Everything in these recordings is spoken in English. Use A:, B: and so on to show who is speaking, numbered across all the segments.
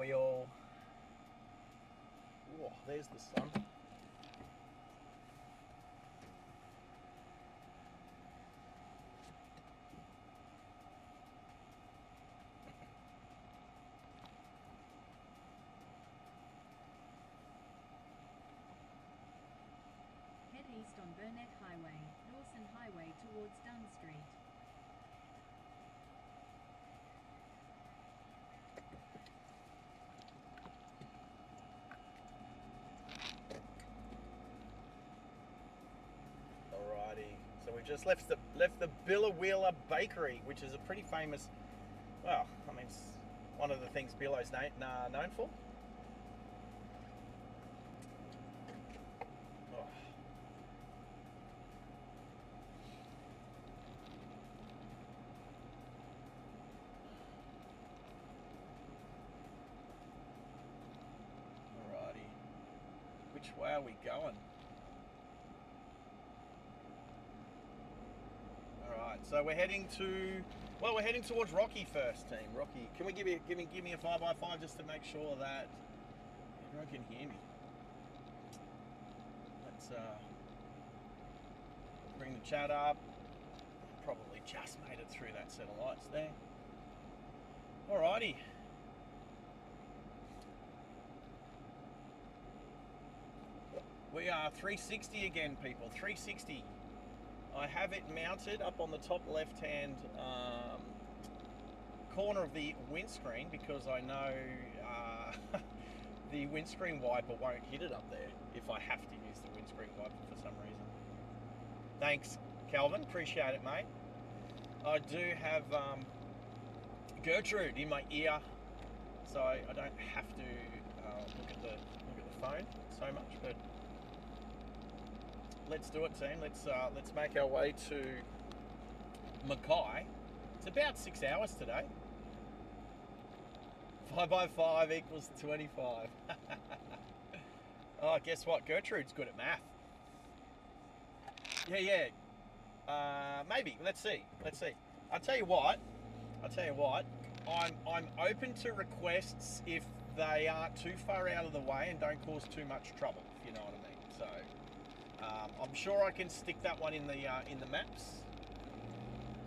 A: wheel. Whoa, there's the sun.
B: Head east on Burnett Highway, Dawson Highway towards Dunn Street.
A: So we've just left the Biloela Bakery, which is a pretty famous, well, I mean, it's one of the things Bilo's known for. Oh. Alrighty, which way are we going? So we're heading towards Rocky first, team. Rocky, can we give me a 5x5 just to make sure that everyone can hear me? Let's bring the chat up. Probably just made it through that set of lights there. Alrighty. We are 360 again, people. 360. I have it mounted up on the top left-hand corner of the windscreen because I know the windscreen wiper won't hit it up there if I have to use the windscreen wiper for some reason. Thanks, Calvin. Appreciate it, mate. I do have Gertrude in my ear, so I don't have to look at the phone so much, but. Let's do it, team. Let's make our way to Mackay. It's about 6 hours today. 5x5 equals 25. Oh, guess what? Gertrude's good at math. Yeah. Maybe. Let's see. I'll tell you what. I'm open to requests if they aren't too far out of the way and don't cause too much trouble. If you know what I mean. So. I'm sure I can stick that one in the maps.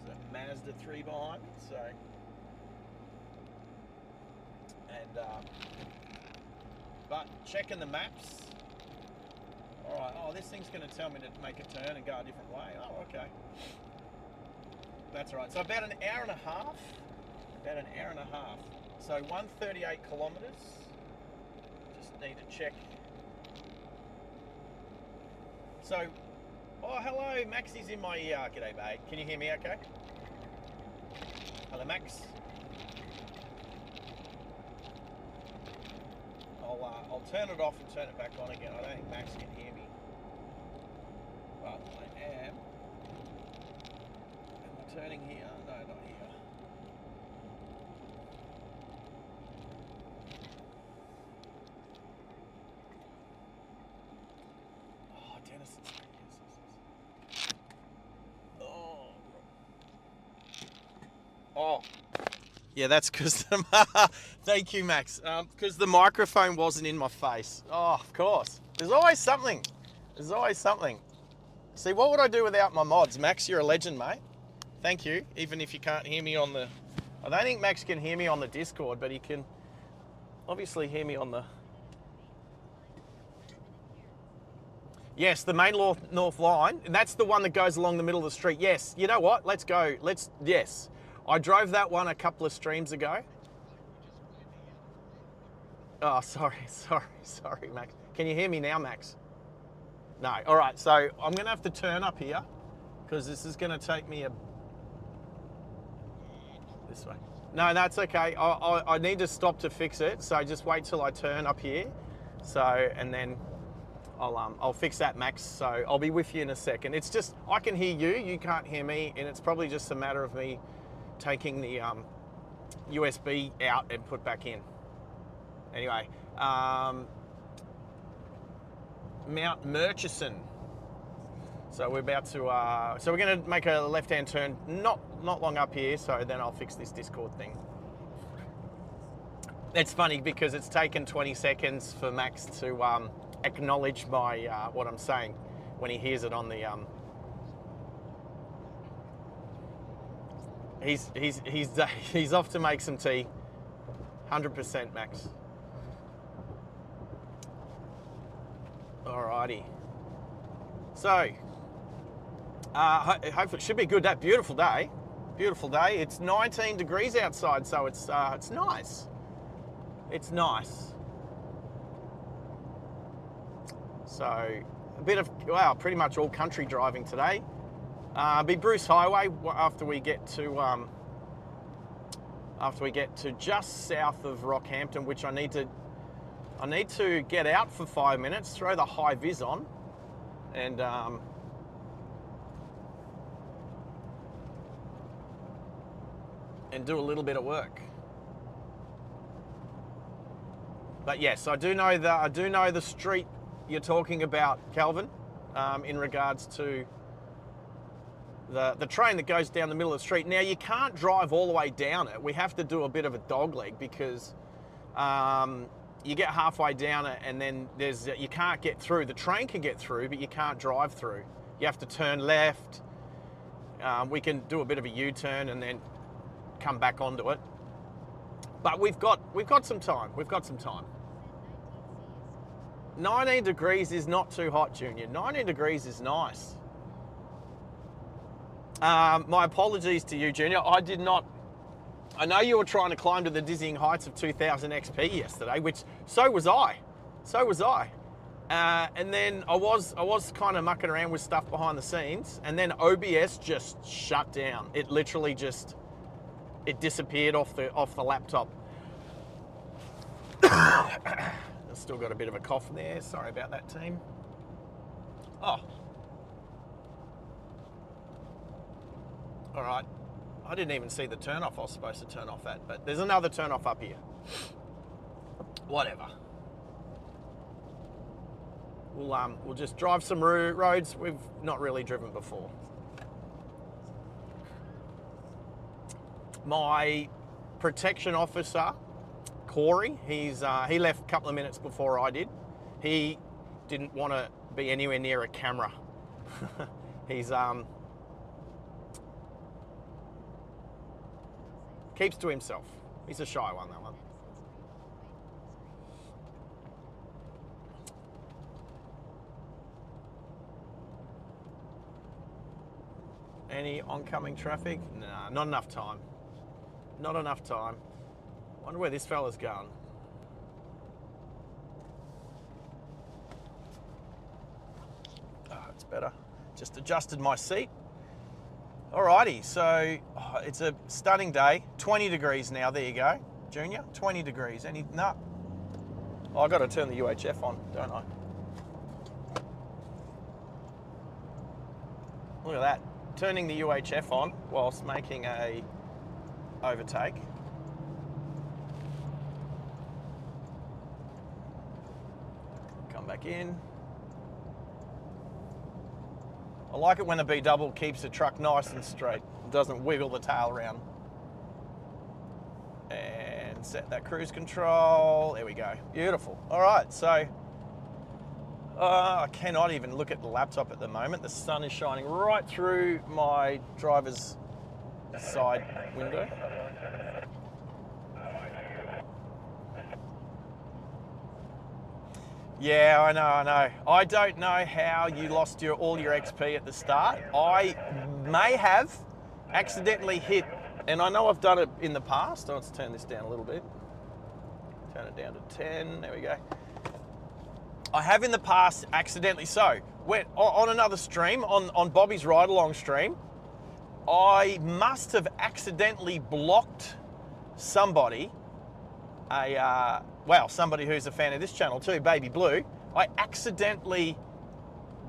A: There's a Mazda 3 behind me, so but checking the maps. All right. Oh, this thing's going to tell me to make a turn and go a different way. Oh, okay. That's right. So about an hour and a half. So 138 kilometres. Just need to check. So, oh, hello, Max is in my ear. G'day, mate. Can you hear me okay? Hello, Max. I'll turn it off and turn it back on again. I don't think Max can hear me. But I am. Am I turning here? No, not here. Oh, yeah, that's because thank you, Max. Because the microphone wasn't in my face. Oh, of course. There's always something. See, what would I do without my mods? Max, you're a legend, mate. Thank you. Even if you can't hear me on the... I don't think Max can hear me on the Discord, but he can obviously hear me on the... Yes, the main north line. And that's the one that goes along the middle of the street. Yes, you know what? Let's go. Yes. I drove that one a couple of streams ago. Oh, sorry, Max. Can you hear me now, Max? No. All right, so I'm going to have to turn up here because this is going to take me this way. No, that's okay. I need to stop to fix it, so just wait till I turn up here. So, and then I'll fix that, Max. So I'll be with you in a second. It's just, I can hear you, you can't hear me, and it's probably just a matter of me taking the USB out and put back in. Anyway, Mount Murchison. So we're about to, so we're going to make a left-hand turn, not long up here, so then I'll fix this Discord thing. It's funny because it's taken 20 seconds for Max to acknowledge my what I'm saying when he hears it on the. He's off to make some tea. 100% Max. Alrighty. So, hopefully it should be a good day. Beautiful day. Beautiful day. It's 19 degrees outside, so it's nice. It's nice. So, a bit of, wow, pretty much all country driving today. Be Bruce Highway after we get to just south of Rockhampton, which I need to get out for 5 minutes, throw the high vis on, and do a little bit of work. But yes, I do know the street you're talking about, Calvin, in regards to the train that goes down the middle of the street. Now, you can't drive all the way down it. We have to do a bit of a dogleg because you get halfway down it and then you can't get through. The train can get through, but you can't drive through. You have to turn left. We can do a bit of a U-turn and then come back onto it. But we've got some time. We've got some time. 19 degrees is not too hot, Junior. 19 degrees is nice. My apologies to you, Junior. I know you were trying to climb to the dizzying heights of 2000 XP yesterday, which so was I. And then I was kind of mucking around with stuff behind the scenes, and then OBS just shut down. It literally just, it disappeared off the laptop. I've still got a bit of a cough there. Sorry about that, team. Oh. All right. I didn't even see the turn off I was supposed to turn off at, but there's another turn off up here. Whatever. We'll just drive some roads we've not really driven before. My protection officer, Corey, he left a couple of minutes before I did. He didn't want to be anywhere near a camera. He's keeps to himself. He's a shy one, that one. Any oncoming traffic? Nah, not enough time. Not enough time. Wonder where this fella's going. Oh, it's better. Just adjusted my seat. Alrighty, so it's a stunning day. 20 degrees now. There you go, Junior. 20 degrees. No. Oh, I got to turn the UHF on, don't I? Look at that. Turning the UHF on whilst making a overtake. Come back in. I like it when a B-double keeps the truck nice and straight. It doesn't wiggle the tail around. And set that cruise control. There we go. Beautiful. All right, so I cannot even look at the laptop at the moment. The sun is shining right through my driver's side window. Yeah, I know. I don't know how you lost all your XP at the start. I may have accidentally hit, and I know I've done it in the past. Let's turn this down a little bit. Turn it down to 10. There we go. I have in the past accidentally, went on another stream, on Bobby's ride-along stream, I must have blocked somebody, somebody who's a fan of this channel too, Baby Blue. I accidentally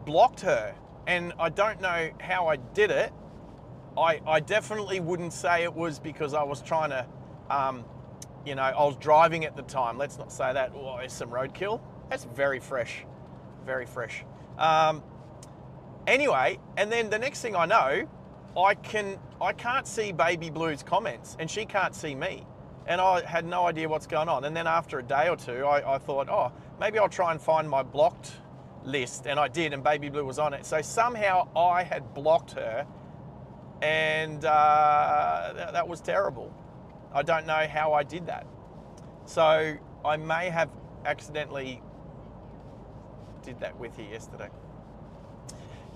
A: blocked her, and I don't know how I did it. I definitely wouldn't say it was because I was trying to, I was driving at the time. Let's not say that. Oh, there's some roadkill. That's very fresh, very fresh. Anyway, and then the next thing I know, I can't see Baby Blue's comments, and she can't see me. and I had no idea what's going on. And then after a day or two, I thought, oh, maybe I'll try and find my blocked list, and I did, and Baby Blue was on it. So somehow I had blocked her, and that was terrible. I don't know how I did that. So I may have accidentally did that with you yesterday.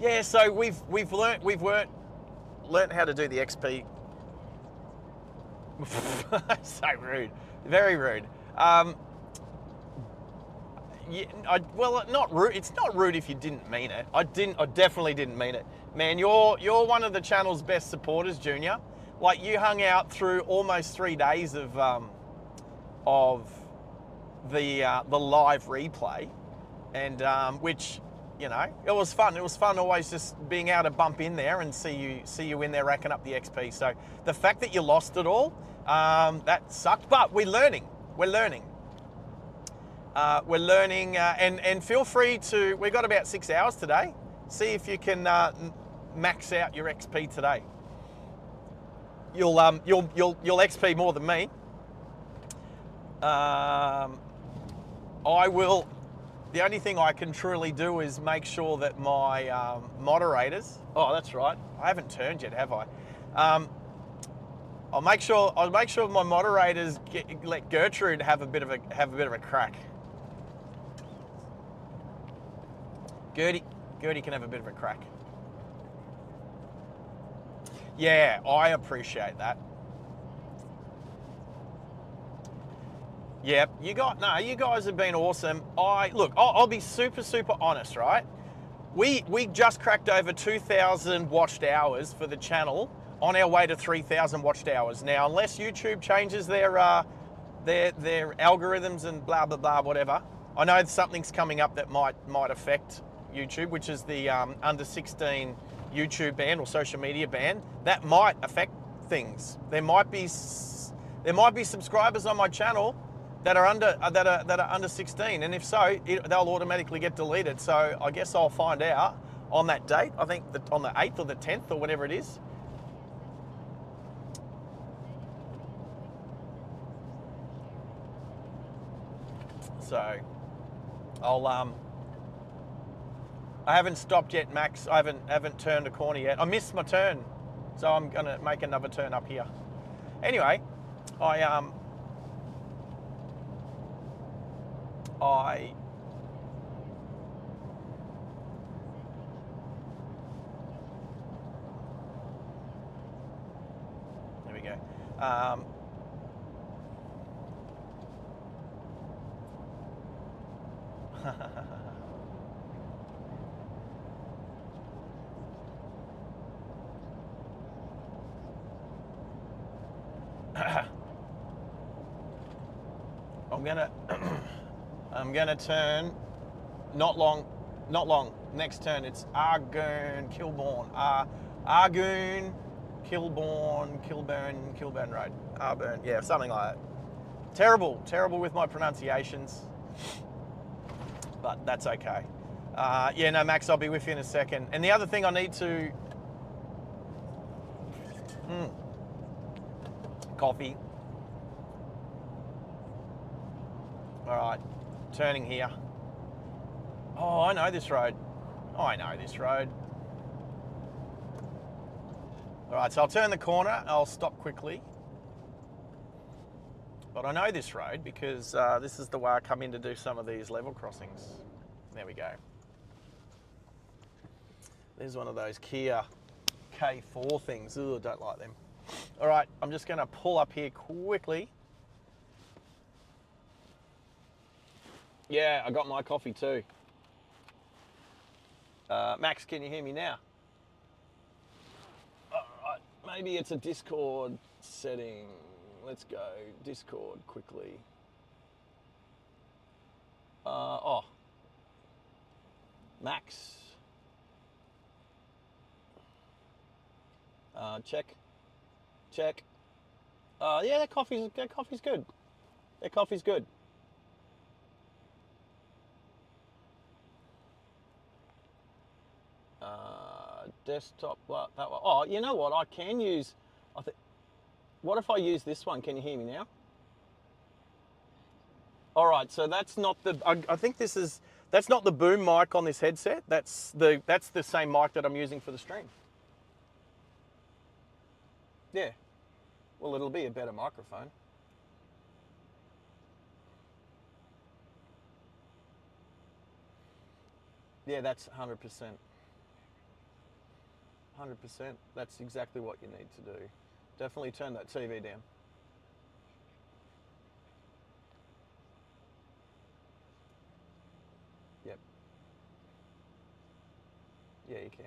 A: Yeah, so we've learnt how to do the XP. So rude, very rude. Yeah, not rude. It's not rude if you didn't mean it. I definitely didn't mean it. Man, you're one of the channel's best supporters, Junior. Like, you hung out through almost 3 days of the live replay, and which, you know, it was fun. It was fun always just being able to bump in there and see you in there racking up the XP. So the fact that you lost it all, that sucked. But we're learning. We're learning. And feel free to. We've got about 6 hours today. See if you can max out your XP today. You'll XP more than me. I will. The only thing I can truly do is make sure that my moderators. Oh, that's right. I haven't turned yet, have I? I'll make sure my moderators let Gertrude have a bit of a crack. Gertie can have a bit of a crack. Yeah, I appreciate that. Yep, you guys have been awesome. I'll be super honest, right? We just cracked over 2,000 watched hours for the channel, on our way to 3,000 watched hours. Now, unless YouTube changes their algorithms and blah blah blah whatever, I know something's coming up that might affect YouTube, which is the under 16 YouTube ban or social media ban. That might affect things. There might be subscribers on my channel that are under 16, and if so, they'll automatically get deleted. So I guess I'll find out on that date. I think on the 8th or the 10th or whatever it is. So I'll I haven't stopped yet, Max. I haven't turned a corner yet. I missed my turn, so I'm gonna make another turn up here. Anyway, I there we go. I'm gonna turn. Not long. Next turn, it's Argoon, Kilburn. Argoon, Kilburn Road. Arburn, yeah, something like that. Terrible with my pronunciations, but that's okay. Yeah, no, Max, I'll be with you in a second. And the other thing I need to... Coffee. All right, turning here. Oh, I know this road. All right, so I'll turn the corner. I'll stop quickly. But I know this road because this is the way I come in to do some of these level crossings. There we go. There's one of those Kia K4 things. Ugh, don't like them. All right, I'm just going to pull up here quickly. Yeah, I got my coffee too. Max, can you hear me now? All right, maybe it's a Discord setting. Let's go Discord quickly. Max. Check. Yeah, that coffee's good. That coffee's good. Desktop, that one. Oh, you know what? I can use. What if I use this one? Can you hear me now? All right, so that's not the. I think that's not the boom mic on this headset. That's the same mic that I'm using for the stream. Yeah. Well, it'll be a better microphone. Yeah, that's 100%. 100%. That's exactly what you need to do. Definitely turn that TV down. Yep. Yeah, you can.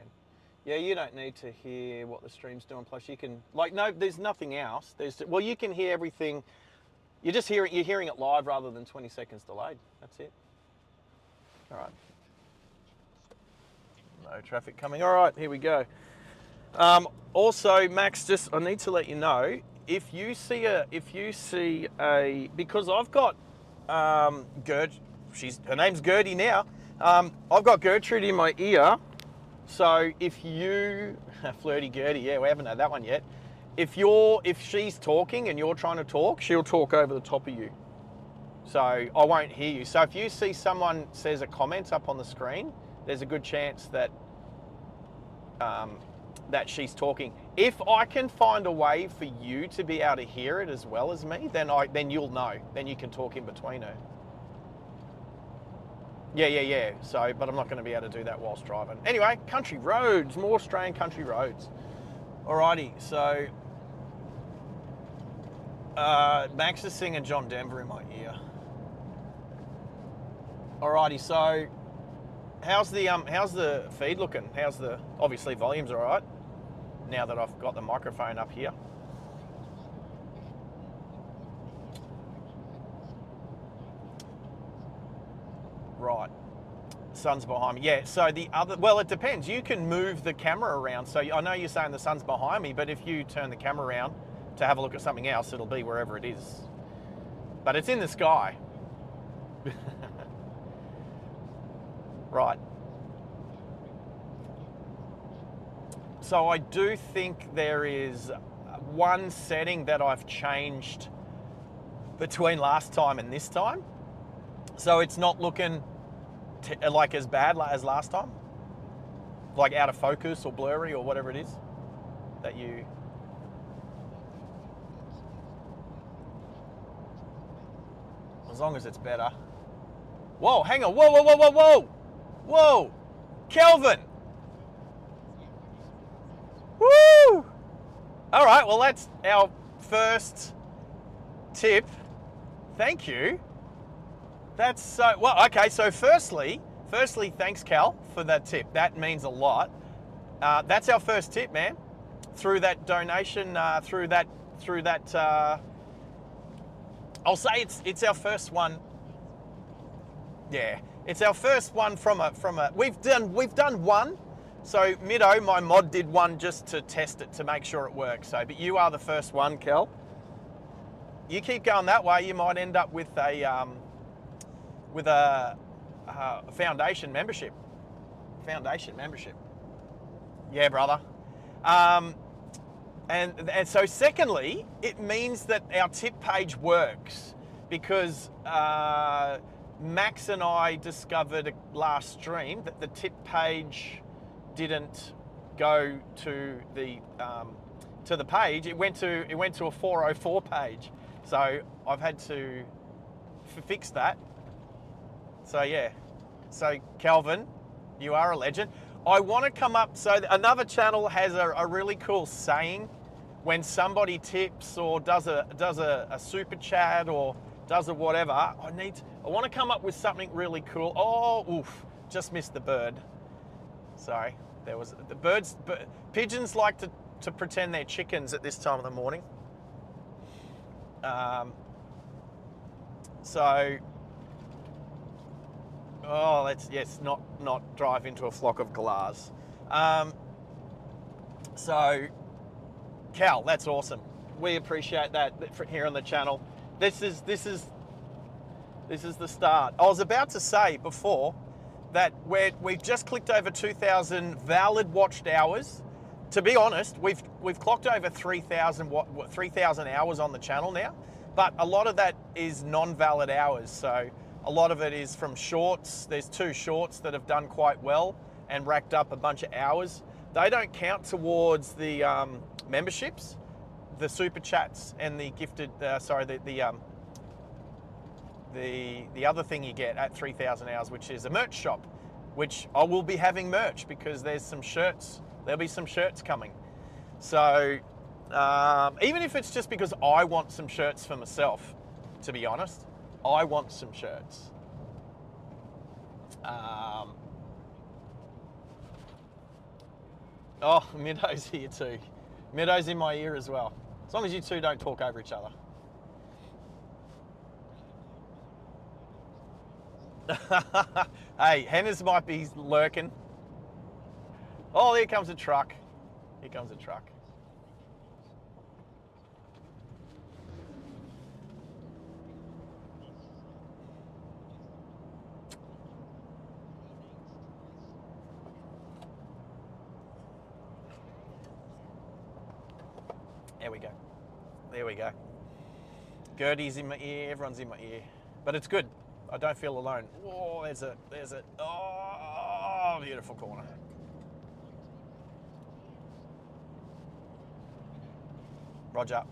A: Yeah, you don't need to hear what the stream's doing. Plus, you can no, there's nothing else. Well, you can hear everything. You're hearing it live rather than 20 seconds delayed. That's it. All right. No traffic coming. All right, here we go. Also, Max, I need to let you know if you see a because I've got her name's Gertie now. I've got Gertrude in my ear. So if you flirty Gertie, yeah, we haven't had that one yet. If she's talking and you're trying to talk, she'll talk over the top of you. So I won't hear you. So if you see someone says a comment up on the screen, there's a good chance that that she's talking. If I can find a way for you to be able to hear it as well as me, then you'll know. Then you can talk in between her. Yeah. So, but I'm not going to be able to do that whilst driving. Anyway, country roads, more Australian country roads. Alrighty, so Max is singing John Denver in my ear. Alrighty, so how's the feed looking? Obviously volume's all right now that I've got the microphone up here. Right. Sun's behind me. Yeah, so it depends. You can move the camera around. So I know you're saying the sun's behind me, but if you turn the camera around to have a look at something else, it'll be wherever it is. But it's in the sky. Right. So I do think there is one setting that I've changed between last time and this time. So it's not looking like as bad as last time, like out of focus or blurry or whatever it is that you. As long as it's better. Whoa, hang on, whoa, Kelvin. Woo! All right, well that's our first tip. Thank you. That's so, well, okay, so firstly, thanks, Cal, for that tip. That means a lot. That's our first tip, man. Through that donation, through that, I'll say it's our first one. Yeah, it's our first one from a, we've done one. So Middo, my mod, did one just to test it to make sure it works. So, but you are the first one, Cal. You keep going that way, you might end up with a foundation membership. Yeah, brother. And so secondly, it means that our tip page works because Max and I discovered last stream that the tip page didn't go to the page. It went to a 404 page. So I've had to fix that. So yeah, so Calvin, you are a legend. I want to come up, so another channel has a really cool saying when somebody tips or does a super chat or does a whatever. I want to come up with something really cool. Oh, oof, just missed the bird. Sorry, there was the birds. Pigeons like to pretend they're chickens at this time of the morning. So. Oh, let's not drive into a flock of galahs. So, Cal, that's awesome. We appreciate that here on the channel. This is the start. I was about to say before that we've just clicked over 2,000 valid watched hours. To be honest, we've clocked over 3,000 hours on the channel now. But a lot of that is non-valid hours. So a lot of it is from shorts. There's 2 shorts that have done quite well and racked up a bunch of hours. They don't count towards the memberships, the super chats, and the gifted. The other thing you get at 3,000 hours, which is a merch shop, which I will be having merch because there's some shirts. There'll be some shirts coming. So even if it's just because I want some shirts for myself, to be honest, I want some shirts. Oh, Middo's here too. Middo's in my ear as well. As long as you two don't talk over each other. Hey, Hennas might be lurking. Oh, here comes a truck. Here comes a truck. There we go. There we go. Gertie's in my ear, everyone's in my ear. But it's good. I don't feel alone. Oh, there's a, oh, beautiful corner. Roger.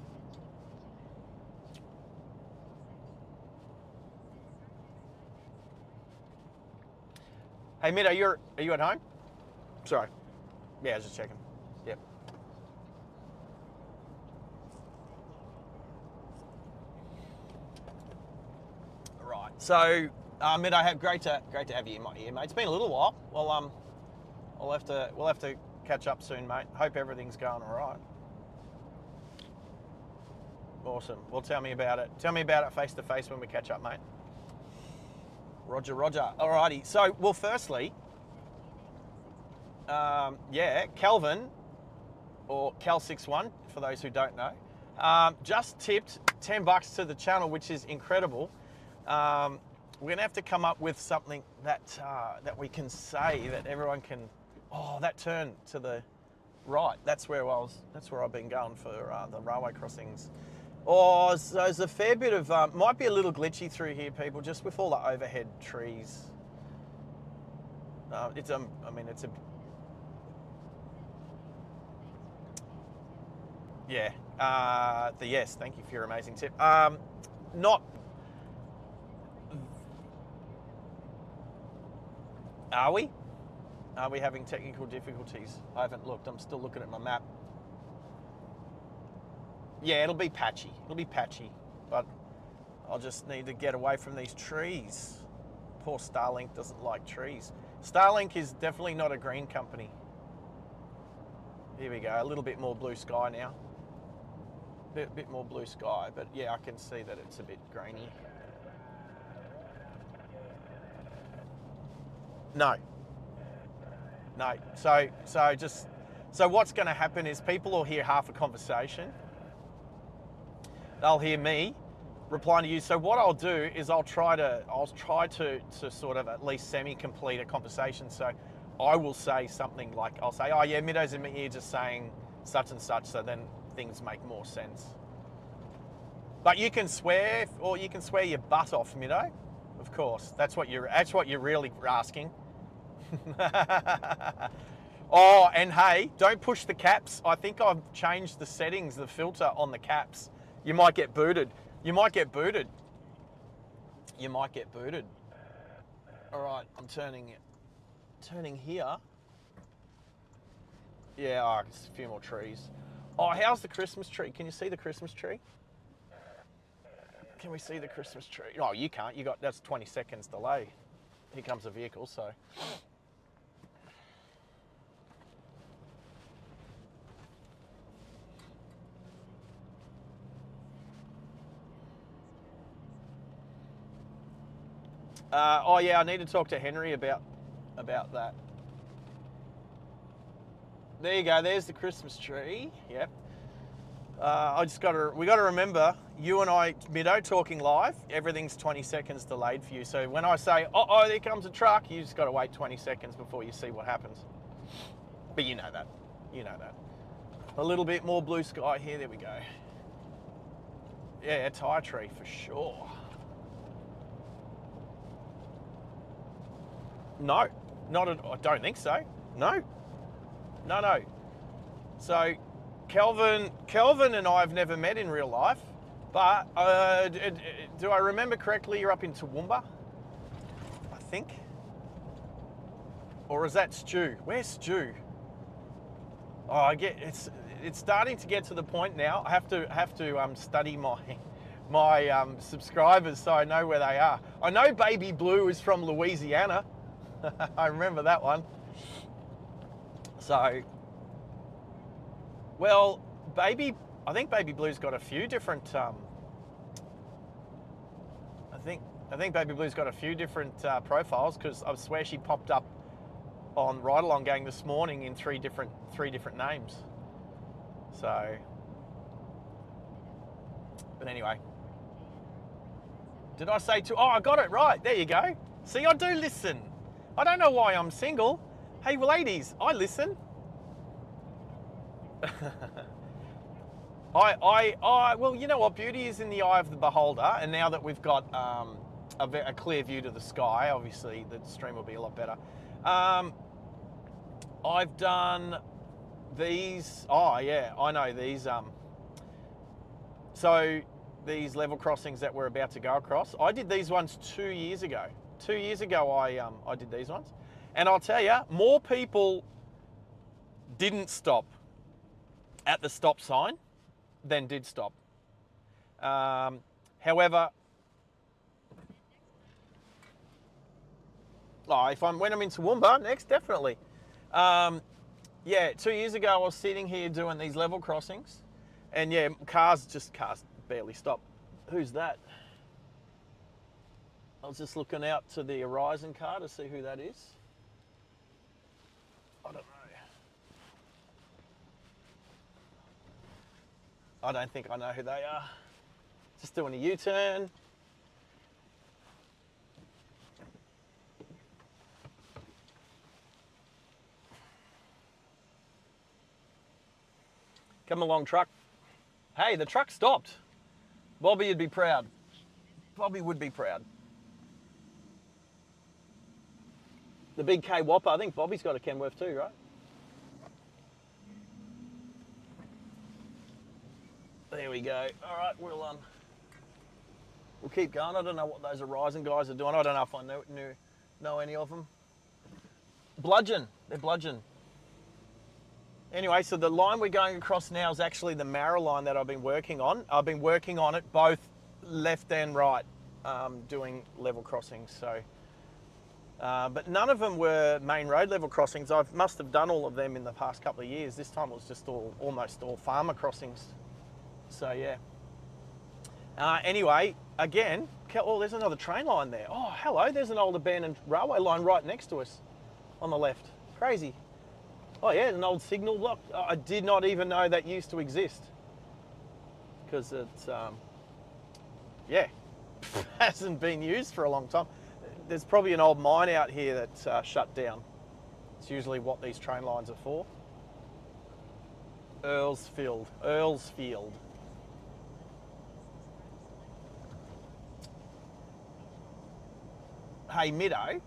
A: Hey, Mid, are you at home? Sorry. Yeah, I was just checking. Yep. Right. So, Mid, I have great to have you in my ear, mate. It's been a little while. Well, we'll have to catch up soon, mate. Hope everything's going all right. Awesome. Well, tell me about it. Tell me about it face to face when we catch up, mate. Roger, Roger. Alrighty. So, well, firstly, yeah, Calvin, or Cal61, for those who don't know, just tipped $10 to the channel, which is incredible. We're gonna have to come up with something that that we can say that everyone can. Oh, that turn to the right. That's where I was. That's where I've been going for the railway crossings. Oh, so there's a fair bit of, might be a little glitchy through here, people, just with all the overhead trees. It's I mean, it's a, yeah. Yes, thank you for your amazing tip. Not, are we? Are we having technical difficulties? I haven't looked. I'm still looking at my map. Yeah, it'll be patchy. It'll be patchy, but I'll just need to get away from these trees. Poor Starlink doesn't like trees. Starlink is definitely not a green company. Here we go, a little bit more blue sky now. Bit more blue sky, but yeah, I can see that it's a bit grainy. No. No, so what's gonna happen is people will hear half a conversation. They'll hear me replying to you. So what I'll do is I'll try to sort of at least semi-complete a conversation. So I will say something like, I'll say, oh yeah, Middo's in my ear just saying such and such, so then things make more sense. But you can swear, or you can swear your butt off, Middo. Of course, that's what you're really asking. Oh, and hey, don't push the caps. I think I've changed the settings, the filter on the caps. You might get booted. You might get booted. You might get booted. All right, I'm turning here. Yeah, oh, just a few more trees. Oh, how's the Christmas tree? Can you see the Christmas tree? Can we see the Christmas tree? Oh, you can't. That's 20 seconds delay. Here comes a vehicle, so. Oh yeah, I need to talk to Henry about that. There you go. There's the Christmas tree. Yep. We got to remember, you and I, Middo, talking live. Everything's 20 seconds delayed for you. So when I say, oh, there comes a truck, you just got to wait 20 seconds before you see what happens. But you know that. You know that. A little bit more blue sky here. There we go. Yeah, tyre tree for sure. No, not at. I don't think so. No. No. So, Kelvin and I have never met in real life, but do I remember correctly? You're up in Toowoomba, I think, or is that Stu? Where's Stu? Oh, I get it's starting to get to the point now. I have to study my subscribers so I know where they are. I know Baby Blue is from Louisiana. I remember that one. So, well, I think Baby Blue's got a few different. I think Baby Blue's got a few different profiles because I swear she popped up on Ride Along Gang this morning in three different names. So, but anyway, did I say two? Oh, I got it right. There you go. See, I do listen. I don't know why I'm single. Hey, ladies, I listen. Well, you know what? Beauty is in the eye of the beholder. And now that we've got a clear view to the sky, obviously the stream will be a lot better. I've done these. Oh, yeah, I know these. So these level crossings that we're about to go across, I did these ones 2 years ago. 2 years ago, I did these ones. And I'll tell you, more people didn't stop at the stop sign than did stop. However, when I'm in Toowoomba next, definitely. Yeah, 2 years ago I was sitting here doing these level crossings, and yeah, cars barely stop. Who's that? I was just looking out to the Horizon car to see who that is. I don't know. I don't think I know who they are. Just doing a U-turn. Come along, truck. Hey, the truck stopped. Bobby would be proud. Bobby would be proud. The big K Whopper, I think Bobby's got a Kenworth too, right? There we go. All right, we'll keep going. I don't know what those Horizon guys are doing. I don't know if I know any of them. Bludgeon. They're Bludgeon. Anyway, so the line we're going across now is actually the Mara line that I've been working on. I've been working on it both left and right, doing level crossings. So, but none of them were main road level crossings. I must have done all of them in the past couple of years. This time it was just almost all farmer crossings. So yeah. Anyway, again, oh, there's another train line there. Oh, hello, there's an old abandoned railway line right next to us on the left. Crazy. Oh yeah, an old signal block. I did not even know that used to exist. Because it's, yeah, hasn't been used for a long time. There's probably an old mine out here that's shut down. It's usually what these train lines are for. Earlsfield. Hey, Middo.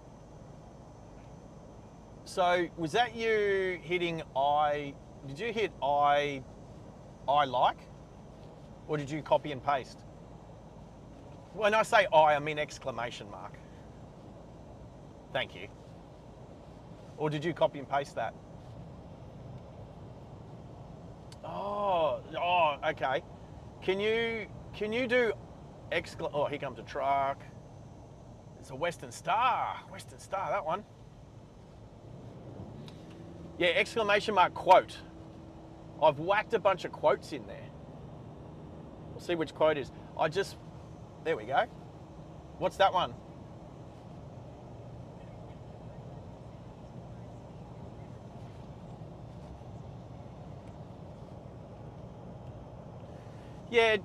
A: So was that you hitting I? Did you hit I like, or did you copy and paste? When I say I mean exclamation mark. Thank you. Or did you copy and paste that? Oh, okay. Can you do oh, here comes a truck. It's a Western Star, that one. Yeah, exclamation mark quote. I've whacked a bunch of quotes in there. We'll see which quote is. There we go. What's that one? Yeah,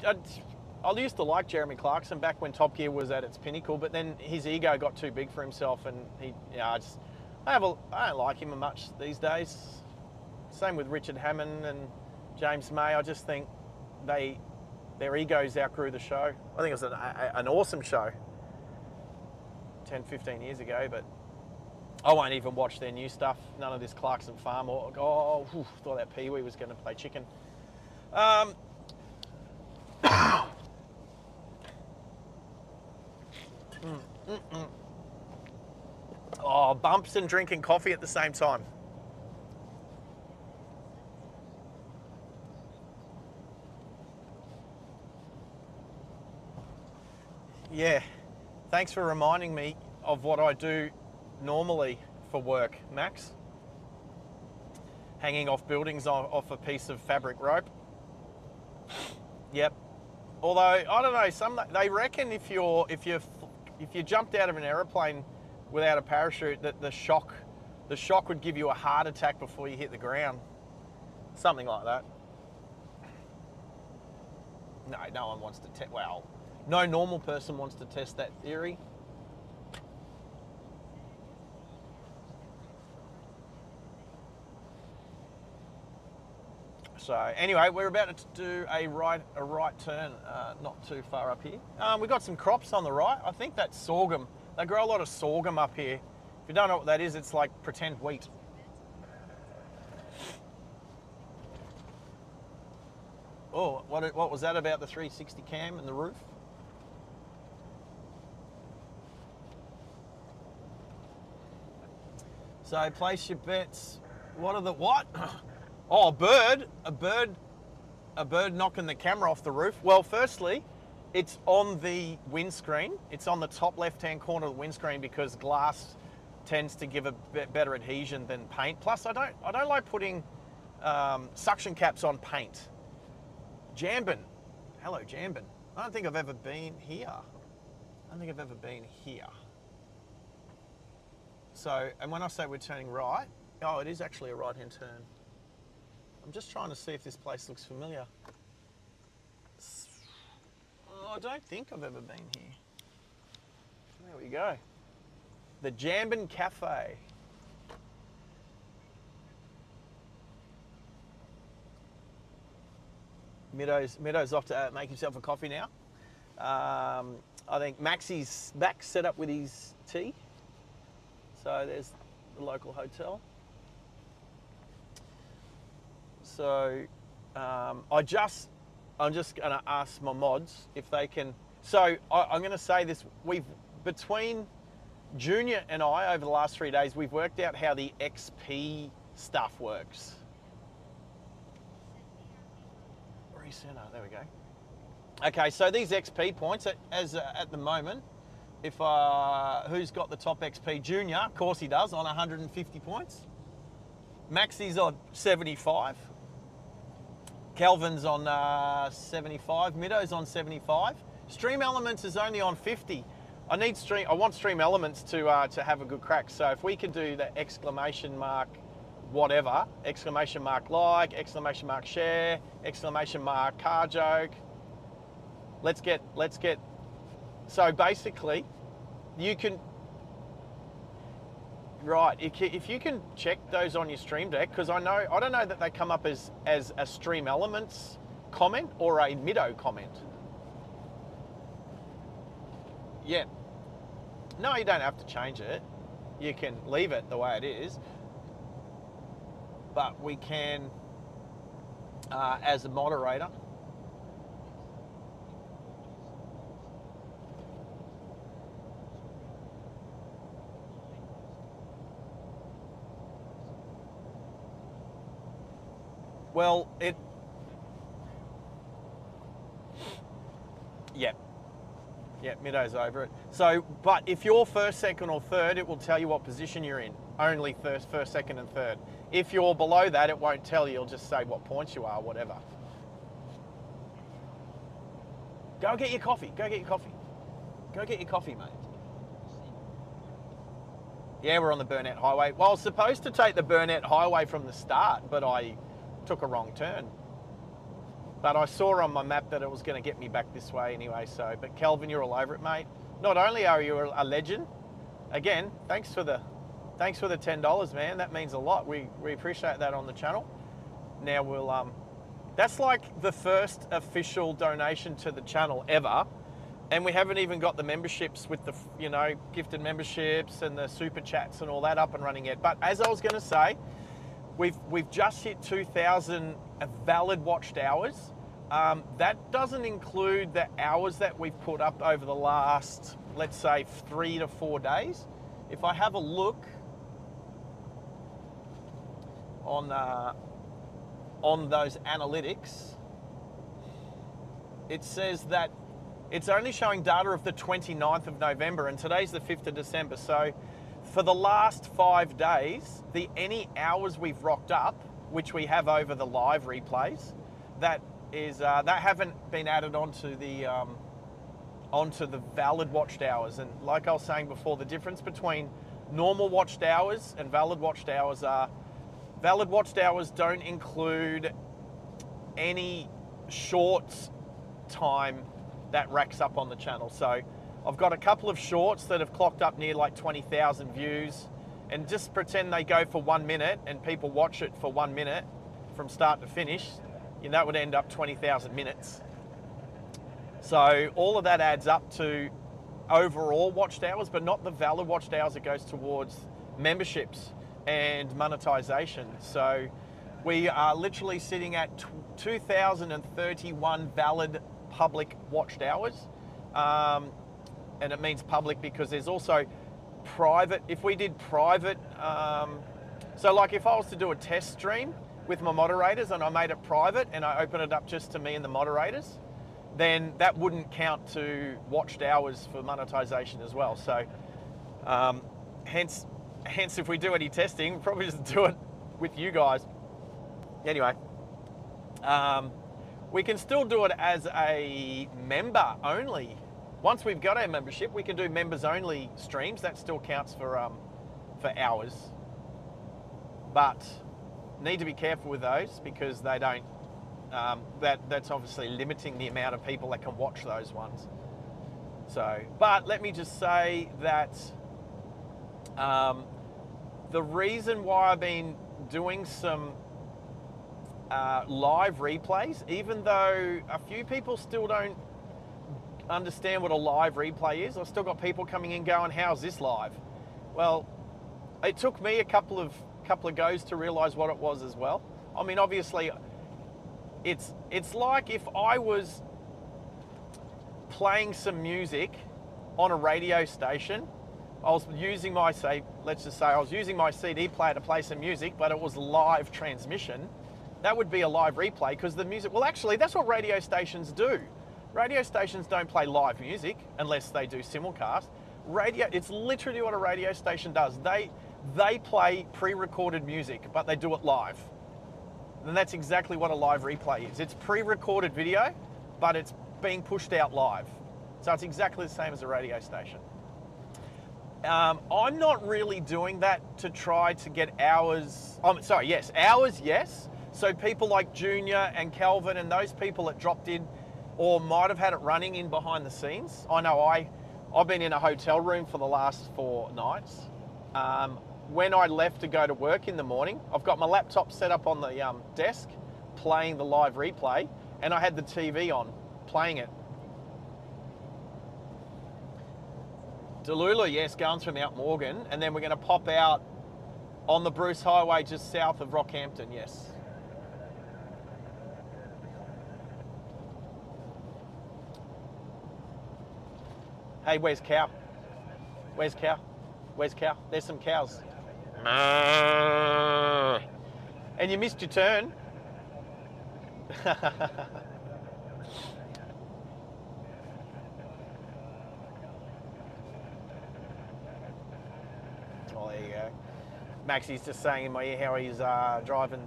A: I used to like Jeremy Clarkson back when Top Gear was at its pinnacle, but then his ego got too big for himself, and I don't like him much these days. Same with Richard Hammond and James May. I just think they're their egos outgrew the show. I think it was an awesome show 10, 15 years ago, but I won't even watch their new stuff. None of this Clarkson Farm or, thought that Pee-wee was going to play chicken. Oh, bumps and drinking coffee at the same time. Yeah, thanks for reminding me of what I do normally for work, Max. Hanging off buildings off a piece of fabric rope. Yep. Although I don't know, they reckon if you jumped out of an aeroplane without a parachute, that the shock would give you a heart attack before you hit the ground. Something like that. No one wants to test. Well, no normal person wants to test that theory. So anyway, we're about to do a right turn, not too far up here. We've got some crops on the right. I think that's sorghum. They grow a lot of sorghum up here. If you don't know what that is, it's like pretend wheat. Oh, what was that about the 360 cam and the roof? So place your bets. What are the what? Oh, a bird knocking the camera off the roof. Well, firstly, it's on the windscreen. It's on the top left-hand corner of the windscreen because glass tends to give a bit better adhesion than paint. Plus, I don't like putting suction caps on paint. Jambin. Hello, Jambin. I don't think I've ever been here. So, and when I say we're turning right, oh, it is actually a right-hand turn. I'm just trying to see if this place looks familiar. Oh, I don't think I've ever been here. There we go. The Jambin Cafe. Middo's off to make himself a coffee now. I think Max set up with his tea. So there's the local hotel. So I'm just going to ask my mods if they can. So I'm going to say this: between Junior and I over the last 3 days, we've worked out how the XP stuff works. Recenter, there we go. Okay, so these XP points, at the moment, if who's got the top XP? Junior, of course he does, on 150 points. Maxie's on 75. Calvin's on 75. Middo's on 75. Stream Elements is only on 50. I want Stream Elements to have a good crack. So if we can do the exclamation mark whatever, exclamation mark like, exclamation mark share, exclamation mark car joke. Let's get. So basically, you can. Right, if you can check those on your Stream Deck, because I don't know that they come up as a Stream Elements comment or a Middo comment. Yeah. No, you don't have to change it. You can leave it the way it is. But we can, as a moderator, well, yeah, Middo's over it. So, but if you're first, second, or third, it will tell you what position you're in. Only first, second, and third. If you're below that, it won't tell you. It'll just say what points you are, whatever. Go get your coffee. Go get your coffee, mate. Yeah, we're on the Burnett Highway. Well, I was supposed to take the Burnett Highway from the start, but I took a wrong turn. But I saw on my map that it was going to get me back this way anyway. So, but Kelvin, you're all over it, mate. Not only are you a legend, again, thanks for the $10, man. That means a lot. We appreciate that on the channel. Now That's like the first official donation to the channel ever. And we haven't even got the memberships with the, you know, gifted memberships and the super chats and all that up and running yet. But as I was going to say, we've just hit 2,000 valid watched hours. That doesn't include the hours that we've put up over the last, let's say, 3 to 4 days. If I have a look on those analytics, it says that it's only showing data of the 29th of November and today's the 5th of December. So for the last 5 days, any hours we've rocked up, which we have over the live replays, that haven't been added onto the valid watched hours. And like I was saying before, the difference between normal watched hours and valid watched hours are valid watched hours don't include any shorts time that racks up on the channel. So I've got a couple of shorts that have clocked up near like 20,000 views, and just pretend they go for 1 minute and people watch it for 1 minute from start to finish, you know, that would end up 20,000 minutes. So all of that adds up to overall watched hours, but not the valid watched hours. It goes towards memberships and monetization. So we are literally sitting at 2,031 valid public watched hours. And it means public because there's also private. If we did private, so like if I was to do a test stream with my moderators and I made it private and I open it up just to me and the moderators, then that wouldn't count to watched hours for monetization as well. So hence if we do any testing, we'll probably just do it with you guys. Anyway, we can still do it as a member only. Once we've got our membership, we can do members only streams. That still counts for hours. But need to be careful with those because they don't. That's obviously limiting the amount of people that can watch those ones. So, but let me just say that the reason why I've been doing some live replays, even though a few people still don't understand what a live replay is, I've still got people coming in going, how's this live? Well, it took me a couple of goes to realize what it was as well. I mean, obviously it's like if I was playing some music on a radio station. I was using my, let's just say I was using my CD player to play some music, but it was live transmission. That would be a live replay because the music, well actually that's what radio stations do. Radio stations don't play live music unless they do simulcast. It's literally what a radio station does. They play pre-recorded music, but they do it live. And that's exactly what a live replay is. It's pre-recorded video, but it's being pushed out live. So it's exactly the same as a radio station. I'm not really doing that to try to get hours. Hours, yes. So people like Junior and Calvin and those people that dropped in or might have had it running in behind the scenes. I know I've been in a hotel room for the last 4 nights. When I left to go to work in the morning, I've got my laptop set up on the desk, playing the live replay, and I had the TV on, playing it. Delula, yes, going through Mount Morgan, and then we're going to pop out on the Bruce Highway just south of Rockhampton, yes. Hey, where's Cow? Where's Cow? Where's Cow? There's some cows. And you missed your turn. Oh, there you go. Maxie's just saying in my ear how he's driving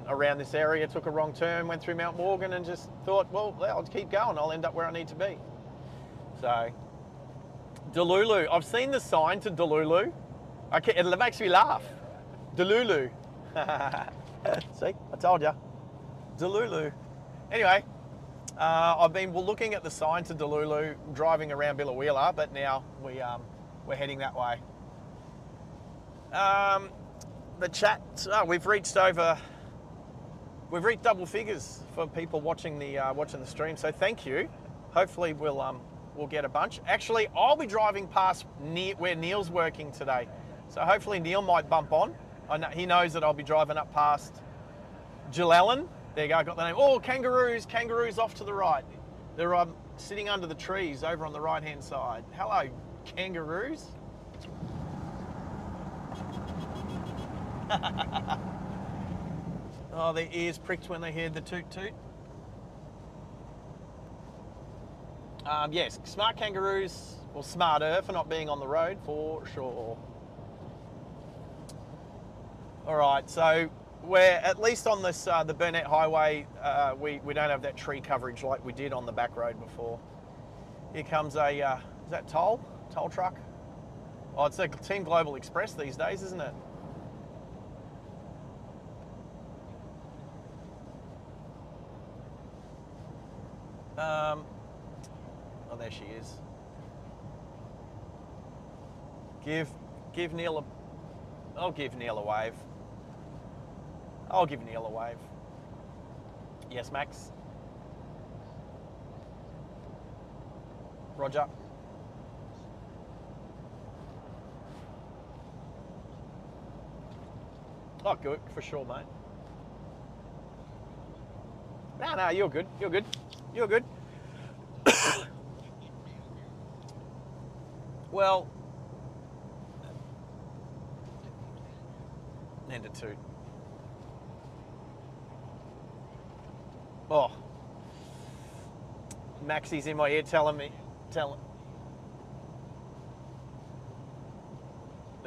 A: around this area, took a wrong turn, went through Mount Morgan and just thought, well, I'll keep going. I'll end up where I need to be. So, Delulu. I've seen the sign to Delulu. It makes me laugh. Delulu. See, I told you. Delulu. Anyway, I've been looking at the sign to Delulu, driving around Biloela, but now we're heading that way. The chat, we've reached over we've reached double figures for people watching the stream. So thank you. Hopefully we'll get a bunch. Actually, I'll be driving past where Neil's working today. So hopefully Neil might bump on. I know, he knows that I'll be driving up past Gilellen. There you go, I got the name. Oh, kangaroos off to the right. They're sitting under the trees over on the right-hand side. Hello, kangaroos. Oh, their ears pricked when they heard the toot toot. Yes, smart kangaroos, or smarter for not being on the road, for sure. All right, so we're at least on this the Burnett Highway. We don't have that tree coverage like we did on the back road before. Here comes a is that toll truck? Oh, it's a Team Global Express these days, isn't it? Oh, there she is. Give Neil a. I'll give Neil a wave. I'll give Neil a wave. Yes, Max. Roger. Oh, good, for sure, mate. No, you're good. You're good. You're good. Well, end of two. Oh, Maxie's in my ear telling me. There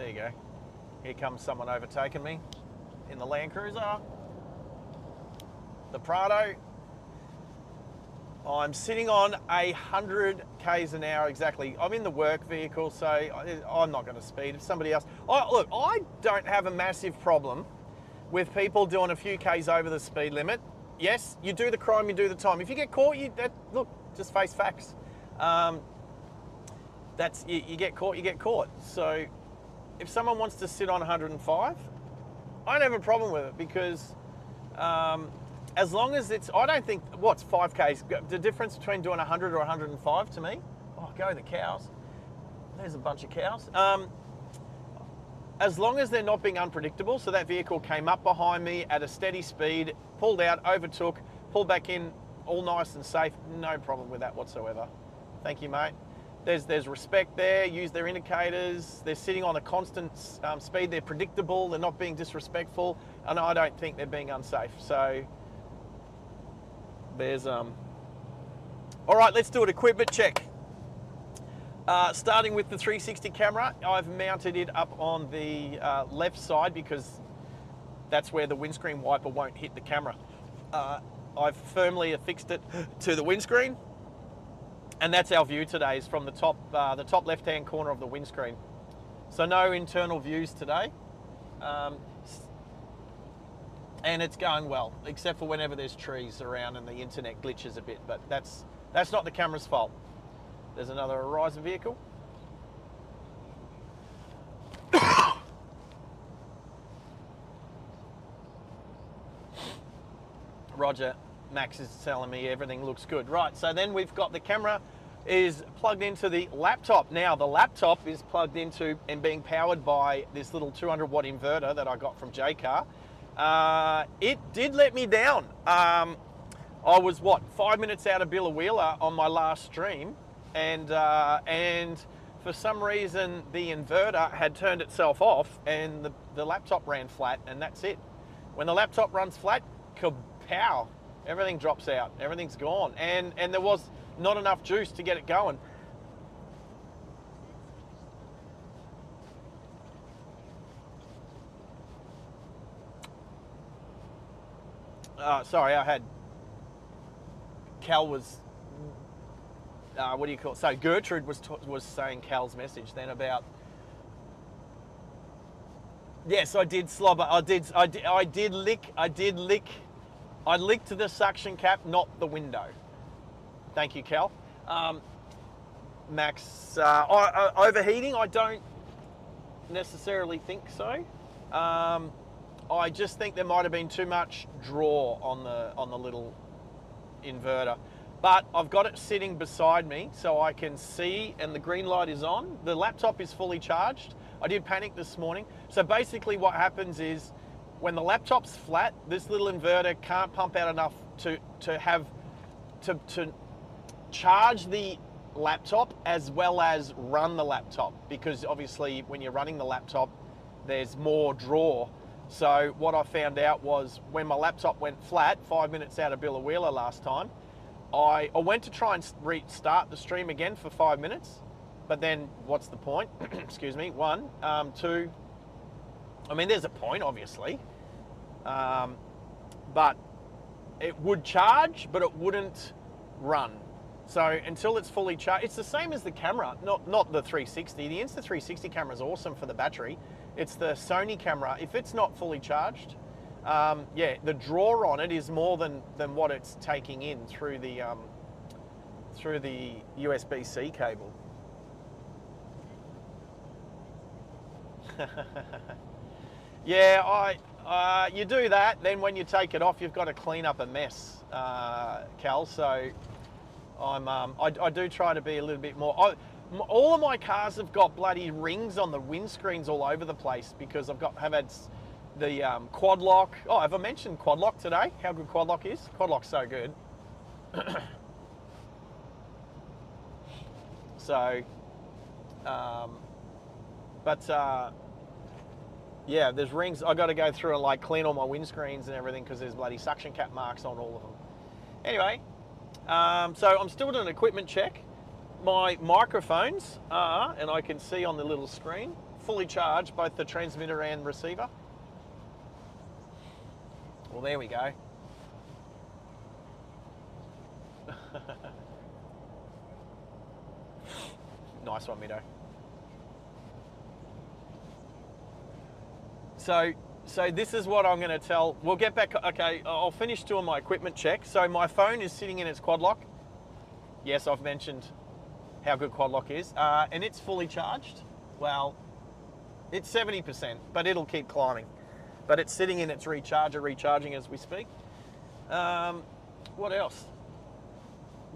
A: you go. Here comes someone overtaking me in the Land Cruiser. The Prado. I'm sitting on 100 k's an hour exactly. I'm in the work vehicle, so I'm not going to speed. If somebody else... Look, I don't have a massive problem with people doing a few k's over the speed limit. Yes, you do the crime, you do the time. If you get caught, look, just face facts. You get caught, you get caught. So if someone wants to sit on 105, I don't have a problem with it because as long as it's, I don't think, what's 5Ks? The difference between doing 100 or 105 to me? Oh, go the cows. There's a bunch of cows. As long as they're not being unpredictable, so that vehicle came up behind me at a steady speed, pulled out, overtook, pulled back in, all nice and safe, no problem with that whatsoever. Thank you, mate. There's respect there, use their indicators, they're sitting on a constant speed, they're predictable, they're not being disrespectful, and I don't think they're being unsafe. So, there's, all right, let's do an equipment check. Starting with the 360 camera, I've mounted it up on the left side because that's where the windscreen wiper won't hit the camera. I've firmly affixed it to the windscreen, and that's our view today, is from the top left-hand corner of the windscreen. So no internal views today, and it's going well, except for whenever there's trees around and the internet glitches a bit, but that's not the camera's fault. There's another Horizon vehicle. Roger, Max is telling me everything looks good. Right, so then we've got the camera is plugged into the laptop. Now the laptop is plugged into and being powered by this little 200 watt inverter that I got from Jaycar. It did let me down. I was 5 minutes out of Biloela on my last stream. And for some reason the inverter had turned itself off and the laptop ran flat, and that's it. When the laptop runs flat, kapow, everything drops out, everything's gone, and there was not enough juice to get it going. Sorry, I had Cal was what do you call it? So Gertrude was saying Cal's message then about. Yes, I did slobber. I did lick. I licked the suction cap, not the window. Thank you, Cal. Max, overheating? I don't necessarily think so. I just think there might have been too much draw on the little inverter. But I've got it sitting beside me so I can see, and the green light is on. The laptop is fully charged. I did panic this morning. So basically what happens is when the laptop's flat, this little inverter can't pump out enough to charge the laptop as well as run the laptop, because obviously when you're running the laptop, there's more draw. So what I found out was when my laptop went flat 5 minutes out of Biloela last time, I went to try and restart the stream again for 5 minutes, but then what's the point? Excuse me. One, two, I mean, there's a point, obviously, but it would charge, but it wouldn't run. So until it's fully charged, it's the same as the camera, not the 360. The Insta360 camera is awesome for the battery. It's the Sony camera. If it's not fully charged, yeah, the draw on it is more than what it's taking in through the USB-C cable. Yeah, you do that. Then when you take it off, you've got to clean up a mess, Cal. So I do try to be a little bit more. All of my cars have got bloody rings on the windscreens all over the place because have had the quad lock. Oh, have I mentioned quad lock today? How good quad lock is? Quad lock's so good. So, yeah, there's rings. I got to go through and like clean all my windscreens and everything because there's bloody suction cap marks on all of them. Anyway, so I'm still doing an equipment check. My microphones are, and I can see on the little screen, fully charged, both the transmitter and receiver. Well, there we go. Nice one, Mido. So this is what I'm going to tell. We'll get back. Okay, I'll finish doing my equipment check. So my phone is sitting in its quad lock. Yes, I've mentioned how good quad lock is, and it's fully charged. Well, it's 70%, but it'll keep climbing. But it's sitting in its recharger, recharging as we speak. What else?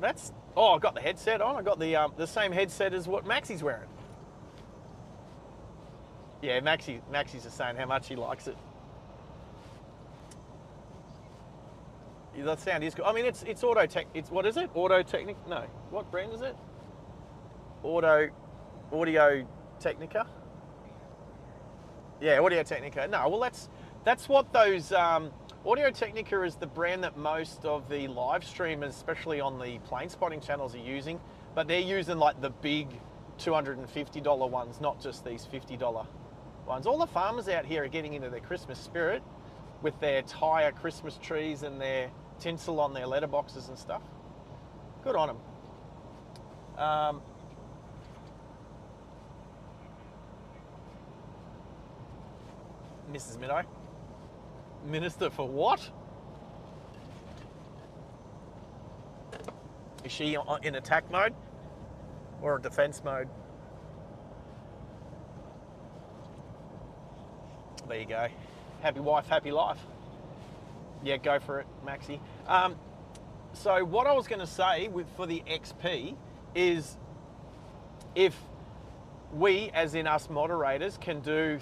A: I've got the headset on. I've got the same headset as what Maxie's wearing. Yeah, Maxie's just saying how much he likes it. Yeah, that sound is good. I mean, it's Auto-Tech. It's, what is it? Auto-Technica? No. What brand is it? Audio-Technica? Yeah, Audio-Technica. No, well, that's what those... Audio-Technica is the brand that most of the live streamers, especially on the plane spotting channels, are using. But they're using like the big $250 ones, not just these $50 ones. All the farmers out here are getting into their Christmas spirit with their tire Christmas trees and their tinsel on their letterboxes and stuff. Good on them. Mrs. Middo. Minister for what? Is she in attack mode or defense mode? There you go. Happy wife, happy life. Yeah, go for it, Maxie. So what I was going to say for the XP is if we, as in us moderators, can do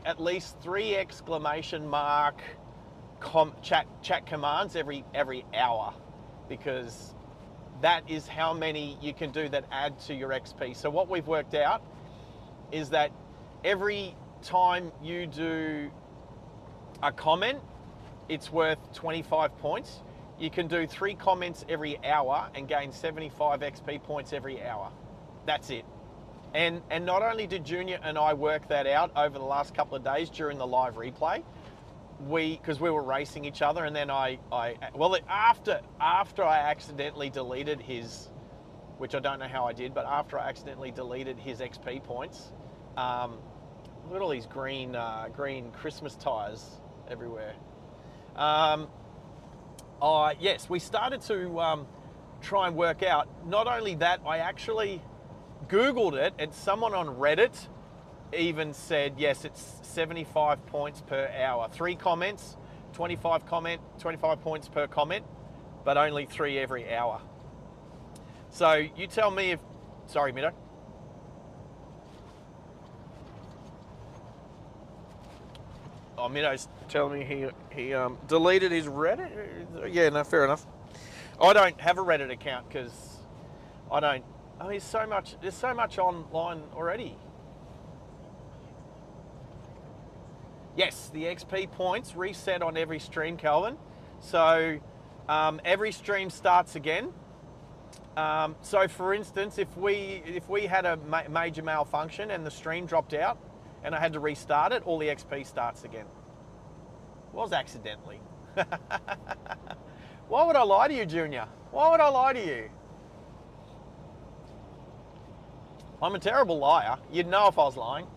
A: at least three exclamation mark chat commands every hour, because that is how many you can do that add to your XP. So what we've worked out is that every time you do a comment, it's worth 25 points. You can do 3 comments every hour and gain 75 XP points every hour. That's it. And not only did Junior and I work that out over the last couple of days during the live replay, because we were racing each other, and then after I accidentally deleted his, which I don't know how I did, but after I accidentally deleted his XP points, look at all these green Christmas tires everywhere. Yes, we started to try and work out. Not only that, I actually Googled it, and someone on Reddit even said, yes, it's 75 points per hour. 3 comments, 25 points per comment, but only 3 every hour. So you tell me if, sorry, Mido. Oh, Mido's telling me he deleted his Reddit. Yeah, no, fair enough. I don't have a Reddit account because I don't. I mean, there's so much online already. Yes, the XP points reset on every stream, Calvin. So every stream starts again. So for instance, if we had a major malfunction and the stream dropped out and I had to restart it, all the XP starts again. Was accidentally. Why would I lie to you, Junior? Why would I lie to you? I'm a terrible liar. You'd know if I was lying.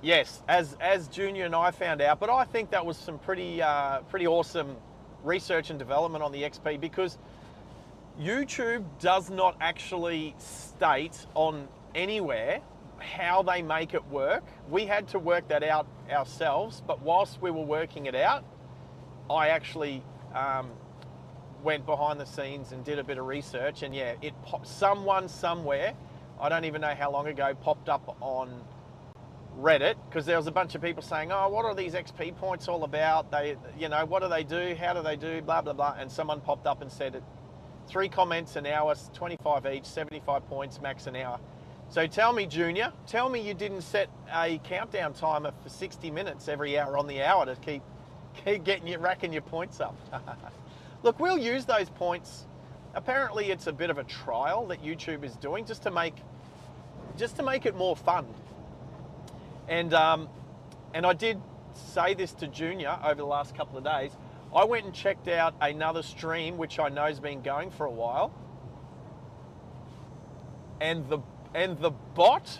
A: Yes, as Junior and I found out, but I think that was some pretty awesome research and development on the XP, because YouTube does not actually state on anywhere how they make it work. We had to work that out ourselves, but whilst we were working it out, I actually went behind the scenes and did a bit of research, and yeah, someone somewhere, I don't even know how long ago, popped up on Reddit, because there was a bunch of people saying, oh, what are these XP points all about? They, what do they do? How do they do? Blah, blah, blah. And someone popped up and said, 3 comments an hour, 25 each, 75 points, max an hour. So tell me, Junior, tell me you didn't set a countdown timer for 60 minutes every hour on the hour to keep racking your points up. Look, we'll use those points. Apparently it's a bit of a trial that YouTube is doing just to make it more fun. And I did say this to Junior over the last couple of days. I went and checked out another stream, which I know has been going for a while. And the bot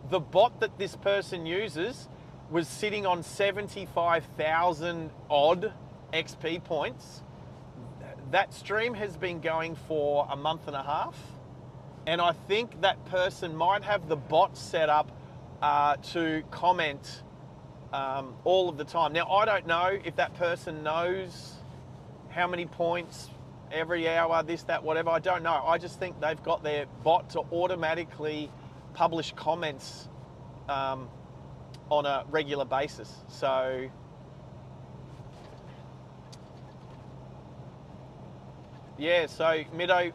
A: that this person uses was sitting on 75,000 odd XP points. That stream has been going for a month and a half. And I think that person might have the bot set up to comment all of the time. Now, I don't know if that person knows how many points every hour, this, that, whatever. I don't know. I just think they've got their bot to automatically publish comments on a regular basis. So yeah, so Mido,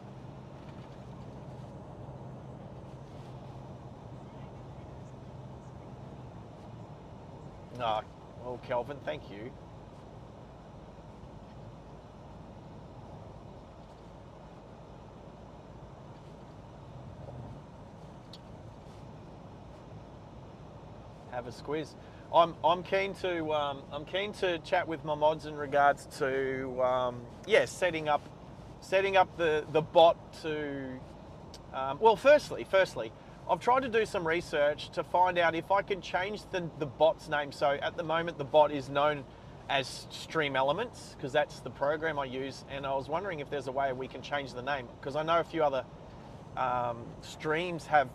A: no, well, Kelvin, thank you. Have a squeeze. I'm keen to chat with my mods in regards to setting up the bot to well, firstly I've tried to do some research to find out if I can change the bot's name. So at the moment the bot is known as Stream Elements because that's the program I use, and I was wondering if there's a way we can change the name, because I know a few other streams have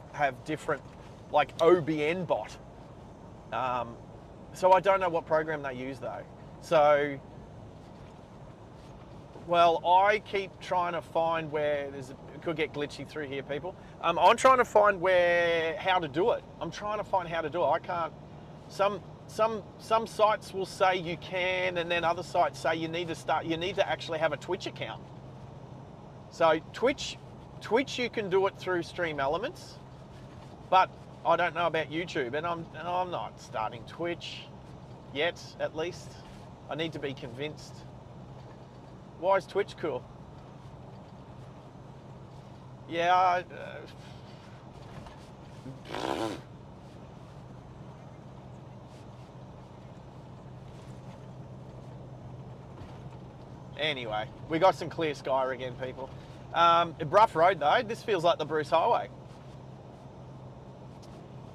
A: different, like OBN bot. So I don't know what program they use though. So, well, I keep trying to find where it could get glitchy through here, people. I'm trying to find how to do it. I'm trying to find how to do it. I can't. Some sites will say you can, and then other sites say you need to actually have a Twitch account. So Twitch you can do it through Stream Elements, but I don't know about YouTube, and I'm not starting Twitch yet, at least. I need to be convinced. Why is Twitch cool? Yeah, anyway, we got some clear sky again, people. A rough road though. This feels like the Bruce Highway.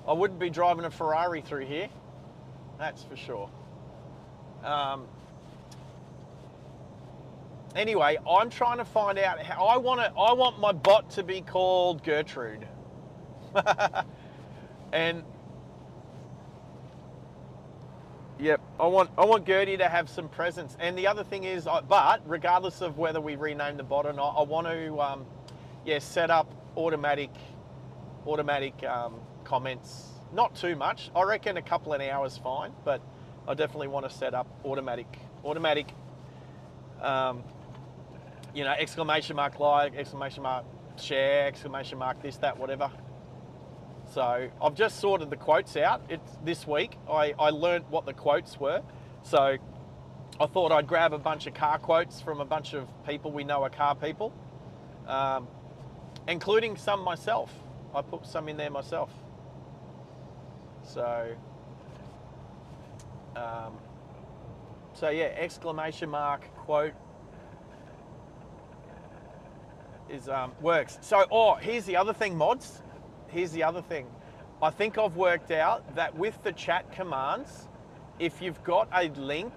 A: I wouldn't be driving a Ferrari through here, that's for sure. Anyway, I'm trying to find out how I want my bot to be called Gertrude. And yep, I want Gertie to have some presence. And the other thing is, but regardless of whether we rename the bot or not, I want to set up automatic comments. Not too much. I reckon a couple of hours fine, but I definitely want to set up automatic, exclamation mark like, exclamation mark share, exclamation mark this, that, whatever. So I've just sorted the quotes out. This week. I learned what the quotes were. So I thought I'd grab a bunch of car quotes from a bunch of people we know are car people, including some myself. I put some in there myself. So, yeah, exclamation mark quote is works. So, here's the other thing, mods. Here's the other thing. I think I've worked out that with the chat commands, if you've got a link,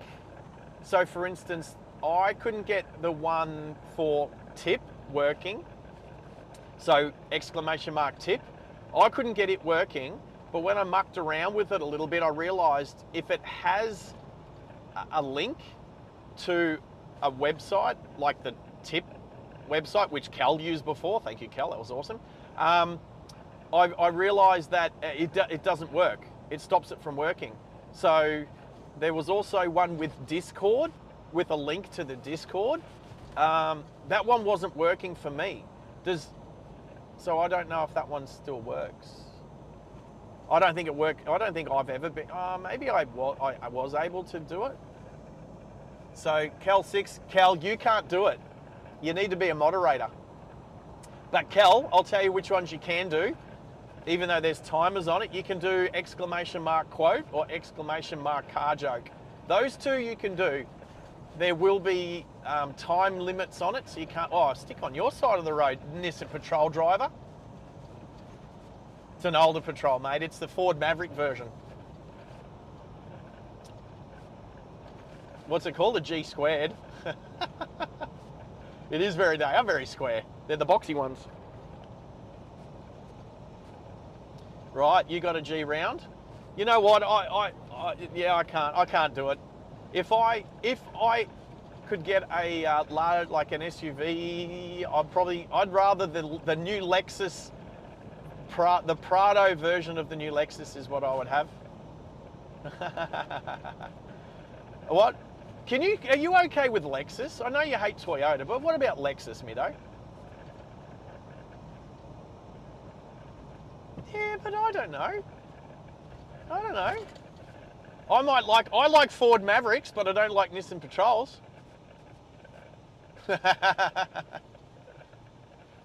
A: so for instance, I couldn't get the one for tip working. So exclamation mark tip, I couldn't get it working, but when I mucked around with it a little bit, I realized if it has a link to a website, like the tip website, which Cal used before, thank you Cal, that was awesome. I realized that it doesn't work. It stops it from working. So there was also one with Discord, with a link to the Discord. That one wasn't working for me. So I don't know if that one still works. I don't think it worked. I don't think I've ever been. Maybe I was able to do it. So Cal, you can't do it. You need to be a moderator. But Cal, I'll tell you which ones you can do. Even though there's timers on it, you can do exclamation mark quote or exclamation mark car joke. Those two you can do. There will be time limits on it, so you can't, stick on your side of the road, Nissan Patrol driver. It's an older Patrol, mate. It's the Ford Maverick version. What's it called? The G squared. It is they are very square. They're the boxy ones. Right, you got a G round. You know what? I can't do it. If I could get a large, like an SUV, I'd rather the new Lexus, the Prado version of the new Lexus is what I would have. What? Are you okay with Lexus? I know you hate Toyota, but what about Lexus, Mido? Yeah, but I don't know. I like Ford Mavericks, but I don't like Nissan Patrols.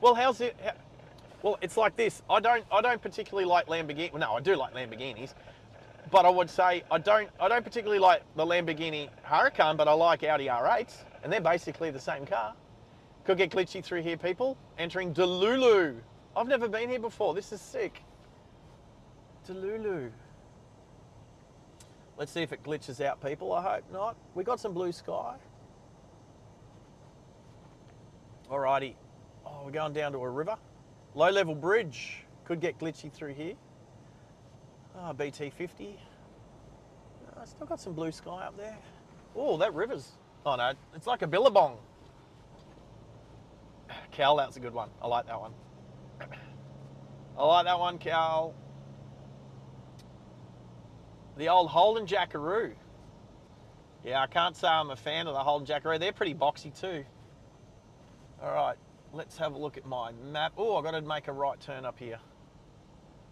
A: Well, how's it? Well, it's like this. I don't particularly like Lamborghini. Well, no, I do like Lamborghinis, but I would say I don't particularly like the Lamborghini Huracan, but I like Audi R8s, and they're basically the same car. Could get glitchy through here, people. Entering Delulu. I've never been here before. This is sick. Delulu. Let's see if it glitches out, people. I hope not. We got some blue sky. Alrighty. Oh, we're going down to a river. Low level bridge. Could get glitchy through here. BT50. Still got some blue sky up there. Oh, that river's... Oh no, it's like a billabong. Cal, that's a good one. I like that one. I like that one, Cal. The old Holden Jackaroo. Yeah, I can't say I'm a fan of the Holden Jackaroo. They're pretty boxy too. All right, let's have a look at my map. Oh, I've got to make a right turn up here.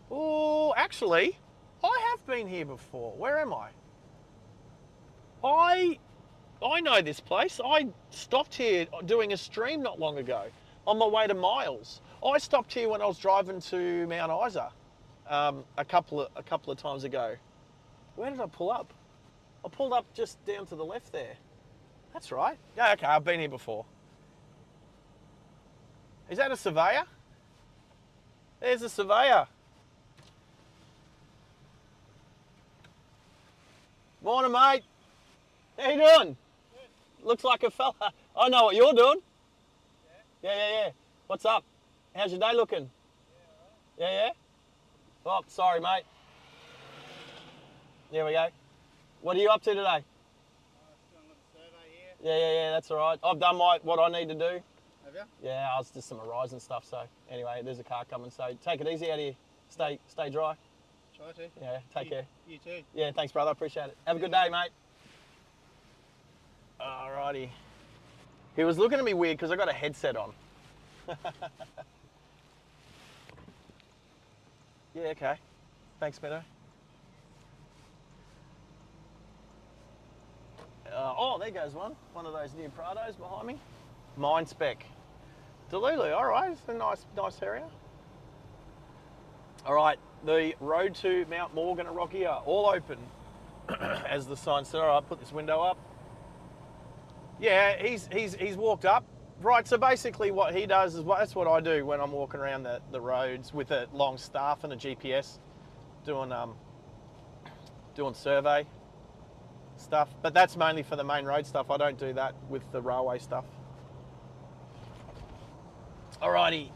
A: Oh, actually, I have been here before. Where am I? I know this place. I stopped here doing a stream not long ago on my way to Miles. I stopped here when I was driving to Mount Isa a couple of times ago. Where did I pull up? I pulled up just down to the left there. That's right. Yeah, okay, I've been here before. Is that a surveyor? There's a surveyor. Morning, mate. How you doing? Good. Looks like a fella. I know what you're doing. Yeah? Yeah. What's up? How's your day looking? Yeah, all right. Yeah? Oh, sorry, mate. There we go. What are you up to today?
C: Doing a little survey here.
A: Yeah, that's all right. I've done what I need to do.
C: Have you?
A: Yeah, I was just some Horizon stuff. So anyway, there's a car coming. So take it easy out here. Stay dry.
C: Try to.
A: Yeah, take care.
C: You too.
A: Yeah, thanks, brother. Appreciate it. Have a good day, mate. Alrighty. He was looking at me weird because I got a headset on. Yeah, okay. Thanks, Meadow. Oh, there goes one. One of those new Prados behind me. Mine spec. Delulu, all right. It's a nice area. All right, the road to Mount Morgan and Rocky are all open, as the sign said. All right, put this window up. Yeah, he's walked up. Right, so basically what he does is that's what I do when I'm walking around the roads with a long staff and a GPS, doing survey stuff. But that's mainly for the main road stuff. I don't do that with the railway stuff. Alrighty.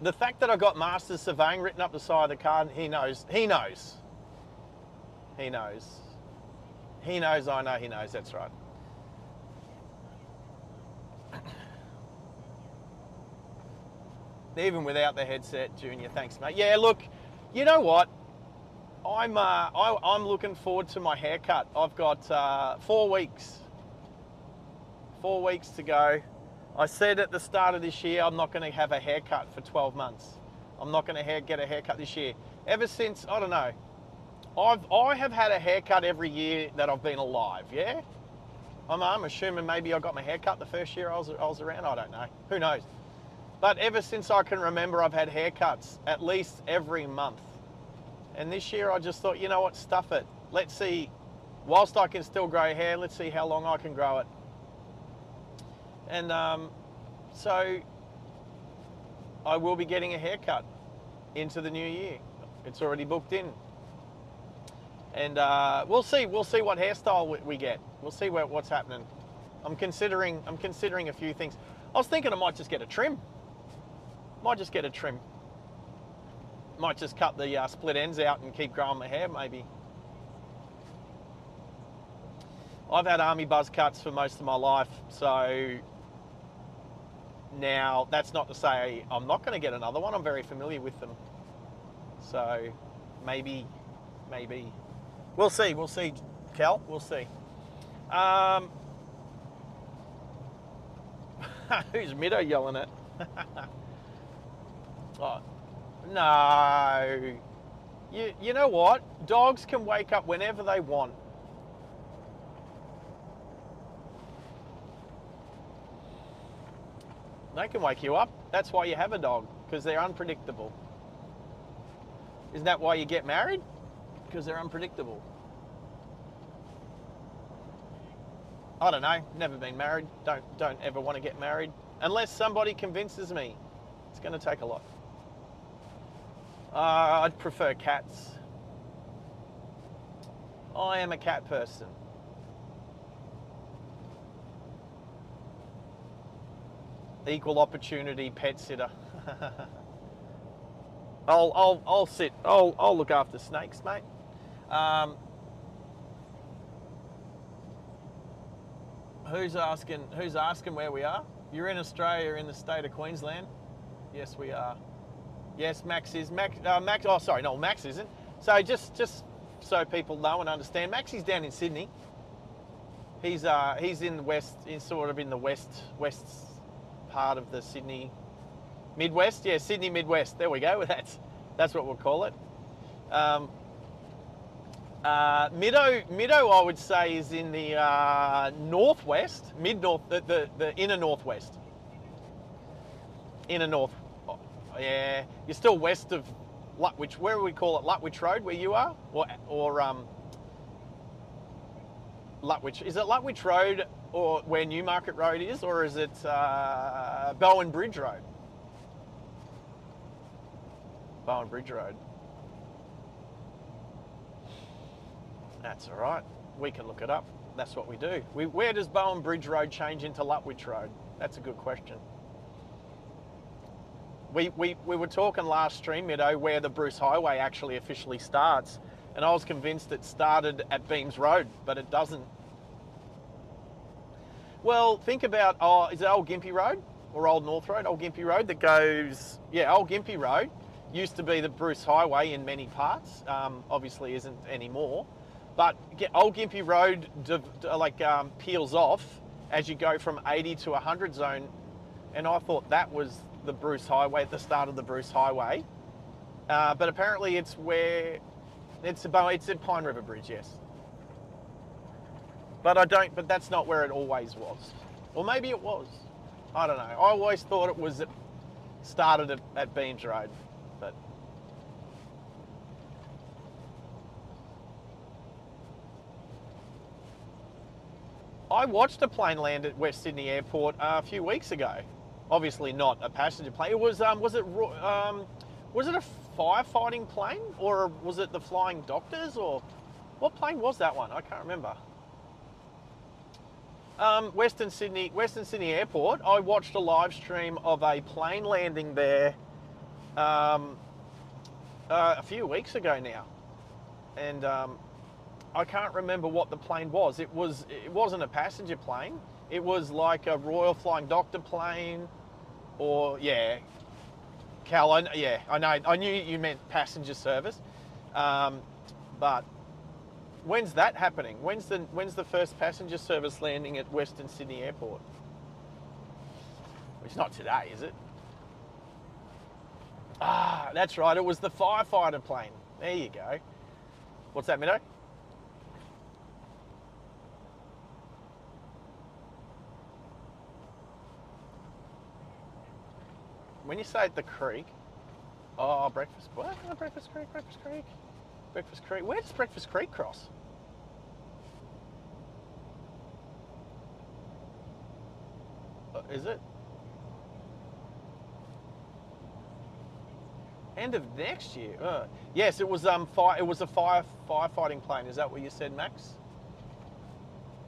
A: The fact that I got Masters Surveying written up the side of the car, he knows. I know he knows, that's right. Even without the headset, Junior, thanks, mate. Yeah, look, you know what? I'm looking forward to my haircut. I've got 4 weeks. 4 weeks to go. I said at the start of this year, I'm not going to have a haircut for 12 months. I'm not going to get a haircut this year. Ever since, I don't know, I have had a haircut every year that I've been alive, yeah? I'm assuming maybe I got my haircut the first year I was around, I don't know. Who knows? But ever since I can remember, I've had haircuts at least every month. And this year I just thought, you know what, stuff it. Let's see, whilst I can still grow hair, let's see how long I can grow it. And so I will be getting a haircut into the new year. It's already booked in. And we'll see what hairstyle we get. We'll see what's happening. I'm considering a few things. I was thinking I might just get a trim. Might just cut the split ends out and keep growing my hair, maybe. I've had army buzz cuts for most of my life, so now that's not to say I'm not going to get another one. I'm very familiar with them. So maybe. We'll see, Cal, we'll see. Who's Middo yelling at? Oh, no. You know what? Dogs can wake up whenever they want. They can wake you up. That's why you have a dog, because they're unpredictable. Isn't that why you get married? Because they're unpredictable. I don't know. Never been married. Don't ever want to get married. Unless somebody convinces me. It's going to take a lot. I'd prefer cats. I am a cat person. Equal opportunity pet sitter. I'll sit. I'll look after snakes, mate. Who's asking where we are? You're in Australia, in the state of Queensland. Yes, we are. Yes, Max is. Max. Oh, sorry, no, Max isn't. So just so people know and understand, Max is down in Sydney. He's in the west. He's sort of in the west part of the Sydney Midwest. Yeah, Sydney Midwest. There we go. That's what we'll call it. Middo, I would say, is in the northwest, mid-north, the inner northwest. Inner north. Yeah, you're still west of Lutwich. Where would we call it? Lutwich Road, where you are, or Lutwich. Is it Lutwich Road, or where Newmarket Road is, or is it Bowen Bridge Road? Bowen Bridge Road. That's all right. We can look it up. That's what we do. Where does Bowen Bridge Road change into Lutwich Road? That's a good question. we were talking last stream, where the Bruce Highway actually officially starts, and I was convinced it started at Beams Road, but it doesn't. Well, think about, is it Old Gympie Road or Old North Road? Old Gympie Road that goes, Old Gympie Road used to be the Bruce Highway in many parts. Obviously isn't anymore. But Old Gympie Road peels off as you go from 80 to 100 zone. And I thought that was the Bruce Highway, at the start of the Bruce Highway. But apparently it's at Pine River Bridge, yes. But that's not where it always was. Or maybe it was. I don't know. I always thought it started at Beams Road. But I watched a plane land at West Sydney Airport a few weeks ago. Obviously not a passenger plane. It was was it a firefighting plane, or was it the Flying Doctors, or what plane was that one? I can't remember. Western Sydney Airport. I watched a live stream of a plane landing there a few weeks ago now, and I can't remember what the plane was. It wasn't a passenger plane. It was like a Royal Flying Doctor plane, or Cal. I know. I knew you meant passenger service, but. When's that happening? When's the first passenger service landing at Western Sydney Airport? It's not today, is it? Ah, that's right. It was the firefighter plane. There you go. What's that, Minnow? When you say at the creek, breakfast. What? Breakfast Creek. Breakfast Creek. Where does Breakfast Creek cross? Is it? End of next year. Yes, it was it was a firefighting plane. Is that what you said, Max?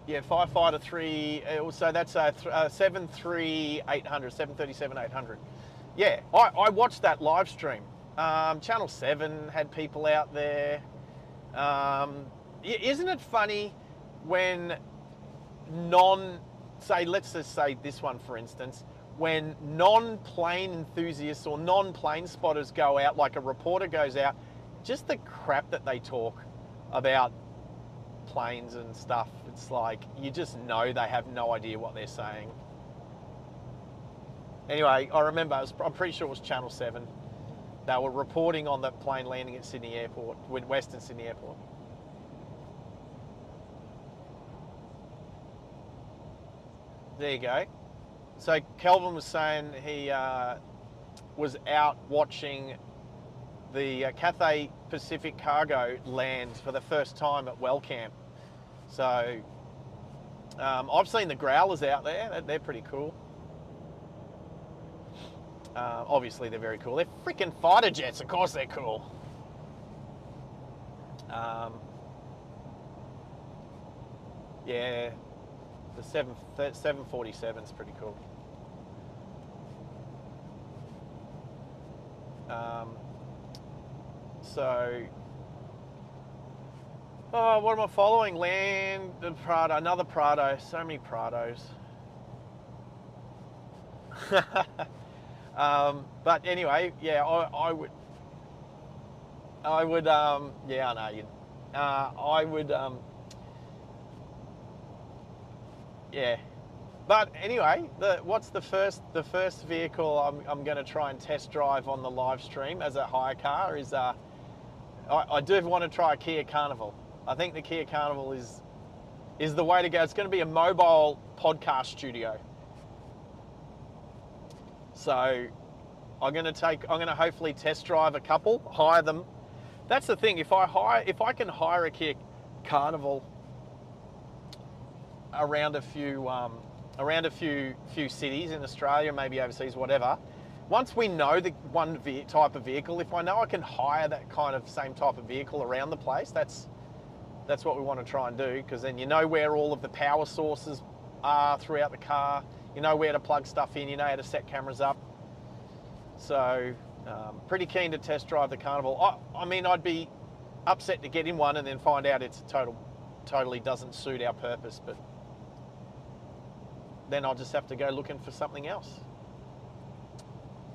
A: Yeah, firefighter 3. So that's a 737-800, 737-800. Yeah, I watched that live stream. Channel 7 had people out there. Isn't it funny when let's just say this one for instance, when non-plane enthusiasts or non-plane spotters go out, like a reporter goes out, just the crap that they talk about planes and stuff, it's like, you just know they have no idea what they're saying. Anyway, I remember, I'm pretty sure it was Channel 7. They were reporting on the plane landing at Sydney Airport, Western Sydney Airport. There you go. So Kelvin was saying he was out watching the Cathay Pacific Cargo land for the first time at Wellcamp. So I've seen the growlers out there. They're pretty cool. Obviously, they're very cool. They're freaking fighter jets. Of course, they're cool. Yeah, the 747 is pretty cool. What am I following? Land, Prado, another Prado. So many Prados. But anyway, yeah, I would, yeah, I know you. I would, yeah. But anyway, what's the first vehicle I'm going to try and test drive on the live stream as a hire car is I do want to try a Kia Carnival. I think the Kia Carnival is the way to go. It's going to be a mobile podcast studio. So I'm going to hopefully test drive a couple, hire them. That's the thing. If I can hire a Kia Carnival around a few cities in Australia, maybe overseas, whatever. Once we know the one type of vehicle, if I know I can hire that kind of same type of vehicle around the place, that's what we want to try and do, because then you know where all of the power sources are throughout the car. You know where to plug stuff in. You know how to set cameras up. So pretty keen to test drive the Carnival. I mean, I'd be upset to get in one and then find out it's totally doesn't suit our purpose, but then I'll just have to go looking for something else.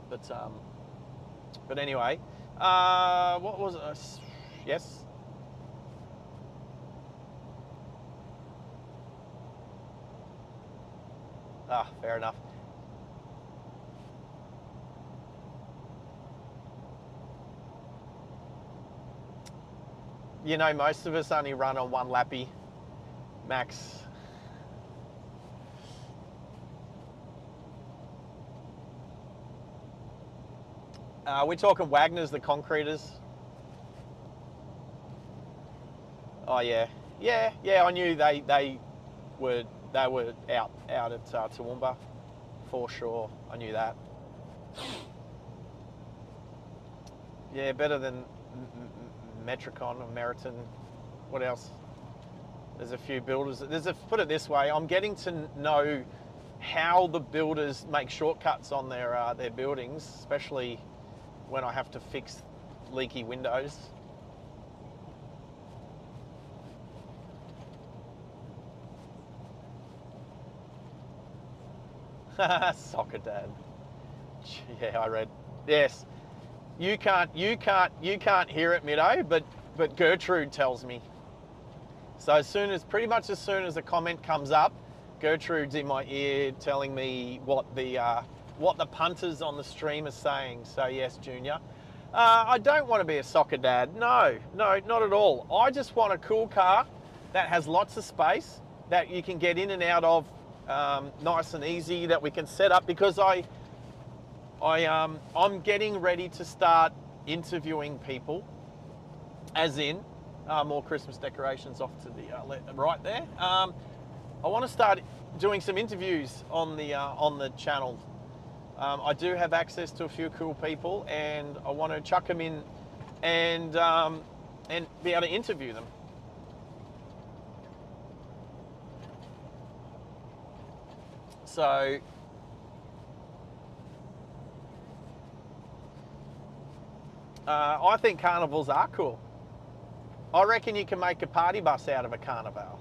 A: But anyway, what was it? Yes. Fair enough. You know, most of us only run on one lappy, max. We're talking Wagner's, the concreters. Oh yeah, yeah. I knew they were out at Toowoomba, for sure. I knew that. Yeah, better than Metricon or Meriton. What else? There's a few builders. Put it this way, I'm getting to know how the builders make shortcuts on their buildings, especially when I have to fix leaky windows. Soccer dad. Yeah, I read. Yes. You can't hear it, Middo, but Gertrude tells me. So pretty much as soon as a comment comes up, Gertrude's in my ear telling me what the punters on the stream are saying. So yes, Junior. I don't want to be a soccer dad. No, not at all. I just want a cool car that has lots of space, that you can get in and out of nice and easy, that we can set up, because I'm getting ready to start interviewing people, as in more Christmas decorations off to the right there. I want to start doing some interviews on the channel. I do have access to a few cool people, and I want to chuck them in and be able to interview them. So I think carnivals are cool. I reckon you can make a party bus out of a carnival.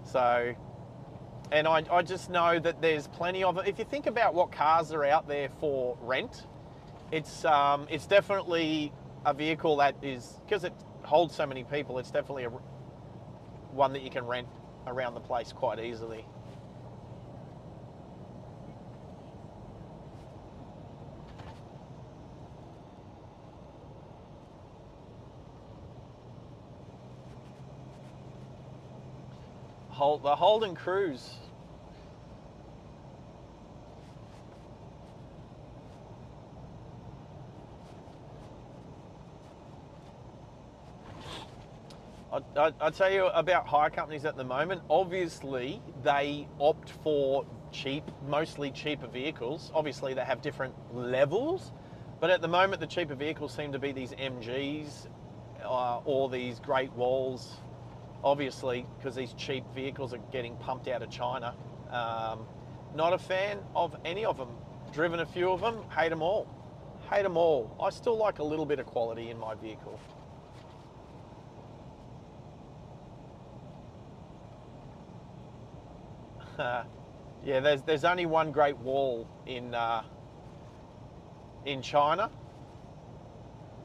A: So, and I just know that there's plenty of it. If you think about what cars are out there for rent, it's definitely a vehicle that is, because it holds so many people, it's definitely one that you can rent around the place quite easily. The Holden Cruise. I'll tell you about hire companies at the moment. Obviously, they opt for mostly cheaper vehicles. Obviously, they have different levels, but at the moment, the cheaper vehicles seem to be these MGs or these Great Walls. Obviously, because these cheap vehicles are getting pumped out of China. Not a fan of any of them. Driven a few of them, hate them all. Hate them all. I still like a little bit of quality in my vehicle. Yeah, there's only one Great Wall in China.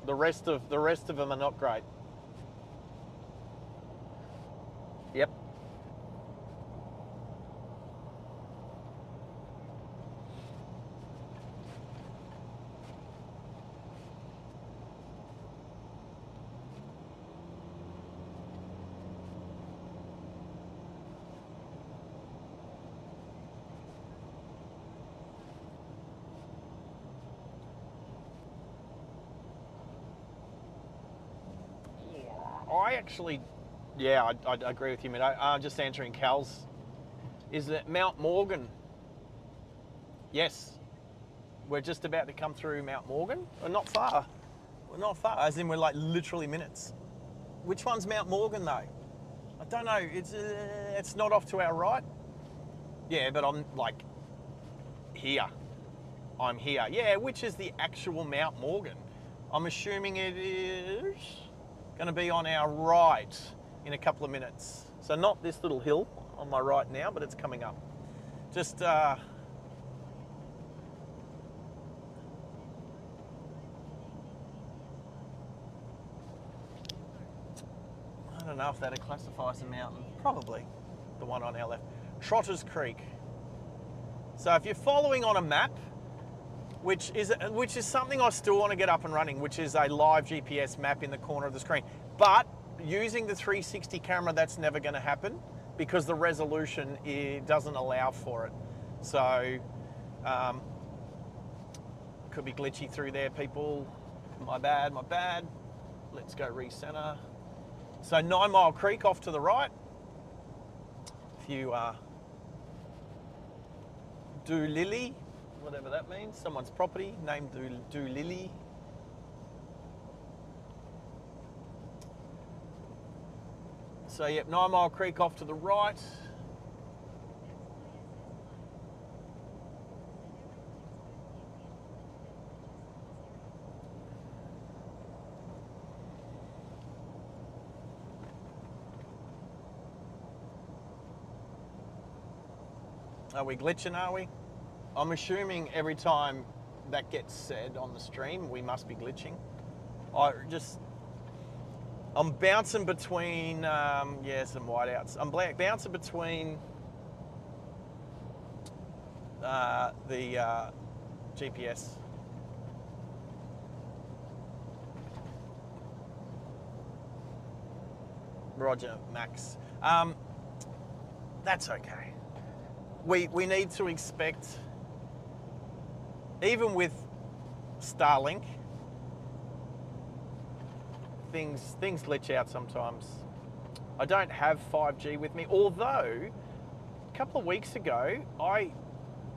A: The rest of them are not great. Yep. I actually, yeah, I agree with you, mate. I'm just answering Cal's. Is it Mount Morgan? Yes. We're just about to come through Mount Morgan. We're not far. We're not far, as in we're like literally minutes. Which one's Mount Morgan though? I don't know. It's not off to our right. Yeah, but I'm like here. I'm here. Yeah, which is the actual Mount Morgan. I'm assuming it is going to be on our right in a couple of minutes. So not this little hill on my right now, but it's coming up. Just I don't know if that'd classify as a mountain. Probably the one on our left. Trotters Creek. So if you're following on a map, which is something I still want to get up and running, which is a live GPS map in the corner of the screen. But using the 360 camera, that's never going to happen because the resolution doesn't allow for it. So could be glitchy through there, people. My bad, my bad. Let's go recenter. So 9 Mile Creek off to the right. If you Doolilly, whatever that means, someone's property named Doolilly. So yep, 9 Mile Creek off to the right. Are we glitching, are we? I'm assuming every time that gets said on the stream, we must be glitching. I'm bouncing between, some whiteouts. I'm bouncing between the GPS. Roger, Max. That's okay. We need to expect, even with Starlink, things glitch out sometimes. I don't have 5G with me, although a couple of weeks ago I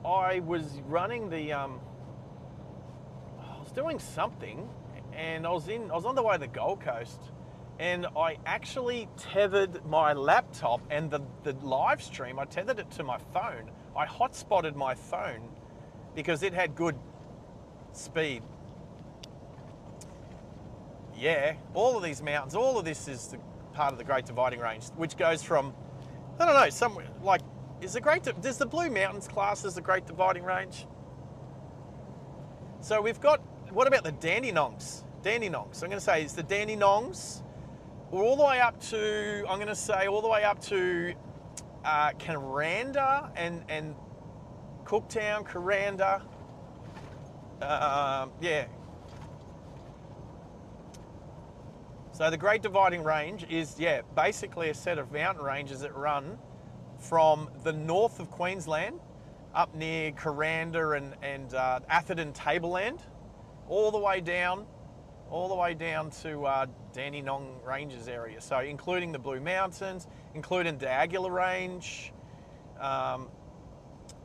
A: was running the I was doing something and I was on the way to the Gold Coast, and I actually tethered my laptop and the live stream, I tethered it to my phone. I hotspotted my phone because it had good speed. Yeah, all of these mountains, all of this is part of the Great Dividing Range, which goes from, I don't know, somewhere like, does the Blue Mountains class as the Great Dividing Range? So we've got, what about the Dandenongs? Dandenongs, I'm going to say it's the Dandenongs. We're all the way up to, I'm going to say all the way up to Kuranda and Cooktown, Kuranda. Yeah. So the Great Dividing Range is, basically a set of mountain ranges that run from the north of Queensland up near Kuranda and Atherton Tableland, all the way down to Dandenong Ranges area. So including the Blue Mountains, including the Aguilar Range.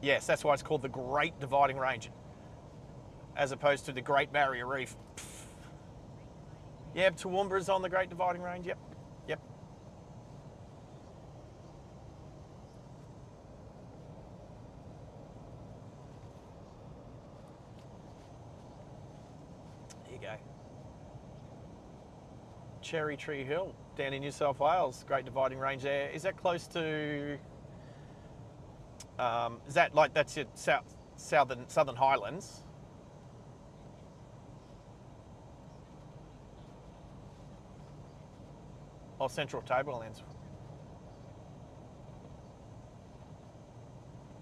A: Yes, that's why it's called the Great Dividing Range, as opposed to the Great Barrier Reef. Yep, Toowoomba's on the Great Dividing Range. Yep. There you go. Cherry Tree Hill down in New South Wales, Great Dividing Range there. Is that close to, is that like, that's your Southern Highlands? Or Central Tablelands?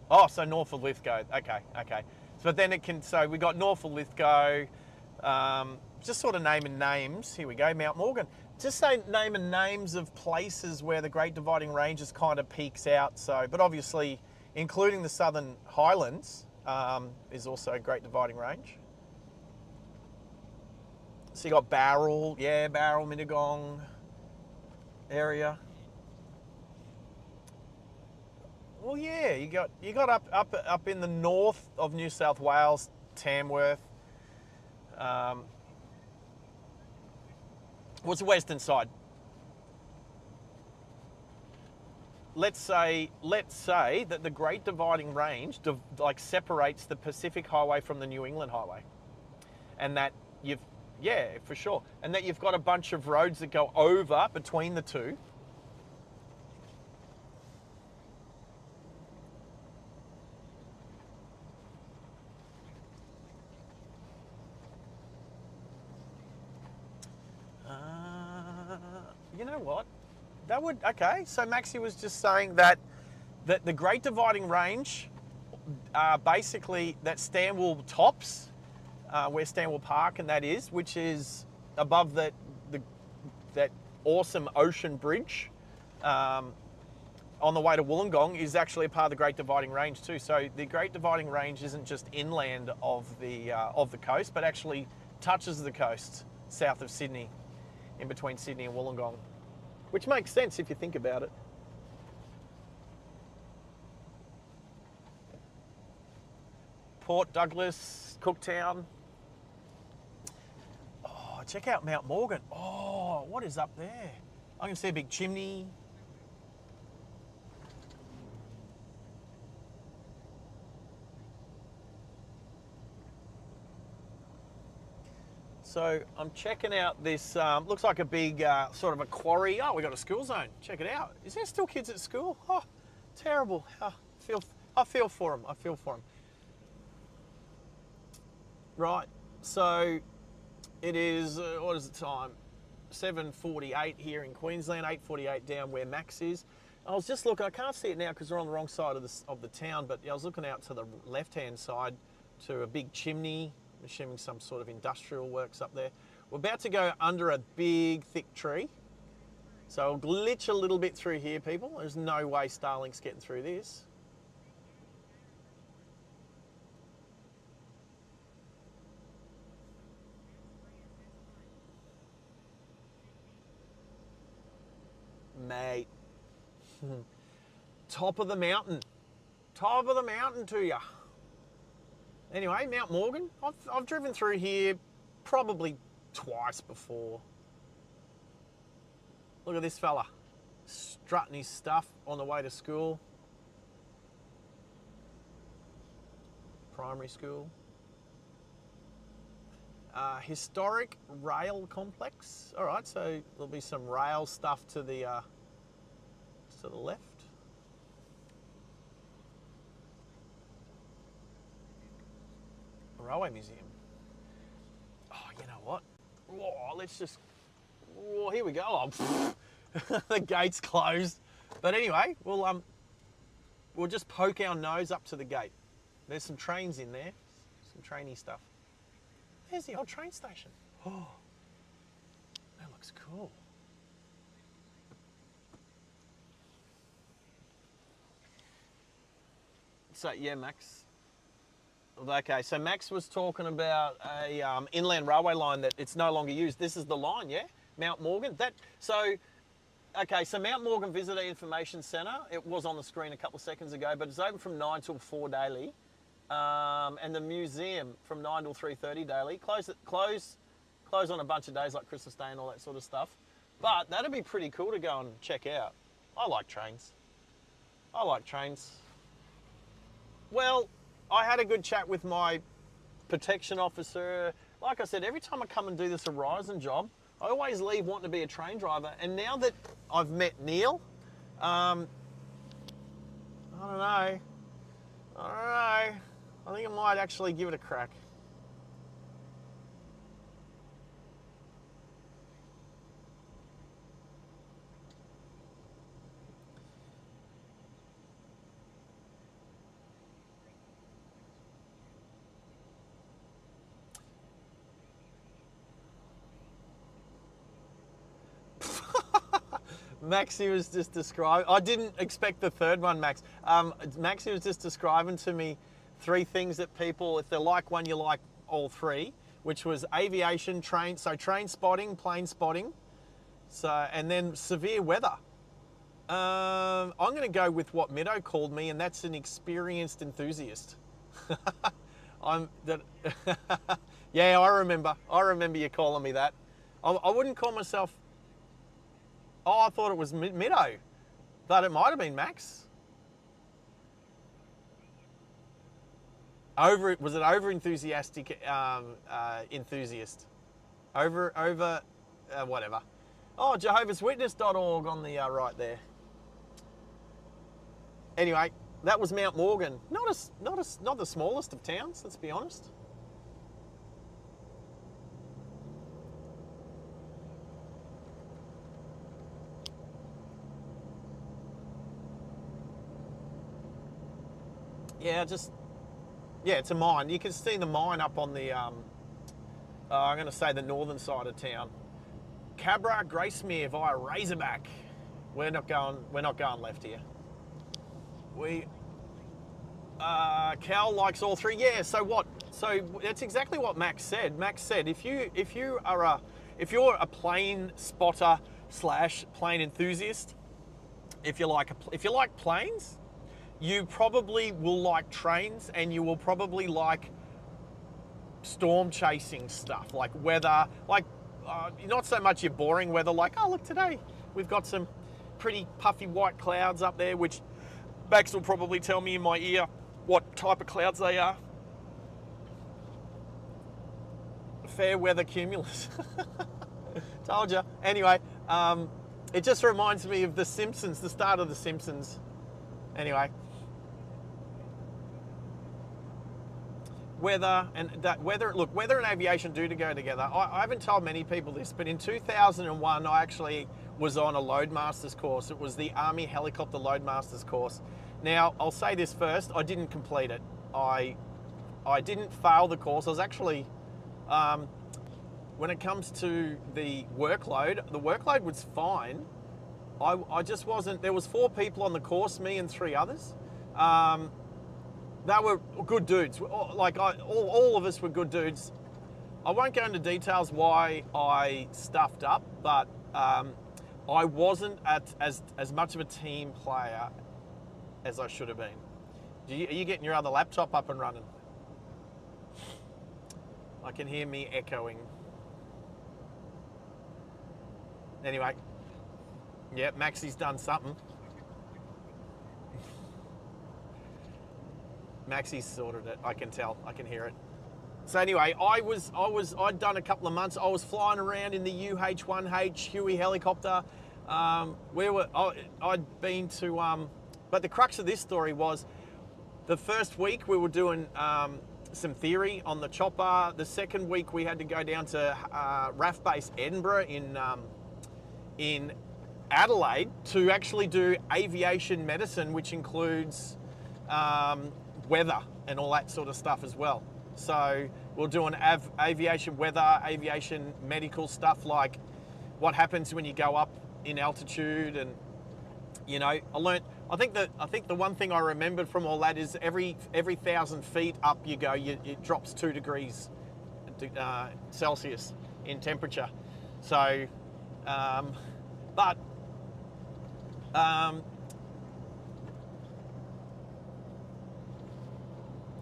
A: Oh, so north of Lithgow. Okay. So then so we got north of Lithgow, just sort of naming names. Here we go, Mount Morgan. Just say naming names of places where the Great Dividing Range just kind of peaks out. So, but obviously, including the Southern Highlands, is also a Great Dividing Range. So you got Barrel, Mittagong area. Well, yeah, you got up in the north of New South Wales, Tamworth. What's the western side? let's say that the Great Dividing Range like separates the Pacific Highway from the New England Highway, and that for sure, and that you've got a bunch of roads that go over between the two. You know what? That would, okay, so Maxie was just saying that the Great Dividing Range, basically that Stanwell tops, where Stanwell Park and that is, which is above that awesome ocean bridge on the way to Wollongong, is actually a part of the Great Dividing Range too. So the Great Dividing Range isn't just inland of the coast, but actually touches the coast south of Sydney, in between Sydney and Wollongong, which makes sense if you think about it. Port Douglas, Cooktown. Oh, check out Mount Morgan. Oh, what is up there? I can see a big chimney. So I'm checking out this, looks like a big sort of a quarry. Oh, we got a school zone. Check it out. Is there still kids at school? Oh, terrible. I feel for them. I feel for them. Right. So it is, what is the time? 7:48 here in Queensland, 8:48 down where Max is. I was just looking, I can't see it now because we're on the wrong side of the town, but I was looking out to the left-hand side to a big chimney. I'm assuming some sort of industrial works up there. We're about to go under a big, thick tree. So I'll glitch a little bit through here, people. There's no way Starlink's getting through this. Mate. Top of the mountain. Top of the mountain to ya. Anyway, Mount Morgan, I've driven through here probably twice before. Look at this fella, strutting his stuff on the way to school. Primary school. Historic rail complex. All right, so there'll be some rail stuff to the left. Railway Museum. Oh, you know what? Whoa, let's just. Whoa, here we go. Oh, the gate's closed. But anyway, we'll just poke our nose up to the gate. There's some trains in there, some trainy stuff. There's the old train station. Oh, that looks cool. So yeah, Max. Okay, so Max was talking about a inland railway line that it's no longer used. This is the line, yeah? Mount Morgan. Okay, so Mount Morgan Visitor Information Centre, it was on the screen a couple of seconds ago, but it's open from 9 till 4 daily. And the museum from 9 till 3:30 daily. Close on a bunch of days like Christmas Day and all that sort of stuff. But that'd be pretty cool to go and check out. I like trains. Well, I had a good chat with my protection officer. Like I said, every time I come and do this Horizon job, I always leave wanting to be a train driver. And now that I've met Neil, I don't know. I think I might actually give it a crack. Maxie was just describing, I didn't expect the third one, Max. Maxie was just describing to me 3 things that people, if they like one, you like all 3, which was aviation, train spotting, plane spotting, and then severe weather. I'm going to go with what Middo called me, and that's an experienced enthusiast. Yeah, I remember you calling me that. I wouldn't call myself. Oh, I thought it was Middo. Thought it might have been Max. Was it over enthusiastic enthusiast? Whatever. Oh, Jehovah'sWitness.org on the right there. Anyway, that was Mount Morgan. Not the smallest of towns, let's be honest. Yeah, it's a mine. You can see the mine up on the, I'm going to say the northern side of town. Cabra, Gracemere via Razorback. We're not going left here. Cal likes all three. Yeah. So what? So that's exactly what Max said. Max said if you're a plane spotter / plane enthusiast, if you like planes, you probably will like trains, and you will probably like storm chasing stuff like weather, like not so much your boring weather, like, oh look, today we've got some pretty puffy white clouds up there, which Max will probably tell me in my ear what type of clouds they are. Fair weather cumulus. Told you. Anyway, it just reminds me of The Simpsons, the start of The Simpsons. Anyway. Weather and aviation do go together. I haven't told many people this, but in 2001, I actually was on a Loadmasters course. It was the Army Helicopter Loadmasters course. Now, I'll say this first, I didn't complete it. I didn't fail the course. I was actually, when it comes to the workload was fine. I just wasn't, there was 4 people on the course, me and 3 others. They were good dudes. All of us were good dudes. I won't go into details why I stuffed up, but I wasn't as much of a team player as I should have been. Are you getting your other laptop up and running? I can hear me echoing. Anyway, yeah, Maxie's done something. Maxie's sorted it. I can tell. I can hear it. So anyway, I'd done a couple of months. I was flying around in the UH-1H Huey helicopter. I'd been to, but the crux of this story was the first week we were doing some theory on the chopper. The second week we had to go down to RAF Base Edinburgh in Adelaide to actually do aviation medicine, which includes weather and all that sort of stuff as well. So we're doing aviation weather, aviation medical stuff, like what happens when you go up in altitude. And you know, I think the one thing I remembered from all that is every 1,000 feet up you go, it drops 2 degrees Celsius in temperature. So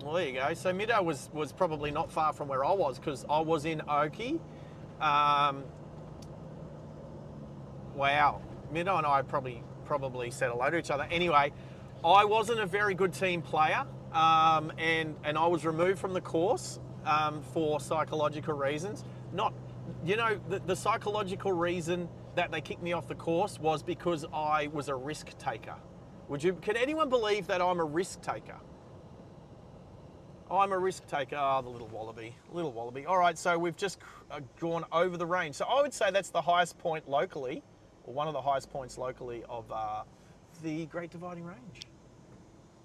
A: well, there you go. So Middo was probably not far from where I was, because I was in Oakey. Wow, Middo and I probably said hello to each other. Anyway, I wasn't a very good team player, and I was removed from the course for psychological reasons. The psychological reason that they kicked me off the course was because I was a risk taker. Can anyone believe that I'm a risk taker? I'm a risk taker. Oh, the little wallaby. All right, so we've just gone over the range. So I would say that's the highest point locally, or one of the highest points locally of the Great Dividing Range.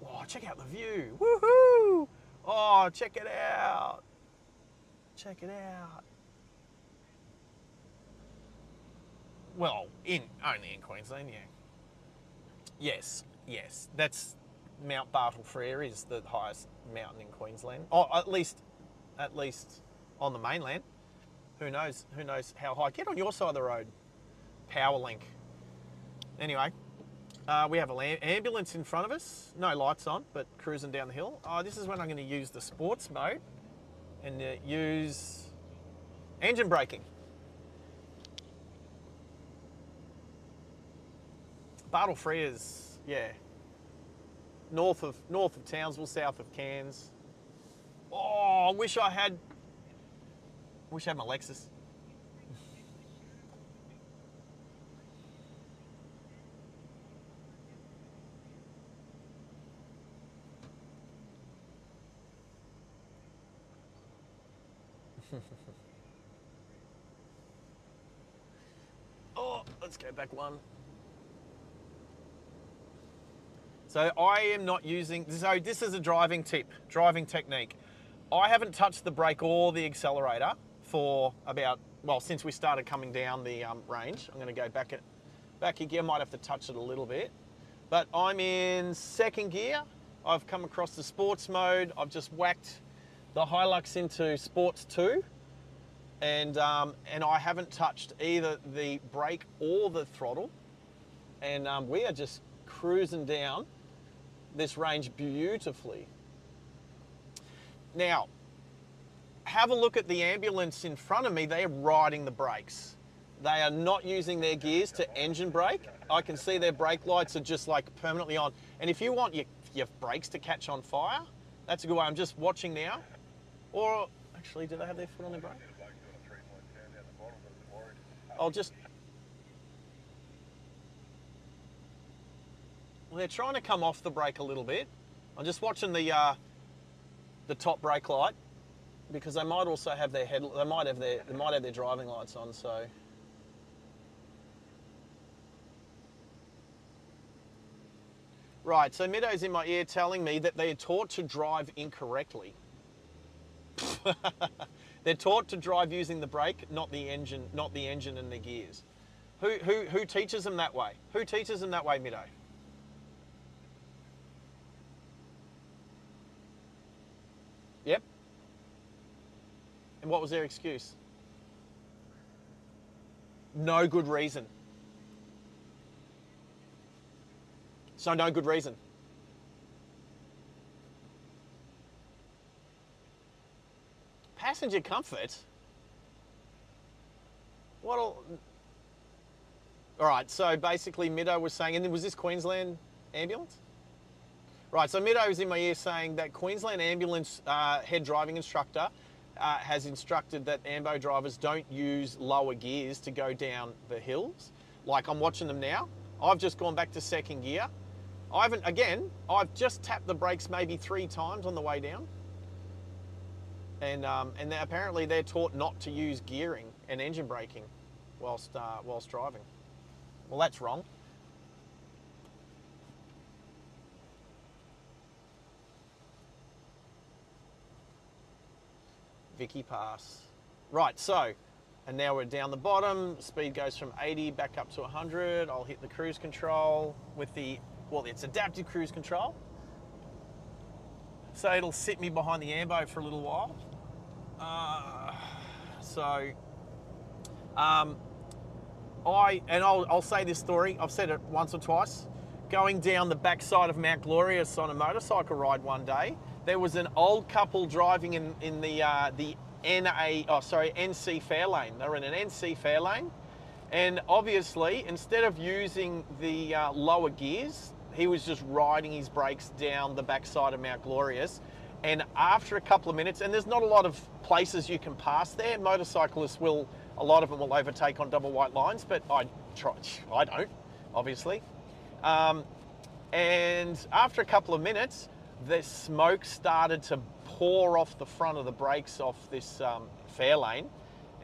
A: Oh, check out the view. Woohoo! Oh, check it out. Check it out. Well, only in Queensland, yeah. Yes. That's Mount Bartle Frere is the highest mountain in Queensland. Oh, at least on the mainland. Who knows how high? Get on your side of the road. Powerlink. Anyway, we have an ambulance in front of us. No lights on, but cruising down the hill. Oh, this is when I'm going to use the sports mode and use engine braking. Bartle Free is, yeah, north of Townsville, south of Cairns. Oh, I wish I had my Lexus. Oh, let's go back one. So I am not using, so this is a driving tip, driving technique. I haven't touched the brake or the accelerator for about, well, since we started coming down the range. I'm gonna go back again, might have to touch it a little bit. But I'm in second gear. I've come across the sports mode. I've just whacked the Hilux into sports 2. And I haven't touched either the brake or the throttle. And we are just cruising down this range beautifully. Now, have a look at the ambulance in front of me. They're riding the brakes. They are not using their gears to engine brake. I can see their brake lights are just like permanently on. And if you want your brakes to catch on fire, that's a good way. I'm just watching now. Or actually, do they have their foot on the brake? I'll just... Well, they're trying to come off the brake a little bit. I'm just watching the top brake light because they might also have their they might have their driving lights on. So right, so Middo's in my ear telling me that they're taught to drive incorrectly. They're taught to drive using the brake, not the engine and the gears. Who teaches them that way? Who teaches them that way, Middo? Yep. And what was their excuse? No good reason. So no good reason. Passenger comfort? All right, so basically Middo was saying, and was this Queensland ambulance? Right, so Middo was in my ear saying that Queensland ambulance head driving instructor has instructed that ambo drivers don't use lower gears to go down the hills. Like I'm watching them now. I've just gone back to second gear. I've just tapped the brakes maybe 3 times on the way down. And apparently they're taught not to use gearing and engine braking whilst driving. Well, that's wrong. Vicky Pass. Right, so, and now we're down the bottom. Speed goes from 80 back up to 100. I'll hit the cruise control with it's adaptive cruise control. So it'll sit me behind the ambo for a little while. I'll say this story. I've said it once or twice. Going down the backside of Mount Glorious on a motorcycle ride one day, there was an old couple driving in the NC fare lane. They were in an NC fare lane, and obviously instead of using the lower gears, he was just riding his brakes down the backside of Mount Glorious. And after a couple of minutes, and there's not a lot of places you can pass there, motorcyclists a lot of them will overtake on double white lines, but I don't, obviously. And after a couple of minutes, the smoke started to pour off the front of the brakes off this fare lane.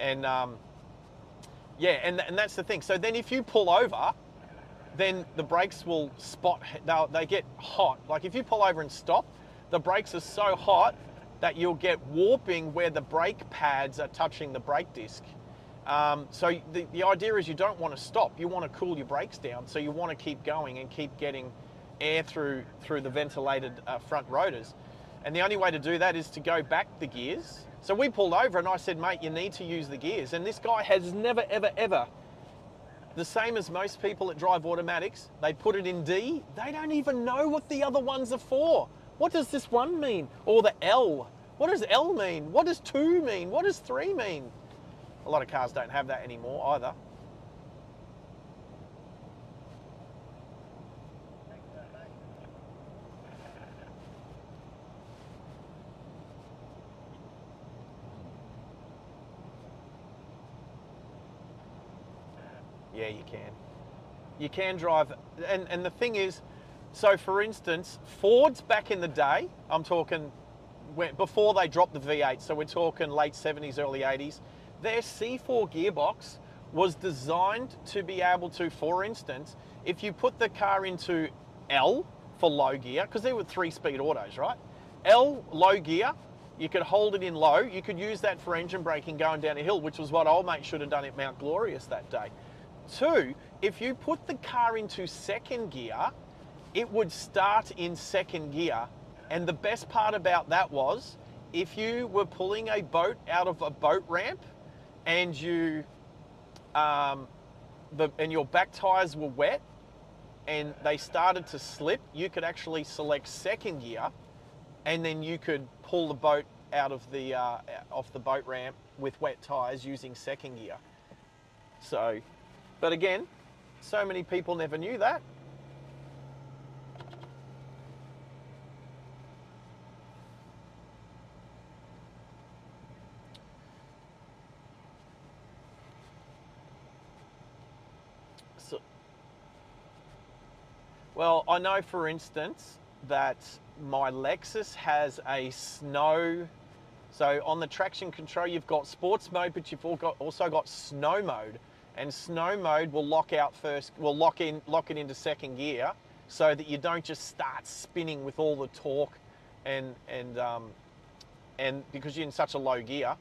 A: And and that's the thing. So then if you pull over, then the brakes will they get hot. Like if you pull over and stop, the brakes are so hot that you'll get warping where the brake pads are touching the brake disc. So the idea is you don't want to stop. You want to cool your brakes down. So you want to keep going and keep getting air through the ventilated front rotors. And the only way to do that is to go back the gears. So we pulled over and I said, mate, you need to use the gears. And this guy has never, ever, ever, the same as most people that drive automatics, they put it in D. They don't even know what the other ones are for. What does this one mean? Or the L. What does L mean? What does 2 mean? What does 3 mean? A lot of cars don't have that anymore either. Yeah, you can. You can drive, and the thing is, so for instance, Fords back in the day, I'm talking before they dropped the V8, so we're talking late 70s, early 80s, their C4 gearbox was designed to be able to, for instance, if you put the car into L for low gear, because they were 3-speed autos, right? L, low gear, you could hold it in low, you could use that for engine braking going down a hill, which was what old mate should have done at Mount Glorious that day. 2, if you put the car into second gear, it would start in second gear. And the best part about that was, if you were pulling a boat out of a boat ramp and you and your back tires were wet and they started to slip, you could actually select second gear, and then you could pull the boat out of the off the boat ramp with wet tires using second gear. So, but again, so many people never knew that. So, well, I know, for instance, that my Lexus has a snow. So on the traction control, you've got sports mode, but you've also got snow mode. And snow mode will lock out first, will lock it into second gear, so that you don't just start spinning with all the torque, and because you're in such a low gear,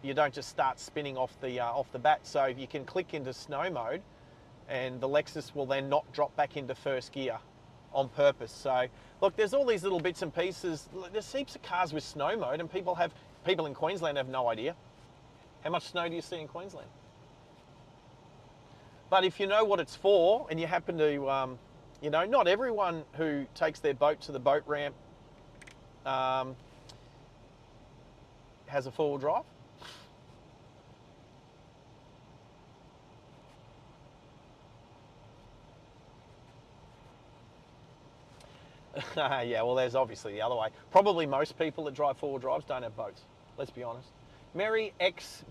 A: you don't just start spinning off the bat. So you can click into snow mode, and the Lexus will then not drop back into first gear on purpose. So look, there's all these little bits and pieces. There's heaps of cars with snow mode, and people in Queensland have no idea. How much snow do you see in Queensland? But if you know what it's for, and you happen to, you know, not everyone who takes their boat to the boat ramp has a four-wheel drive. Yeah, well, there's obviously the other way. Probably most people that drive four-wheel drives don't have boats. Let's be honest. Mary X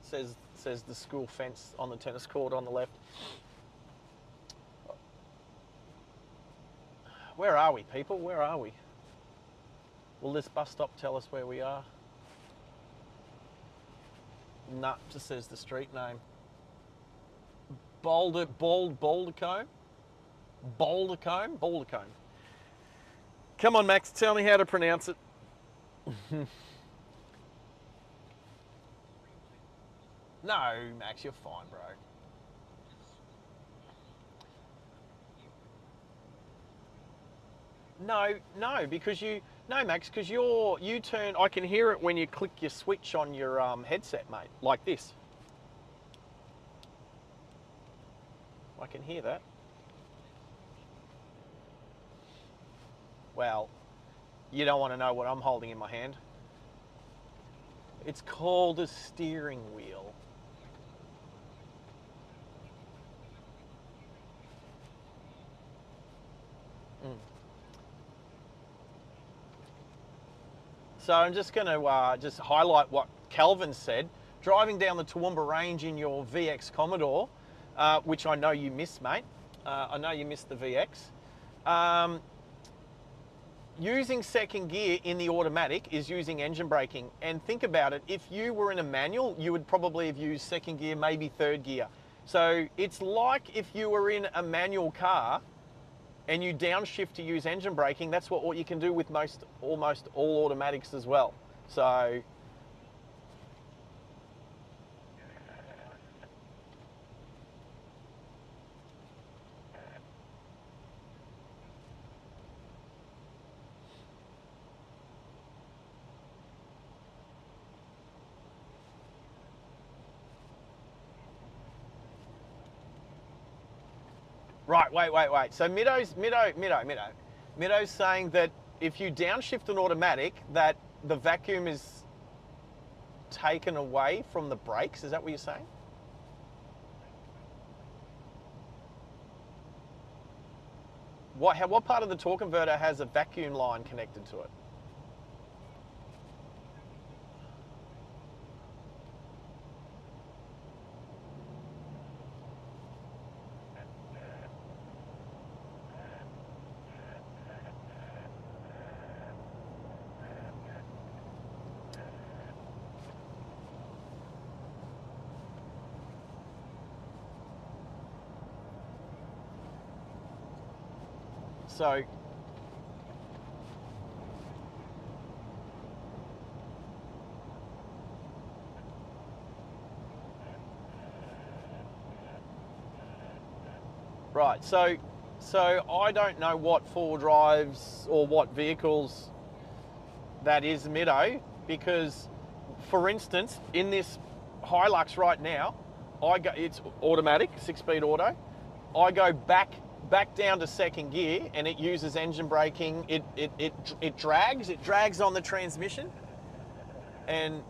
A: says the school fence on the tennis court on the left. Where are we, people? Where are we? Will this bus stop tell us where we are? Nah, just says the street name. Bouldercombe. Come on, Max, tell me how to pronounce it. No, Max, you're fine, bro. No, because Max, because you turn. I can hear it when you click your switch on your headset, mate, like this. I can hear that. Well, you don't want to know what I'm holding in my hand. It's called a steering wheel. So I'm just going to just highlight what Calvin said. Driving down the Toowoomba Range in your VX Commodore, which I know you missed, mate. I know you missed the VX. Using second gear in the automatic is using engine braking. And think about it, if you were in a manual, you would probably have used second gear, maybe third gear. So it's like if you were in a manual car and you downshift to use engine braking. That's what you can do with almost all automatics as well. So right, wait. So Middo's saying that if you downshift an automatic, that the vacuum is taken away from the brakes. Is that what you're saying? What part of the torque converter has a vacuum line connected to it? So right, so I don't know what four-wheel drives or what vehicles that is Middo, because, for instance, in this Hilux right now, it's automatic, 6-speed auto. I go back down to second gear, and it uses engine braking. It drags on the transmission, and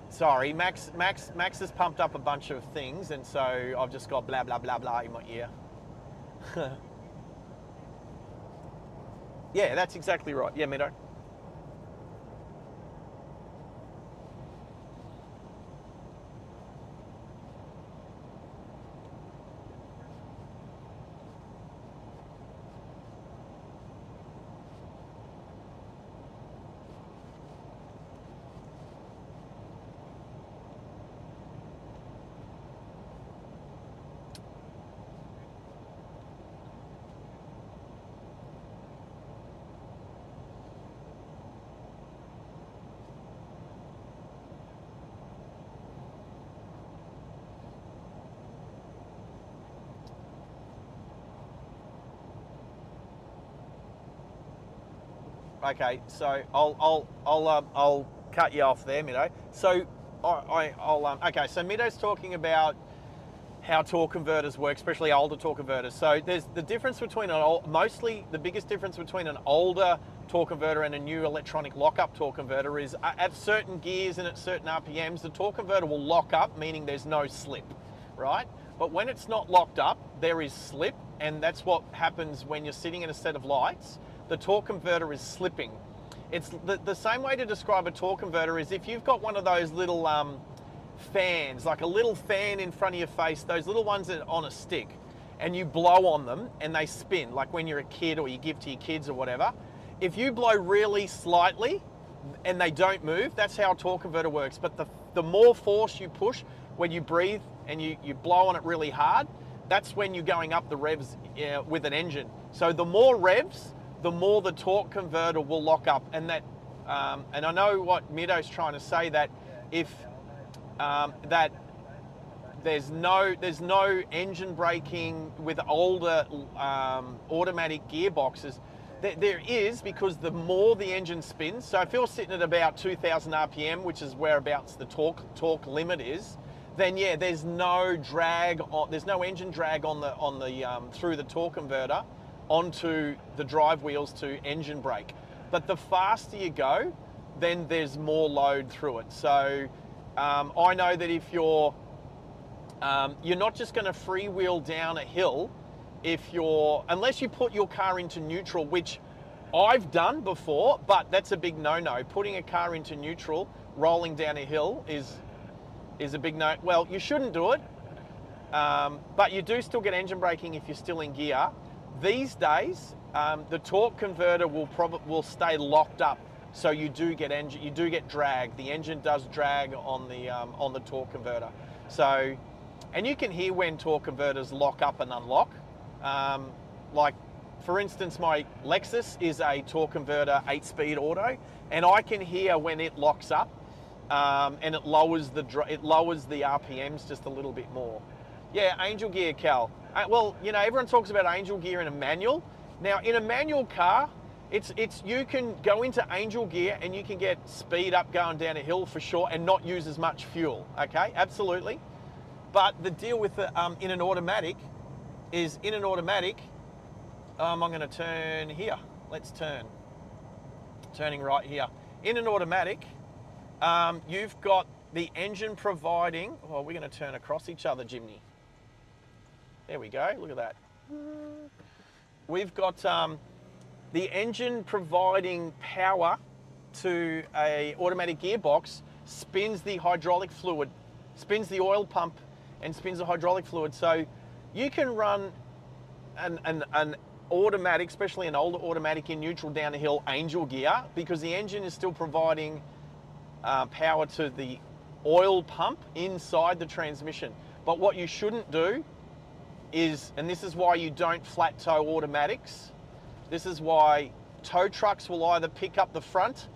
A: sorry, Max has pumped up a bunch of things, and so I've just got blah blah blah blah in my ear. Yeah, that's exactly right. Yeah, Middo. Okay, so I'll cut you off there, Middo. So okay. So Middo's talking about how torque converters work, especially older torque converters. So there's the difference between mostly the biggest difference between an older torque converter and a new electronic lockup torque converter is at certain gears and at certain RPMs, the torque converter will lock up, meaning there's no slip, right? But when it's not locked up, there is slip, and that's what happens when you're sitting in a set of lights. The torque converter is slipping. It's the same way to describe a torque converter is if you've got one of those little fans, like a little fan in front of your face, those little ones that are on a stick, and you blow on them and they spin, like when you're a kid or you give to your kids or whatever. If you blow really slightly and they don't move, that's how a torque converter works. But the more force you push when you breathe and you blow on it really hard, that's when you're going up the revs with an engine. So the more revs, the more the torque converter will lock up, and that, and I know what Middo's trying to say, that if that there's no engine braking with older automatic gearboxes. There is, because the more the engine spins. So if you're sitting at about 2,000 RPM, which is whereabouts the torque limit is, then yeah, there's no drag on, there's no engine drag on the through the torque converter onto the drive wheels to engine brake. But the faster you go, then there's more load through it. So I know that if you're not just going to freewheel down a hill unless you put your car into neutral, which I've done before, but that's a big no-no. Putting a car into neutral, rolling down a hill is a big no. Well, you shouldn't do it, but you do still get engine braking if you're still in gear. These days, the torque converter will stay locked up, so you do get drag. The engine does drag on the torque converter. So, and you can hear when torque converters lock up and unlock. Like, for instance, my Lexus is a torque converter 8-speed auto, and I can hear when it locks up, and it lowers the RPMs just a little bit more. Yeah, angel gear, Cal. Well, you know, everyone talks about angel gear in a manual. Now, in a manual car, you can go into angel gear and you can get speed up going down a hill for sure and not use as much fuel. Okay, absolutely. But the deal with in an automatic is, I'm going to turn here. Let's turn. Turning right here. In an automatic, you've got the engine providing. Well, we're going to turn across each other, Jimmy. There we go. Look at that. We've got the engine providing power to a automatic gearbox, spins the hydraulic fluid, spins the oil pump, and spins the hydraulic fluid. So you can run an automatic, especially an older automatic, in neutral down the hill angel gear, because the engine is still providing power to the oil pump inside the transmission. But what you shouldn't do is, and this is why you don't flat tow automatics. This is why tow trucks will either pick up the front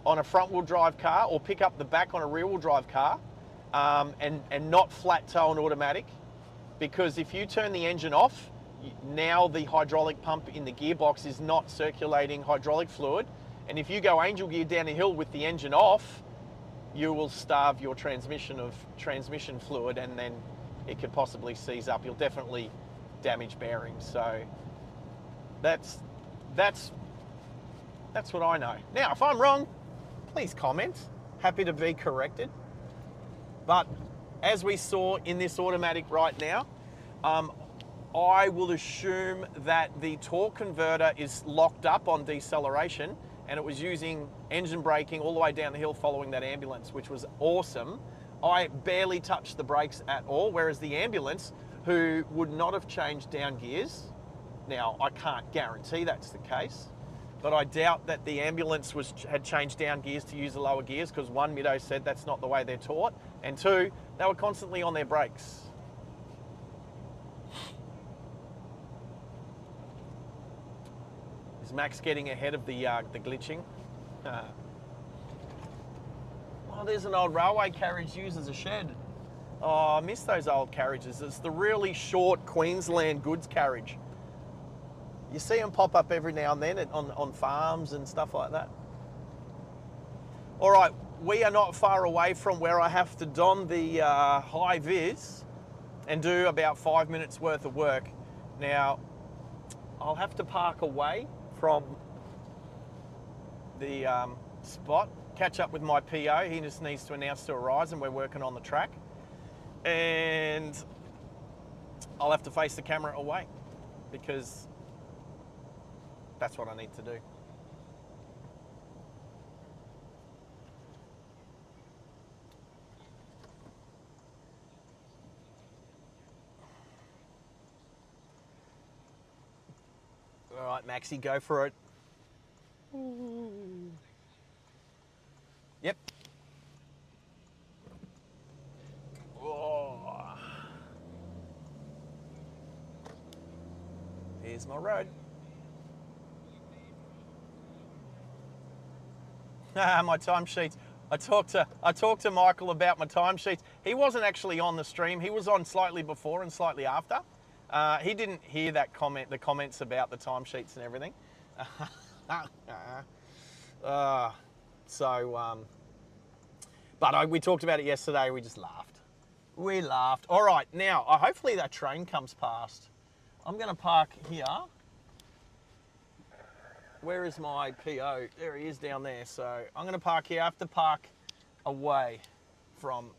A: on a front wheel drive car or pick up the back on a rear wheel drive car, and not flat tow an automatic. Because if you turn the engine off, now the hydraulic pump in the gearbox is not circulating hydraulic fluid. And if you go angel gear down a hill with the engine off, you will starve your transmission of transmission fluid, and then it could possibly seize up. You'll definitely damage bearings. So that's what I know. Now, if I'm wrong, please comment. Happy to be corrected. But as we saw in this automatic right now, I will assume that the torque converter is locked up on deceleration, and it was using engine braking all the way down the hill following that ambulance, which was awesome. I barely touched the brakes at all, whereas the ambulance, who would not have changed down gears, now I can't guarantee that's the case, but I doubt that the ambulance had changed down gears to use the lower gears, because one, Middo said that's not the way they're taught, and two, they were constantly on their brakes. Is Max getting ahead of the glitching? Oh, there's an old railway carriage used as a shed. Oh, I miss those old carriages. It's the really short Queensland goods carriage. You see them pop up every now and then on farms and stuff like that. All right, we are not far away from where I have to don the high vis and do about 5 minutes worth of work. Now, I'll have to park away from the spot, catch up with my PO. He just needs to announce to Horizon we're working on the track. And I'll have to face the camera away because that's what I need to do. All right, Maxie, go for it. Ooh. Yep. Oh. Here's my road. My timesheets. I talked to Michael about my timesheets. He wasn't actually on the stream. He was on slightly before and slightly after. He didn't hear that comment, the comments about the timesheets and everything. But we talked about it yesterday. We just laughed. We laughed. All right, now hopefully that train comes past. I'm going to park here. Where is my PO? There he is down there. So I'm going to park here. I have to park away from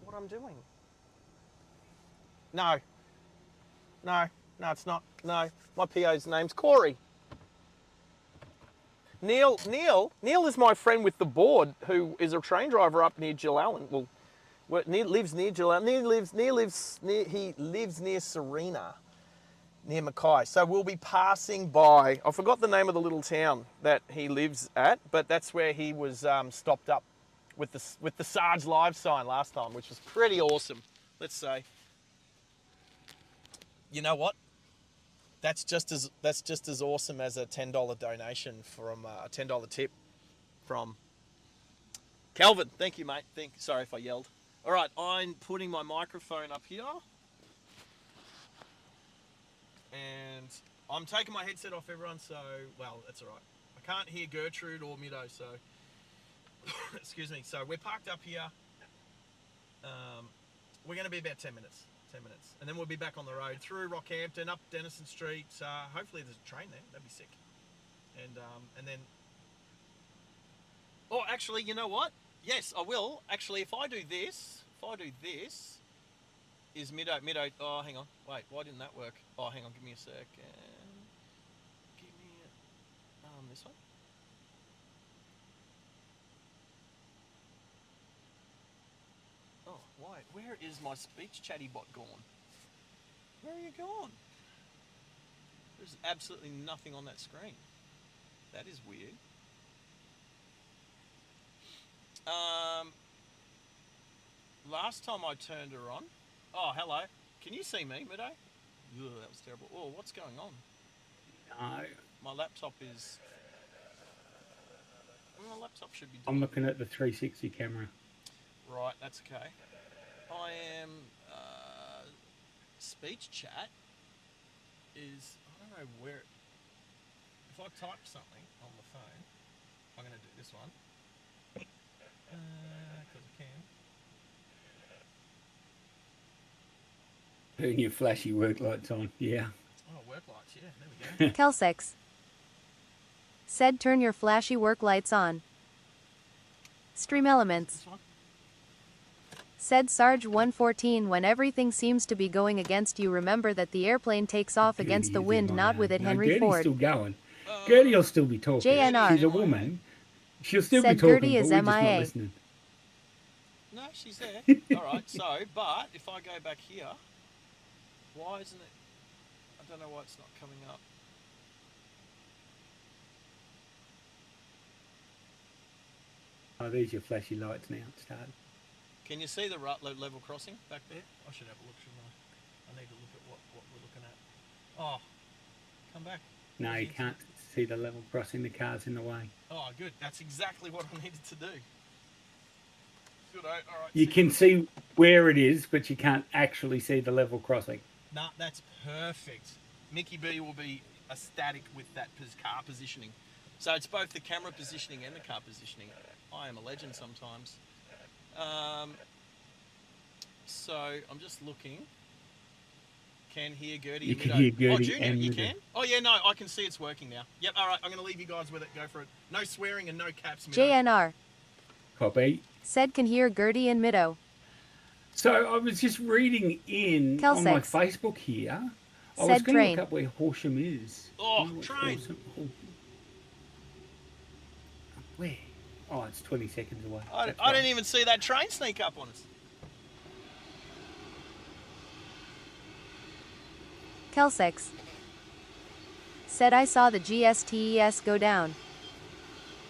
A: what I'm doing. No, it's not. No, my PO's name's Corey. Neil is my friend with the board, who is a train driver up near Jill Allen. Well, lives near Jill Allen. He lives near Serena, near Mackay. So we'll be passing by. I forgot the name of the little town that he lives at, but that's where he was stopped up with the SARGE live sign last time, which was pretty awesome. Let's say. You know what? That's just as awesome as a $10 donation from a $10 tip from Calvin. Thank you, mate. Sorry if I yelled. All right, I'm putting my microphone up here, and I'm taking my headset off, everyone. So, well, that's all right. I can't hear Gertrude or Middo, so excuse me. So we're parked up here. We're going to be about 10 minutes. 10 minutes, and then we'll be back on the road through Rockhampton, up Denison Street. Hopefully there's a train there. That'd be sick. And then, oh, actually, you know what? Yes, I will. Actually, if I do this, is Middo. Oh, hang on. Wait, why didn't that work? Oh, hang on. Give me a sec. Give me this one. Oh, why? Where is my speech chatty bot gone? Where are you gone? There's absolutely nothing on that screen. That is weird. Last time I turned her on. Oh, hello. Can you see me, Midday? Ugh, that was terrible. Oh, what's going on?
D: No,
A: My laptop is... My laptop should be
D: I'm
A: doing...
D: looking at the 360 camera.
A: Right, that's okay. I am... speech chat is... I don't know where... If I type something on the phone, I'm going to do this one. Because I can.
D: Turn your flashy work lights on. Yeah.
A: Oh, work lights, yeah, there we go.
E: Kelsex said turn your flashy work lights on. Stream elements.
A: This one?
E: Said SARGE 114 when everything seems to be going against you, remember that the airplane takes off against the
D: Gertie is
E: wind,
D: in
E: not
D: my
E: with it,
D: no,
E: Henry
D: Gertie's
E: Ford.
D: still going. Gertie will still be talking.
E: JNR.
D: She's a woman. She'll still
E: Said
D: be talking,
E: Gertie
D: but
E: is
D: we're just not
E: MIA.
D: listening.
A: No, she's there. All right, so, but if I go back here, why isn't it... I don't know why it's not coming up.
D: Oh, there's your flashy lights now. It started.
A: Can you see the level crossing back there? I should have a look, shouldn't I? I need to look at what we're looking at. Oh, come back.
D: No,
A: Where's
D: you
A: the-
D: can't see the level crossing. The car's in the way.
A: Oh, good. That's exactly what I needed to do. Good. All right.
D: You can see where it is, but you can't actually see the level crossing.
A: Nah, that's perfect. Mickey B will be ecstatic with that car positioning. So it's both the camera positioning and the car positioning. I am a legend sometimes. So I'm just looking. Can hear Gertie.
D: You
A: and
D: can
A: Mido.
D: hear Gertie
A: Oh, Junior,
D: and
A: you
D: Mido.
A: can? Oh yeah, no, I can see it's working now. Yep. All right, I'm going to leave you guys with it. Go for it. No swearing and no caps. Mido.
E: JNR
D: Copy.
E: said can hear Gertie and Mido.
D: So I was just reading on my
E: Kelsex.
D: Facebook here. I was
E: Said
D: going to
E: train.
D: look up where Horsham is.
A: Oh,
D: You know what
A: train.
D: Where? Oh, it's 20 seconds away.
A: I
D: That's
A: didn't
D: right.
A: even see that train sneak up on us.
E: Kelsex said I saw the GSTES go down.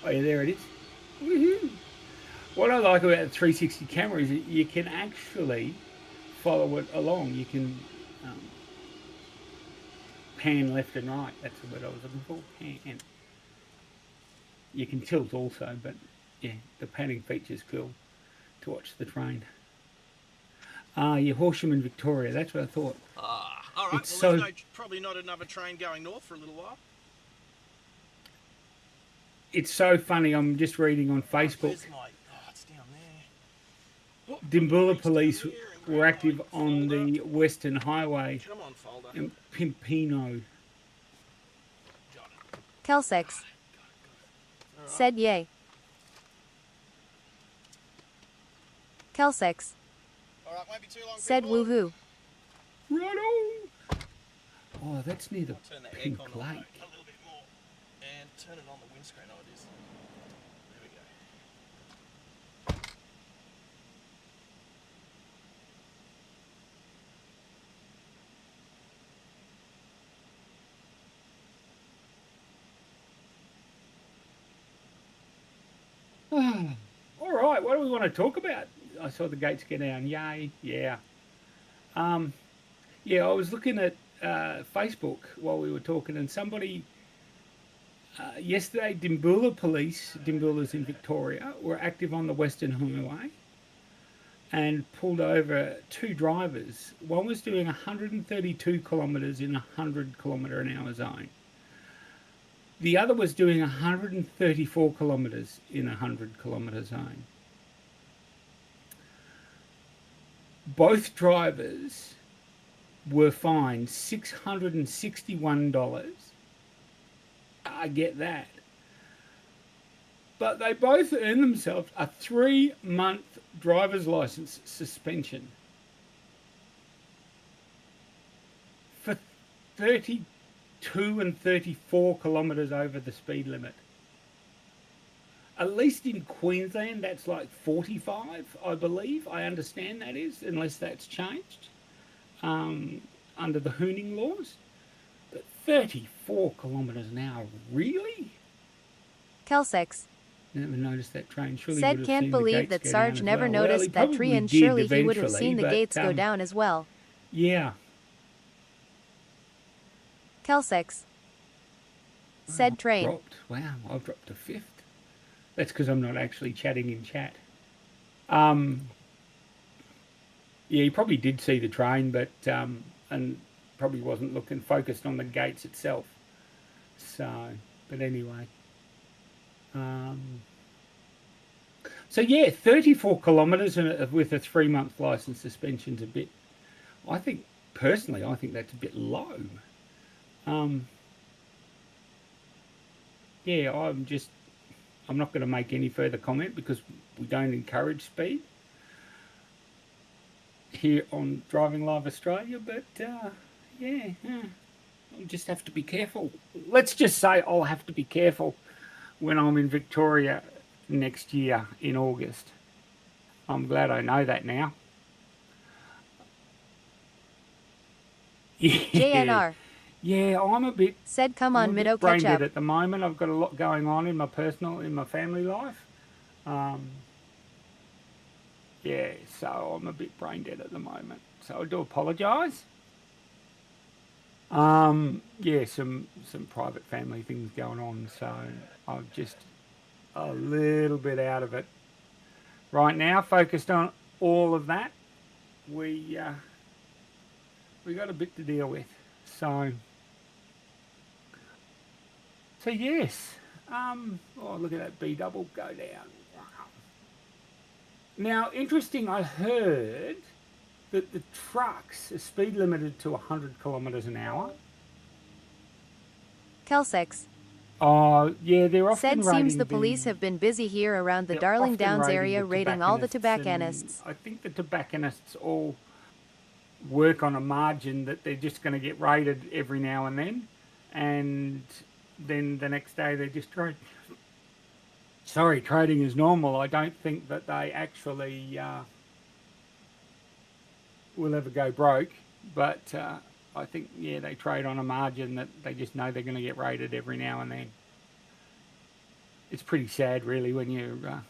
D: Oh, yeah, there it is. Woohoo! What I like about the 360 camera is that you can actually follow it along. You can pan left and right. That's the word I was looking for. Pan. You can tilt also, but yeah, the panning feature's cool to watch the train. Yeah, Horsham and Victoria. That's what I thought.
A: All right.
D: It's
A: Well,
D: so-
A: there's probably not another train going north for a little while.
D: It's so funny. I'm just reading on Facebook.
A: Where's my... Oh, it's down there. Oh,
D: Dimboola
A: it's
D: police
A: down here and
D: were
A: grab
D: active
A: my
D: on
A: folder.
D: the Western Highway
A: Come on, folder.
D: in Pimpino.
A: Got it.
E: Kelsex said yay. Kelsex
A: All right, won't be too long.
E: said
A: people.
E: woohoo.
D: Righto! Oh, that's near the
A: I'll turn the
D: Pink
A: aircon on
D: Lake.
A: a little bit more and turn it on the windscreen. Oh, it is. There we go.
D: All right, what do we want to talk about? I saw the gates go down. Yay! Yeah. Yeah, I was looking at Facebook while we were talking, and somebody yesterday, Dimboola police, Dimboola's in Victoria, were active on the Western Highway and pulled over two drivers. One was doing 132 kilometres in a 100 km/h zone. The other was doing 134 kilometres in a 100 km zone. Both drivers were fined $661. I get that. But they both earned themselves a 3-month driver's license suspension for 32 and 34 kilometres over the speed limit. At least in Queensland, that's like 45, I believe. I understand that is, unless that's changed under the hooning laws. But 34 kilometres an hour, really?
E: Kelsex
D: Never noticed that train. Surely
E: said
D: would have
E: can't
D: seen the
E: believe
D: gates
E: that
D: go
E: SARGE
D: down as
E: never
D: well. Well, he
E: noticed that tree,
D: probably
E: and
D: did
E: surely he would have
D: eventually,
E: seen the
D: but,
E: gates go down as well.
D: Yeah.
E: Kel6. Said train.
D: Dropped. Wow, I've dropped to 5th. That's because I'm not actually chatting in chat. Yeah, he probably did see the train, but and probably wasn't looking focused on the gates itself. So, but anyway. So yeah, 34 kilometres with a 3-month licence suspension's a bit. I think personally, I think that's a bit low. Yeah, I'm not going to make any further comment because we don't encourage speed here on Driving Live Australia, but yeah, I'll just have to be careful. Let's just say I'll have to be careful when I'm in Victoria next year in August. I'm glad I know that now. Yeah.
E: JNR.
D: Yeah, I'm a bit.
E: Said come on, Middo,
D: brain
E: catch
D: dead
E: up.
D: at the moment. I've got a lot going on in my family life. Yeah, so I'm a bit brain dead at the moment. So I do apologise. Yeah, some private family things going on, so I'm just a little bit out of it right now. Focused on all of that. We got a bit to deal with. So yes. Oh, look at that B double go down. Now, interesting, I heard that the trucks are speed limited to 100 kilometres an hour.
E: Kel6.
D: Oh, yeah, they're often
E: Said seems
D: raiding
E: the police have been busy here around the
D: they're
E: Darling
D: often
E: Downs
D: raiding
E: area, raiding all the
D: tobacconists,
E: tobacconists.
D: and I think the tobacconists all work on a margin that they're just going to get raided every now and then the next day they're just trading as normal. I don't think that they actually will ever go broke, but I think, yeah, they trade on a margin that they just know they're going to get raided every now and then. It's pretty sad, really, when you're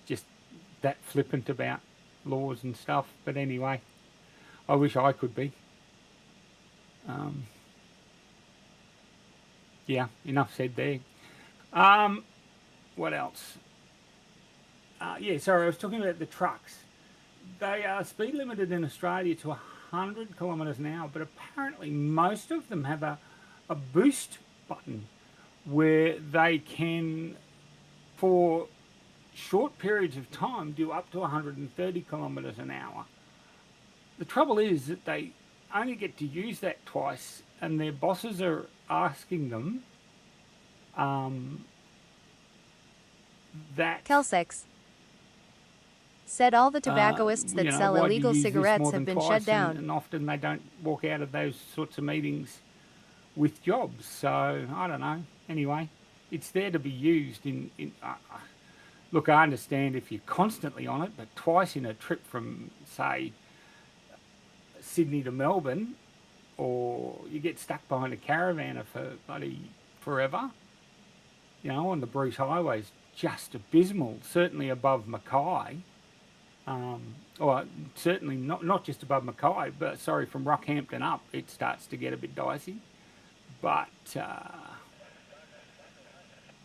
D: just that flippant about laws and stuff. But anyway, I wish I could be. Yeah, enough said there. What else? Yeah, sorry, I was talking about the trucks. They are speed limited in Australia to 100 kilometres an hour, but apparently most of them have a boost button where they can, for short periods of time, do up to 130 kilometres an hour. The trouble is that they only get to use that twice, and their bosses are asking them that...
E: Kel6. Said all the tobaccoists that sell
D: why do you
E: illegal
D: use this
E: cigarettes
D: more
E: have
D: than
E: been
D: twice?
E: shut down.
D: And often they don't walk out of those sorts of meetings with jobs. So, I don't know. Anyway, it's there to be used in look, I understand if you're constantly on it, but twice in a trip from, say, Sydney to Melbourne, or you get stuck behind a caravanner for bloody forever, on the Bruce Highway is just abysmal, certainly above Mackay. Or certainly not just above Mackay, but sorry, from Rockhampton up, it starts to get a bit dicey. But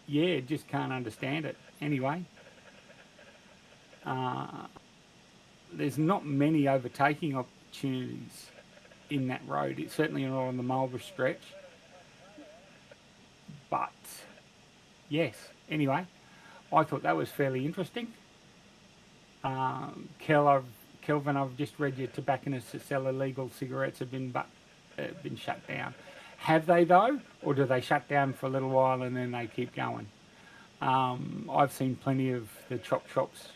D: yeah, just can't understand it. Anyway, there's not many overtaking opportunities in that road. It's certainly not on the Marlborough stretch. But yes, anyway, I thought that was fairly interesting. Kelvin, I've just read your tobacconists that sell illegal cigarettes have been shut down. Have they though, or do they shut down for a little while and then they keep going? I've seen plenty of the chop shops.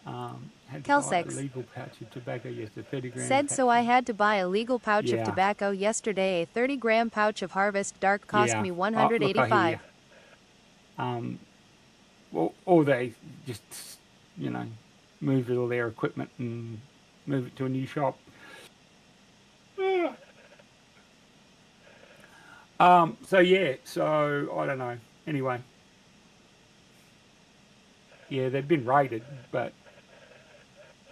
D: Had to buy a legal pouch of tobacco yesterday, 30 grams.
E: Said so I had to buy a legal pouch of tobacco yesterday. A 30-gram pouch of Harvest Dark cost me $185.
D: Look, I hear you. Well, or they just, move all their equipment and move it to a new shop. So yeah, so I don't know. Anyway, yeah, they've been raided, but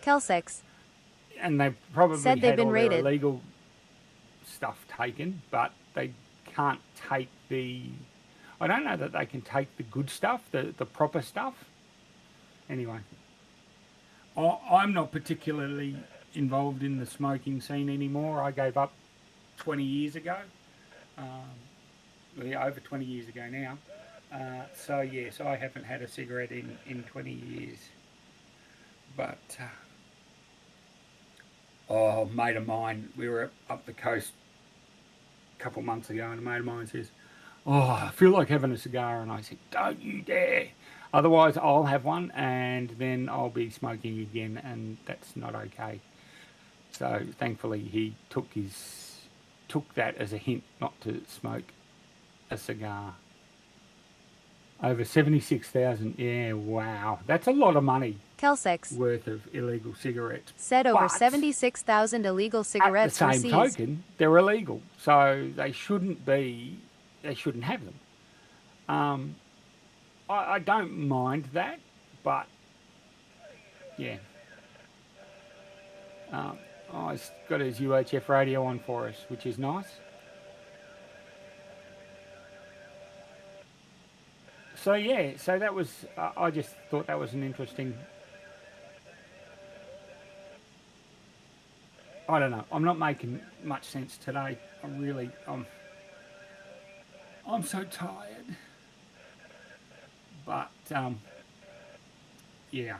E: Kel6.
D: and they probably
E: said they've
D: had
E: been
D: all
E: raided.
D: their illegal stuff taken, but they can't take the... I don't know that they can take the good stuff, the proper stuff. Anyway, I'm not particularly involved in the smoking scene anymore. I gave up 20 years ago. Over 20 years ago now. So yes, I haven't had a cigarette in 20 years. But, a mate of mine, we were up the coast a couple of months ago, and a mate of mine says, I feel like having a cigar. And I said, don't you dare. Otherwise, I'll have one, and then I'll be smoking again, and that's not okay. So thankfully, he took that as a hint not to smoke a cigar. Over 76,000, yeah, wow. That's a lot of money
E: Kelsex
D: worth of illegal cigarettes.
E: said over
D: But
E: 76,000 illegal cigarettes
D: at
E: were
D: the same
E: seized.
D: token, they're illegal, so they shouldn't have them. I don't mind that, but yeah. He's got his UHF radio on for us, which is nice. So yeah, so that was, I just thought that was an interesting, I don't know, I'm not making much sense today. I'm so tired. But, yeah,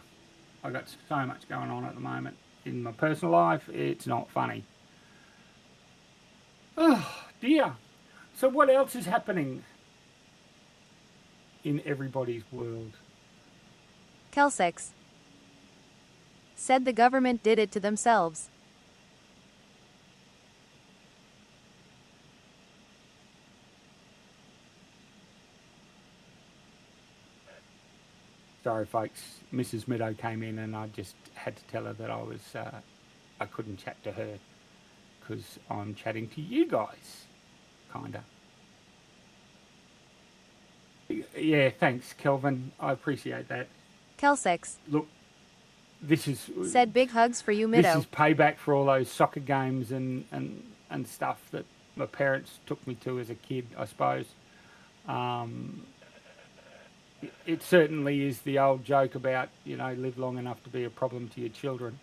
D: I got so much going on at the moment. In my personal life, it's not funny. Oh, dear. So what else is happening in everybody's world?
E: Kelsex said the government did it to themselves.
D: Sorry, folks. Mrs. Meadow came in, and I just had to tell her that I couldn't chat to her because I'm chatting to you guys, kinda. Yeah, thanks, Kelvin. I appreciate that.
E: Kelsex
D: Look, this is
E: said big hugs for you,
D: this
E: Middo.
D: is payback for all those soccer games and stuff that my parents took me to as a kid, I suppose. It certainly is the old joke about, live long enough to be a problem to your children.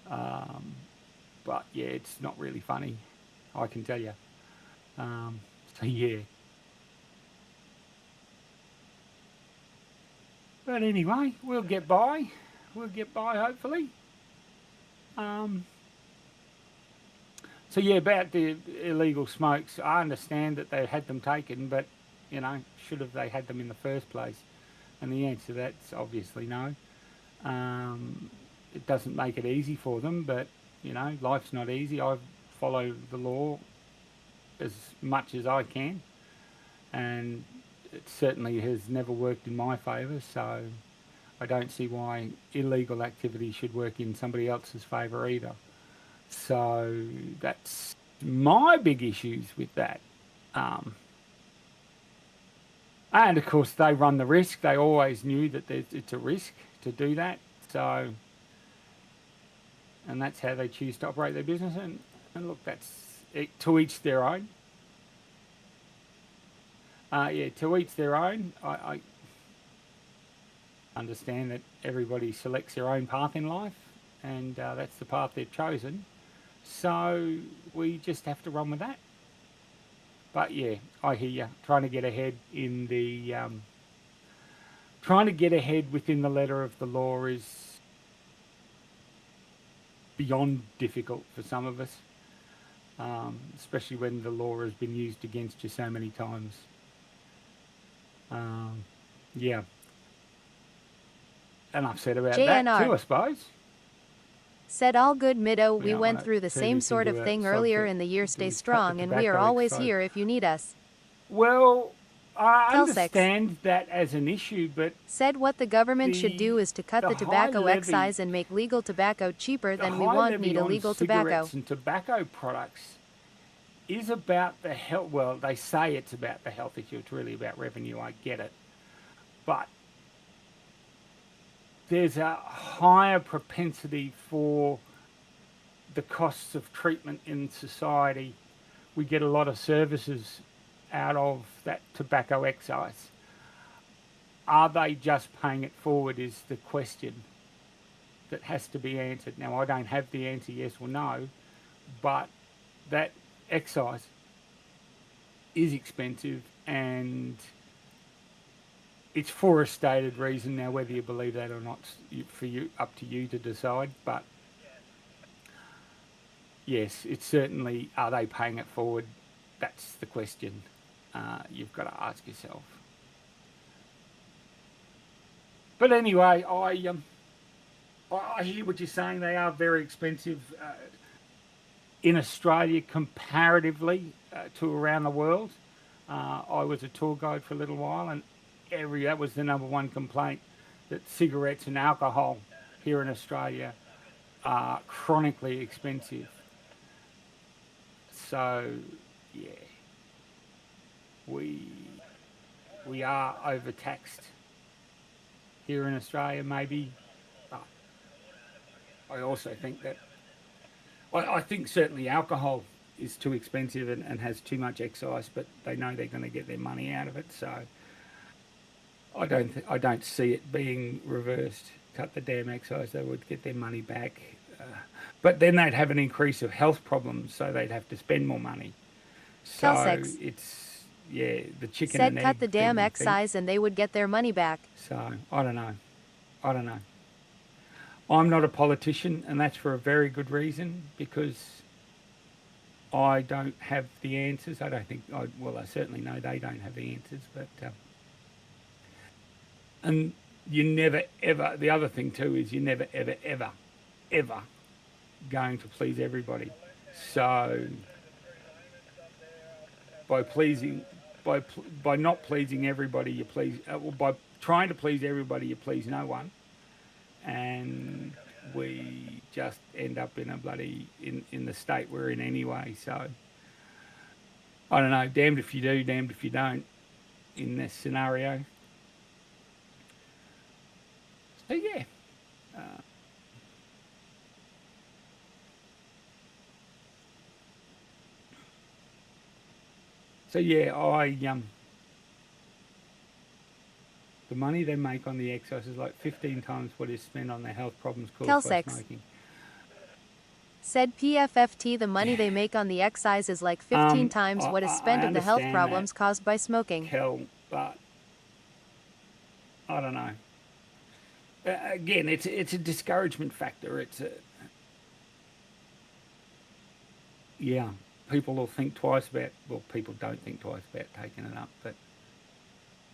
D: But yeah, it's not really funny, I can tell you. So yeah. But anyway, we'll get by. Hopefully. So yeah, about the illegal smokes, I understand that they had them taken, but should have they had them in the first place? And the answer to that's obviously no. It doesn't make it easy for them, but life's not easy. I follow the law as much as I can, and it certainly has never worked in my favour, so I don't see why illegal activity should work in somebody else's favour either. So that's my big issues with that. And of course they run the risk. They always knew that it's a risk to do that. So, and that's how they choose to operate their business. And look, that's to each their own. Yeah, to each their own. I understand that everybody selects their own path in life, and that's the path they've chosen. So we just have to run with that. But yeah, I hear you. Trying to get ahead in the within the letter of the law is beyond difficult for some of us, especially when the law has been used against you so many times. Yeah. Enough said about that too, I suppose.
E: Said all good, Middo.
D: We
E: We
D: don't
E: went
D: wanna
E: through the
D: turn
E: same
D: this
E: sort of
D: into a
E: thing earlier
D: subject.
E: in the year.
D: Do
E: Stay
D: we cut the
E: strong, and we are
D: tobacco
E: always
D: exposed?
E: here if you need us.
D: Well, I
E: Kelsex
D: understand that as an issue, but
E: said what the government should do is to cut the
D: the
E: tobacco
D: high levy-
E: excise and make legal tobacco cheaper
D: the
E: than we
D: high
E: want
D: levy
E: need
D: on
E: illegal tobacco.
D: cigarettes and tobacco products is about the health. Well, they say it's about the health issue. It's really about revenue. I get it, but there's a higher propensity for the costs of treatment in society we get a lot of services out of that tobacco excise. Are they just paying it forward is the question that has to be answered. Now, I don't have the answer yes or no, but that excise is expensive, and it's for a stated reason. Now, whether you believe that or not, for you, up to you to decide. But yes, it's certainly, are they paying it forward? That's the question you've got to ask yourself. But anyway, I hear what you're saying. They are very expensive in Australia comparatively to around the world. I was a tour guide for a little while, and that was the number one complaint, that cigarettes and alcohol here in Australia are chronically expensive. So, yeah, we are overtaxed here in Australia, maybe. But I also think that, I think certainly alcohol is too expensive and has too much excise, but they know they're going to get their money out of it. So I don't see it being reversed. Cut the damn excise, they would get their money back. But then they'd have an increase of health problems, so they'd have to spend more money. So it's, yeah, the chicken
E: Said
D: and egg.
E: Cut the damn excise and they would get their money back.
D: So I don't know. I'm not a politician, and that's for a very good reason, because I don't have the answers. I don't think, I certainly know they don't have the answers, but, and you never ever, the other thing too is you never ever, ever, ever going to please everybody. So by not pleasing everybody, you please, by trying to please everybody, you please no one. And we just end up in a bloody, in the state we're in anyway. So I don't know, damned if you do, damned if you don't in this scenario. So yeah. The money they make on the excise is like 15 times what is spent on the health problems caused by smoking.
E: Said PFFT, the money they make on the excise is like 15 times what is spent of the health problems caused by smoking.
D: But I don't know. Again, it's a discouragement factor. People will think twice about, people don't think twice about taking it up, but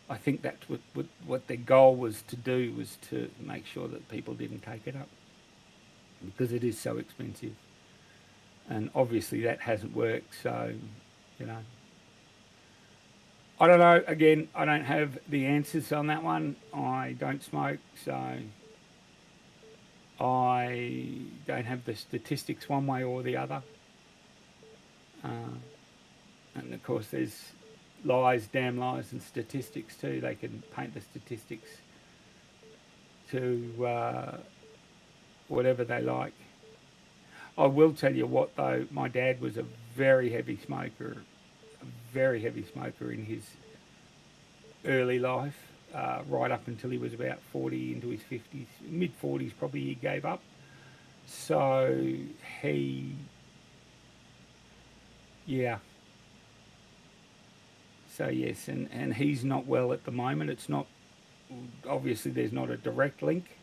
D: I think that's what their goal was to do, was to make sure that people didn't take it up, because it is so expensive. And obviously that hasn't worked, so, you know. I don't know, again, I don't have the answers on that one. I don't smoke, so I don't have the statistics one way or the other. And of course there's lies, damn lies, and statistics too. They can paint the statistics to whatever they like. I will tell you what though, my dad was a very heavy smoker in his early life, right up until he was about 40, into his 50s, mid-40s probably, he gave up. So So yes, and he's not well at the moment. It's not, obviously there's not a direct link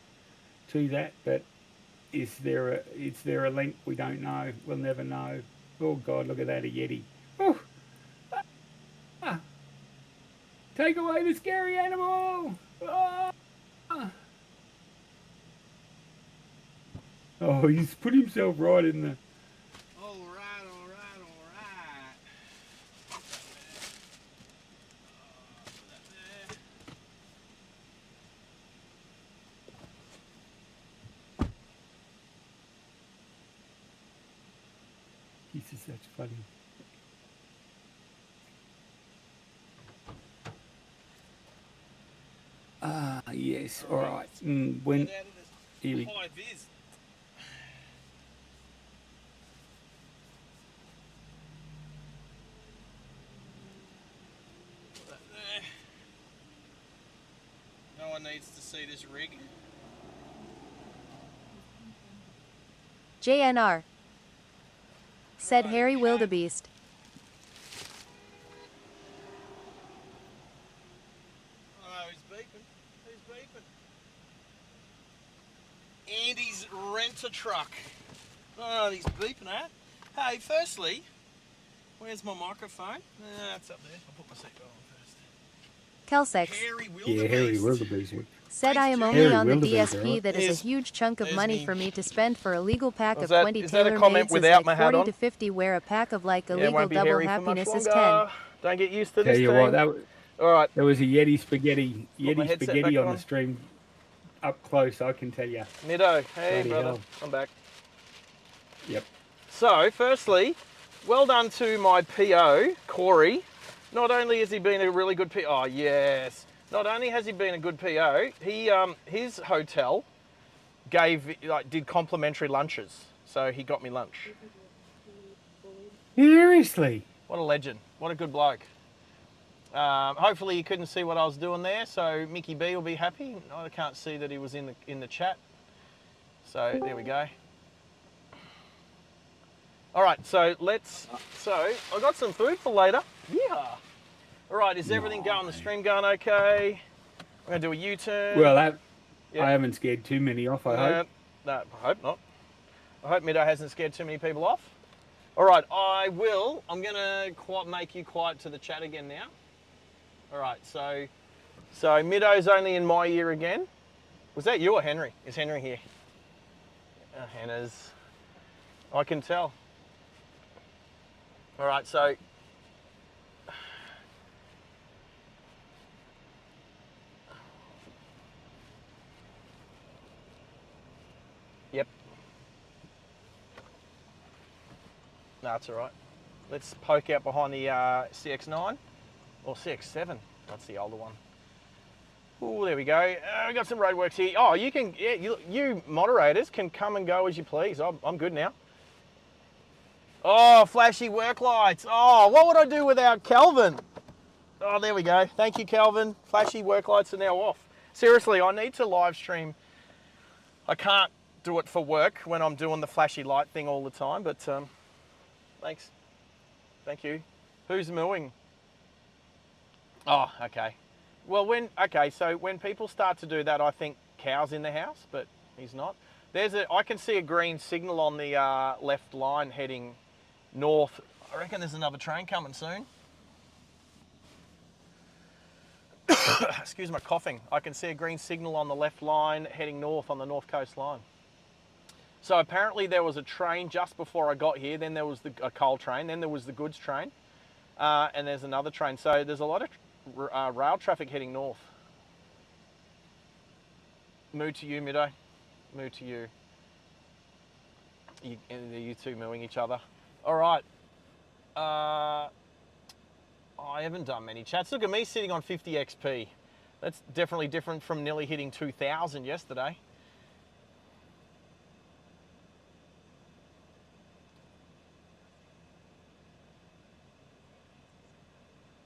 D: to that, but is there a link? We don't know. We'll never know. Oh God, look at that, a Yeti. Oh. Take away the scary animal. Oh, he's put himself right in the...
C: All right.
D: This is such funny. Yes, all right. When here we,
A: Everyone needs to see this rig.
E: JNR, said
A: Right,
E: Harry
A: okay.
E: Wildebeest.
A: Oh, he's beeping. Who's beeping? Andy's rent-a-truck. Oh, he's beeping at. Hey, firstly, where's my microphone? It's up there. I'll put my seatbelt on first.
E: Kelsex,
A: Harry
D: Yeah, Harry
A: Wildebeest.
D: Wildebeest.
E: said I am
A: Thanks,
E: only
D: Harry
E: on the
D: Wildebeest,
E: DSP
D: right?
E: that is a
A: There's-
E: huge chunk of
A: there's
E: money
A: me.
E: for me to spend for a legal pack
A: Was
E: of
A: that-
E: 20
A: is that a
E: tailor
A: comment
E: maids is
A: without
E: like
A: my hat
E: 40
A: on?
E: to 50, where a pack of like
A: Yeah,
E: illegal
A: won't be
E: double
A: Harry for much
E: happiness is
A: longer.
E: 10.
A: Don't get used to
D: Tell
A: this
D: you
A: thing.
D: what,
A: All right.
D: there was a Yeti
A: Put my headset
D: spaghetti
A: back
D: on
A: on.
D: the stream up close, I can tell you.
A: Middo. Hey,
D: Bloody
A: brother.
D: hell.
A: I'm back.
D: Yep.
A: So, firstly, well done to my PO, Corey. Not only has he been a really good PO, oh yes. Not only has he been a good PO, his hotel did complimentary lunches. So he got me lunch.
D: Seriously?
A: What a legend. What a good bloke. Hopefully you couldn't see what I was doing there, so Mickey B will be happy. I can't see that he was in the chat. So there we go. All right, so I got some food for later. Yeah. All right, is everything going? The stream going okay? I'm gonna do a U-turn.
D: Well,
A: Yeah.
D: I haven't scared too many off, I hope.
A: No, I hope not. I hope Middo hasn't scared too many people off. All right, I'm gonna make you quiet to the chat again now. All right, so Middo's only in my ear again. Was that you or Henry? Is Henry here? Hannah's. I can tell. All right, so yep. No, that's all right. Let's poke out behind the CX-9 or CX-7. That's the older one. Oh, there we go. We got some roadworks here. Oh, you can, yeah, you moderators can come and go as you please. I'm good now. Oh, flashy work lights. Oh, what would I do without Calvin? Oh, there we go. Thank you, Calvin. Flashy work lights are now off. Seriously, I need to live stream. I can't do it for work when I'm doing the flashy light thing all the time, but thanks. Thank you. Who's mooing? Oh, okay. Well, so when people start to do that, I think Cow's in the house, but he's not. I can see a green signal on the left line heading north. I reckon there's another train coming soon. Excuse my coughing. I can see a green signal on the left line heading north on the North Coast line. So apparently there was a train just before I got here, then there was a coal train, then there was the goods train, and there's another train. So there's a lot of rail traffic heading north. Moo to you, Middo. Moo to you. You two mooing each other. All right. I haven't done many chats. Look at me sitting on 50 XP. That's definitely different from nearly hitting 2,000 yesterday.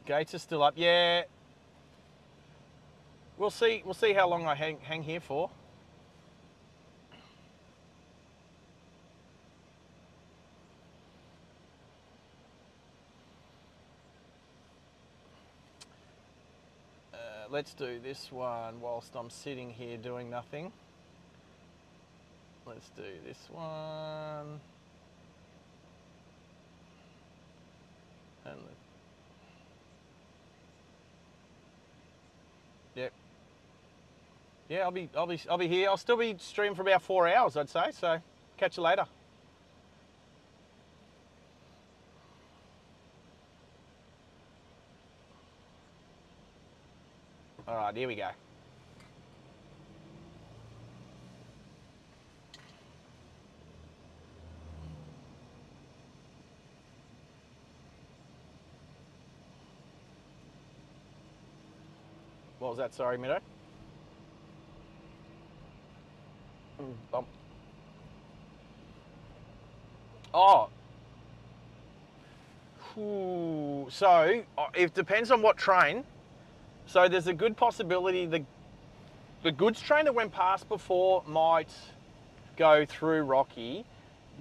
A: Gates are still up. Yeah. We'll see how long I hang here for. Let's do this one whilst I'm sitting here doing nothing. Let's do this one. And yep. Yeah, I'll be here. I'll still be streaming for about 4 hours, I'd say. So, catch you later. All right, here we go. What was that? Sorry, Middo. Bump. Oh. Ooh. So, it depends on what train. So there's a good possibility the goods train that went past before might go through Rocky.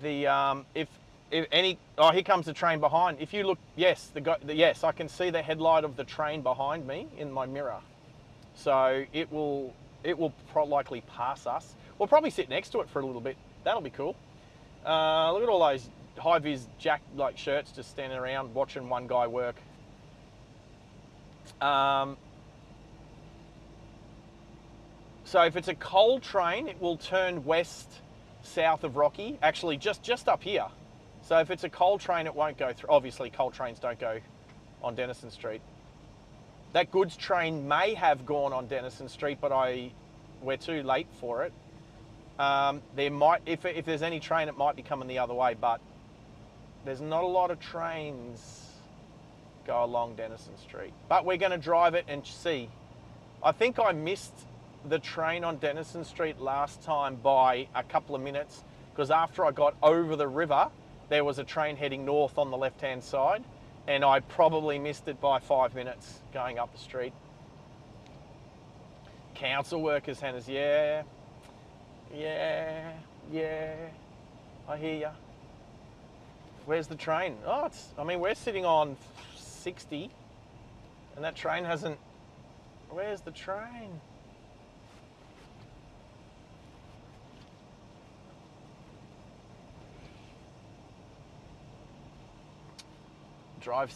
A: The if any, oh, here comes the train behind. If you look, yes, yes, I can see the headlight of the train behind me in my mirror. So it will likely pass us. We'll probably sit next to it for a little bit. That'll be cool. Look at all those high-vis jack-like shirts just standing around watching one guy work. So if it's a coal train, it will turn west south of Rocky, actually just up here. So if it's a coal train, it won't go through. Obviously, coal trains don't go on Denison Street. That goods train may have gone on Denison Street, but we're too late for it. There might, if there's any train, it might be coming the other way, but there's not a lot of trains go along Denison Street. But we're going to drive it and see. I think I missed the train on Denison Street last time by a couple of minutes, because after I got over the river, there was a train heading north on the left-hand side, and I probably missed it by 5 minutes going up the street. Council workers, Hannah's, yeah, I hear ya. Where's the train? Oh, we're sitting on 60, and that train hasn't, where's the train? Drive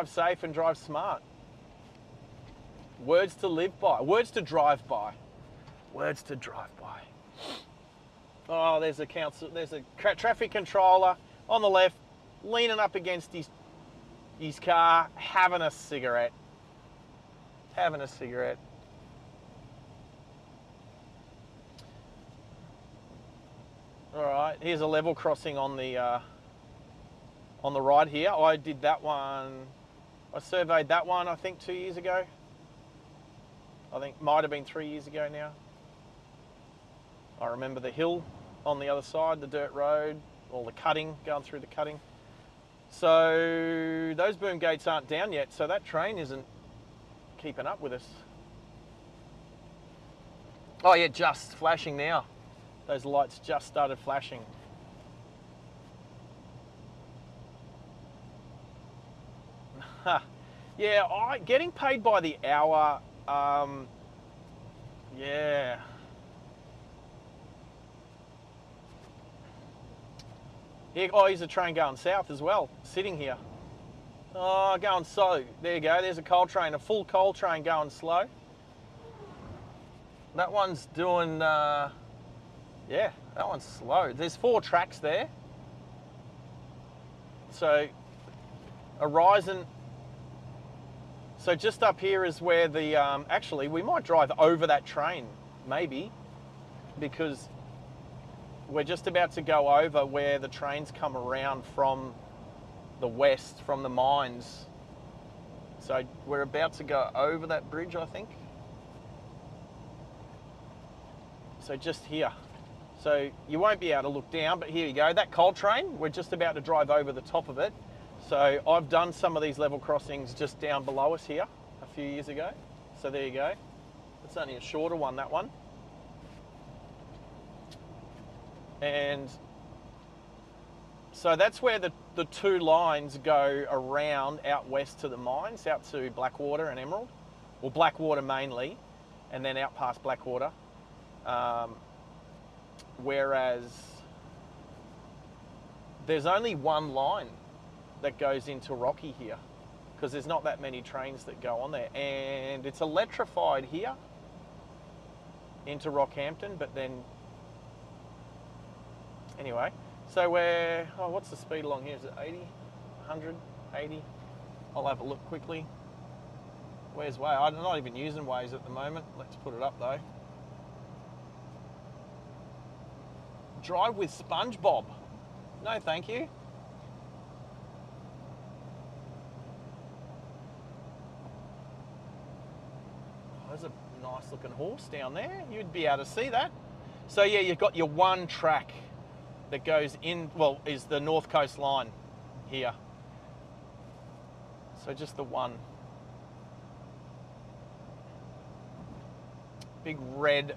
A: safe and drive smart. Words to live by. Words to drive by. Words to drive by. Oh, there's a traffic controller on the left, leaning up against his car, having a cigarette. Having a cigarette. All right, here's a level crossing on the right here. I did that one. I surveyed that one, I think, 2 years ago. I think might have been 3 years ago now. I remember the hill on the other side, the dirt road, all the cutting, going through the cutting. So those boom gates aren't down yet, so that train isn't keeping up with us. Oh yeah, just flashing now. Those lights just started flashing. Yeah, getting paid by the hour, yeah. Here, oh, here's a train going south as well, sitting here. Oh, going slow. There you go, there's a coal train, a full coal train going slow. That one's doing, yeah, that one's slow. There's 4 tracks there. So, Horizon. So just up here is where the, actually we might drive over that train, maybe, because we're just about to go over where the trains come around from the west, from the mines. So we're about to go over that bridge, I think. So just here. So you won't be able to look down, but here you go. That coal train, we're just about to drive over the top of it. So I've done some of these level crossings just down below us here a few years ago. So there you go. It's only a shorter one, that one. And so that's where the 2 lines go around out west to the mines, out to Blackwater and Emerald. Well, Blackwater mainly, and then out past Blackwater. Whereas there's only one line that goes into Rocky here, because there's not that many trains that go on there, and it's electrified here into Rockhampton, but then anyway, so we're, oh, what's the speed along here? Is it 80, 100, 80? I'll have a look quickly. Where's Waze? I'm not even using Waze at the moment. Let's put it up though. Drive with SpongeBob. No, thank you. There's a nice looking horse down there. You'd be able to see that. So yeah, you've got your one track that goes in, well, is the North Coast line here. So just the one. big red,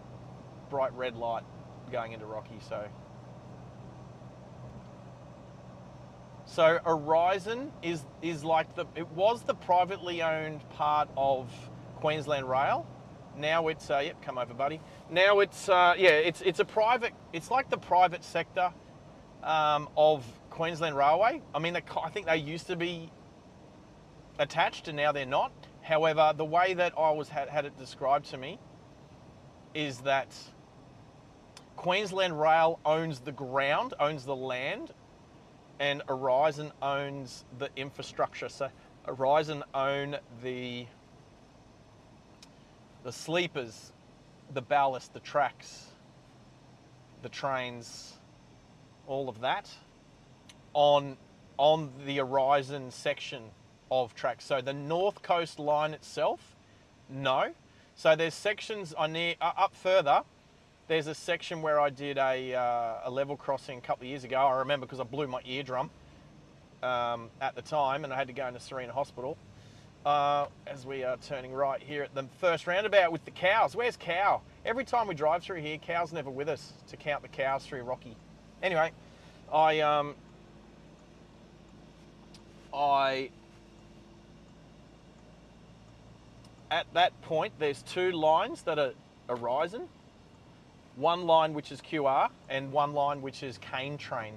A: bright red light going into Rocky. So Horizon is like it was the privately owned part of Queensland Rail. Now it's yep, come over, buddy. Now it's it's a private. It's like the private sector of Queensland Railway. I mean, I think they used to be attached, and now they're not. However, the way that I had it described to me is that Queensland Rail owns the ground, owns the land, and Horizon owns the infrastructure. So Horizon own the sleepers, the ballast, the tracks, the trains, all of that on the Horizon section of tracks. So the North Coast line itself, no. So there's sections up further. There's a section where I did a level crossing a couple of years ago. I remember because I blew my eardrum at the time, and I had to go into Serena Hospital. As we are turning right here at the first roundabout with the cows. Where's Cow? Every time we drive through here, Cow's never with us to count the cows through Rocky. Anyway, I at that point, there's two lines that are Horizon. One line which is QR and one line which is cane train.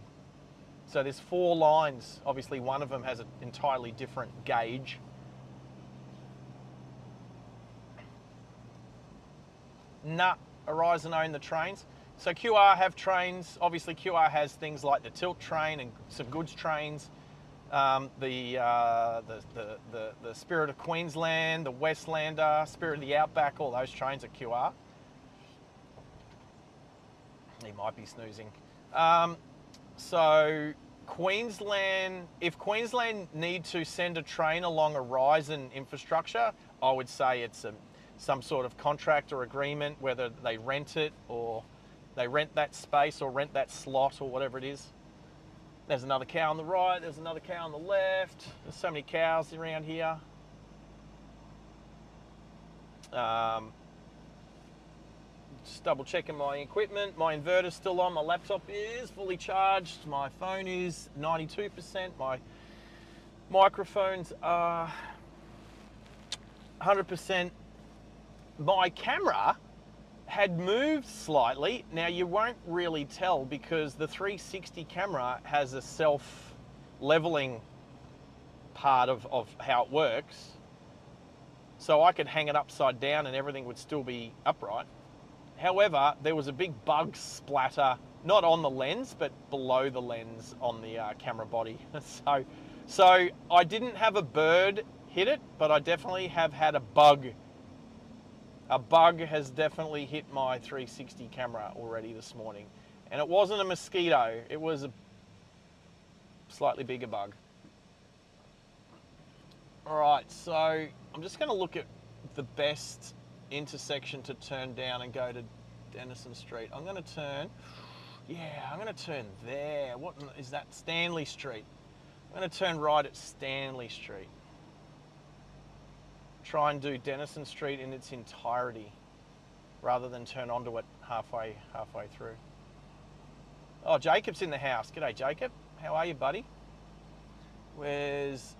A: So there's 4 lines. Obviously one of them has an entirely different gauge. Nah, Horizon own the trains. So QR have trains. Obviously QR has things like the tilt train and some goods trains. The Spirit of Queensland, the Westlander, Spirit of the Outback, all those trains are QR. He might be snoozing. So Queensland, if Queensland need to send a train along Horizon infrastructure, I would say it's some sort of contract or agreement, whether they rent it or they rent that space or rent that slot or whatever it is. There's another cow on the right, there's another cow on the left. There's so many cows around here. Just double checking my equipment. My inverter's still on, my laptop is fully charged, my phone is 92%, my microphones are 100%. My camera had moved slightly. Now you won't really tell because the 360 camera has a self-leveling part of how it works. So I could hang it upside down and everything would still be upright. However, there was a big bug splatter, not on the lens, but below the lens on the camera body. So I didn't have a bird hit it, but I definitely have had a bug. A bug has definitely hit my 360 camera already this morning. And it wasn't a mosquito, it was a slightly bigger bug. All right, so I'm just gonna look at the best intersection to turn down and go to Denison Street. I'm gonna turn there. What is that? Stanley Street. I'm gonna turn right at Stanley Street. Try and do Denison Street in its entirety rather than turn onto it halfway through. Oh, Jacob's in the house. G'day, Jacob. How are you, buddy? Where's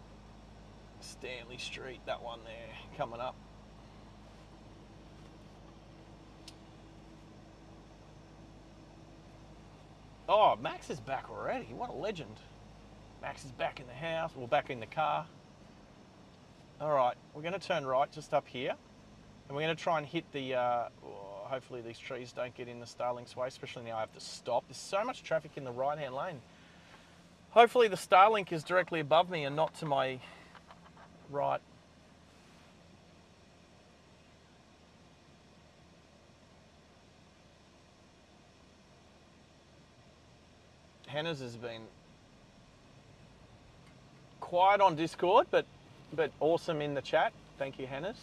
A: Stanley Street? That one there, coming up. Oh, Max is back already. What a legend. Max is back in the house, or back in the car. All right, we're going to turn right just up here. And we're going to try and hit the, hopefully these trees don't get in the Starlink's way, especially now I have to stop. There's so much traffic in the right-hand lane. Hopefully the Starlink is directly above me and not to my right. Hannah's has been quiet on Discord, but awesome in the chat. Thank you, Hannah's.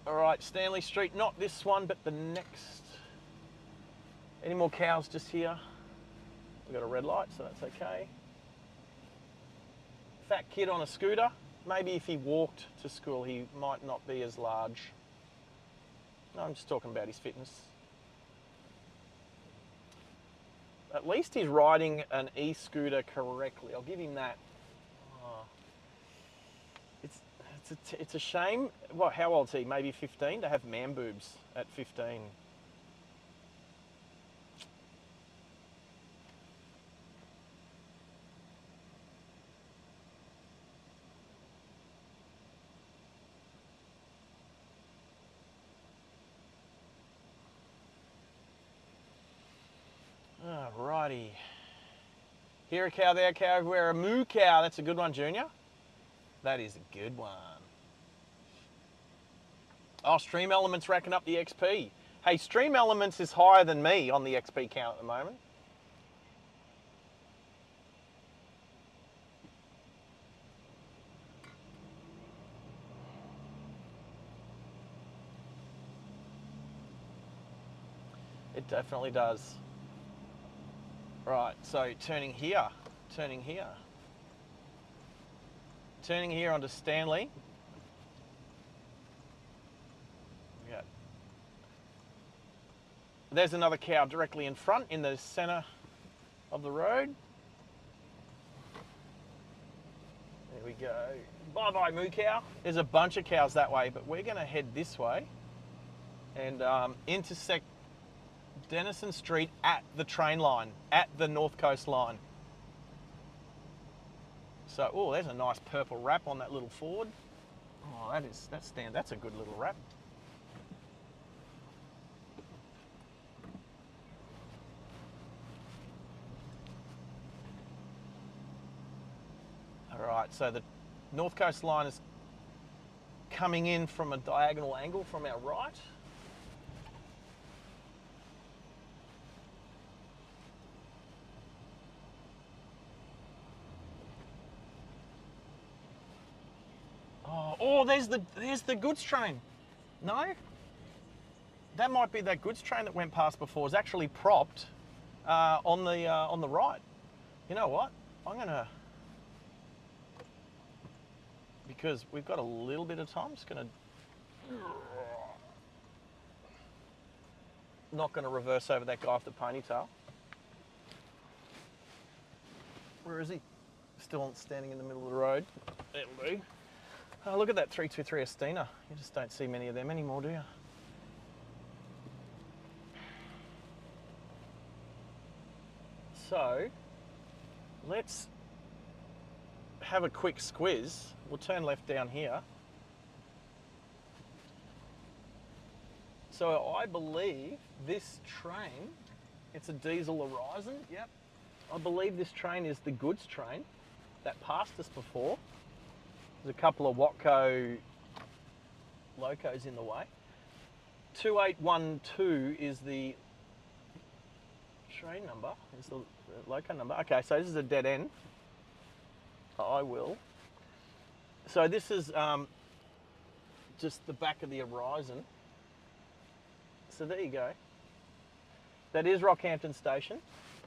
A: All right, Stanley Street, not this one, but the next. Any more cows just here? We've got a red light, so that's okay. Fat kid on a scooter. Maybe if he walked to school, he might not be as large. No, I'm just talking about his fitness. At least he's riding an e-scooter correctly. I'll give him that. Oh. It's a shame. Well, how old's he? Maybe 15 to have man boobs at 15. Alrighty. Here a cow, there a cow, everywhere a moo cow. That's a good one, Junior. That is a good one. Oh, Stream Elements racking up the XP. Hey, Stream Elements is higher than me on the XP count at the moment. It definitely does. Right, so turning here, turning here. Turning here onto Stanley. Yeah. There's another cow directly in front in the centre of the road. There we go. Bye-bye, moo cow. There's a bunch of cows that way, but we're going to head this way and intersect Denison Street at the train line, at the North Coast line. So, oh, there's a nice purple wrap on that little Ford. Oh, that's a good little wrap. All right, so the North Coast line is coming in from a diagonal angle from our right. Oh, there's the goods train. No? That might be that goods train that went past before. It's actually propped on the right. You know what? I'm gonna, because we've got a little bit of time, I'm just gonna, not gonna reverse over that guy with the ponytail. Where is he? Still standing in the middle of the road. That'll do. Oh, look at that 323 Estina. You just don't see many of them anymore, do you? So, let's have a quick squiz. We'll turn left down here. So I believe this train, it's a diesel Horizon, yep. I believe this train is the goods train that passed us before. There's a couple of Watco locos in the way. 2812 is the train number, is the loco number. Okay, so this is a dead end. I will. So this is just the back of the Horizon. So there you go. That is Rockhampton Station.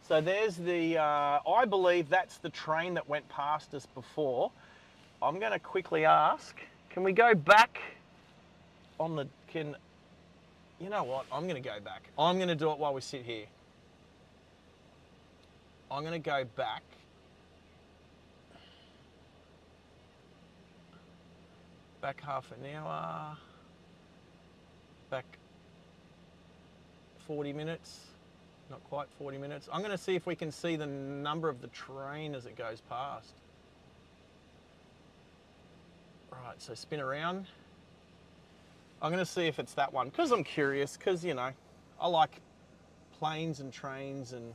A: So there's the, I believe that's the train that went past us before. I'm going to quickly ask, can we go back on the, you know what, I'm going to go back. I'm going to do it while we sit here. I'm going to go back. Back half an hour. Back 40 minutes. Not quite 40 minutes. I'm going to see if we can see the number of the train as it goes past. Right, so spin around. I'm going to see if it's that one, because I'm curious, because, you know, I like planes and trains and...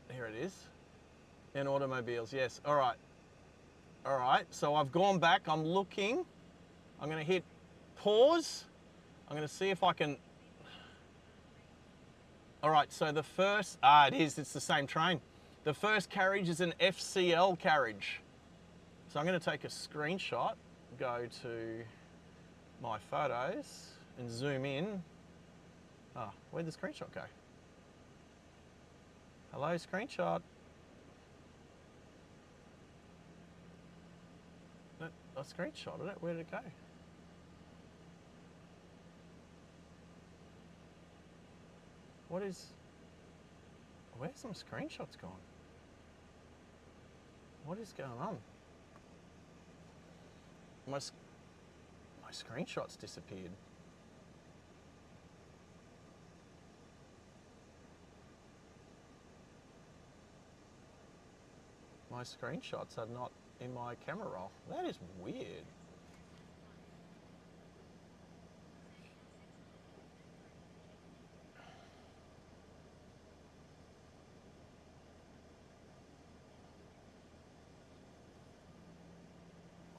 A: Here it is. And automobiles, yes. All right. All right, so I've gone back. I'm looking. I'm going to hit pause. I'm going to see if I can... All right, so the first... it is. It's the same train. The first carriage is an FCL carriage. So I'm going to take a screenshot, go to my photos and zoom in. Oh, where'd the screenshot go? Hello, screenshot. I screenshotted it. Where did it go? Where's my screenshots gone? What is going on? My screenshots disappeared. My screenshots are not in my camera roll. That is weird.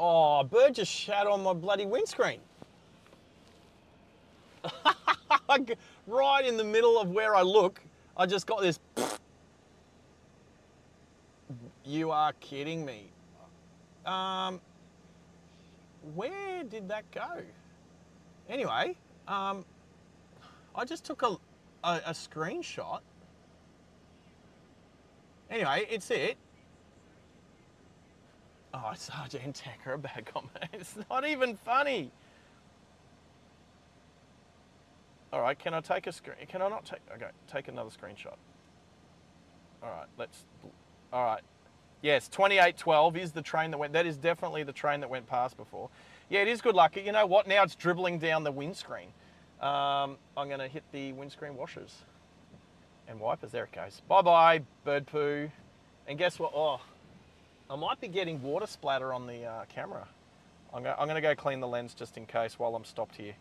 A: Oh, a bird just shat on my bloody windscreen. Right in the middle of where I look, I just got this. You are kidding me. Where did that go? Anyway, I just took a screenshot. Anyway, it's it. Oh, SARGE and Tech are a bad comment. It's not even funny. All right, can I take a screen? Can I not take? Okay, take another screenshot. All right, all right. Yes, 2812 is the train that went. That is definitely the train that went past before. Yeah, it is good luck. You know what? Now it's dribbling down the windscreen. I'm going to hit the windscreen washers and wipers. There it goes. Bye-bye, bird poo. And guess what? Oh, I might be getting water splatter on the camera. I'm going to go clean the lens just in case while I'm stopped here.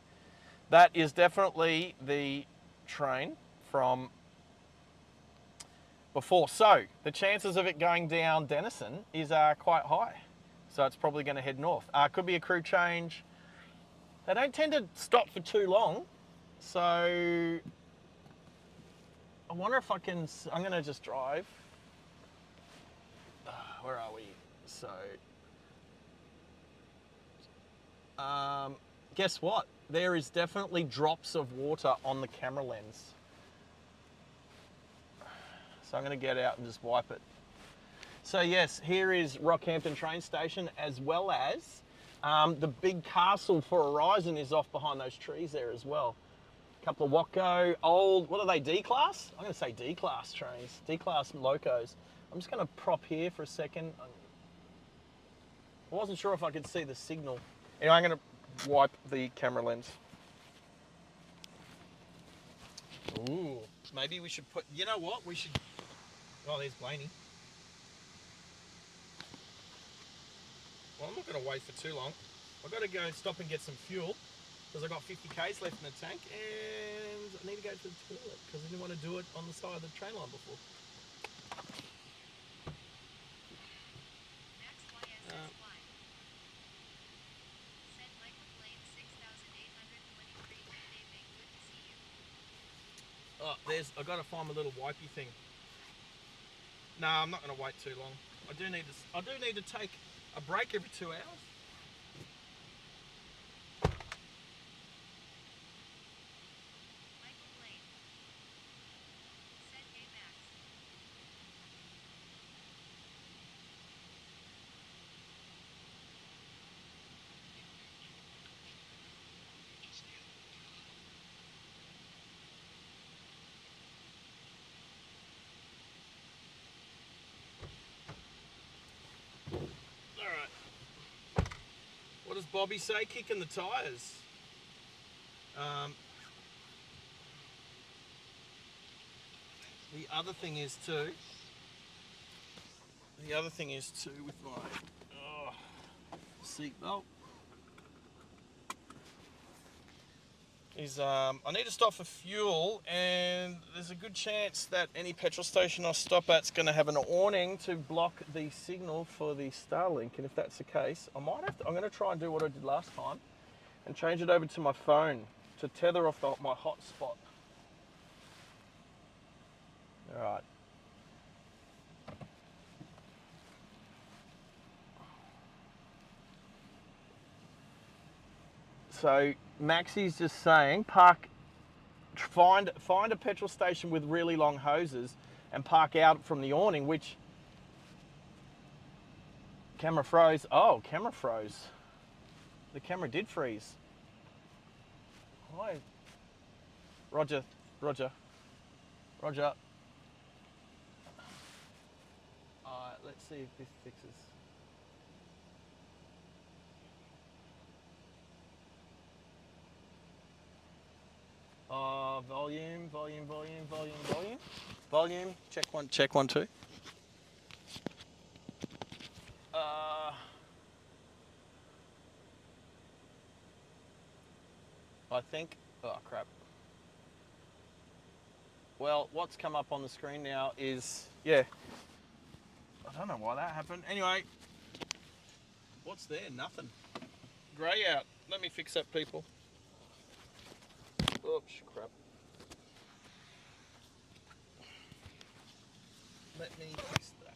A: That is definitely the train from before. So the chances of it going down Denison is quite high. So it's probably going to head north. Could be a crew change. They don't tend to stop for too long. So I wonder if I can, I'm going to just drive. Where are we? So, guess what? There is definitely drops of water on the camera lens. So I'm going to get out and just wipe it. So yes, here is Rockhampton train station, as well as the big castle for Horizon is off behind those trees there as well. A couple of Watco, old, what are they, D-class? I'm going to say D-class trains, D-class locos. I'm just going to prop here for a second. I wasn't sure if I could see the signal. Anyway, I'm going to wipe the camera lens. Ooh, maybe we should put, you know what, we should, oh, there's Blaney. Well, I'm not going to wait for too long. I've got to go and stop and get some fuel because I've got 50 Ks left in the tank and I need to go to the toilet because I didn't want to do it on the side of the train line before. Oh, I've got to find my little wipey thing. No, I'm not going to wait too long. I do need to take a break every 2 hours. What does Bobby say? Kicking the tyres. The other thing is too with my seatbelt is I need to stop for fuel, and there's a good chance that any petrol station I stop at is going to have an awning to block the signal for the Starlink, and if that's the case, I'm going to try and do what I did last time and change it over to my phone to tether off my hotspot. All right. So Maxie's just saying, find a petrol station with really long hoses and park out from the awning, which camera froze. Oh, camera froze. The camera did freeze. Hi. Roger. Roger. Alright, let's see if this fixes. Volume. Volume, check one, two. I think, oh crap. Well, what's come up on the screen now is, yeah, I don't know why that happened. Anyway, what's there? Nothing. Grey out. Let me fix that, people. Oops, crap. Let me fix that.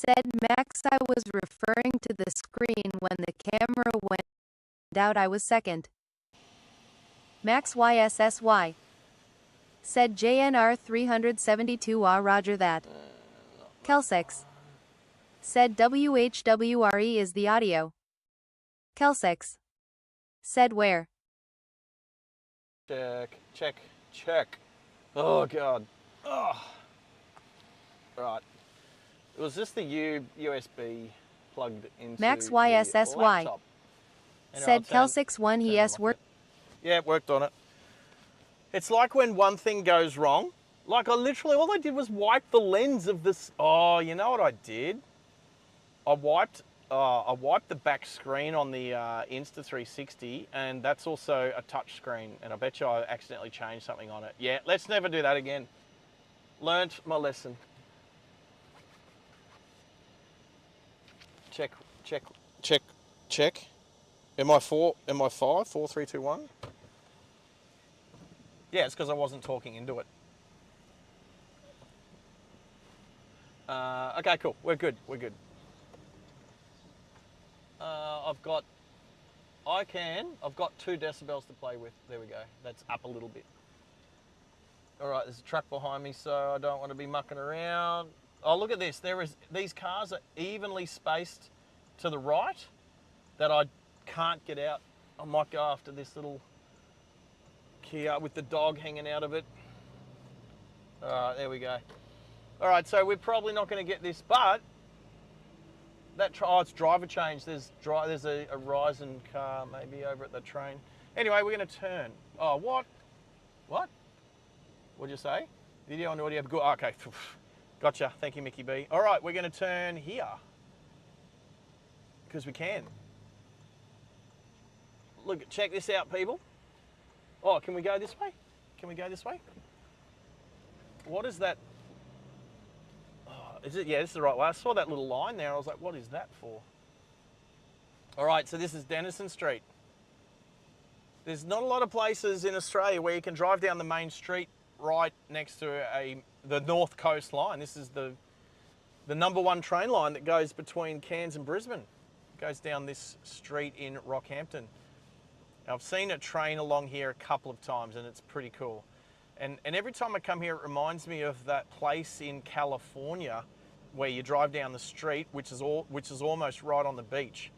E: Said Max. I was referring to the screen when the camera went out. I was second. Max YSSY. Said JNR 372. Roger that. Kelsex. Said WHWRE is the audio. Kelsex. Said where?
A: Check. Oh god. Oh. Right. Was this the USB plugged into
E: Max
A: the
E: YSSY.
A: laptop? Anyway,
E: Said Kelsex 1. Yes, work.
A: Yeah, it worked on it. It's like when one thing goes wrong. Like all I did was wipe the lens of this. Oh, you know what I did? I wiped the back screen on the Insta360, and that's also a touch screen. And I bet you I accidentally changed something on it. Yeah, let's never do that again. Learnt my lesson. Check, check, check, check. Am I 4? Am I 5? 4, 3, 2, 1? Yeah, it's because I wasn't talking into it. Okay, cool. We're good. We're good. I've got 2 decibels to play with. There we go. That's up a little bit. All right, there's a truck behind me, so I don't want to be mucking around. Oh, look at this. These cars are evenly spaced to the right that I can't get out. I might go after this little Kia with the dog hanging out of it. All right, there we go. All right, so we're probably not going to get this, but it's driver change. There's a Ryzen car maybe over at the train. Anyway, we're going to turn. Oh, what? What? What'd you say? Video and audio. Good. Okay. Gotcha. Thank you, Mickey B. All right, we're going to turn here because we can. Look, check this out, people. Oh, can we go this way? Can we go this way? What is that? Oh, is it? Yeah, this is the right way. I saw that little line there. I was like, what is that for? All right, so this is Denison Street. There's not a lot of places in Australia where you can drive down the main street right next to the North Coast line. This is the number 1 train line that goes between Cairns and Brisbane. It goes down this street in Rockhampton. Now, I've seen a train along here a couple of times and it's pretty cool. And every time I come here, it reminds me of that place in California where you drive down the street, which is almost right on the beach.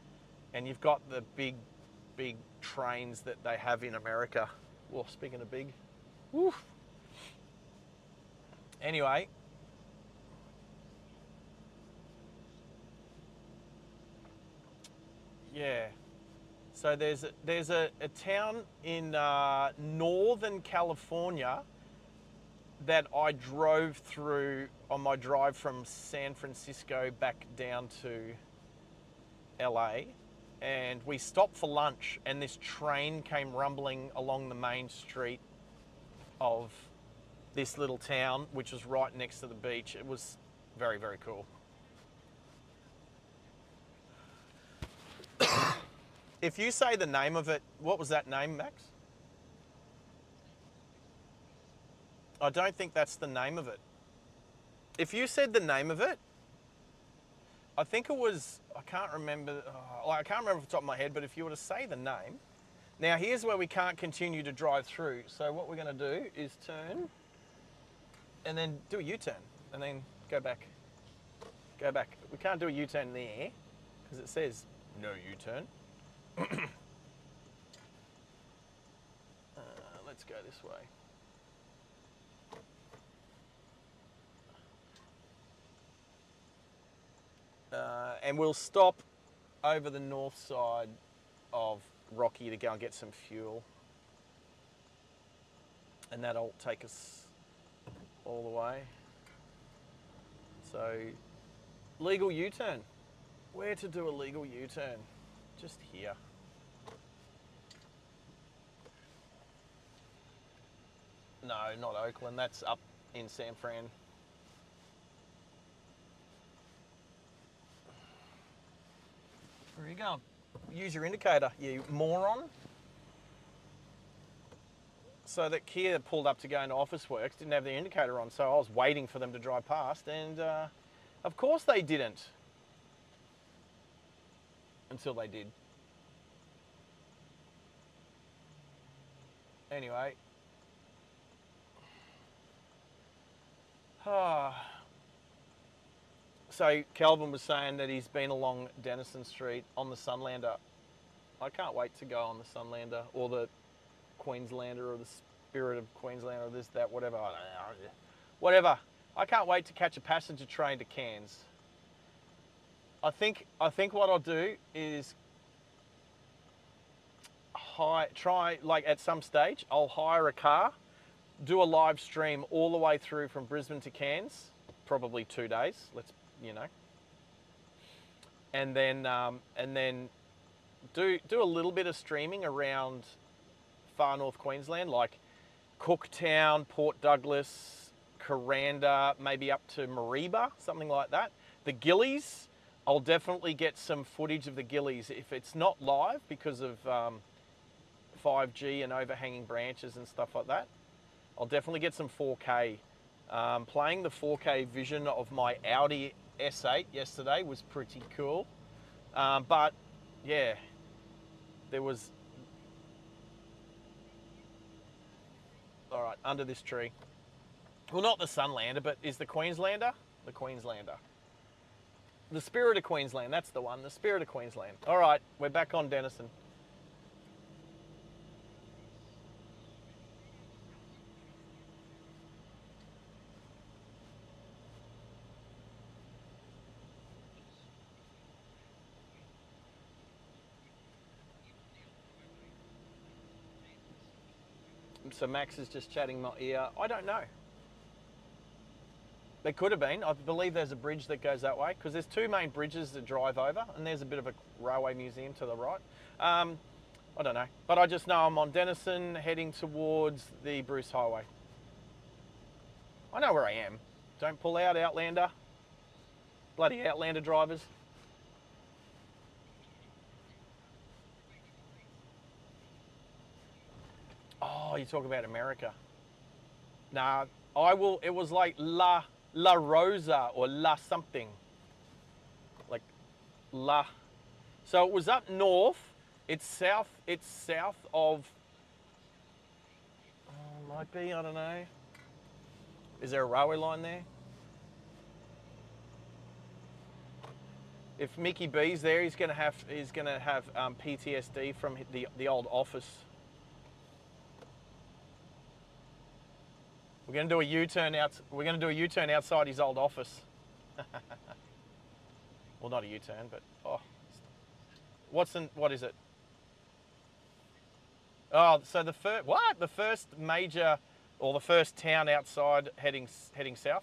A: And you've got the big trains that they have in America. Well, speaking of big, woo. Anyway, yeah. So there's a town in Northern California that I drove through on my drive from San Francisco back down to LA, and we stopped for lunch, and this train came rumbling along the main street of this little town, which was right next to the beach. It was very, very cool. If you say the name of it, what was that name, Max? I don't think that's the name of it. If you said the name of it, I think it was, I can't remember off the top of my head, but if you were to say the name. Now here's where we can't continue to drive through. So what we're going to do is turn and then do a U-turn and then go back. Go back. We can't do a U-turn there because it says no U-turn. Let's go this way. And we'll stop over the north side of Rocky to go and get some fuel. And that'll take us all the way. So, legal U-turn. Where to do a legal U-turn? Just here. No, not Oakland. That's up in San Fran. Where are you going? Use your indicator, you moron. So that Kia pulled up to go into Officeworks, didn't have the indicator on, so I was waiting for them to drive past, and of course they didn't. Until they did. Anyway. So Calvin was saying that he's been along Denison Street on the Sunlander. I can't wait to go on the Sunlander or the Queenslander or the Spirit of Queensland or this, that, whatever. I don't know. Whatever. I can't wait to catch a passenger train to Cairns. I think what I'll do is try, like at some stage, I'll hire a car, do a live stream all the way through from Brisbane to Cairns, probably 2 days, and then do a little bit of streaming around far north Queensland, like Cooktown, Port Douglas, Coranda, maybe up to Mariba, something like that. The Gillies, I'll definitely get some footage of the Gillies. If it's not live because of 5G and overhanging branches and stuff like that, I'll definitely get some 4K. Playing the 4K vision of my Audi S8 yesterday was pretty cool. But yeah, there was... All right, under this tree. Well, not the Sunlander, but is the Queenslander? The Queenslander. The Spirit of Queensland, that's the one. The Spirit of Queensland. All right, we're back on Denison. So Max is just chatting my ear. I don't know. There could have been. I believe there's a bridge that goes that way because there's two main bridges that drive over and there's a bit of a railway museum to the right. I don't know. But I just know I'm on Denison heading towards the Bruce Highway. I know where I am. Don't pull out, Outlander. Bloody Outlander drivers. Oh, you talk about America. Nah, I will, it was like La Rosa or La something. Like La. So it was up north. It's south of, oh, might be, I don't know. Is there a railway line there? If Mickey B's there, he's gonna have PTSD from the old office. We're going to do a U-turn out. We're going to do a U-turn outside his old office. Well, not a U-turn, but oh, what is it? Oh, so the first major or the first town outside heading south.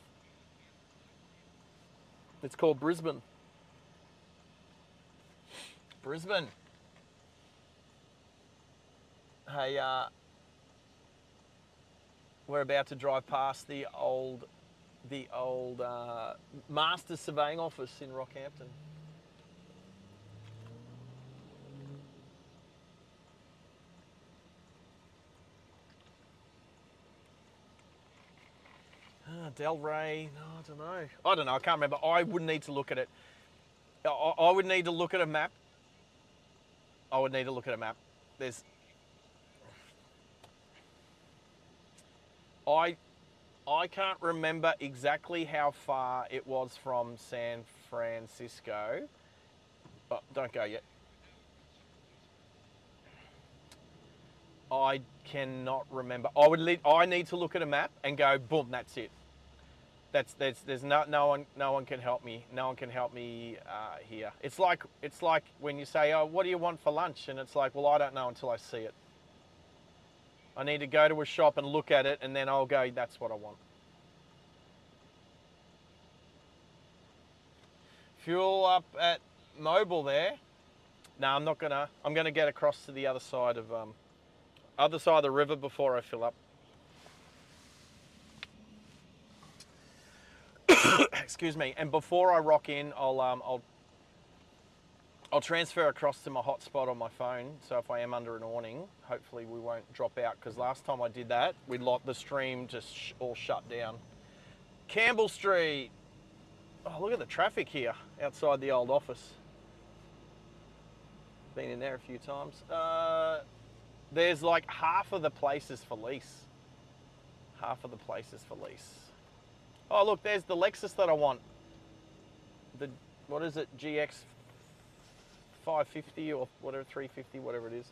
A: It's called Brisbane. Brisbane. Hey, we're about to drive past the old Master Surveying Office in Rockhampton. Delray, no, I don't know. I can't remember. I would need to look at it. I would need to look at a map. There's... I can't remember exactly how far it was from San Francisco. Oh, don't go yet. I cannot remember. I need to look at a map and go, boom, that's it. There's no one can help me. No one can help me here. It's like when you say, oh, what do you want for lunch? And it's like, well, I don't know until I see it. I need to go to a shop and look at it, and then I'll go, that's what I want. Fuel up at Mobile there. No, I'm not gonna. I'm gonna get across to the other side of the river before I fill up. Excuse me. And before I rock in, I'll transfer across to my hotspot on my phone, so if I am under an awning, hopefully we won't drop out, because last time I did that, the stream just all shut down. Campbell Street. Oh, look at the traffic here outside the old office. Been in there a few times. There's like half of the places for lease. Oh, look, there's the Lexus that I want. What is it, GX 550 or whatever, 350, whatever it is.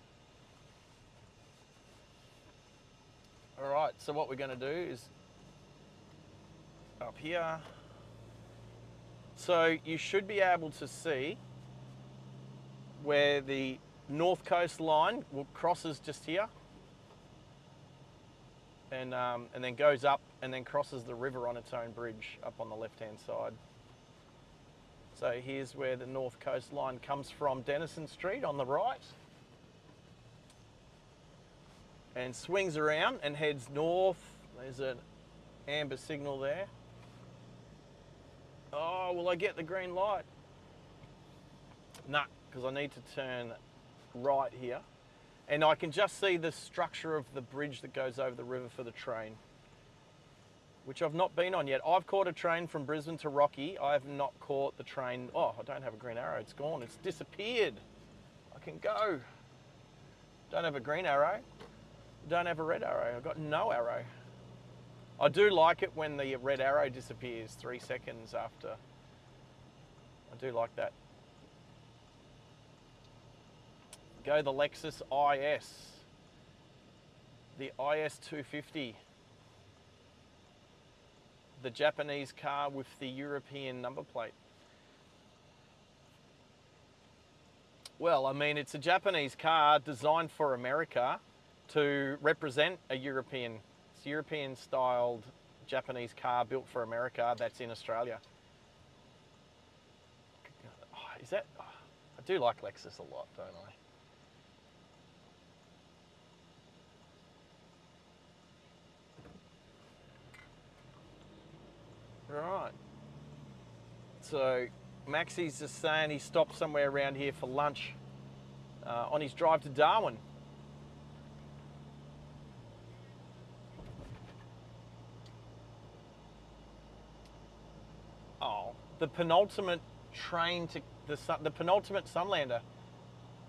A: All right, so what we're gonna do is up here. So you should be able to see where the North Coast line crosses just here. And then goes up and then crosses the river on its own bridge up on the left-hand side. So here's where the North Coast line comes from, Denison Street on the right. And swings around and heads north. There's a Amber signal there. Oh, will I get the green light? Nah, because I need to turn right here. And I can just see the structure of the bridge that goes over the river for the train, which I've not been on yet. I've caught a train from Brisbane to Rocky. I have not caught the train. Oh, I don't have a green arrow. It's gone. It's disappeared. I can go. Don't have a green arrow. Don't have a red arrow. I've got no arrow. I do like it when the red arrow disappears 3 seconds after. I do like that. Go the Lexus IS. The IS 250. The Japanese car with the European number plate. Well, I mean, it's a Japanese car designed for America to represent a European. It's a European-styled Japanese car built for America that's in Australia. Oh, is that? Oh, I do like Lexus a lot, don't I? Right. So Maxie's just saying he stopped somewhere around here for lunch on his drive to Darwin. Oh, the penultimate train to the penultimate Sunlander.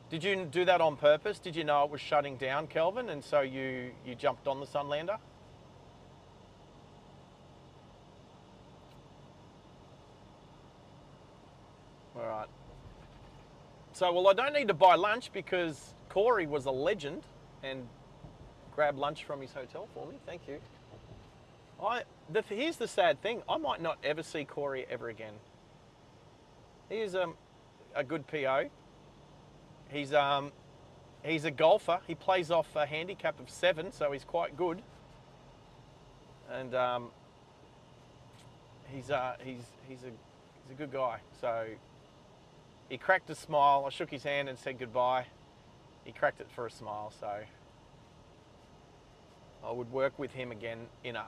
A: Did you do that on purpose? Did you know it was shutting down, Kelvin, and so you jumped on the Sunlander? All right. So, well, I don't need to buy lunch because Corey was a legend and grabbed lunch from his hotel for me. Thank you. Here's the sad thing. I might not ever see Corey ever again. He is a good PO. He's a golfer. He plays off a handicap of 7, so he's quite good. And he's a good guy. So he cracked a smile. I shook his hand and said goodbye. He cracked it for a smile. So I would work with him again in a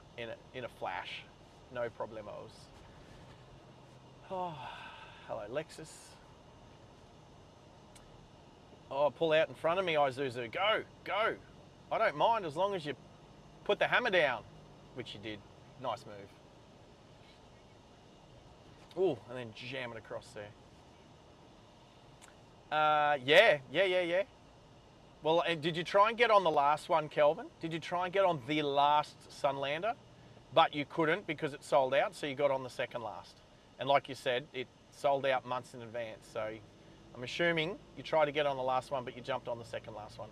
A: flash. No problemos. Oh, hello, Lexus. Oh, pull out in front of me, Isuzu. Go, go. I don't mind as long as you put the hammer down, which you did. Nice move. Ooh, and then jam it across there. Yeah. Well, did you try and get on the last one, Kelvin? Did you try and get on the last Sunlander? But you couldn't because it sold out, so you got on the second last. And like you said, it sold out months in advance, so I'm assuming you tried to get on the last one, but you jumped on the second last one.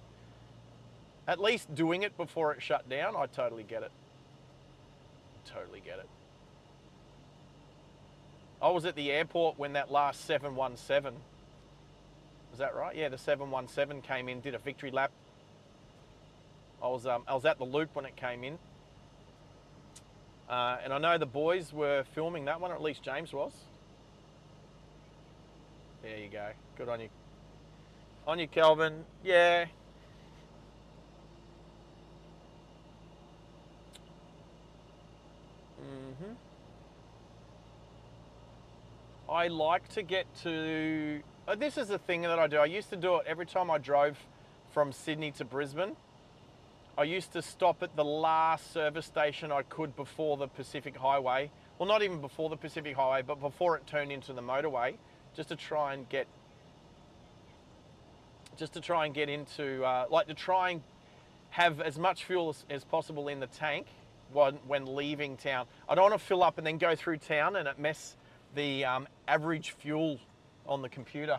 A: At least doing it before it shut down, I totally get it. Totally get it. I was at the airport when that last 717, was that right? Yeah, the 717 came in, did a victory lap. I was at the loop when it came in. And I know the boys were filming that one, or at least James was. There you go. Good on you. On you, Kelvin. Yeah. I like to get to... this is the thing that I do. I used to do it every time I drove from Sydney to Brisbane. I used to stop at the last service station I could before the Pacific Highway. Well, not even before the Pacific Highway, but before it turned into the motorway, just to try and get into, like to try and have as much fuel as possible in the tank when leaving town. I don't want to fill up and then go through town and it mess the average fuel on the computer.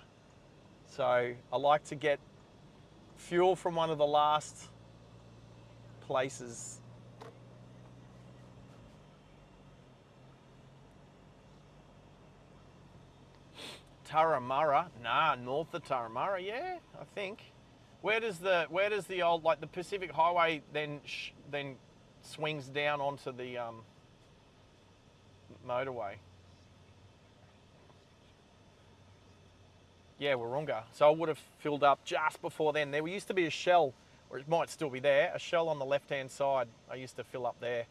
A: So I like to get fuel from one of the last places. Turramurra, nah, north of Turramurra, yeah, I think. Where does the old, like the Pacific Highway then swings down onto the motorway? Yeah, Wahroonga. So I would have filled up just before then. There used to be a Shell, or it might still be there, a Shell on the left-hand side. I used to fill up there.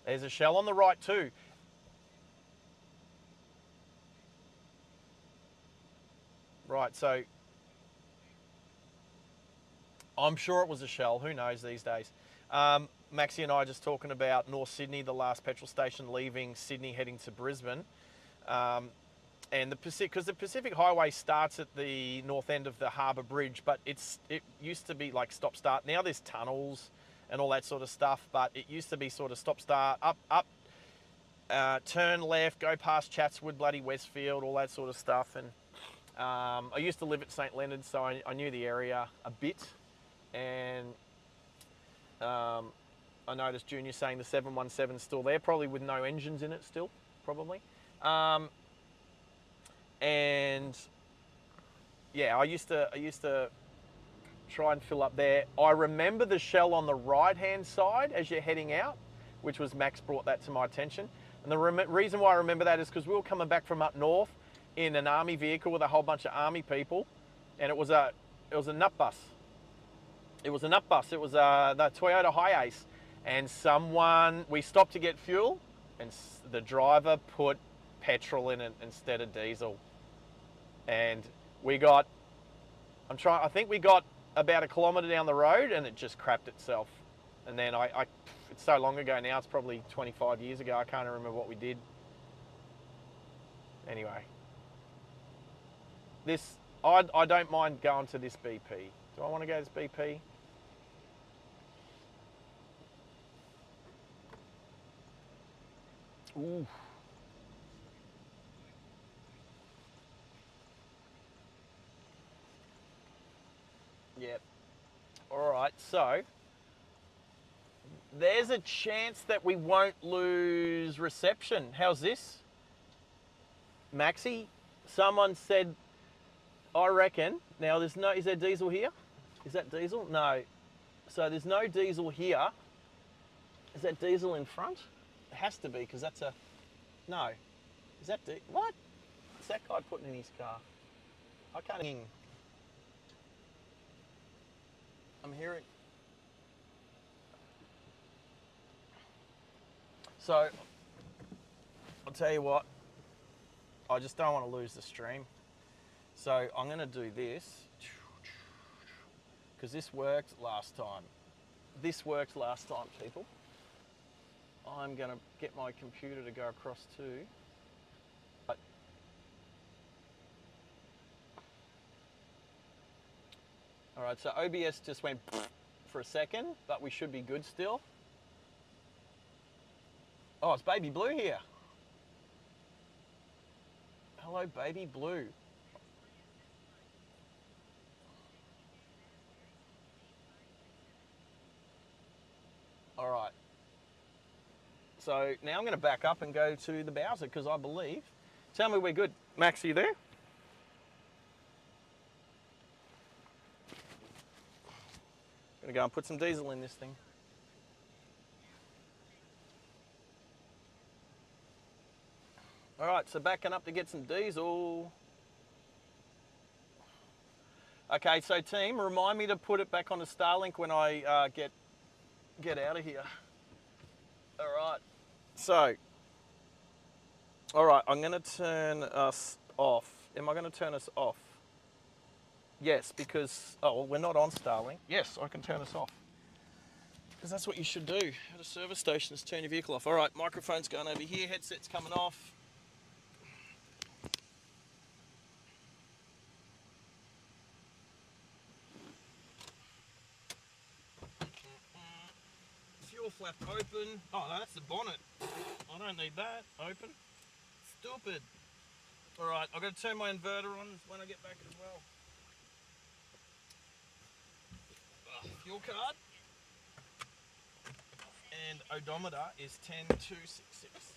A: There's a shell on the right too. Right, so I'm sure it was a shell. Who knows these days? Maxie and I are just talking about North Sydney, the last petrol station leaving Sydney heading to Brisbane. And because the Pacific Highway starts at the north end of the Harbour Bridge, but it used to be like stop start. Now there's tunnels and all that sort of stuff, but it used to be sort of stop start, up, turn left, go past Chatswood, bloody Westfield, all that sort of stuff. And I used to live at St Leonard, so I knew the area a bit. And I noticed Junior saying the 717 is still there, probably with no engines in it still, probably. And yeah, I used to try and fill up there. I remember the shell on the right-hand side as you're heading out, which was Max brought that to my attention. And the reason why I remember that is because we were coming back from up north in an army vehicle with a whole bunch of army people, and it was a nut bus. It was a nut bus. It was the Toyota Hiace, and we stopped to get fuel, and the driver put petrol in it instead of diesel. And I think we got about a kilometre down the road and it just crapped itself. And then it's so long ago now, it's probably 25 years ago, I can't remember what we did. Anyway, I don't mind going to this BP. Do I want to go to this BP? Ooh. Yep. All right, so there's a chance that we won't lose reception. How's this? Maxi, someone said, I reckon, now is there diesel here? Is that diesel? No. So there's no diesel here. Is that diesel in front? It has to be, because that's no. Is that, what? What's that guy putting in his car? I can't even. I'm hearing. So, I'll tell you what, I just don't want to lose the stream. So I'm going to do this, because this worked last time. This worked last time, people. I'm going to get my computer to go across too. All right, so OBS just went for a second, but we should be good still. Oh, it's Baby Blue here. Hello, Baby Blue. All right. So now I'm going to back up and go to the Bowser because I believe. Tell me we're good. Max, are you there? Gonna go and put some diesel in this thing. All right, so backing up to get some diesel. Okay, so team, remind me to put it back on the Starlink when I get out of here. All right. So, all right, I'm gonna turn us off. Am I gonna turn us off? Yes, because, oh, well, we're not on Starlink. Yes, I can turn us off. Because that's what you should do at a service station, is turn your vehicle off. All right, microphone's going over here, headset's coming off. Fuel flap open. Oh, no, that's the bonnet. I don't need that open. Stupid. All right, I've got to turn my inverter on when I get back as well. Fuel card. And odometer is 10266.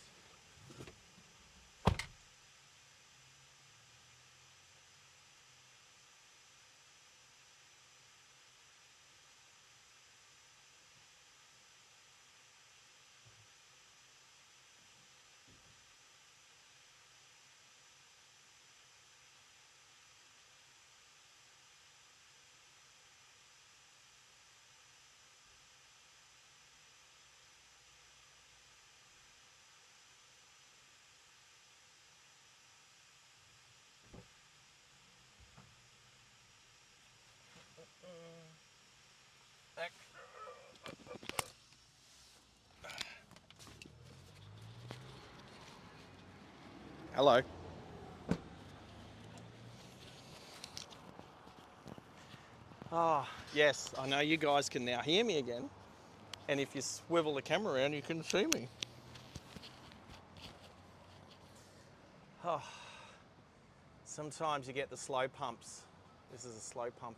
A: Hello. Oh, yes, I know you guys can now hear me again. And if you swivel the camera around, you can see me. Oh, sometimes you get the slow pumps. This is a slow pump.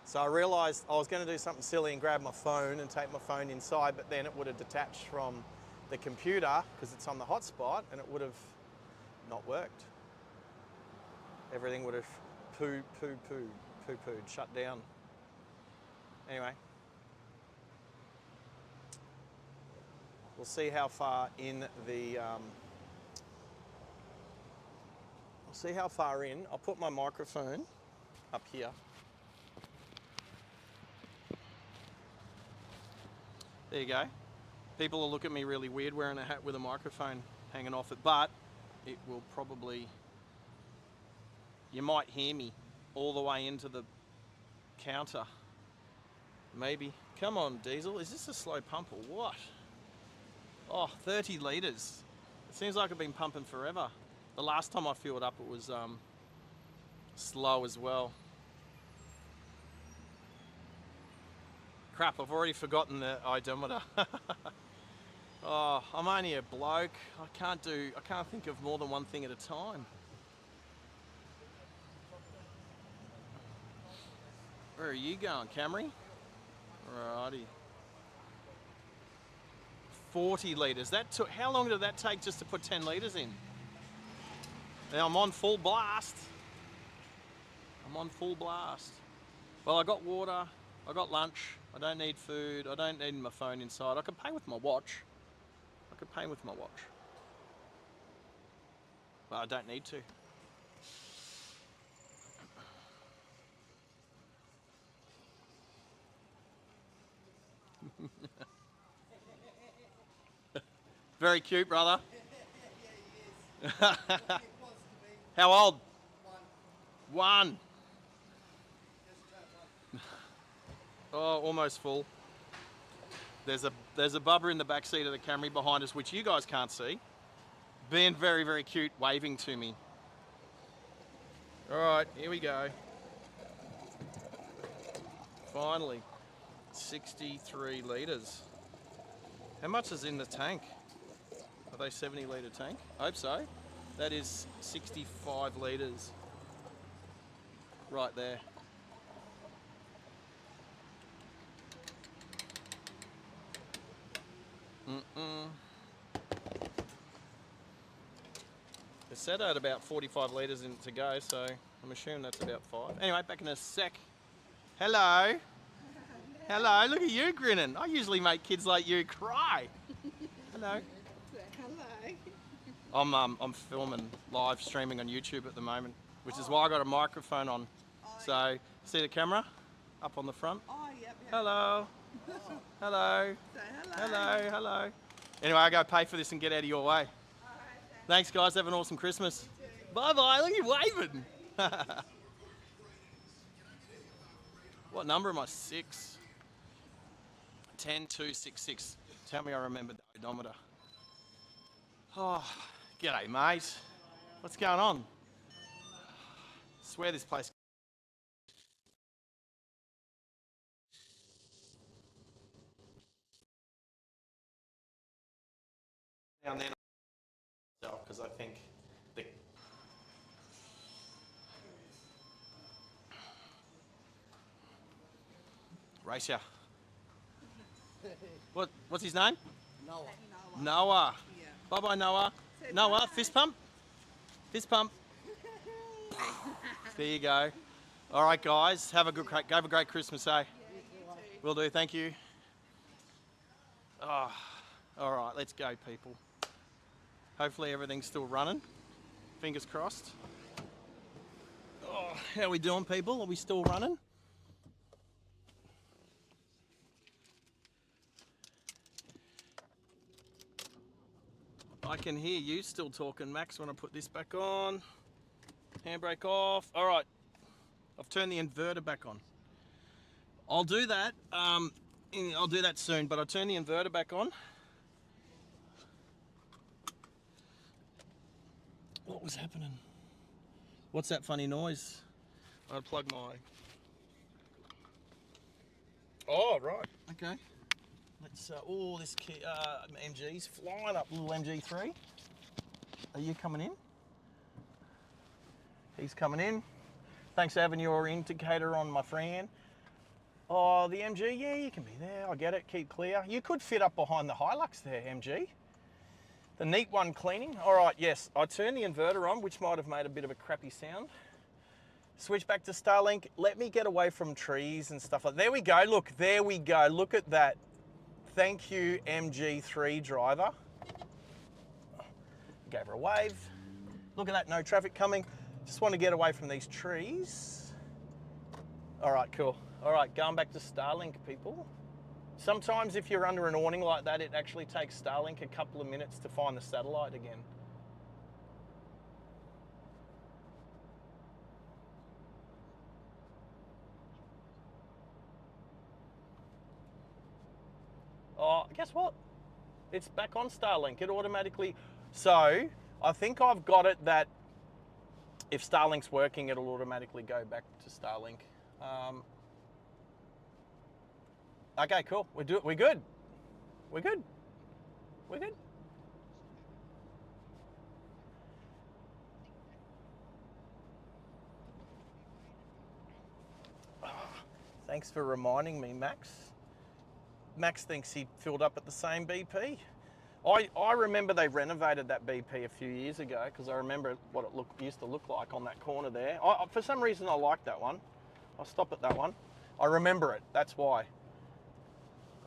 A: So I realised I was going to do something silly and grab my phone and take my phone inside, but then it would have detached from the computer because it's on the hotspot, and it would have not worked. Everything would have pooed, shut down. Anyway, we'll see how far in the. We'll see how far in. I'll put my microphone up here. There you go. People will look at me really weird wearing a hat with a microphone hanging off it, but it will probably, you might hear me all the way into the counter. Maybe. Come on, Diesel. Is this a slow pump or what? Oh, 30 litres. It seems like I've been pumping forever. The last time I filled up, it was slow as well. Crap, I've already forgotten the odometer. Oh, I'm only a bloke. I can't think of more than one thing at a time. Where are you going, Camry? Alrighty. 40 litres. That took, how long did that take just to put 10 litres in? Now I'm on full blast. I'm on full blast. Well, I got water, I got lunch, I don't need food, I don't need my phone inside. I can pay with my watch. I could pay with my watch. But I don't need to. Very cute, brother. How old? One. Oh, almost full. There's a bubba in the back seat of the Camry behind us, which you guys can't see. Being very, very cute, waving to me. All right, here we go. Finally, 63 litres. How much is in the tank? Are they 70 litre tank? I hope so. That is 65 litres. Right there. It said I had about 45 litres in it to go, so I'm assuming that's about 5. Anyway, back in a sec. Hello. Hello, look at you grinning. I usually make kids like you cry. Hello.
F: Hello.
A: I'm filming live streaming on YouTube at the moment, which is why I got a microphone on. So, see the camera up on the front?
F: Oh, yep.
A: Hello. Hello.
F: Say hello.
A: Hello, hello. Anyway, I go pay for this and get out of your way. Thanks, guys. Have an awesome Christmas. Bye-bye. Look at you waving. What number am I? 6. 10266. Tell me I remember the odometer. Oh, g'day, mate. What's going on? Swear this place. Down there because I think the Racer. What's his name?
C: Noah.
A: Noah.
F: Yeah.
A: Bye bye, Noah.
F: Say
A: Noah,
F: bye.
A: fist pump. Fist pump. There you go. All right, guys. Have a great Christmas, eh? Will do. Thank you. Oh, all right. Let's go, people. Hopefully everything's still running. Fingers crossed. Oh, how are we doing, people? Are we still running? I can hear you still talking, Max, when I put this back on. Handbrake off. All right. I've turned the inverter back on. I'll do that. I'll do that soon, but I'll turn the inverter back on. What's happening? What's that funny noise? I'll plug my... Oh, right. Okay. Let's, this MG's flying up, little MG3. Are you coming in? He's coming in. Thanks for having your indicator on, my friend. Oh, the MG, yeah, you can be there. I get it, keep clear. You could fit up behind the Hilux there, MG. The neat one cleaning. All right, yes, I turned the inverter on, which might have made a bit of a crappy sound. Switch back to Starlink. Let me get away from trees and stuff like that. There we go, look, there we go. Look at that. Thank you, MG3 driver. Gave her a wave. Look at that, no traffic coming. Just want to get away from these trees. All right, cool. All right, going back to Starlink, people. Sometimes if you're under an awning like that, it actually takes Starlink a couple of minutes to find the satellite again. Oh, guess what? It's back on Starlink. It automatically... So, I think I've got it that if Starlink's working, it'll automatically go back to Starlink. Okay, cool. We're good. We're good. We're good. Thanks for reminding me, Max. Max thinks he filled up at the same BP. I remember they renovated that BP a few years ago because I remember what it used to look like on that corner there. For some reason, I like that one. I'll stop at that one. I remember it. That's why.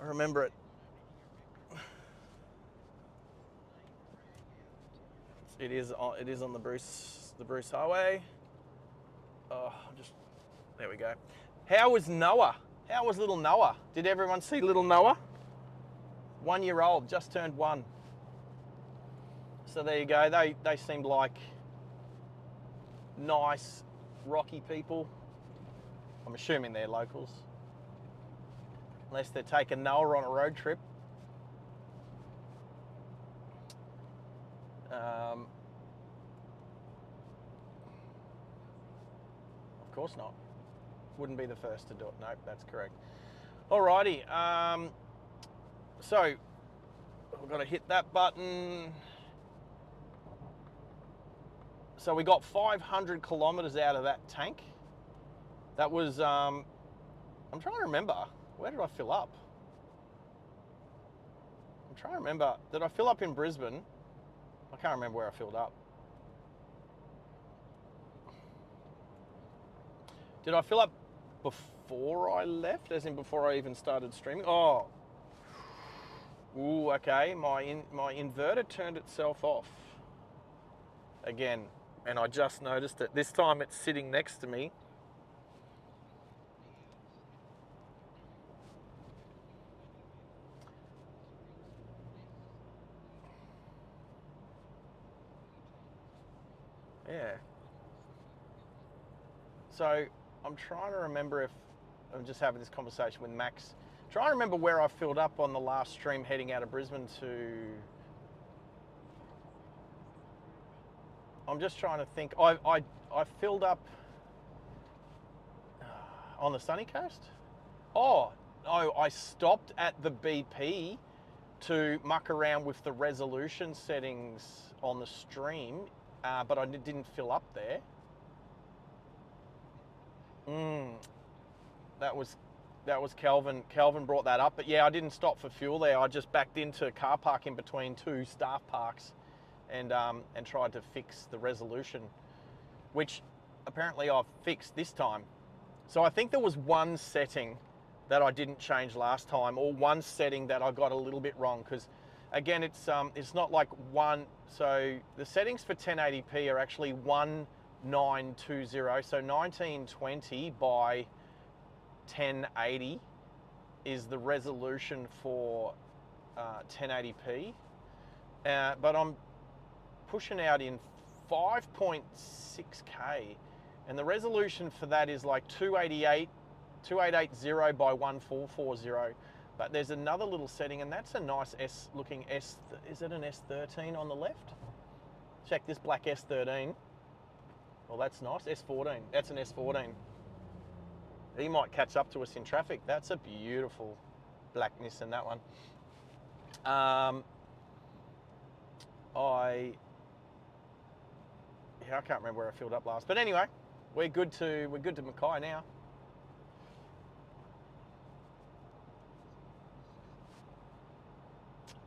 A: I remember it. It is on the Bruce Highway. Oh, there we go. How was Noah? How was little Noah? Did everyone see little Noah? 1 year old, just turned 1. So there you go. They seemed like nice, rocky people. I'm assuming they're locals. Unless they're taking Noah on a road trip. Of course not. Wouldn't be the first to do it. Nope, that's correct. Alrighty. So, we've got to hit that button. So we got 500 kilometers out of that tank. That was, I'm trying to remember, where did I fill up? I'm trying to remember, did I fill up in Brisbane? I can't remember where I filled up. Did I fill up before I left, as in before I even started streaming? Oh, ooh, okay, my inverter turned itself off again, and I just noticed it. This time it's sitting next to me. Yeah. So I'm trying to remember if I'm just having this conversation with Max. Trying to remember where I filled up on the last stream heading out of Brisbane to. I'm just trying to think. I filled up on the sunny coast. Oh, I stopped at the BP to muck around with the resolution settings on the stream, but I didn't fill up there. That was Kelvin. Kelvin brought that up, but yeah, I didn't stop for fuel there. I just backed into a car park in between 2 staff parks, and tried to fix the resolution, which apparently I've fixed this time. So I think there was one setting that I didn't change last time, or one setting that I got a little bit wrong, because again, it's not like one. So the settings for 1080p are actually 1920, so 1920 by 1080 is the resolution for 1080p, but I'm pushing out in 5.6K, and the resolution for that is like 2880 by 1440. But there's another little setting, and that's a nice looking S. Is it an S13 on the left? Check this black S13. Well, that's nice. S14. That's an S14. He might catch up to us in traffic. That's a beautiful black Nissan, that one. I can't remember where I filled up last. But anyway, we're good to Mackay now.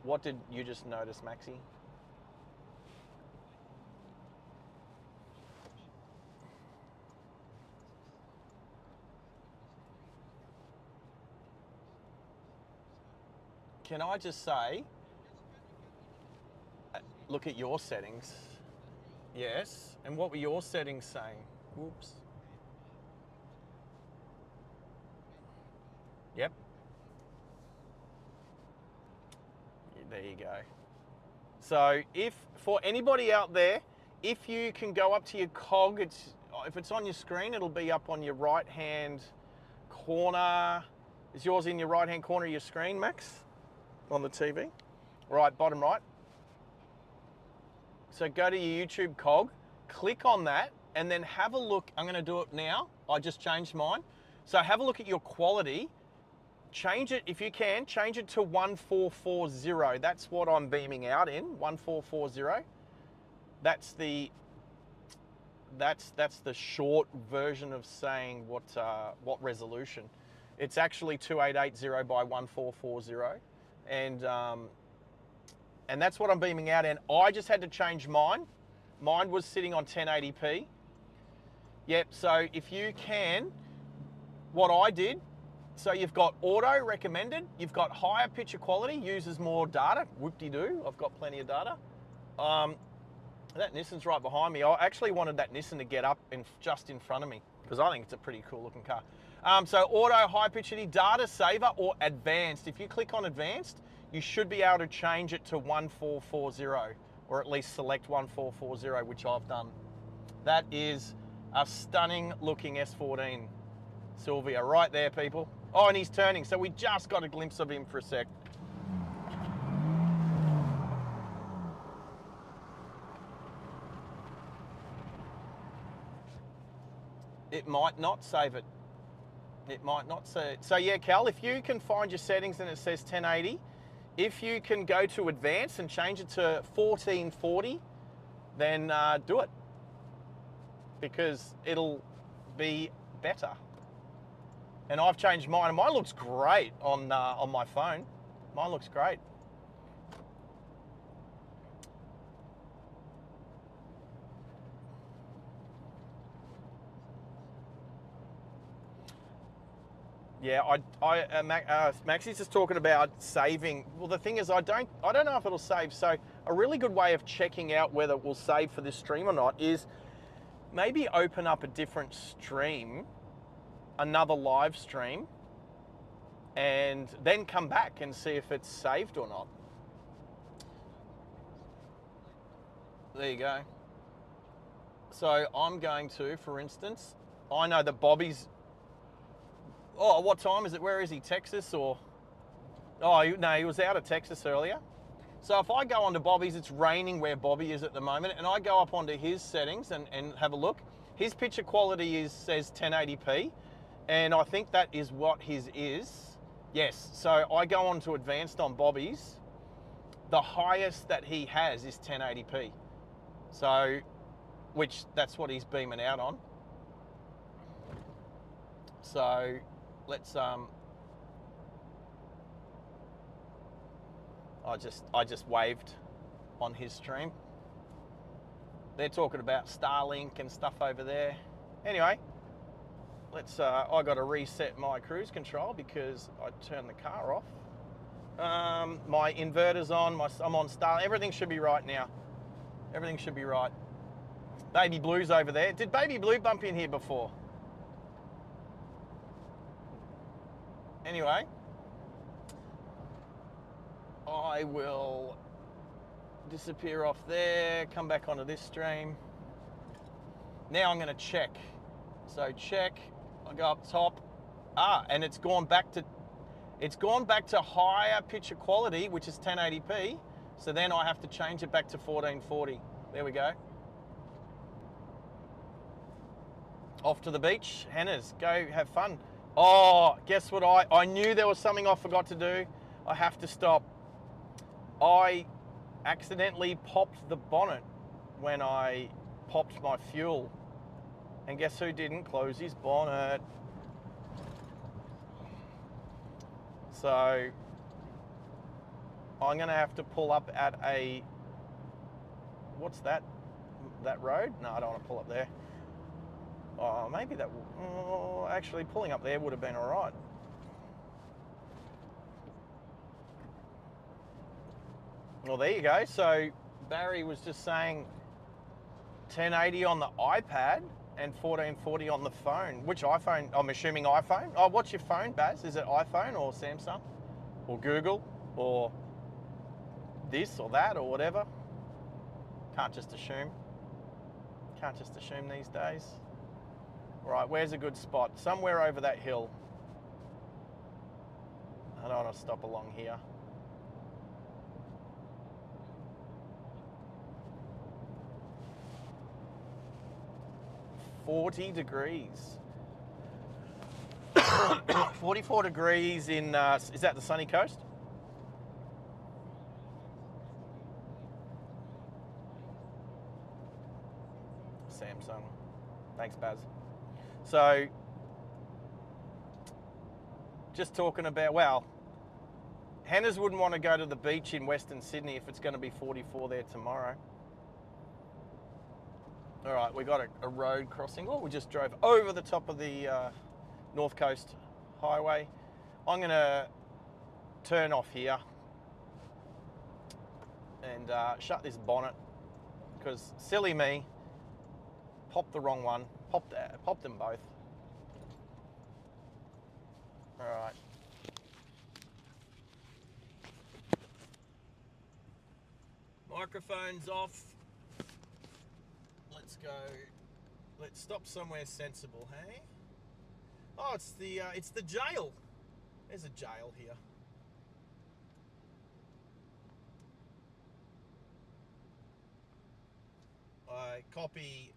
A: What did you just notice, Maxie? Can I just say, look at your settings. Yes, and what were your settings saying? Whoops. Yep. There you go. So for anybody out there, if you can go up to your cog, if it's on your screen, it'll be up on your right-hand corner. Is yours in your right-hand corner of your screen, Max? On the TV? Right, bottom right. So go to your YouTube cog, click on that, and then have a look. I'm going to do it now. I just changed mine. So have a look at your quality. Change it, if you can, change it to 1440. That's what I'm beaming out in, 1440. That's the short version of saying what resolution. It's actually 2880 by 1440. And that's what I'm beaming out in. I just had to change mine. Mine was sitting on 1080p. Yep, so if you can, what I did, so you've got auto recommended, you've got higher picture quality, uses more data, whoop-de-doo, I've got plenty of data. That Nissan's right behind me. I actually wanted that Nissan to get up just in front of me because I think it's a pretty cool looking car. So auto, high picture, data saver or advanced. If you click on advanced, you should be able to change it to 1440 or at least select 1440, which I've done. That is a stunning looking S14 Sylvia right there, people. Oh, and he's turning, so we just got a glimpse of him for a sec. It might not save it. It might not say it. So yeah, Cal, if you can find your settings and it says 1080, if you can go to advanced and change it to 1440, then do it. Because it'll be better. And I've changed mine, and mine looks great on my phone. Mine looks great. Yeah, Maxie's just talking about saving. Well, the thing is, I don't know if it'll save. So a really good way of checking out whether it will save for this stream or not is maybe open up a different stream, another live stream, and then come back and see if it's saved or not. There you go. So I'm going to, for instance, I know that Bobby's, oh, what time is it? Where is he? Texas or? Oh, no, he was out of Texas earlier. So if I go onto Bobby's, it's raining where Bobby is at the moment, and I go up onto his settings and have a look. His picture quality says 1080p, and I think that is what his is. Yes, so I go on to advanced on Bobby's. The highest that he has is 1080p. So, that's what he's beaming out on. So, let's I just waved on his stream. They're talking about Starlink and stuff over there. Anyway, let's I got to reset my cruise control because I turned the car off. My inverter's on, I'm on Starlink. Everything should be right now. Everything should be right. Baby Blue's over there. Did Baby Blue bump in here before? Anyway, I will disappear off there, come back onto this stream. Now I'm going to check. So check, I go up top. And it's gone back to higher picture quality, which is 1080p. So then I have to change it back to 1440. There we go. Off to the beach. Hannah's, go have fun. Oh, guess what? I knew there was something I forgot to do. I have to stop. I accidentally popped the bonnet when I popped my fuel. And guess who didn't close his bonnet? So I'm going to have to pull up at a, what's that? That road? No, I don't want to pull up there. Oh, maybe that, actually pulling up there would have been all right. Well, there you go. So Barry was just saying 1080 on the iPad and 1440 on the phone. Which iPhone? I'm assuming iPhone. Oh, what's your phone, Baz? Is it iPhone or Samsung or Google or this or that or whatever? Can't just assume. Can't just assume these days. Right, where's a good spot? Somewhere over that hill. I don't want to stop along here. $40 degrees. 44 degrees in, is that the sunny coast? Samsung. Thanks, Baz. So, just talking about, well, Hannah's wouldn't want to go to the beach in Western Sydney if it's going to be 44 there tomorrow. All right, we got a road crossing. Oh, we just drove over the top of the North Coast Highway. I'm going to turn off here and shut this bonnet because silly me, popped the wrong one. Popped them both. All right. Microphone's off. Let's go. Let's stop somewhere sensible, hey? Oh, it's the jail. There's a jail here. I copy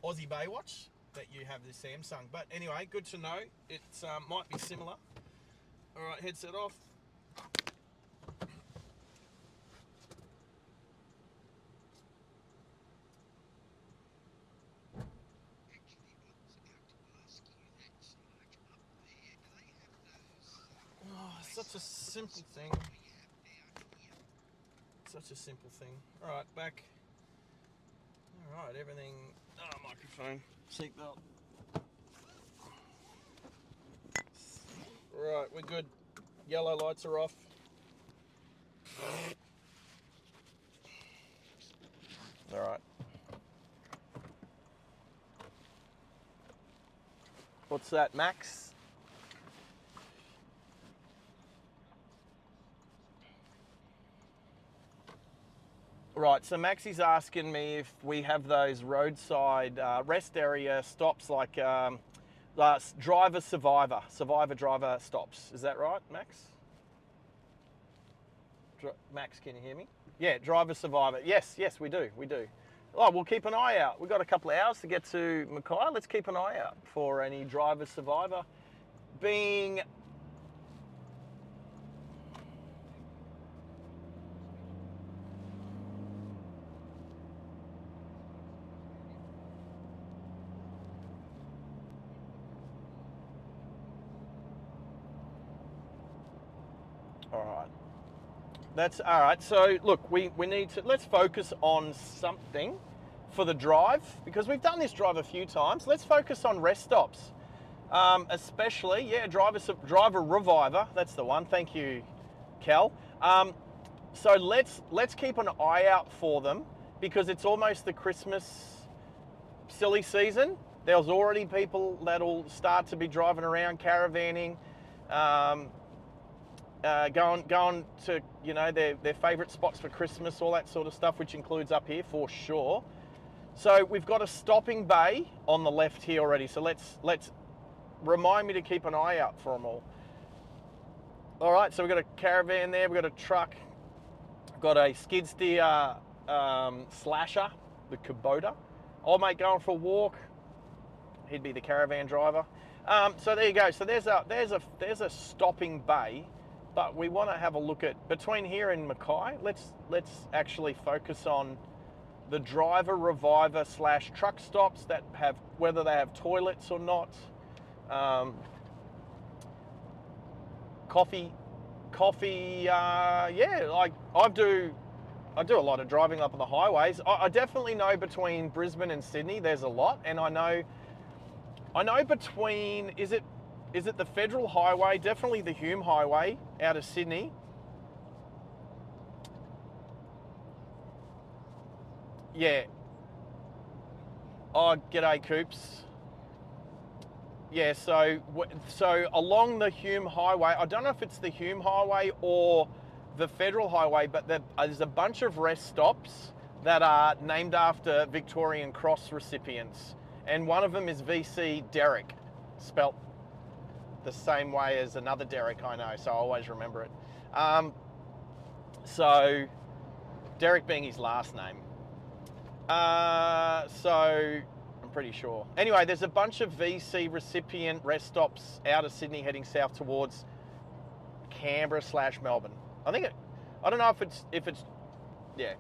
A: Aussie Baywatch that you have the Samsung. But anyway, good to know. It might be similar. All right, headset off. Oh, such a simple thing. Such a simple thing. All right, back. All right, everything. Oh, microphone, seatbelt. Right, we're good. Yellow lights are off. All right. What's that, Max? Right, so Maxie's asking me if we have those roadside rest area stops like driver survivor driver stops. Is that right, Max? Max, can you hear me? Yeah, driver survivor. Yes, we do. Oh, we'll keep an eye out. We've got a couple of hours to get to Mackay. Let's keep an eye out for any driver survivor being. All right. That's all right. So look, we need to, let's focus on something for the drive because we've done this drive a few times. Let's focus on rest stops, especially driver reviver. That's the one. Thank you, Cal. So let's keep an eye out for them because it's almost the Christmas silly season. There's already people that'll start to be driving around caravanning. Going to, you know, their favourite spots for Christmas, all that sort of stuff, which includes up here for sure. So we've got a stopping bay on the left here already. So let's remind me to keep an eye out for them all. All right, so we've got a caravan there, we've got a truck, we've got a skid steer slasher, the Kubota. Old mate going for a walk. He'd be the caravan driver. So there you go. So there's a stopping bay, but we want to have a look at between here and Mackay. Let's actually focus on the driver reviver / truck stops that have, whether they have toilets or not. Coffee. Yeah, like I do a lot of driving up on the highways. I definitely know between Brisbane and Sydney there's a lot, and I know between, is it the Federal Highway, definitely the Hume Highway out of Sydney. Yeah. Oh, g'day, Coops. Yeah, so along the Hume Highway, I don't know if it's the Hume Highway or the Federal Highway, but there's a bunch of rest stops that are named after Victorian Cross recipients. And one of them is VC Derek, spelt the same way as another Derek I know, so I always remember it. So Derek being his last name. So I'm pretty sure. Anyway, there's a bunch of VC recipient rest stops out of Sydney heading south towards Canberra / Melbourne. I don't know if it's, yeah.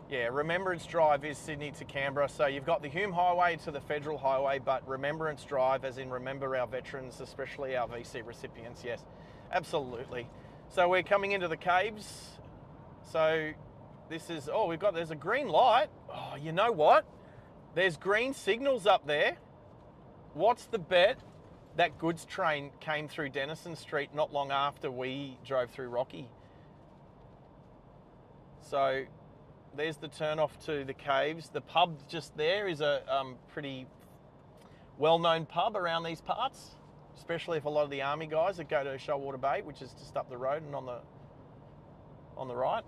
A: Yeah, Remembrance Drive is Sydney to Canberra. So you've got the Hume Highway to the Federal Highway, but Remembrance Drive, as in remember our veterans, especially our VC recipients, yes, absolutely. So we're coming into the caves. So this is, there's a green light. Oh, you know what? There's green signals up there. What's the bet that goods train came through Denison Street not long after we drove through Rocky? So there's the turn off to the caves. The pub just there is a pretty well-known pub around these parts, especially if a lot of the army guys that go to Shoalwater Bay, which is just up the road and on the right.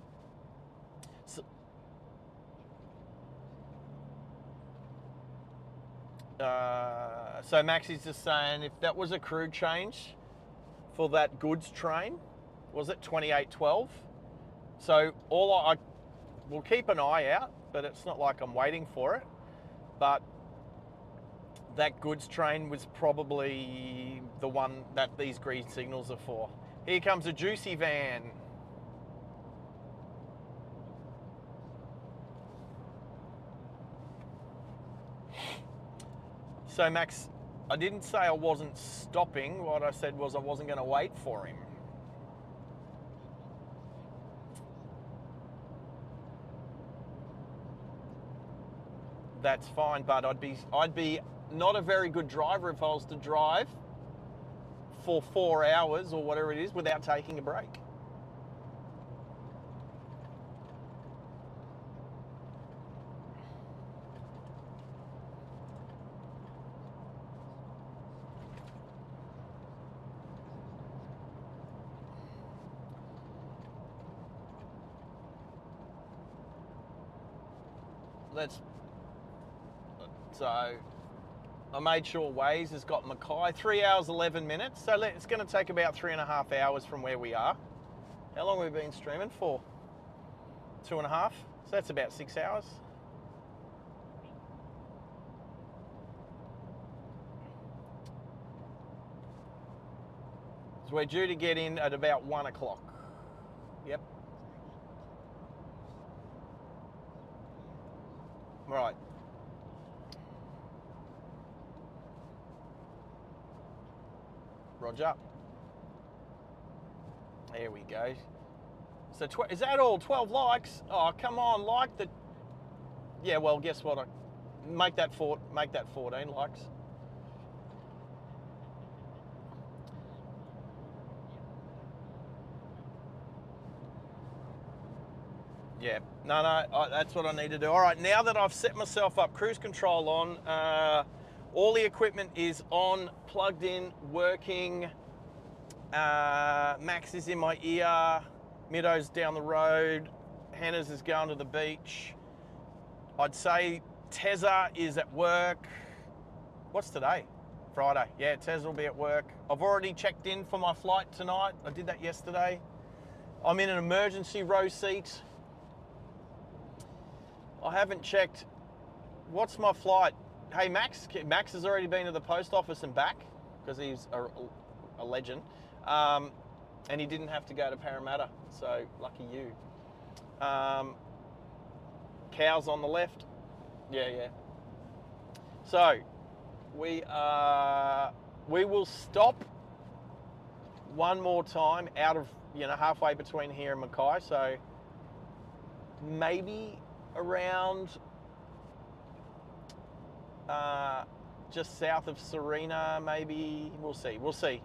A: So Maxie's just saying if that was a crew change for that goods train, was it 2812? So we'll keep an eye out, but it's not like I'm waiting for it. But that goods train was probably the one that these green signals are for. Here comes a juicy van. So Max, I didn't say I wasn't stopping. What I said was I wasn't going to wait for him. That's fine, but I'd be not a very good driver if I was to drive for 4 hours or whatever it is without taking a break. So I made sure Waze has got Mackay, 3 hours, 11 minutes. So it's going to take about 3.5 hours from where we are. How long have we been streaming for? 2.5. So that's about 6 hours. So we're due to get in at about 1 o'clock. Yep. Right. Roger. There we go. So is that all? 12 likes? Oh, come on, like the. Yeah, well, guess what? Make that 14 likes. Yeah, no, that's what I need to do. All right, now that I've set myself up, cruise control on, all the equipment is on, plugged in, working. Max is in my ear. Middo's down the road. Hannah's is going to the beach. I'd say Tezza is at work. What's today? Friday. Yeah, Tezza will be at work. I've already checked in for my flight tonight. I did that yesterday. I'm in an emergency row seat. I haven't checked. What's my flight? Hey, Max. Max has already been to the post office and back because he's a legend. And he didn't have to go to Parramatta, so lucky you. Cows on the left. Yeah. So we will stop one more time out of, halfway between here and Mackay. So maybe around just south of Serena, maybe. We'll see.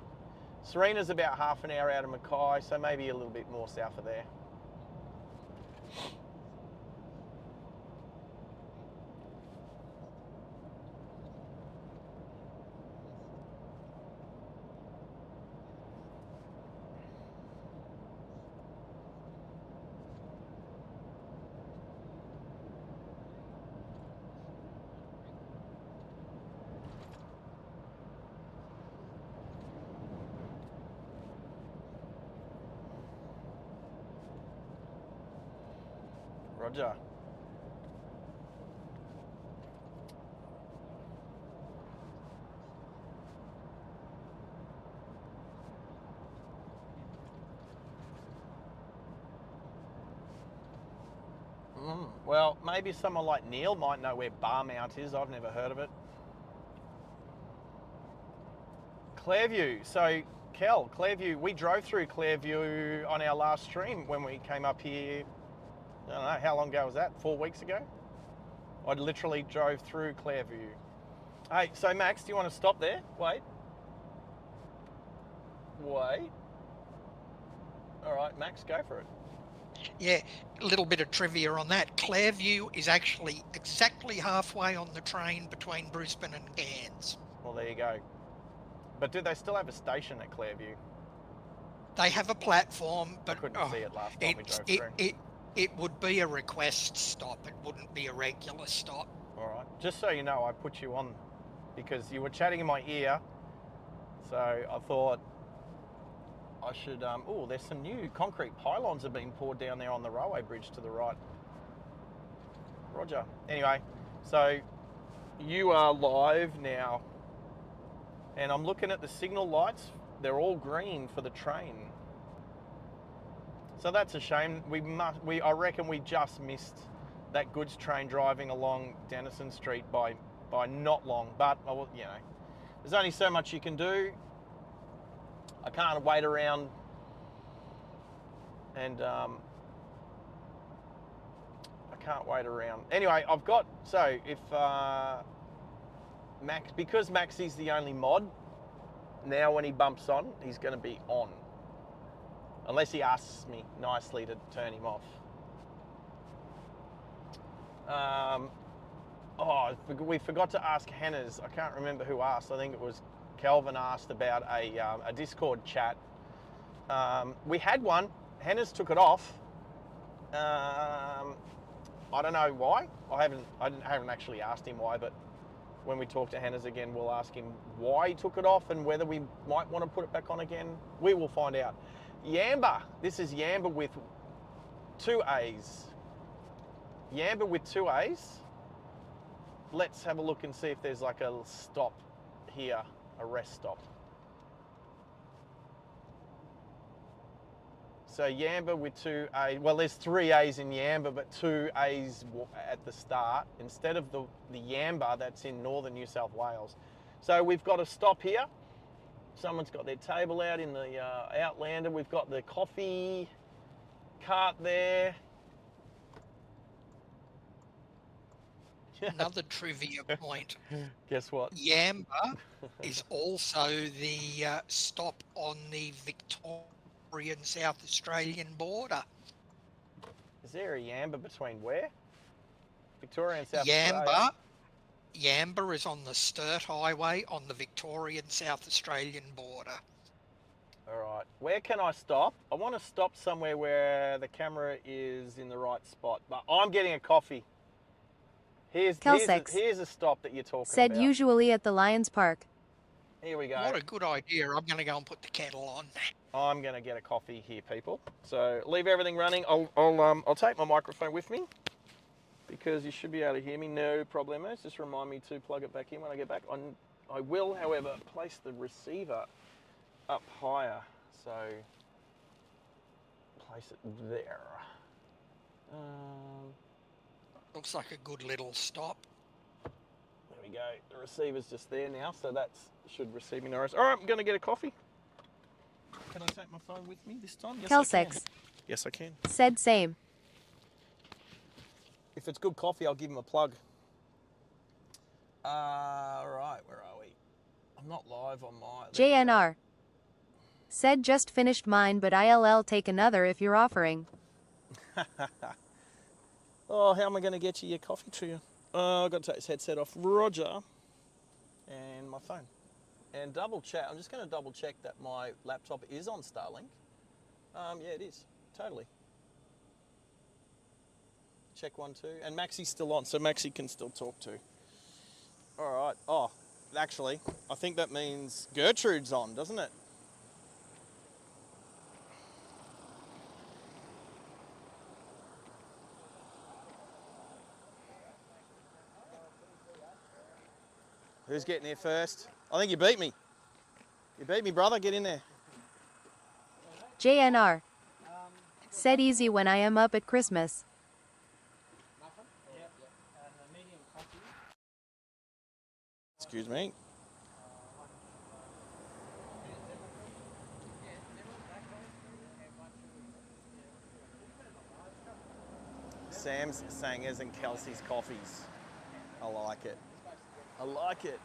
A: Serena's about half an hour out of Mackay, so maybe a little bit more south of there. Roger. Well, maybe someone like Neil might know where Barmount is. I've never heard of it. Clairview. So, Kel, Clairview, we drove through Clairview on our last stream when we came up here. I don't know, how long ago was that? 4 weeks ago? I literally drove through Clairview. Hey, so Max, do you want to stop there? Wait. All right, Max, go for it.
F: Yeah, a little bit of trivia on that. Clairview is actually exactly halfway on the train between Brisbane and Cairns.
A: Well, there you go. But do they still have a station at Clairview?
F: They have a platform, but
A: I couldn't see it last time we drove through.
F: It would be a request stop. It wouldn't be a regular stop.
A: All right. Just so you know, I put you on because you were chatting in my ear. So I thought I should... oh, there's some new concrete pylons have been poured down there on the railway bridge to the right. Roger. Anyway, so you are live now. And I'm looking at the signal lights. They're all green for the train. So that's a shame. I reckon we just missed that goods train driving along Denison Street by not long. But, there's only so much you can do. I can't wait around and I can't wait around. Anyway, I've got, so if Max, because Maxie's the only mod, now when he bumps on, he's going to be on. Unless he asks me nicely to turn him off. We forgot to ask Hannah's. I can't remember who asked. I think it was Kelvin asked about a Discord chat. We had one. Hannah's took it off. I don't know why. I haven't actually asked him why, but when we talk to Hannah's again, we'll ask him why he took it off and whether we might want to put it back on again. We will find out. Yamba. This is Yamba with 2 A's. Yamba with 2 A's. Let's have a look and see if there's like a stop here, a rest stop. So Yamba with 2 A's. Well, there's 3 A's in Yamba, but 2 A's at the start instead of the Yamba that's in northern New South Wales. So we've got a stop here. Someone's got their table out in the Outlander. We've got the coffee cart there.
F: Another trivia point.
A: Guess what?
F: Yamba is also the stop on the Victorian South Australian border.
A: Is there a Yamba between where? Victoria and South Australia?
F: Yamba is on the Sturt Highway on the Victorian South Australian border.
A: All right. Where can I stop? I want to stop somewhere where the camera is in the right spot, but I'm getting a coffee. Here's a stop that you're talking
E: Said
A: about.
E: usually at the Lions Park.
A: Here we go.
F: What a good idea. I'm going to go and put the kettle on.
A: I'm going to get a coffee here, people. So leave everything running. I'll take my microphone with me because you should be able to hear me. No problemos. Just remind me to plug it back in when I get back. I will, however, place the receiver up higher. So place it there.
F: Looks like a good little stop.
A: There we go. The receiver's just there now, so that should receive me nice. All right, I'm going to get a coffee. Can I take my phone with me this time? Yes, I can. Yes, I can.
E: Said same.
A: If it's good coffee, I'll give him a plug. Right, where are we? I'm not live on my...
E: JNR. Said just finished mine, but ILL take another if you're offering.
A: Oh, how am I going to get you your coffee to you? I've got to take his headset off. Roger. And my phone. And double check. I'm just going to double check that my laptop is on Starlink. Yeah, it is. Totally. Check 1, 2. And Maxie's still on, so Maxie can still talk too. All right. Oh, actually, I think that means Gertrude's on, doesn't it? Who's getting there first? I think you beat me. You beat me, brother. Get in there.
E: JNR. Said easy when I am up at Christmas.
A: Excuse me. Sam's Sangers and Kelsey's coffees. I like it. I like it.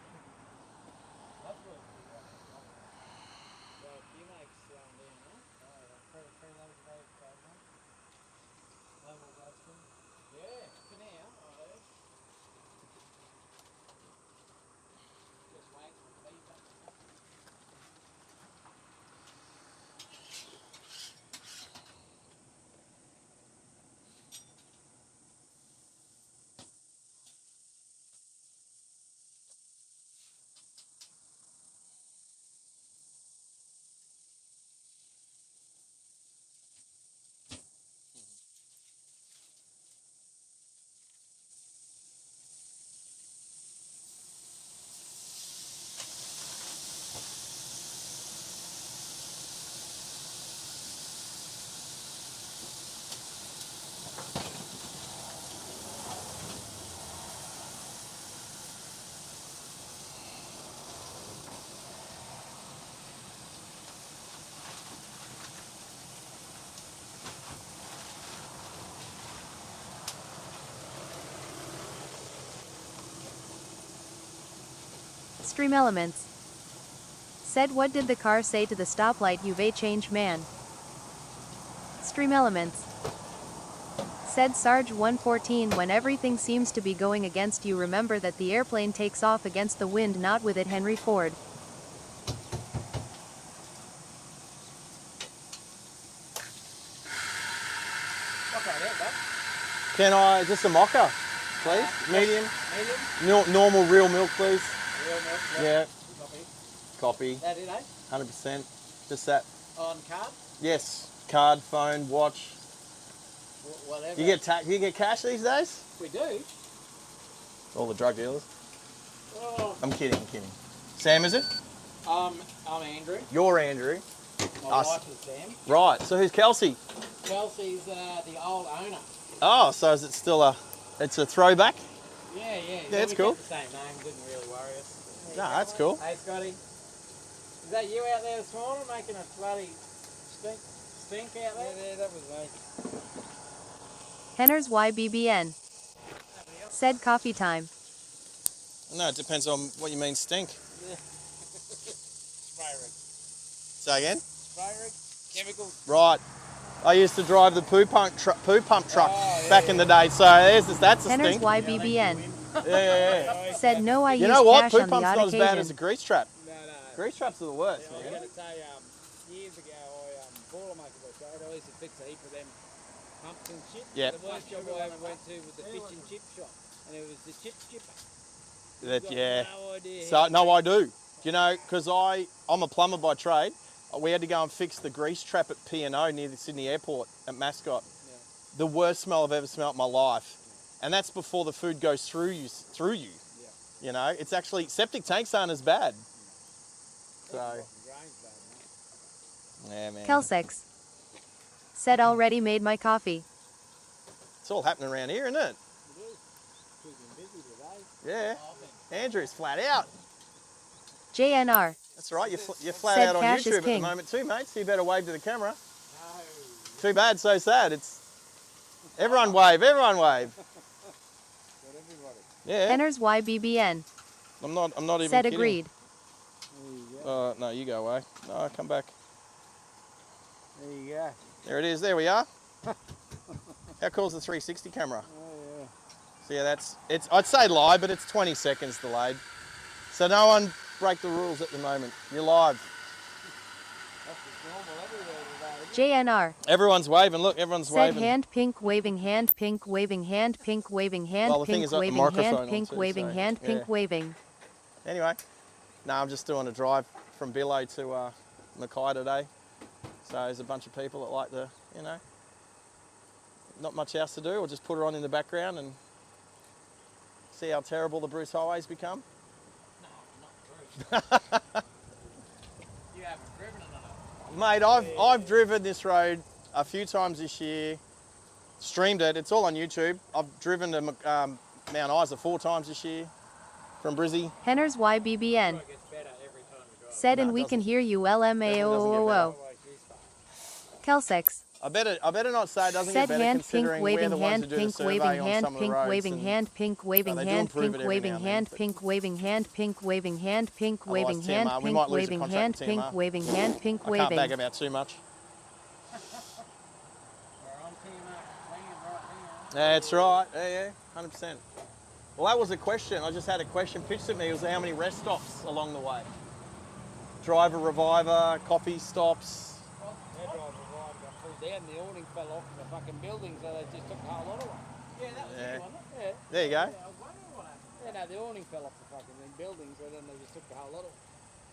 E: Stream Elements. Said what did the car say to the stoplight you've changed man? Stream Elements. Said Sarge 114 when everything seems to be going against you remember that the airplane takes off against the wind not with it Henry Ford.
A: Can I, just a mocha, please? Medium? Normal real milk, please.
C: Real milk,
A: Yeah. Copy.
C: That it, eh?
A: 100%. Just that.
C: On card?
A: Yes. Card, phone, watch.
C: Whatever.
A: You get cash these days?
C: We do.
A: All the drug dealers.
C: Oh.
A: I'm kidding. Sam, is it?
C: I'm Andrew.
A: You're Andrew.
C: My
A: Us.
C: wife is Sam.
A: Right. So who's Kelsey?
C: Kelsey's the old owner.
A: Oh, so is it still it's a throwback?
C: Yeah.
A: Yeah, it's
C: we
A: cool.
C: kept the same name, didn't really worry us.
A: No, that's cool.
C: Hey, Scotty. Is that you out there this morning making a bloody stink out there? Yeah, that was me.
E: Henner's YBBN. Said coffee time.
A: No, it depends on what you mean stink.
C: Yeah. Spray rig.
A: Say again?
C: Spray rig. Chemicals.
A: Right. I used to drive the poo pump truck back in the day, so that's a
E: Henner's
A: stink.
E: YBBN.
A: Yeah.
E: Said no I
A: You
E: use
A: know what?
E: cash
A: Poo
E: on the
A: pump's
E: odd
A: not as bad
E: occasion.
A: as a grease trap.
C: No.
A: Grease traps are the worst,
C: I was
A: man.
C: going to say, years ago, Boilermaker was great. I used to fix a heap of them pumps and shit.
A: Yep.
C: The worst job I ever went to was the fish and chip shop. and it was the chip chipper.
A: That,
C: Got
A: yeah.
C: no idea.
A: So, no, I do. You know, because I'm a plumber by trade. We had to go and fix the grease trap at P&O near the Sydney Airport at Mascot.
C: Yeah.
A: The worst smell I've ever smelt in my life. And that's before the food goes through you.
C: Yeah.
A: You know, it's actually, septic tanks aren't as bad. So,
C: Grain's bad, mate.
A: yeah, man.
E: Kelsex. Said already made my coffee.
A: It's all happening around here, isn't it?
C: It is. Keeping busy today.
A: Yeah.
C: Oh,
A: Andrew's flat out.
E: JNR.
A: That's right, you're flat
E: Said
A: out on
E: cash is
A: YouTube at the
E: king.
A: moment too, mate, so you better wave to the camera.
C: no.
A: Too bad, so sad. It's everyone wave, everyone wave.
C: Got everybody.
A: Yeah.
E: Henner's YBBN.
A: I'm not even
E: Said
A: kidding.
E: agreed.
C: There you go.
A: No, you go away. No, come back.
C: There you go.
A: There it is. There we are. How cool's the 360 camera?
C: Oh, yeah.
A: So yeah, it's I'd say live, but it's 20 seconds delayed. So no one break the rules at the moment. You're live.
C: That's just normal everywhere today, isn't
E: JNR.
A: Everyone's waving. Look, everyone's
E: Said
A: waving.
E: hand pink waving hand pink waving hand pink waving hand
A: Well, the thing
E: pink
A: is, I've got the
E: waving
A: microphone
E: hand
A: on
E: pink
A: too,
E: waving
A: so,
E: hand pink
A: yeah.
E: waving.
A: Anyway, no, I'm just doing a drive from Biloela to Mackay today. So there's a bunch of people that like to, you know, not much else to do, or just put her on in the background and see how terrible the Bruce highways become.
C: No, not true. You haven't driven it enough.
A: Mate, I've driven this road a few times this year, streamed it. It's all on YouTube. I've driven to Mount Isa 4 times this year from Brizzy.
E: Henner's YBBN.
C: It gets better every time you drive.
E: Said
A: No,
E: and
A: it
E: we can
A: doesn't.
E: hear you
A: Definitely doesn't get
E: LMAOO.
C: Always this far.
E: Kelsex.
A: I better not say it doesn't
E: Said
A: get better
E: hand pink
A: considering we're
E: waving
A: the ones
E: hand
A: who do
E: pink
A: the
E: waving
A: survey on
E: hand
A: some of the
E: pink
A: roads
E: waving
A: and
E: hand pink waving
A: they do
E: hand
A: improve
E: pink
A: it every
E: waving
A: now and then,
E: hand
A: but-
E: pink waving hand pink waving hand pink waving
A: Otherwise,
E: hand
A: TMR, we
E: pink
A: might lose a
E: waving
A: contract
E: hand
A: with
E: pink
A: TMR.
E: waving hand pink
A: I can't bag
E: waving.
A: about too much.
C: We're on TMR land right now.
A: That's right. Yeah, 100%. Well, that was a question. I just had a question pitched at me. It was how many rest stops along the way? Driver reviver, coffee stops.
C: Their driver arrived, got pulled down, the awning fell off the fucking building, so they just took the whole lot away. Yeah, that was
A: Yeah.
C: it, wasn't it? Yeah.
A: There you go.
C: I was wondering what happened. Yeah, no, the awning fell off the fucking building, so then they just took the whole lot away.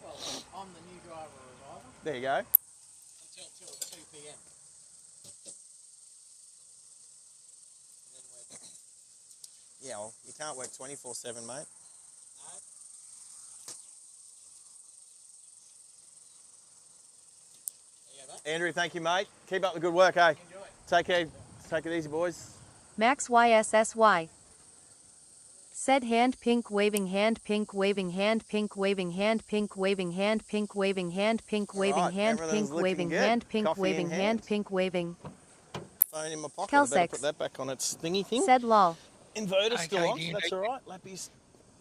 C: Well, I'm the new driver reviver
A: There you go.
C: until 2 p.m. Then we're done.
A: Yeah, well, you can't work 24/7, mate.
C: No. There you go, mate.
A: Andrew, thank you, mate. Keep up the good work, eh?
C: Enjoy it.
A: Take care. Take it easy, boys.
E: Max YSSY. Said hand pink waving hand pink waving hand pink waving hand pink waving hand pink waving hand pink waving
A: Alright,
E: hand
A: everything's
E: pink
A: looking
E: waving
A: good.
E: hand pink
A: Coffee in
E: waving
A: hand.
E: hand pink waving.
A: Phone in my pocket. I better
E: Kelsex.
A: put that back on its thingy thing.
E: Said lol.
A: Inverter's still
F: Okay,
A: on.
F: do you
A: That's
F: need-
A: all right. Lappy's.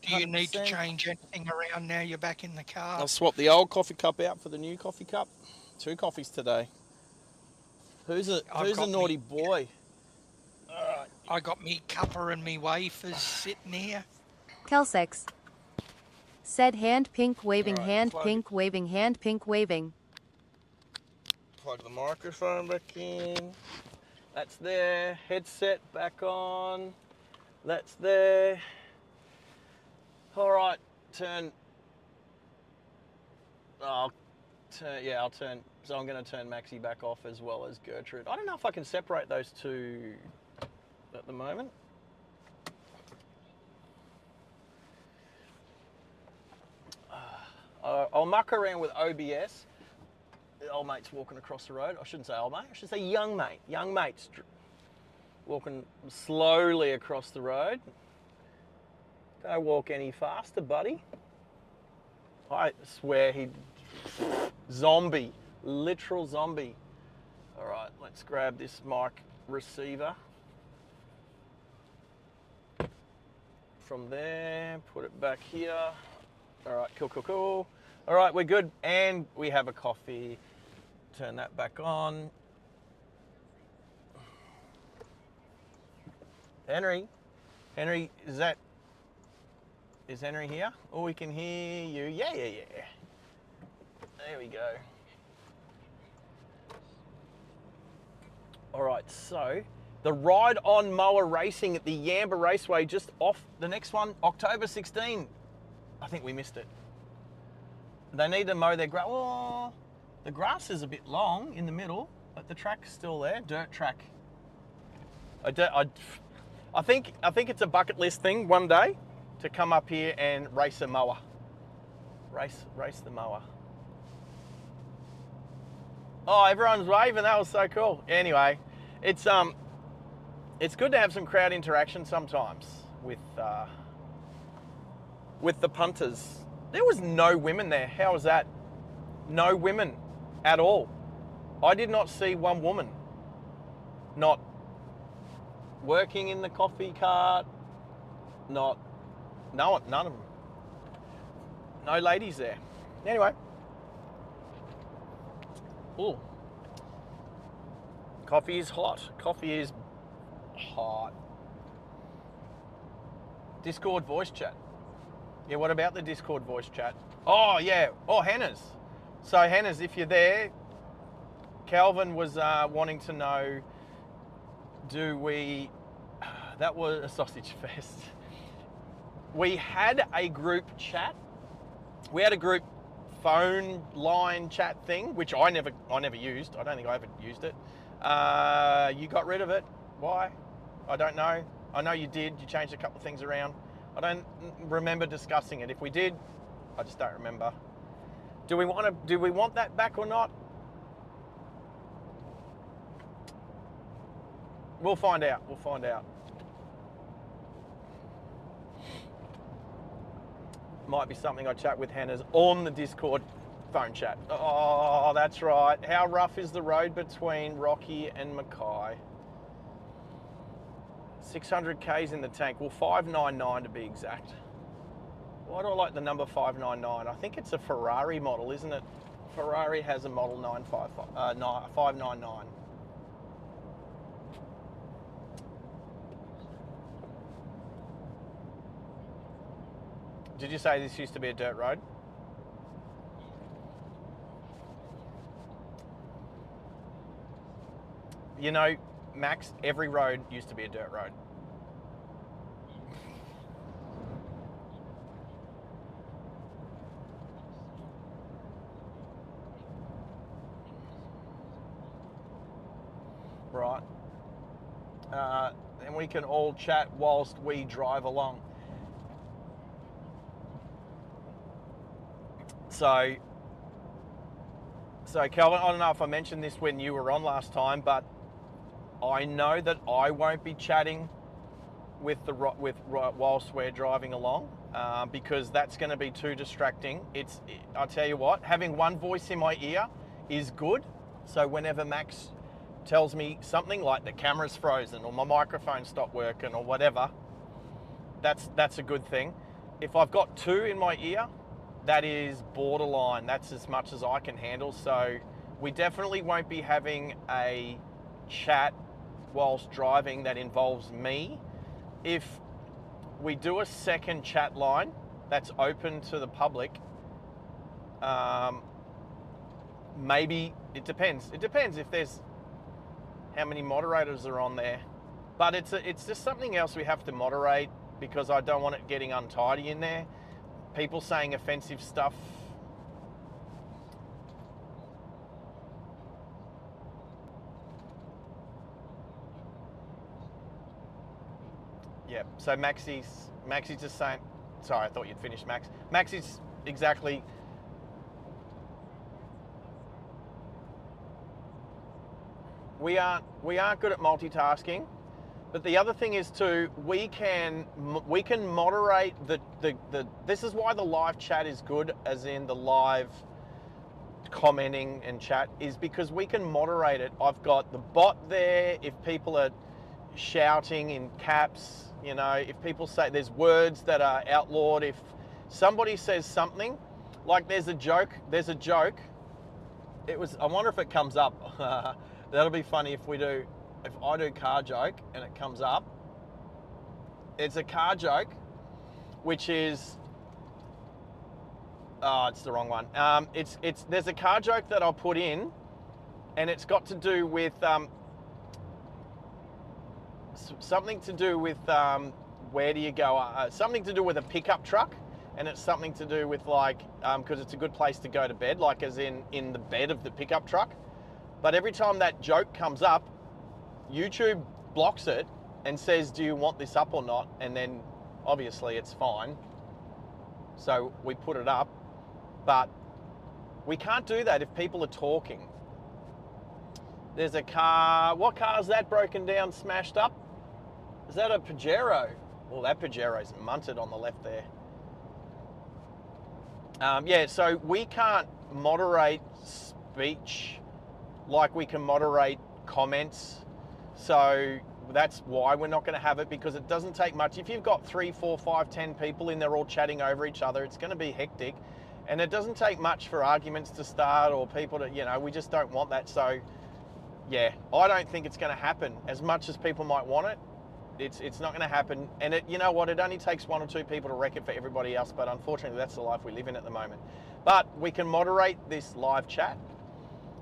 F: Do you need to
A: 100%.
F: change anything around now you're back in the car?
A: I'll swap the old coffee cup out for the new coffee cup. 2 coffees today. Who's a
F: I've got
A: naughty
F: me-
A: boy?
F: I got me cuppa and me wafers sitting here.
E: Kelsex. Said hand pink waving
A: Alright,
E: hand
A: plug
E: pink waving hand pink waving.
A: Plug the microphone back in. That's there. Headset back on. That's there. All right, turn. I'll turn. Yeah, I'll turn. So I'm going to turn Maxie back off as well as Gertrude. I don't know if I can separate those two at the moment. I'll muck around with OBS. The old mate's walking across the road. I shouldn't say old mate. I should say young mate. Young mate's walking slowly across the road. Don't walk any faster, buddy. I swear he... Zombie. Literal zombie. All right, let's grab this mic receiver. From there, put it back here. All right, cool, cool, cool. All right, we're good. And we have a coffee. Turn that back on. Henry, is Henry here? Oh, we can hear you. Yeah. There we go. All right, so The Ride On Mower Racing at the Yamba Raceway, just off the next one, October 16. I think we missed it. They need to mow their grass. Oh, the grass is a bit long in the middle, but the track's still there. Dirt track. I think it's a bucket list thing one day to come up here and race a mower. Race the mower. Oh, everyone's waving. That was so cool. Anyway, it's good to have some crowd interaction sometimes with the punters. There was no women there. How was that? No women at all. I did not see one woman. Not working in the coffee cart. None of them. No ladies there. Anyway. Ooh. Coffee is hot. Coffee is hot. Discord voice chat. Yeah, what about the Discord voice chat? Oh, yeah. Oh, Hannah's. So, Hannah's, if you're there, Calvin was wanting to know, that was a sausage fest. We had a group chat. We had a group phone line chat thing, which I never used. I don't think I ever used it. You got rid of it. Why? I don't know. I know you did. You changed a couple of things around. I don't remember discussing it. If we did, I just don't remember. Do we want that back or not? We'll find out. We'll find out. Might be something I chat with Hannah's on the Discord phone chat. Oh, that's right. How rough is the road between Rocky and Mackay? 600 Ks in the tank. Well, 599 to be exact. Why do I like the number 599? I think it's a Ferrari model, isn't it? Ferrari has a model 599. Did you say this used to be a dirt road? You know, Max, every road used to be a dirt road. Right. And we can all chat whilst we drive along. So Calvin, I don't know if I mentioned this when you were on last time, but I know that I won't be chatting whilst we're driving along because that's going to be too distracting. I'll tell you what, having one voice in my ear is good. So whenever Max tells me something like the camera's frozen or my microphone stopped working or whatever, that's a good thing. If I've got two in my ear, that is borderline. That's as much as I can handle. So we definitely won't be having a chat whilst driving that involves me. If we do a second chat line that's open to the public, maybe it depends. It depends if there's how many moderators are on there. But it's just something else we have to moderate because I don't want it getting untidy in there. People saying offensive stuff. Yeah, so Maxie's just saying, sorry, I thought you'd finished, Max. Maxie's exactly, we aren't good at multitasking, but the other thing is too, we can moderate this is why the live chat is good, as in the live commenting and chat, is because we can moderate it. I've got the bot there. If people are shouting in caps, you know, if people say there's words that are outlawed, if somebody says something, like there's a joke, I wonder if it comes up. That'll be funny if I do car joke and it comes up. It's a car joke, which is, it's the wrong one. There's a car joke that I'll put in, and it's got to do with, something to do with where do you go? Something to do with a pickup truck, and it's something to do with like because it's a good place to go to bed, like as in the bed of the pickup truck. But every time that joke comes up, YouTube blocks it and says, "Do you want this up or not?" And then obviously it's fine. So we put it up, but we can't do that if people are talking. There's a car. What car is that broken down, smashed up? Is that a Pajero? Well, that Pajero's munted on the left there. Yeah, so we can't moderate speech like we can moderate comments. So that's why we're not going to have it, because it doesn't take much. If you've got 3, 4, 5, 10 people in there all chatting over each other, it's going to be hectic. And it doesn't take much for arguments to start or people to, we just don't want that. So yeah, I don't think it's going to happen. As much as people might want it, it's not going to happen. And it, it only takes 1 or 2 people to wreck it for everybody else. But unfortunately, that's the life we live in at the moment. But we can moderate this live chat.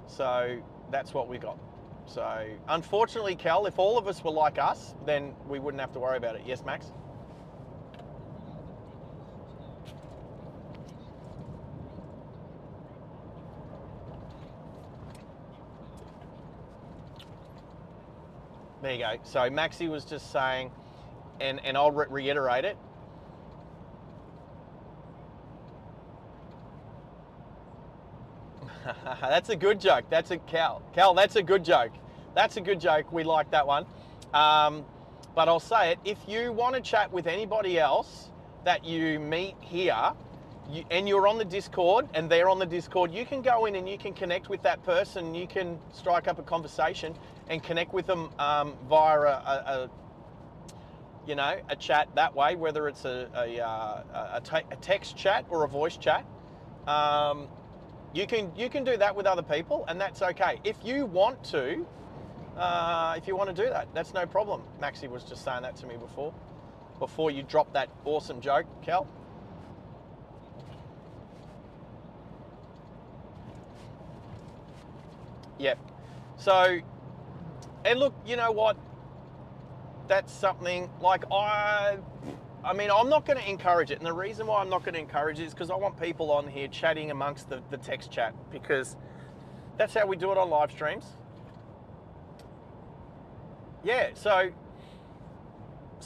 A: So that's what we got. So unfortunately, Cal, if all of us were like us, then we wouldn't have to worry about it. Yes, Max? There you go. So Maxi was just saying, and I'll reiterate it. That's a good joke. That's a Cal. Cal, that's a good joke. That's a good joke. We like that one. But I'll say it. If you want to chat with anybody else that you meet here, and you're on the Discord and they're on the Discord, you can go in and you can connect with that person. You can strike up a conversation and connect with them via a chat that way, whether it's a text chat or a voice chat. You can do that with other people, and that's okay. If you want to do that, that's no problem. Maxi was just saying that to me before you dropped that awesome joke, Cal. Yep. So, and look, you know what? That's something like I'm not going to encourage it. And the reason why I'm not going to encourage it is because I want people on here chatting amongst the text chat, because that's how we do it on live streams. Yeah, so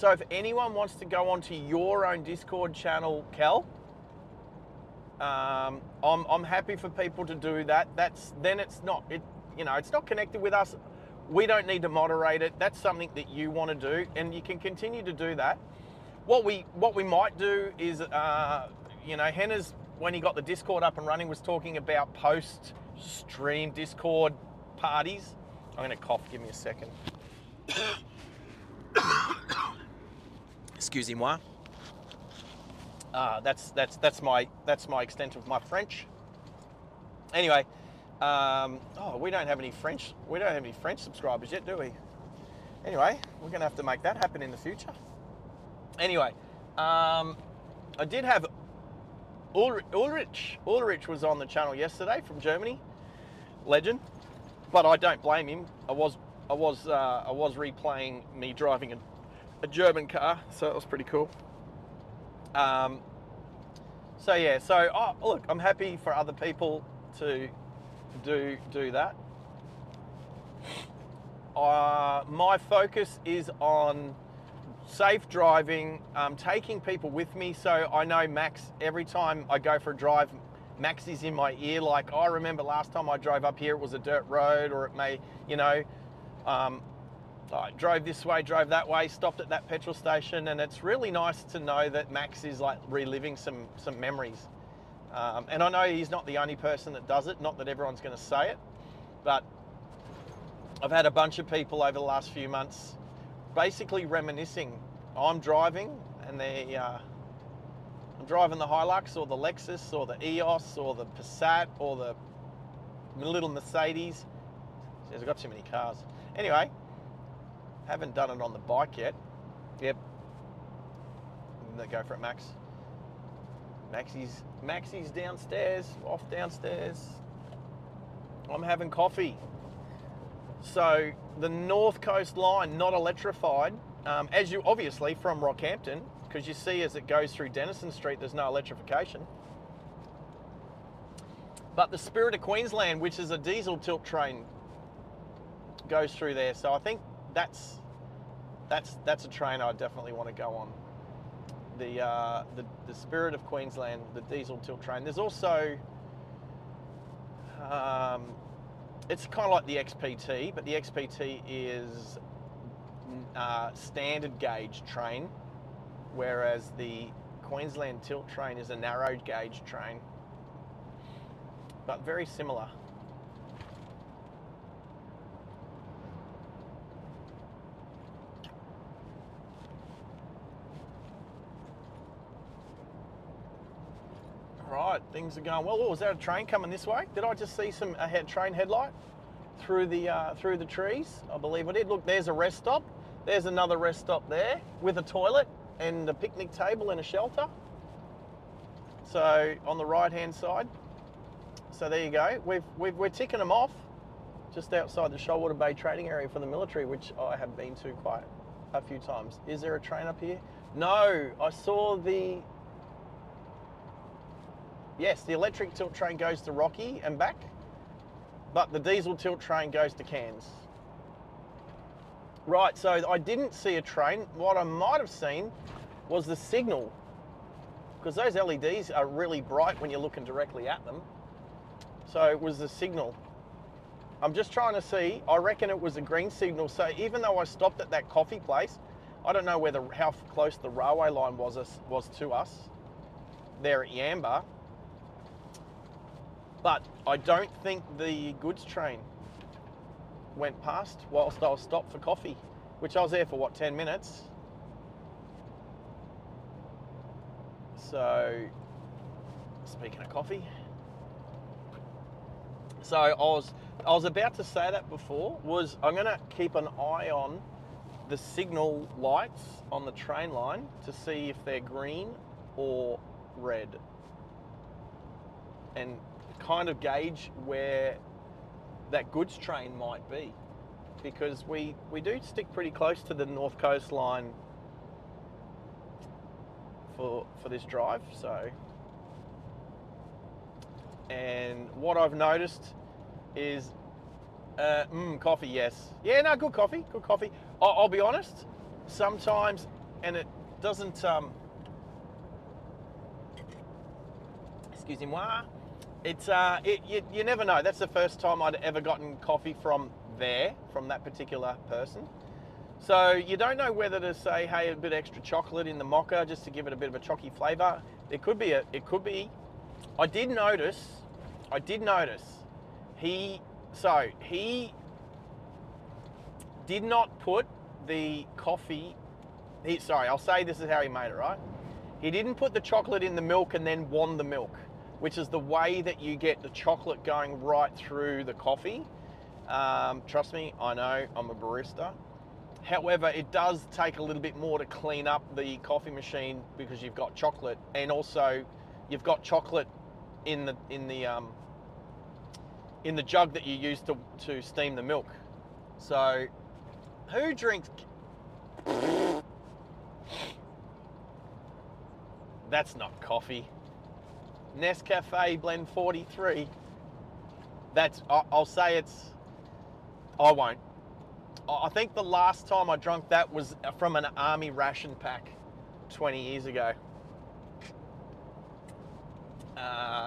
A: if anyone wants to go onto your own Discord channel, Cal, I'm happy for people to do that. It's not connected with us. We don't need to moderate it. That's something that you want to do, and you can continue to do that. What we might do is, Henna's, when he got the Discord up and running, was talking about post-stream Discord parties. I'm going to cough. Give me a second. Excusez-moi. That's my extent of my French. Anyway, we don't have any French subscribers yet, do we? Anyway, we're going to have to make that happen in the future. Anyway, I did have Ulrich. Ulrich was on the channel yesterday from Germany, legend. But I don't blame him. I was replaying me driving a German car, so it was pretty cool. Look, I'm happy for other people to do that. My focus is on safe driving, taking people with me. So I know Max, every time I go for a drive, Max is in my ear. Like, I remember last time I drove up here, it was a dirt road, or it may, I drove this way, drove that way, stopped at that petrol station, and it's really nice to know that Max is like reliving some memories. And I know he's not the only person that does it, not that everyone's going to say it, but I've had a bunch of people over the last few months basically reminiscing. I'm driving, and I'm driving the Hilux or the Lexus or the EOS or the Passat or the little Mercedes. I've got too many cars. Anyway, haven't done it on the bike yet. Yep. Go for it, Max. Maxi's downstairs, off downstairs. I'm having coffee. So the North Coast line, not electrified, as you obviously from Rockhampton, because you see as it goes through Denison Street, there's no electrification. But the Spirit of Queensland, which is a diesel tilt train, goes through there. So I think that's a train I definitely want to go on. The Spirit of Queensland, the diesel tilt train. There's also it's kind of like the XPT, but the XPT is standard gauge train, whereas the Queensland tilt train is a narrow gauge train, but very similar. Right, things are going well. Oh, was that a train coming this way? Did I just see a train headlight through the trees? I believe I did. Look, there's a rest stop. There's another rest stop there with a toilet and a picnic table and a shelter. So on the right-hand side. So there you go. We're ticking them off just outside the Shoalwater Bay trading area for the military, which I have been to quite a few times. Is there a train up here? No, I saw yes, the electric tilt train goes to Rocky and back, but the diesel tilt train goes to Cairns. Right, so I didn't see a train. What I might have seen was the signal, because those LEDs are really bright when you're looking directly at them. So it was the signal. I'm just trying to see. I reckon it was a green signal. So even though I stopped at that coffee place, I don't know how close the railway line was to us there at Yamba. But I don't think the goods train went past whilst I was stopped for coffee, which I was there for, what, 10 minutes? So, speaking of coffee. So I was about to say that before, I'm going to keep an eye on the signal lights on the train line to see if they're green or red, and kind of gauge where that goods train might be, because we do stick pretty close to the North Coast line for this drive. So, and what I've noticed is coffee. Yes, yeah, no, good coffee. I'll be honest, sometimes, and it doesn't excusez-moi, it's you never know. That's the first time I'd ever gotten coffee from that particular person. So you don't know whether to say, hey, a bit extra chocolate in the mocha just to give it a bit of a chalky flavour. It could be. I did notice. He did not put the coffee. I'll say this is how he made it, right? He didn't put the chocolate in the milk and then wand the milk, which is the way that you get the chocolate going right through the coffee. Trust me, I know, I'm a barista. However, it does take a little bit more to clean up the coffee machine because you've got chocolate, and also you've got chocolate in the jug that you use to steam the milk. So, who drinks? That's not coffee. Nescafe Blend 43. I'll say I won't. I think the last time I drank that was from an army ration pack 20 years ago.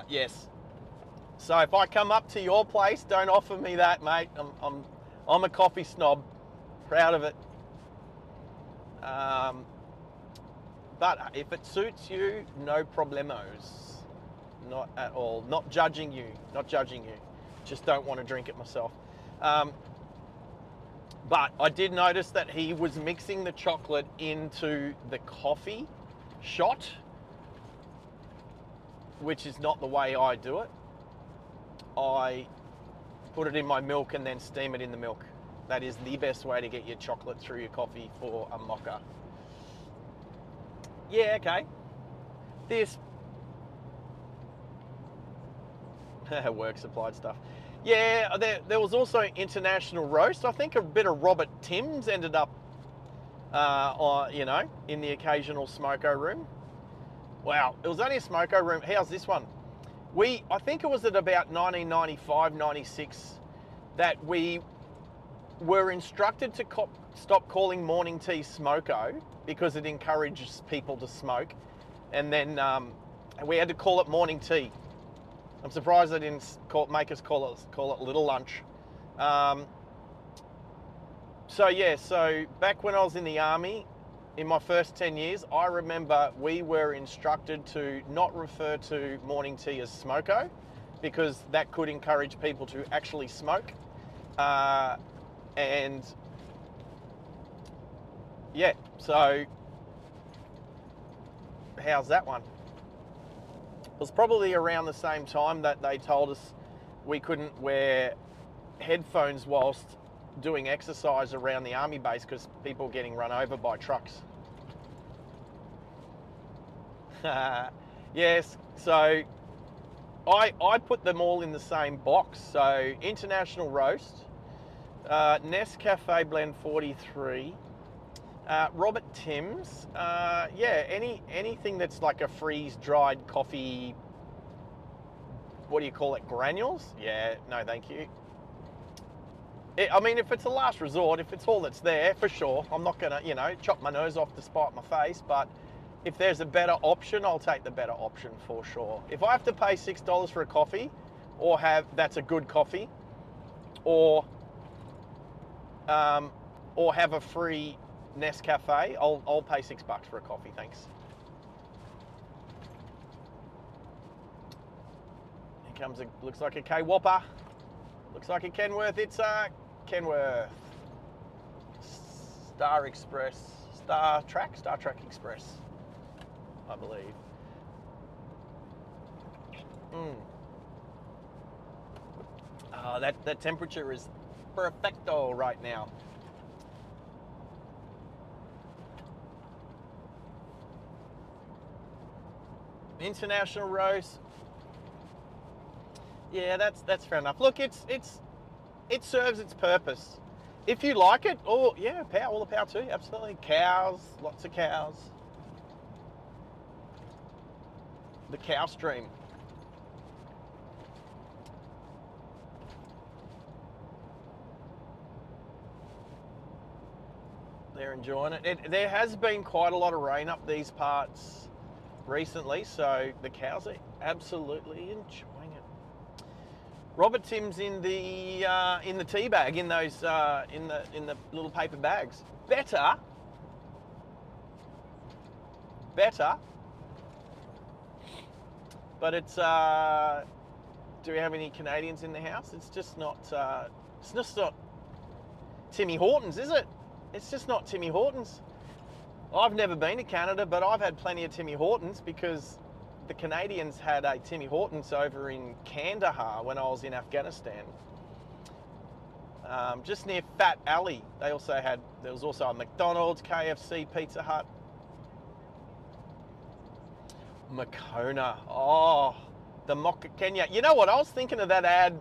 A: Yes. So if I come up to your place, don't offer me that, mate. I'm a coffee snob, proud of it. But if it suits you, no problemos. Not at all. Not judging you. Just don't want to drink it myself. But I did notice that he was mixing the chocolate into the coffee shot, which is not the way I do it. I put it in my milk and then steam it in the milk. That is the best way to get your chocolate through your coffee for a mocha. Yeah, okay. This work supplied stuff. Yeah, there was also International Roast. I think a bit of Robert Timms ended up, in the occasional smoko room. Wow, it was only a smoko room. How's this one? I think it was at about 1995, 96 that we were instructed to stop calling morning tea smoko because it encourages people to smoke. And then we had to call it morning tea. I'm surprised they didn't make us call it little lunch. So back when I was in the army, in my first 10 years, I remember we were instructed to not refer to morning tea as smoko because that could encourage people to actually smoke. So how's that one? It was probably around the same time that they told us we couldn't wear headphones whilst doing exercise around the army base because people were getting run over by trucks. Yes, so I put them all in the same box. So International Roast, Nescafe Blend 43, Robert Timms, anything that's like a freeze-dried coffee, what do you call it, granules? Yeah, no thank you. If it's a last resort, if it's all that's there, for sure, I'm not gonna, chop my nose off to spite my face, but if there's a better option, I'll take the better option for sure. If I have to pay $6 for a coffee, that's a good coffee, or have a free Nescafe, I'll pay $6 for a coffee, thanks. Here comes looks like a K Whopper. Looks like a Kenworth. It's a Kenworth Star Trek Express, I believe. That temperature is perfecto right now. International Roast. Yeah, that's fair enough. Look, it serves its purpose. If you like it, all the power too. Absolutely, cows, lots of cows. The cow stream. They're enjoying it. There has been quite a lot of rain up these parts recently, so the cows are absolutely enjoying it. Robert Timms in the tea bag, in those in the little paper bags. Better. But it's do we have any Canadians in the house? It's just not Timmy Hortons, is it? It's just not Timmy Hortons. I've never been to Canada, but I've had plenty of Timmy Hortons because the Canadians had a Timmy Hortons over in Kandahar when I was in Afghanistan. Just near Fat Alley. There was also a McDonald's, KFC, Pizza Hut. Makona. Oh, the Mocha Kenya. You know what? I was thinking of that ad.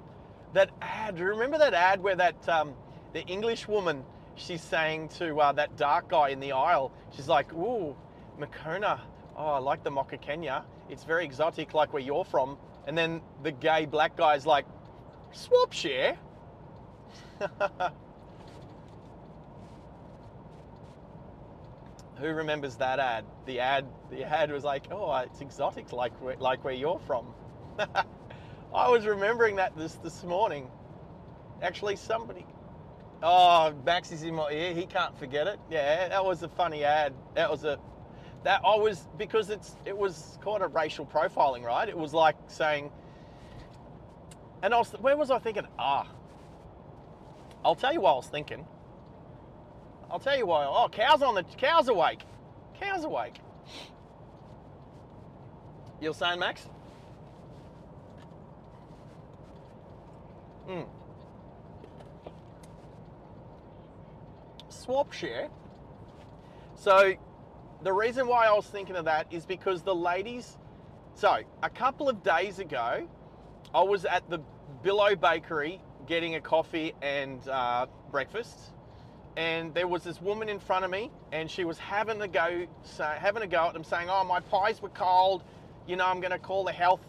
A: Remember that ad where that the English woman, she's saying to that dark guy in the aisle, she's like, ooh, Makona. Oh, I like the Mocha Kenya. It's very exotic, like where you're from. And then the gay black guy's like, swap share. Who remembers that ad? The ad was like, oh, it's exotic, like where you're from. I was remembering that this morning. Actually, somebody. Oh, Max is in my ear. He can't forget it. Yeah, that was a funny ad. Because it was kind of racial profiling, right? It was like saying, and where was I thinking? I'll tell you what I was thinking. I'll tell you why. Oh, cows awake. Cows awake. You were saying, Max? Swap share. So the reason why I was thinking of that is because the ladies. So a couple of days ago, I was at the Billow Bakery getting a coffee and breakfast, and there was this woman in front of me, and she was having a go at them, saying, "Oh, my pies were cold. You know, I'm going to call the health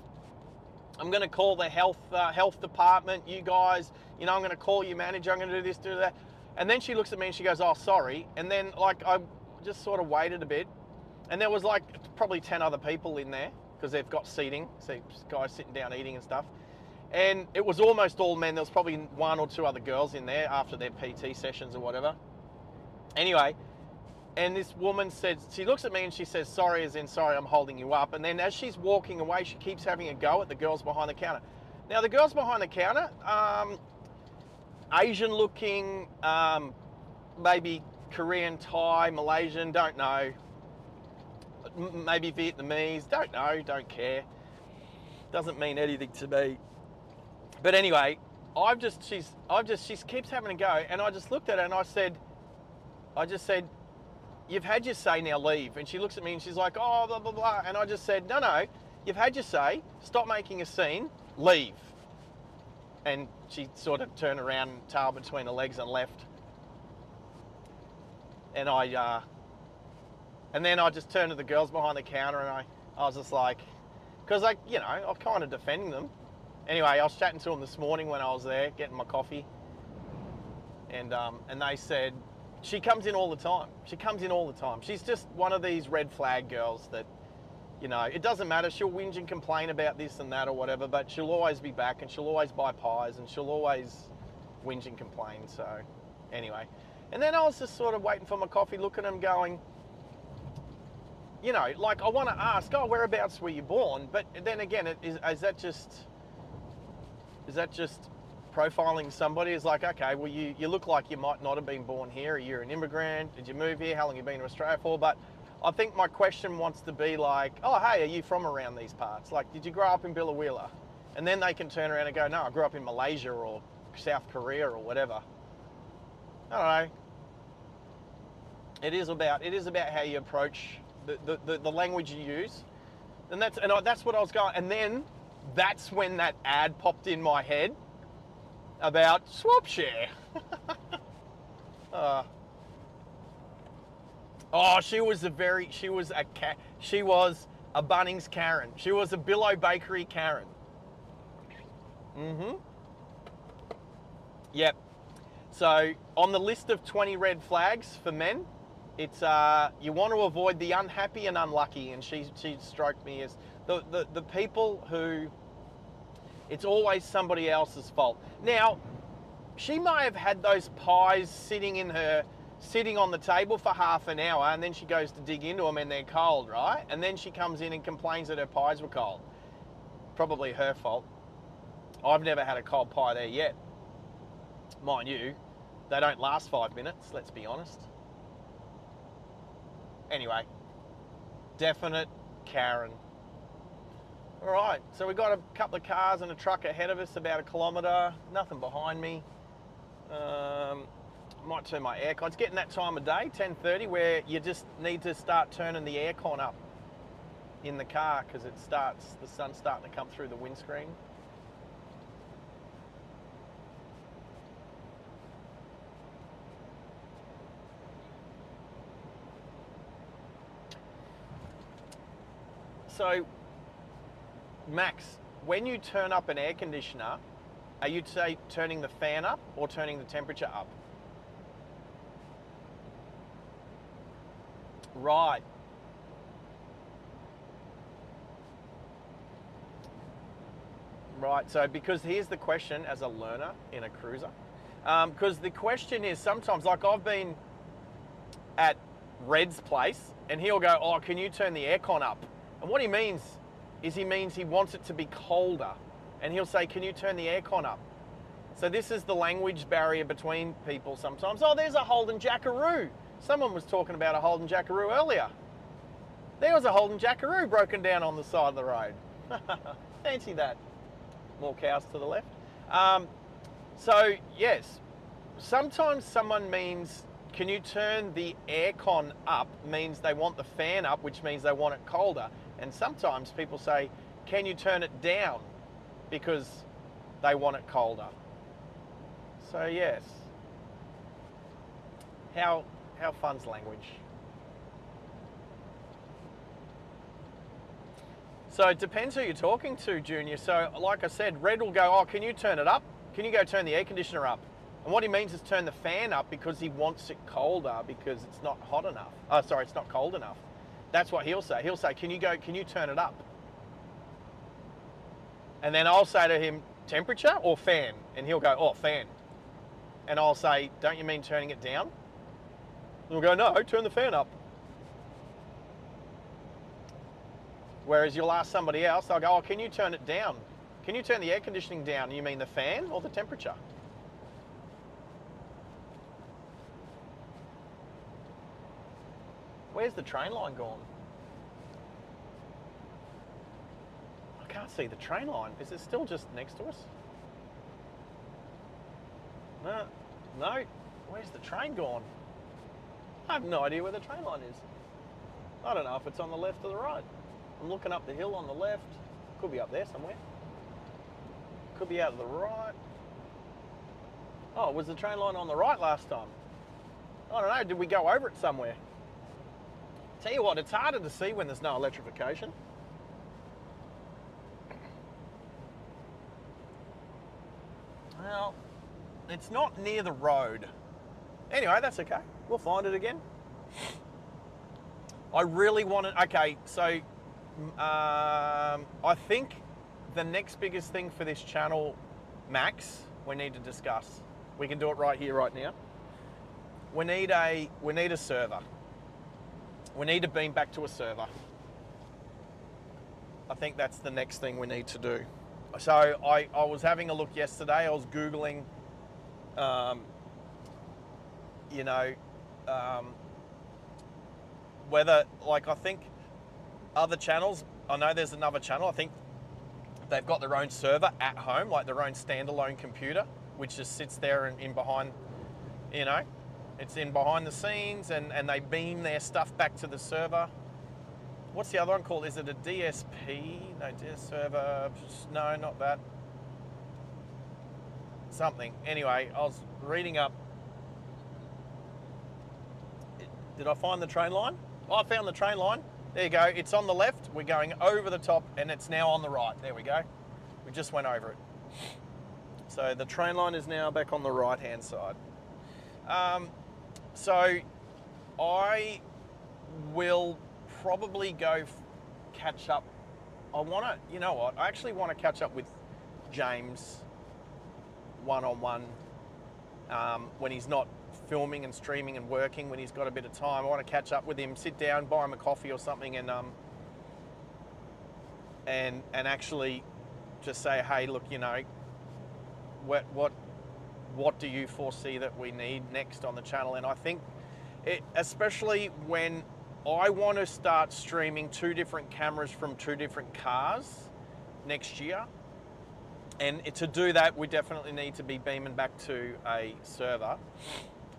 A: health department. You guys, you know, I'm going to call your manager. I'm going to do this, do that." And then she looks at me and she goes, "Oh, sorry." And then like I just sort of waited a bit, and there was like probably 10 other people in there because they've got seating, so guys sitting down eating and stuff. And it was almost all men. There was probably 1 or 2 other girls in there after their PT sessions or whatever. Anyway, and this woman said, she looks at me and she says, "Sorry," as in, "Sorry, I'm holding you up." And then as she's walking away, she keeps having a go at the girls behind the counter. Now, the girls behind the counter, Asian looking, maybe Korean, Thai, Malaysian, don't know. Maybe Vietnamese, don't know, don't care. Doesn't mean anything to me. But anyway, she keeps having a go, and I just looked at her and I just said, "You've had your say, now leave." And she looks at me and she's like, "Oh, blah, blah, blah." And I just said, no, you've had your say, stop making a scene, leave. And she sort of turned around, tail between her legs, and left. And and then I just turned to the girls behind the counter, and I was just like, because like, you know, I'm kind of defending them. Anyway, I was chatting to them this morning when I was there getting my coffee, and they said, she comes in all the time. She comes in all the time. She's just one of these red flag girls that, you know, it doesn't matter. She'll whinge and complain about this and that or whatever, but she'll always be back, and she'll always buy pies, and she'll always whinge and complain. So anyway, and then I was just sort of waiting for my coffee, looking at them going, you know, like I want to ask, "Oh, whereabouts were you born?" But then again, is that just profiling somebody? Is like, okay, well, you look like you might not have been born here. You're an immigrant. Did you move here? How long have you been to Australia for? But I think my question wants to be like, "Oh, hey, are you from around these parts? Like, did you grow up in Biloela?" And then they can turn around and go, "No, I grew up in Malaysia or South Korea or whatever." I don't know. It is about how you approach the language you use, and that's what I was going. And then that's when that ad popped in my head about swap share. Oh, she was a Bunnings Karen. She was a Billow Bakery Karen. Yep. So on the list of 20 red flags for men, it's you want to avoid the unhappy and unlucky, and she stroked me as the people who it's always somebody else's fault. Now, she may have had those pies sitting on the table for half an hour, and then she goes to dig into them and they're cold, right? And then she comes in and complains that her pies were cold. Probably her fault. I've never had a cold pie there yet. Mind you, they don't last 5 minutes, let's be honest. Anyway, definite Karen. All right, so we've got a couple of cars and a truck ahead of us, about 1 kilometre, nothing behind me. Might turn my aircon. It's getting that time of day, 10:30, where you just need to start turning the aircon up in the car because the sun's starting to come through the windscreen. So, Max, when you turn up an air conditioner, are you turning the fan up or turning the temperature up? Right. Right, so because here's the question as a learner in a cruiser. Because the question is sometimes, like I've been at Red's place and he'll go, "Oh, can you turn the aircon up?" And what he means is he wants it to be colder. And he'll say, "Can you turn the aircon up?" So this is the language barrier between people sometimes. Oh, there's a Holden Jackaroo. Someone was talking about a Holden Jackaroo earlier. There was a Holden Jackaroo broken down on the side of the road. Fancy that. More cows to the left. So, yes, sometimes someone means, "Can you turn the aircon up?" means they want the fan up, which means they want it colder. And sometimes people say, "Can you turn it down?" because they want it colder. So yes. How fun's language? So it depends who you're talking to, Junior. So like I said, Red will go, oh, can you turn it up? Can you go turn the air conditioner up? And what he means is turn the fan up because he wants it colder because it's not hot enough. Oh, sorry, it's not cold enough. That's what he'll say. He'll say, can you turn it up? And then I'll say to him, temperature or fan? And he'll go, oh, fan. And I'll say, don't you mean turning it down? And he'll go, no, turn the fan up. Whereas you'll ask somebody else, they'll go, oh, can you turn it down? Can you turn the air conditioning down? You mean the fan or the temperature? Where's the train line gone? I can't see the train line. Is it still just next to us? No. Where's the train gone? I have no idea where the train line is. I don't know if it's on the left or the right. I'm looking up the hill on the left. Could be up there somewhere. Could be out to the right. Oh, was the train line on the right last time? I don't know. Did we go over it somewhere? Tell you what, it's harder to see when there's no electrification. Well, it's not near the road. Anyway, that's okay. We'll find it again. I really want to... Okay, so I think the next biggest thing for this channel, Max, we need to discuss. We can do it right here, right now. We need a server. We need to beam back to a server. I think that's the next thing we need to do. So I was having a look yesterday. I was Googling, whether, like, I think other channels, I know there's another channel, I think they've got their own server at home, like their own standalone computer, which just sits there in behind, it's in behind the scenes, and they beam their stuff back to the server. What's the other one called? Is it a DSP? No, DS server. No, not that. Something. Anyway, I was reading up. Did I find the train line? Oh, I found the train line. There you go. It's on the left. We're going over the top, and it's now on the right. There we go. We just went over it. So the train line is now back on the right-hand side. So I will probably go catch up. You know what? I actually want to catch up with James one-on-one when he's not filming and streaming and working, when he's got a bit of time. I want to catch up with him, sit down, buy him a coffee or something, and actually just say, hey, look, what do you foresee that we need next on the channel? And I think especially when I want to start streaming 2 different cameras from 2 different cars next year. And to do that, we definitely need to be beaming back to a server.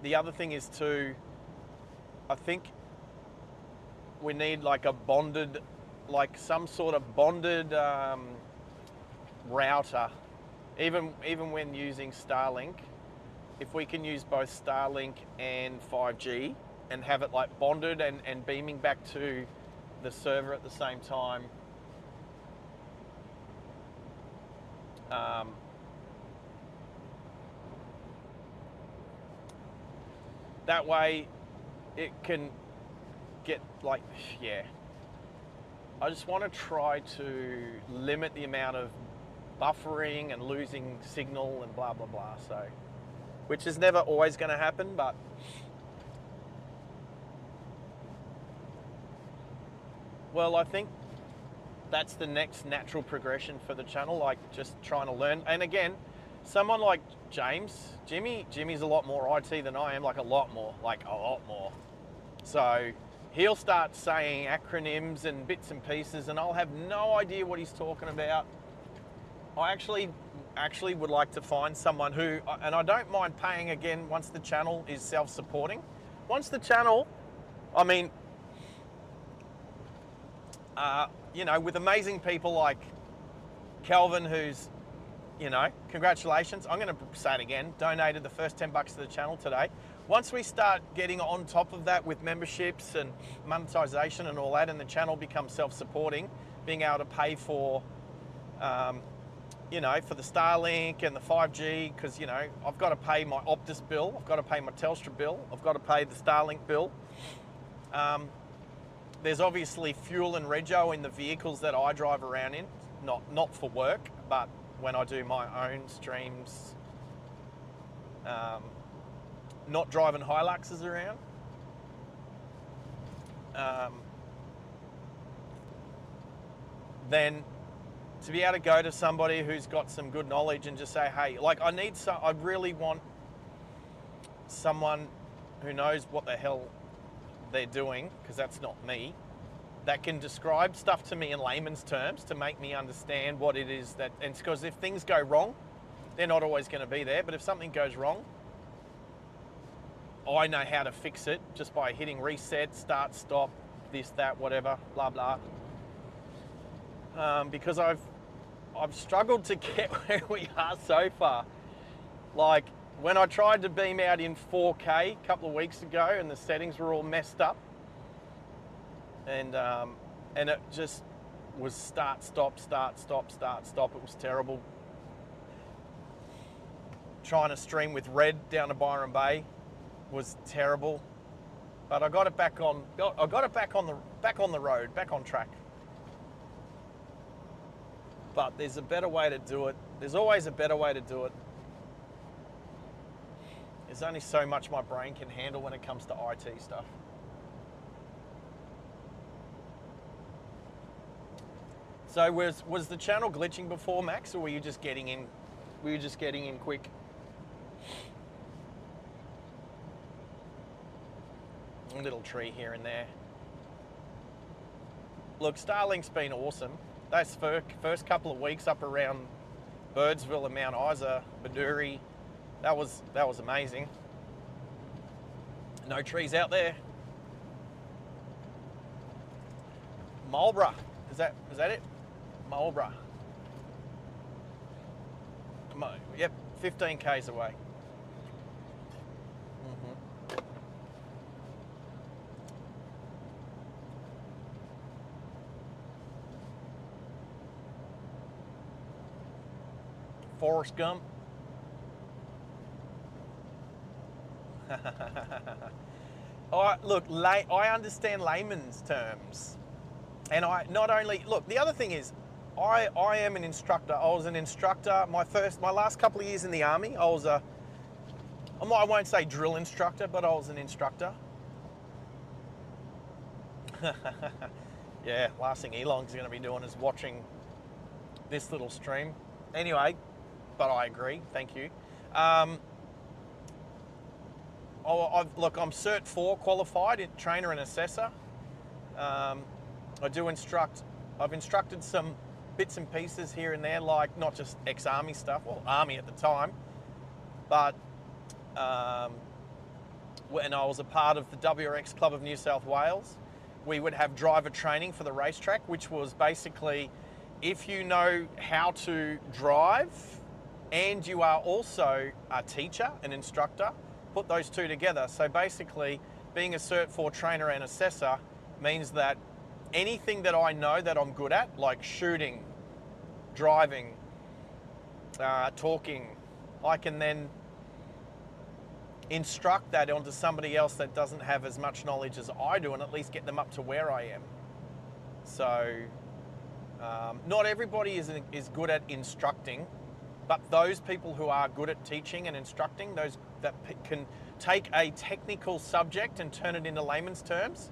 A: The other thing is I think we need like a bonded, like some sort of bonded router. Even when using Starlink, if we can use both Starlink and 5G and have it like bonded and beaming back to the server at the same time, that way it can get like, yeah. I just want to try to limit the amount of buffering and losing signal and blah, blah, blah. So, which is never always going to happen, but well, I think that's the next natural progression for the channel, like just trying to learn. And again, someone like Jimmy's a lot more IT than I am, like a lot more. So he'll start saying acronyms and bits and pieces, and I'll have no idea what he's talking about. I actually would like to find someone who, and I don't mind paying again once the channel is self-supporting. Once the channel, I mean, with amazing people like Calvin, who's you know, congratulations. I'm going to say it again. Donated the first $10 to the channel today. Once we start getting on top of that with memberships and monetization and all that, and the channel becomes self-supporting, being able to pay for, you know, for the Starlink and the 5G, because, you know, I've got to pay my Optus bill, I've got to pay my Telstra bill, I've got to pay the Starlink bill. There's obviously fuel and rego in the vehicles that I drive around in, not for work, but when I do my own streams, not driving Hiluxes around. Then to be able to go to somebody who's got some good knowledge and just say, hey, like I really want someone who knows what the hell they're doing, because that's not me, that can describe stuff to me in layman's terms to make me understand what it is that, and because if things go wrong, they're not always going to be there, but if something goes wrong, I know how to fix it just by hitting reset, start, stop, this, that, whatever, blah, blah. Because I've struggled to get where we are so far. Like when I tried to beam out in 4K a couple of weeks ago and the settings were all messed up, and it just was start, stop, start, stop, start, stop. It was terrible. Trying to stream with Red down to Byron Bay was terrible, but I got it back on. I got it back on the road, back on track. But there's a better way to do it. There's always a better way to do it. There's only so much my brain can handle when it comes to IT stuff. So was the channel glitching before, Max, or were you just getting in? Were you just getting in quick? A little tree here and there. Look, Starlink's been awesome. Those first couple of weeks up around Birdsville and Mount Isa, Baduri, that was amazing. No trees out there. Marlborough, is that it? Marlborough. Yep, 15 k's away. Forrest Gump. Look, I understand layman's terms, and I not only look. The other thing is, I am an instructor. I was an instructor. My last couple of years in the army, I was I won't say drill instructor, but I was an instructor. Yeah, last thing Elon's going to be doing is watching this little stream. Anyway. But I agree, thank you. Look, I'm Cert 4 qualified, trainer and assessor. I do instruct, I've instructed some bits and pieces here and there, like not just ex-army stuff, well, army at the time, but when I was a part of the WRX Club of New South Wales, we would have driver training for the racetrack, which was basically, if you know how to drive, and you are also a teacher, an instructor, put those two together. So basically, being a Cert 4 trainer and assessor means that anything that I know that I'm good at, like shooting, driving, talking, I can then instruct that onto somebody else that doesn't have as much knowledge as I do, and at least get them up to where I am. So not everybody is good at instructing, but those people who are good at teaching and instructing, those that can take a technical subject and turn it into layman's terms,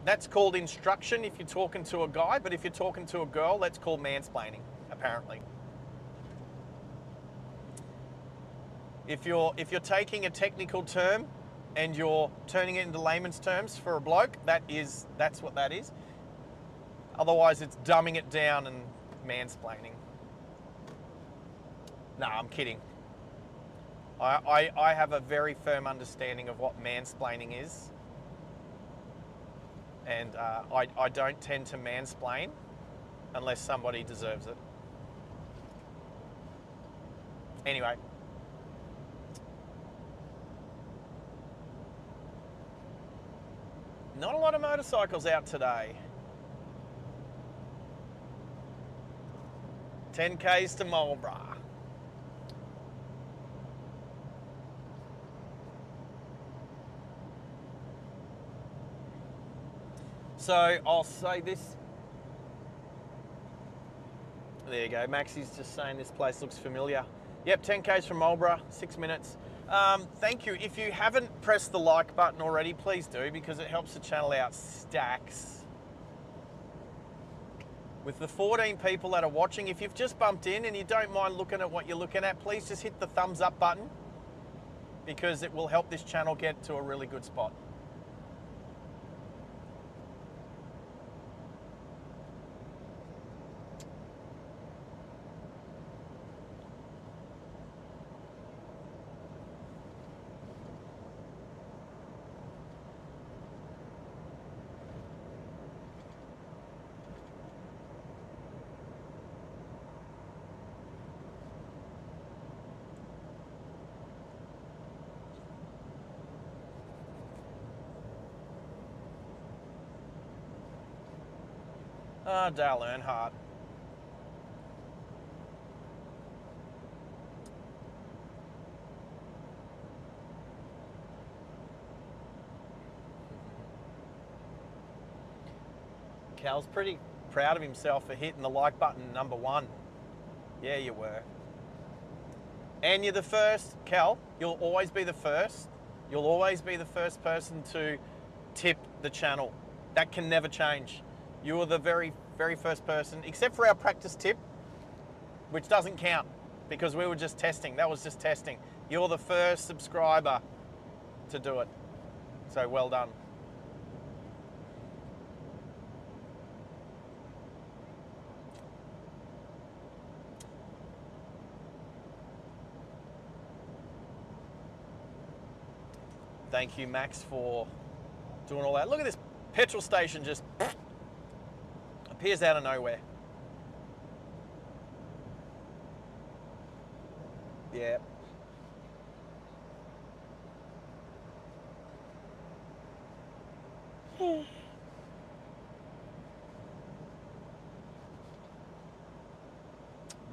A: that's called instruction if you're talking to a guy, but if you're talking to a girl, that's called mansplaining, apparently. If you're taking a technical term and you're turning it into layman's terms for a bloke, that's what that is. Otherwise, it's dumbing it down and mansplaining. No, I'm kidding. I have a very firm understanding of what mansplaining is. And I don't tend to mansplain unless somebody deserves it. Anyway. Not a lot of motorcycles out today. 10Ks to Marlborough. So I'll say this. There you go. Maxie's just saying this place looks familiar. Yep, 10Ks from Marlborough, 6 minutes. Thank you. If you haven't pressed the like button already, please do, because it helps the channel out stacks. With the 14 people that are watching, if you've just bumped in and you don't mind looking at what you're looking at, please just hit the thumbs up button, because it will help this channel get to a really good spot. Ah, Dale Earnhardt. Cal's pretty proud of himself for hitting the like button #1. Yeah, you were. And you're the first, Cal. You'll always be the first. You'll always be the first person to tip the channel. That can never change. You were the very, very first person, except for our practice tip, which doesn't count because we were just testing. That was just testing. You're the first subscriber to do it. So well done. Thank you, Max, for doing all that. Look at this petrol station just appears out of nowhere. Yeah.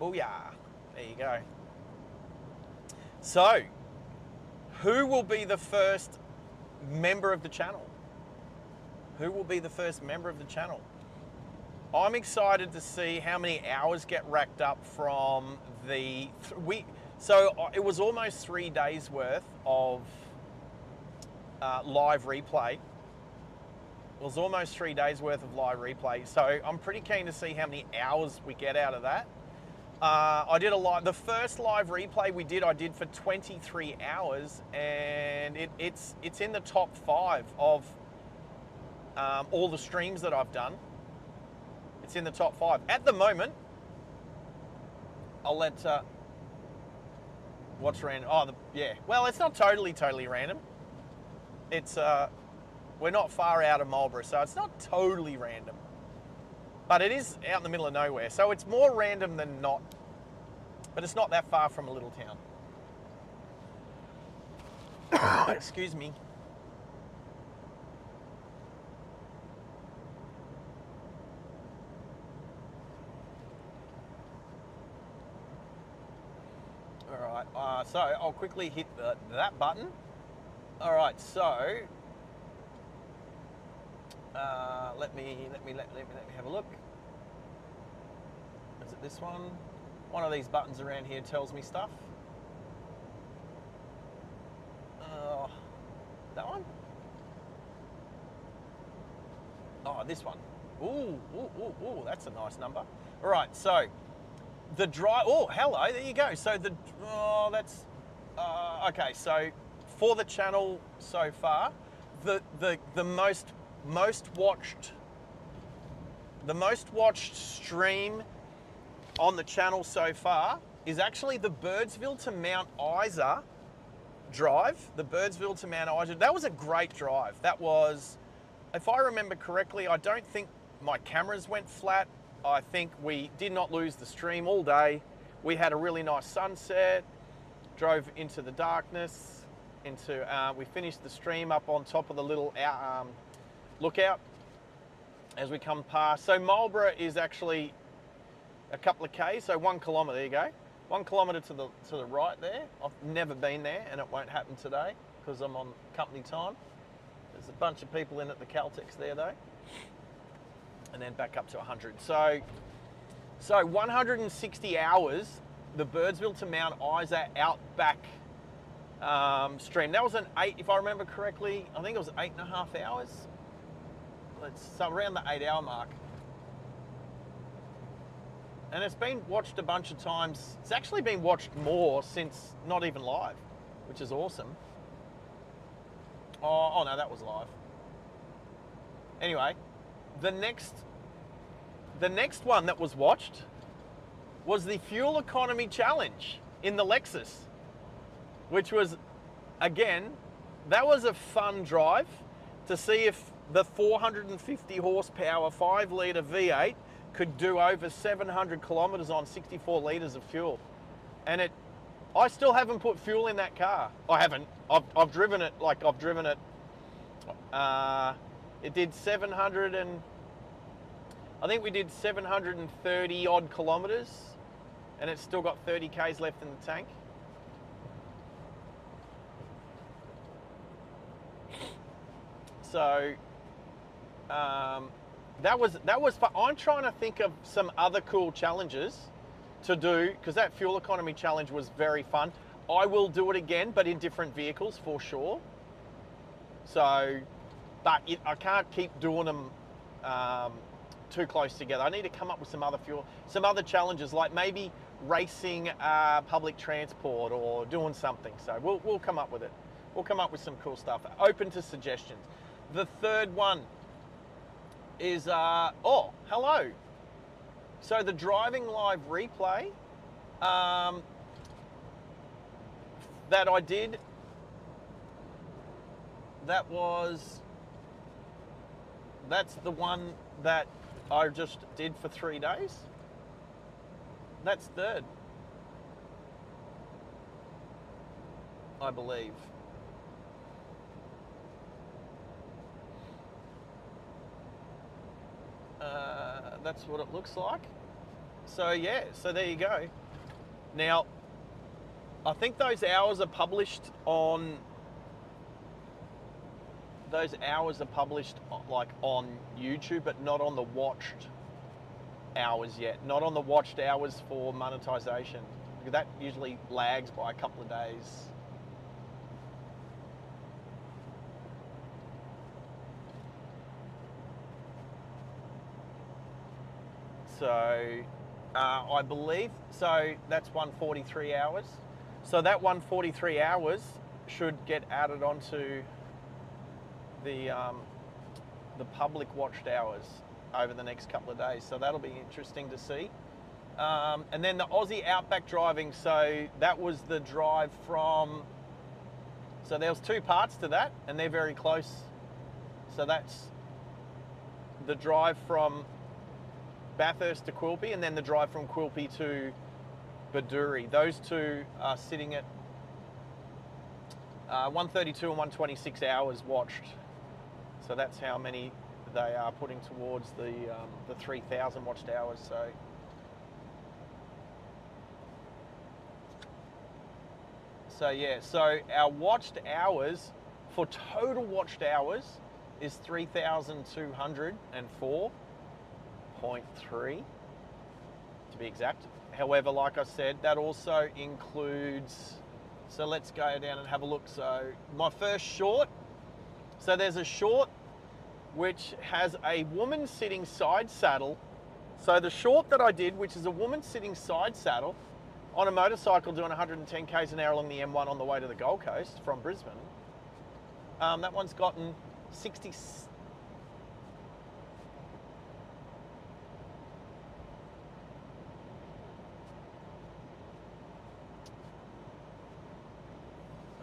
A: Booyah. There you go. So, who will be the first member of the channel? Who will be the first member of the channel? I'm excited to see how many hours get racked up from the... So it was almost 3 days worth of live replay. It was almost 3 days worth of live replay. So I'm pretty keen to see how many hours we get out of that. I did the first live replay I did for 23 hours, and it's in the top 5 of all the streams that I've done. It's in the top 5 at the moment. I'll let what's random. Oh, yeah. Well, it's not totally random. It's we're not far out of Marlborough, so it's not totally random. But it is out in the middle of nowhere, so it's more random than not. But it's not that far from a little town. Excuse me. All right, so I'll quickly hit that button. All right, so let me have a look. Is it this one? One of these buttons around here tells me stuff. That one? Oh, this one. Ooh, that's a nice number. All right, so the drive. Oh, hello, there you go. So that's okay. So for the channel so far, the most watched stream on the channel so far is actually the Birdsville to Mount Isa drive. The Birdsville to Mount Isa. That was a great drive. That was, if I remember correctly, I don't think my cameras went flat. I think we did not lose the stream all day. We had a really nice sunset. drove into the darkness, we finished the stream up on top of the little lookout as we come past. So Marlborough is actually a couple of Ks, so 1 kilometre, there you go. 1 kilometre to the right there. I've never been there and it won't happen today because I'm on company time. There's a bunch of people in at the Caltex there though. And then back up to 100. So 160 hours, the Birdsville to Mount Isa Outback stream. That was an 8, if I remember correctly, I think it was 8.5 hours. So around the 8 hour mark. And it's been watched a bunch of times. It's actually been watched more since not even live, which is awesome. Oh no, that was live. Anyway, the next one that was watched was the Fuel Economy Challenge in the Lexus, which was, again, that was a fun drive to see if the 450 horsepower 5 litre V8 could do over 700 kilometres on 64 litres of fuel. And I still haven't put fuel in that car. I haven't. I've driven it, it did 700 and, I think we did 730 odd kilometres and it's still got 30 Ks left in the tank. So, that was fun. I'm trying to think of some other cool challenges to do because that fuel economy challenge was very fun. I will do it again, but in different vehicles for sure. So, but I can't keep doing them too close together. I need to come up with some other challenges, like maybe racing public transport or doing something. So we'll come up with it. We'll come up with some cool stuff. Open to suggestions. The third one is, oh, hello. So the driving live replay that I did, that's the one that I just did for 3 days. That's third, I believe. That's what it looks like. So yeah, so there you go. Now, I think those hours are published on like on YouTube, but not on the watched hours yet. Not on the watched hours for monetization, because that usually lags by a couple of days. So I believe, so that's 143 hours. So that 143 hours should get added onto the public watched hours over the next couple of days. So that'll be interesting to see. And then the Aussie Outback driving. So that was the drive from, so there was 2 parts to that and they're very close. So that's the drive from Bathurst to Quilpie and then the drive from Quilpie to Baduri. Those 2 are sitting at 132 and 126 hours watched. So that's how many they are putting towards the 3,000 watched hours. So yeah, so our watched hours for total watched hours is 3,204.3 to be exact. However, like I said, that also includes, so let's go down and have a look. So my first short, so there's a short which has a woman sitting side saddle. So the short that I did, which is a woman sitting side saddle on a motorcycle doing 110 k's an hour along the M1 on the way to the Gold Coast from Brisbane. That one's gotten 60.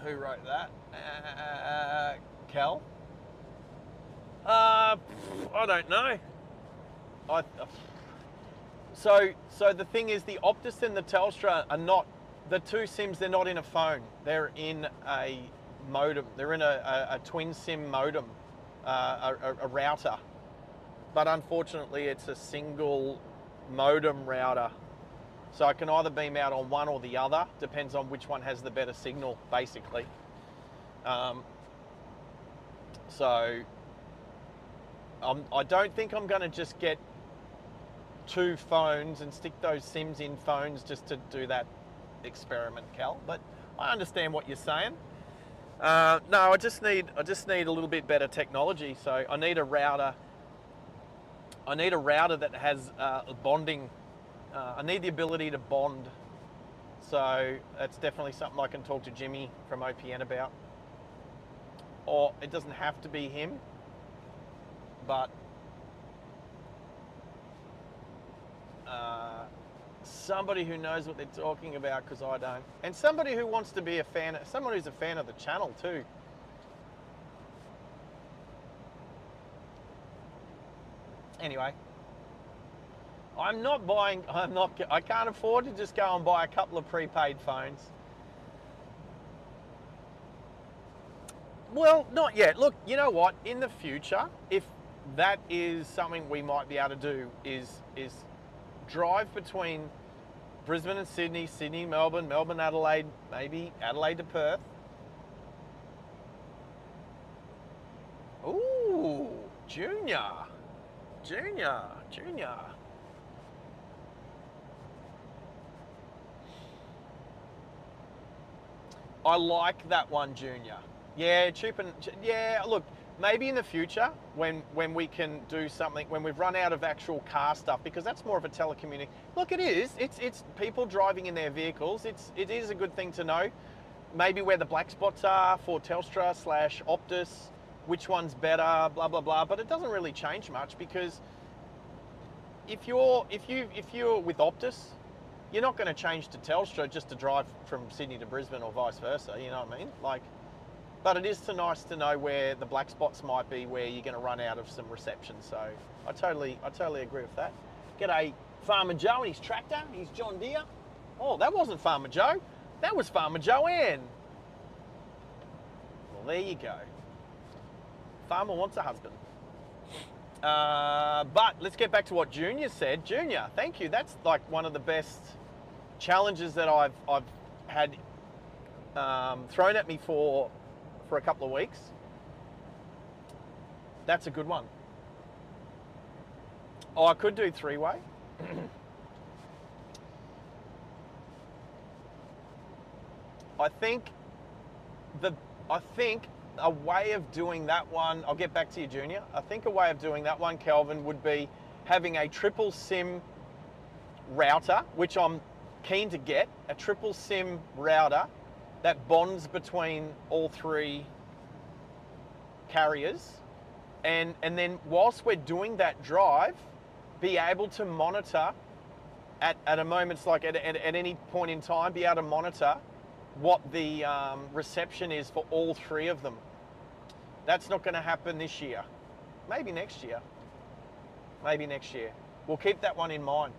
A: Who wrote that? Cal? I don't know. So the thing is, the Optus and the Telstra are not The two SIMs, they're not in a phone. They're in a modem. They're in a twin SIM modem, a router. But unfortunately, it's a single modem router. So I can either beam out on one or the other. Depends on which one has the better signal, basically. So I don't think I'm going to just get two phones and stick those SIMs in phones just to do that experiment, Cal. But I understand what you're saying. No, I just need a little bit better technology. So I need a router. I need a router that has bonding. I need the ability to bond. So that's definitely something I can talk to Jimmy from OPN about. Or it doesn't have to be him, but somebody who knows what they're talking about, because I don't. And somebody who wants to be a fan, someone who's a fan of the channel too. Anyway, I can't afford to just go and buy a couple of prepaid phones. Well, not yet. Look, you know what? In the future, if that is something we might be able to do, is drive between Brisbane and Sydney, Sydney, Melbourne, Melbourne, Adelaide, maybe Adelaide to Perth. Ooh, Junior. I like that one, Junior. Yeah, look, maybe in the future when we can do something, when we've run out of actual car stuff, because that's more of a telecommunication. Look, it is. It's people driving in their vehicles. It is a good thing to know. Maybe where the black spots are for Telstra / Optus, which one's better, blah blah blah. But it doesn't really change much, because if you're with Optus, you're not going to change to Telstra just to drive from Sydney to Brisbane or vice versa. You know what I mean? Like. But it is nice to know where the black spots might be, where you're going to run out of some reception. So I totally agree with that. G'day, Farmer Joe and his tractor, his John Deere. Oh, that wasn't Farmer Joe. That was Farmer Joanne. Well, there you go. Farmer wants a husband. But let's get back to what Junior said. Junior, thank you. That's like one of the best challenges that I've had thrown at me for a couple of weeks. That's a good one. Oh, I could do three-way. I think a way of doing that one, I'll get back to you, Junior. I think a way of doing that one, Kelvin, would be having a triple SIM router, which I'm keen to get, a triple SIM router that bonds between all three carriers, and then whilst we're doing that drive, be able to monitor at a moment's, like at any point in time, be able to monitor what the reception is for all three of them. That's not going to happen this year. Maybe next year. We'll keep that one in mind.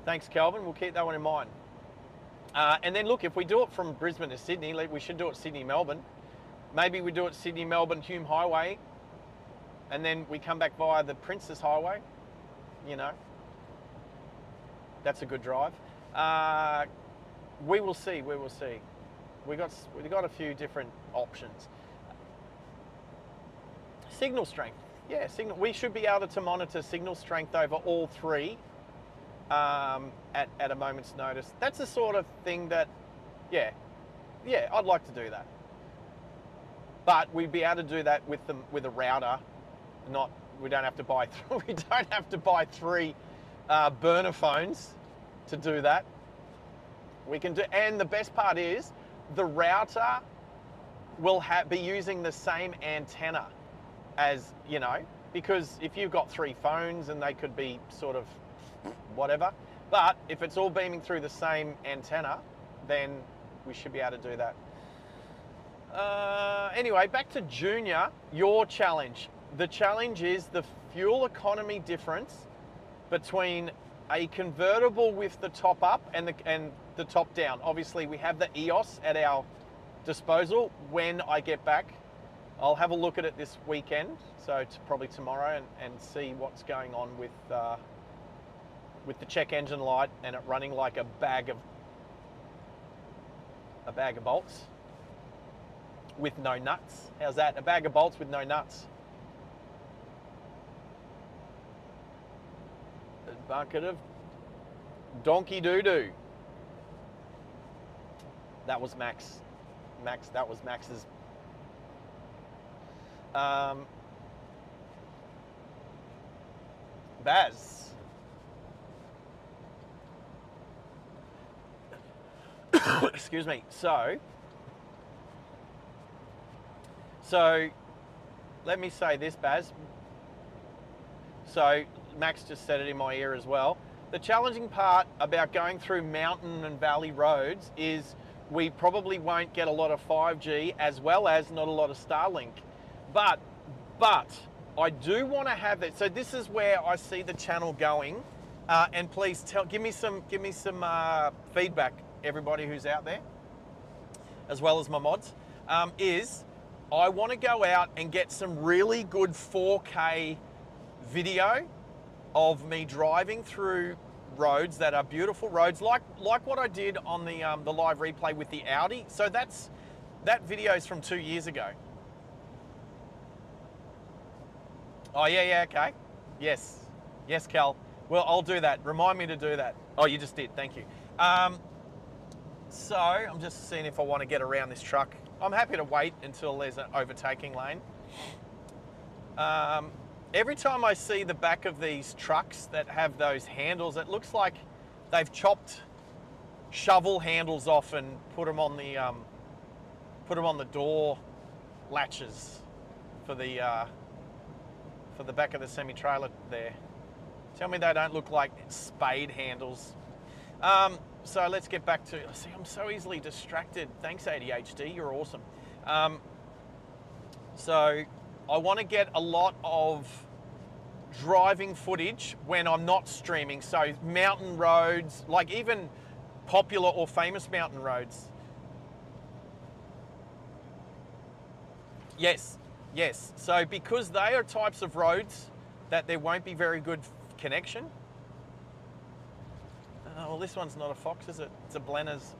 A: Thanks, Kelvin. We'll keep that one in mind. And then look, if we do it from Brisbane to Sydney, we should do it Sydney, Melbourne. Maybe we do it Sydney, Melbourne, Hume Highway, and then we come back via the Princess Highway. You know, that's a good drive. We will see. We got a few different options. Signal strength. Yeah, signal. We should be able to monitor signal strength over all three at a moment's notice. That's the sort of thing that, yeah, I'd like to do that. But we'd be able to do that with a router. We don't have to buy three burner phones to do that. We can do, and the best part is the router will be using the same antenna as, you know, because if you've got three phones and they could be sort of whatever, but if it's all beaming through the same antenna, then we should be able to do that. Anyway, back to Junior, your challenge. The challenge is the fuel economy difference between a convertible with the top up and the top down. Obviously, we have the EOS at our disposal. When I get back, I'll have a look at it this weekend, so probably tomorrow, and see what's going on with the check engine light and it running like a bag of bolts with no nuts. How's that? A bag of bolts with no nuts. A bucket of donkey doo-doo. That was Max. That was Max's. Baz. Excuse me. So let me say this, Baz. So Max just said it in my ear as well. The challenging part about going through mountain and valley roads is we probably won't get a lot of 5G as well as not a lot of Starlink. But I do want to have it. So this is where I see the channel going. And please give me some feedback, everybody who's out there, as well as my mods. Is I want to go out and get some really good 4K video of me driving through roads that are beautiful roads, like what I did on the live replay with the Audi. So that video is from 2 years ago. Oh yeah, okay. Yes, Cal. Well, I'll do that. Remind me to do that. Oh, you just did. Thank you. So I'm just seeing if I want to get around this truck. I'm happy to wait until there's an overtaking lane. Every time I see the back of these trucks that have those handles, it looks like they've chopped shovel handles off and put them on the door latches for the back of the semi-trailer there. Tell me they don't look like spade handles. So let's get back to, see, I'm so easily distracted. Thanks, ADHD, you're awesome. So I want to get a lot of driving footage when I'm not streaming. So mountain roads, like even popular or famous mountain roads. Yes. So because they are types of roads that there won't be very good connection. Well, this one's not a Fox, is it? It's a Blenner's.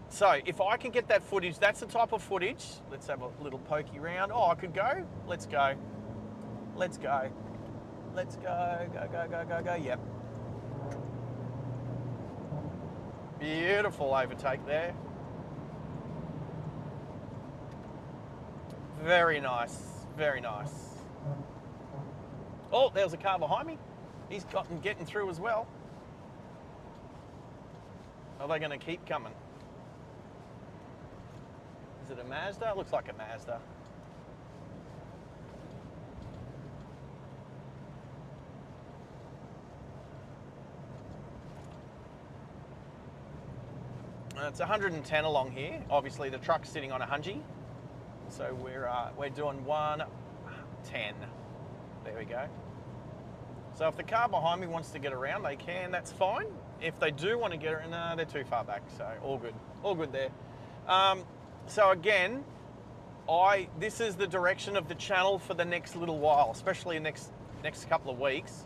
A: So if I can get that footage, that's the type of footage. Let's have a little pokey round. Oh, I could go. Let's go. Go. Yep. Beautiful overtake there. Very nice. Oh, there was a car behind me. He's getting through as well. Are they going to keep coming? Is it a Mazda? Looks like a Mazda. It's 110 along here. Obviously, the truck's sitting on a hungy, so we're doing 110. There we go. So if the car behind me wants to get around, they can. That's fine. If they do want to get around, no, they're too far back. So all good there. So again, this is the direction of the channel for the next little while, especially the next couple of weeks.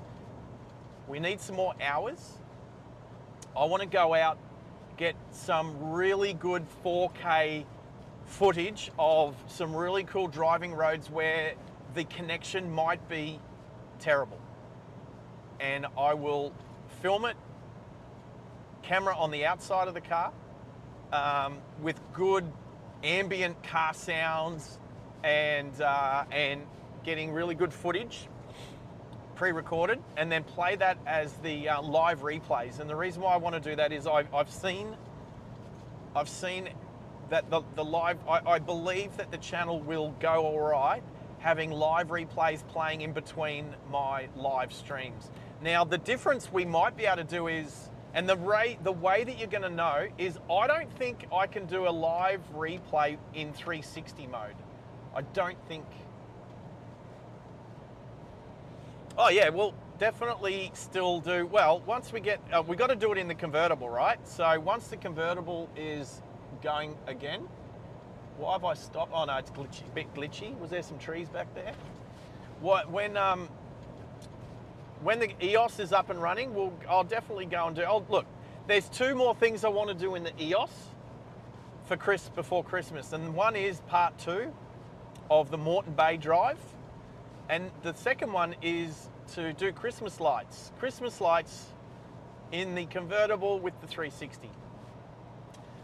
A: We need some more hours. I want to go out, get some really good 4K footage of some really cool driving roads where the connection might be terrible. And I will film it, camera on the outside of the car, with good ambient car sounds and getting really good footage pre-recorded, and then play that as the live replays. And the reason why I want to do that is I've seen that the live, I believe that the channel will go all right having live replays playing in between my live streams. Now, the difference we might be able to do is, and the way that you're going to know is, I don't think I can do a live replay in 360 mode. I don't think. Oh yeah, well, definitely still do. Well, once we get, we got to do it in the convertible, right? So once the convertible is going again, why have I stopped? Oh no, it's glitchy, a bit glitchy. Was there some trees back there? What, when the EOS is up and running, I'll definitely go and do, oh look, there's 2 more things I want to do in the EOS before Christmas. And one is part 2 of the Moreton Bay Drive. And the second one is to do Christmas lights. Christmas lights in the convertible with the 360.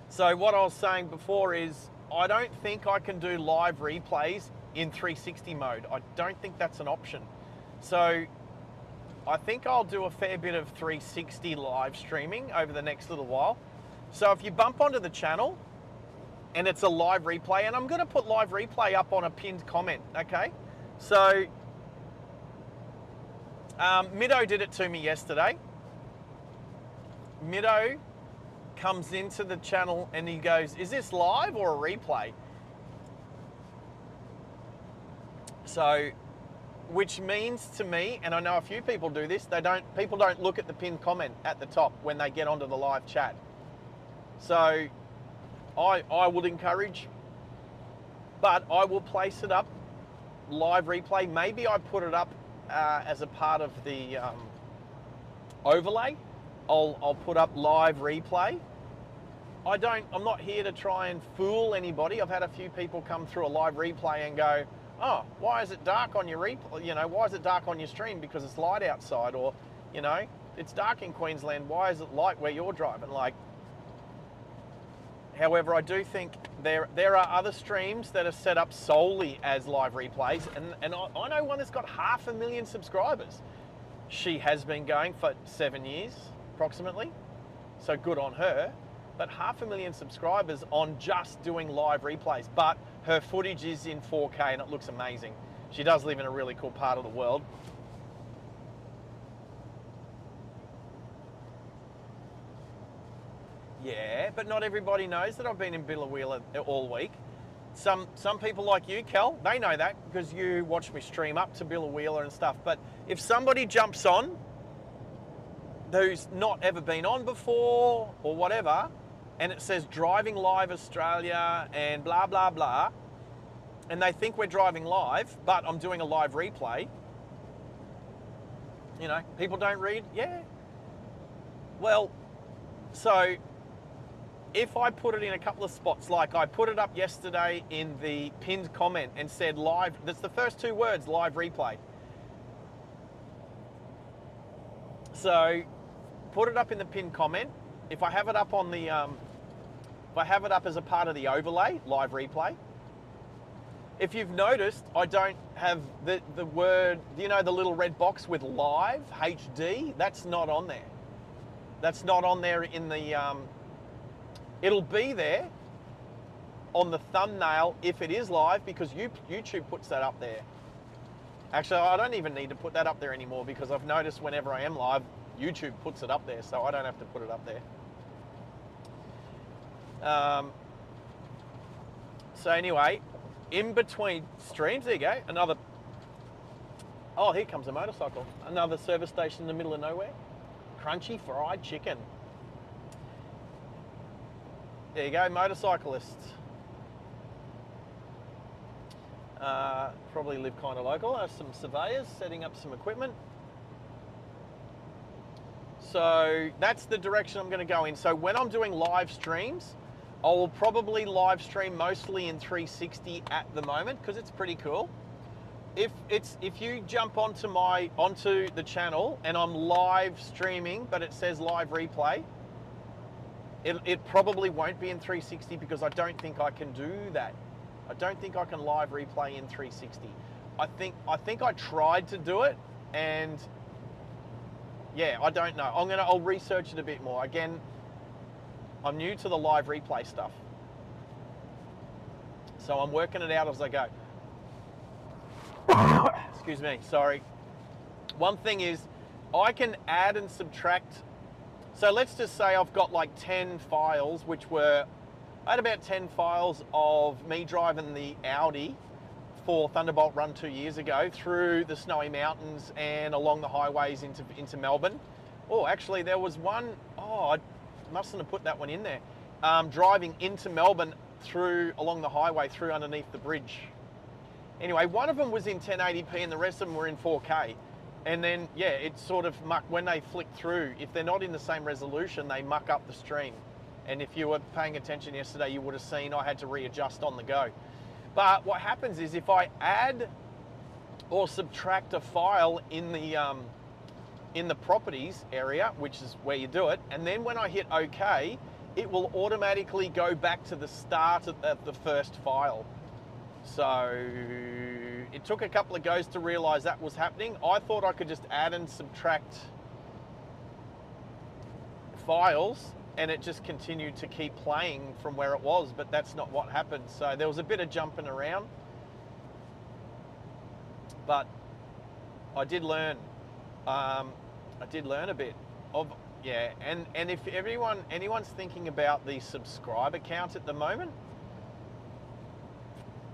A: So what I was saying before is, I don't think I can do live replays in 360 mode. I don't think that's an option. So I think I'll do a fair bit of 360 live streaming over the next little while. So if you bump onto the channel and it's a live replay, and I'm going to put live replay up on a pinned comment, okay? So Middo did it to me yesterday. Middo comes into the channel and he goes, is this live or a replay? So, which means to me, and I know a few people do this, people don't look at the pinned comment at the top when they get onto the live chat. So I would encourage, but I will place it up live replay. Maybe I put it up as a part of the overlay. I'll put up live replay. I'm not here to try and fool anybody. I've had a few people come through a live replay and go, oh, why is it dark on your replay? You know, why is it dark on your stream? Because it's light outside, or, you know, it's dark in Queensland. Why is it light where you're driving? Like, however, I do think there are other streams that are set up solely as live replays, and I know one that's got 500,000 subscribers. She has been going for 7 years, approximately, so good on her. But 500,000 subscribers on just doing live replays, but her footage is in 4K and it looks amazing. She does live in a really cool part of the world. Yeah, but not everybody knows that I've been in Biloela all week. Some people like you, Kel, they know that because you watch me stream up to Biloela and stuff. But if somebody jumps on who's not ever been on before or whatever, and it says driving live Australia and blah, blah, blah, and they think we're driving live, but I'm doing a live replay, you know, people don't read, yeah. Well, so if I put it in a couple of spots, like I put it up yesterday in the pinned comment and said live, that's the first 2 words, live replay. So put it up in the pinned comment. If I have it up on the, if I have it up as a part of the overlay, live replay. If you've noticed, I don't have the word, you know, the little red box with live, HD, that's not on there. That's not on there in the, it'll be there on the thumbnail if it is live, because YouTube puts that up there. Actually, I don't even need to put that up there anymore, because I've noticed whenever I am live, YouTube puts it up there, so I don't have to put it up there. So anyway, in between streams, there you go, another, oh, here comes a motorcycle. Another service station in the middle of nowhere. Crunchy fried chicken. There you go, motorcyclists. Probably live kind of local. There's some surveyors setting up some equipment. So that's the direction I'm going to go in. So when I'm doing live streams, I will probably live stream mostly in 360 at the moment, because it's pretty cool. If you jump onto the channel and I'm live streaming, but it says live replay, it probably won't be in 360, because I don't think I can do that. I don't think I can live replay in 360. I think I tried to do it, and yeah, I don't know. I'll research it a bit more. Again, I'm new to the live replay stuff, so I'm working it out as I go. Excuse me, sorry. One thing is, I can add and subtract. So let's just say I've got like 10 files, I had about 10 files of me driving the Audi for Thunderbolt Run 2 years ago through the snowy mountains and along the highways into Melbourne. Oh, actually there was one, I mustn't have put that one in there. Driving into Melbourne along the highway through underneath the bridge. Anyway, one of them was in 1080p and the rest of them were in 4K. And then, yeah, it sort of when they flick through, if they're not in the same resolution, they muck up the stream. And if you were paying attention yesterday, you would have seen I had to readjust on the go. But what happens is if I add or subtract a file in the properties area, which is where you do it, and then when I hit OK, it will automatically go back to the start of the first file. So it took a couple of goes to realize that was happening. I thought I could just add and subtract files and it just continued to keep playing from where it was, but that's not what happened. So there was a bit of jumping around, but I did learn. I did learn a bit of, yeah. And if anyone's thinking about the subscriber count at the moment,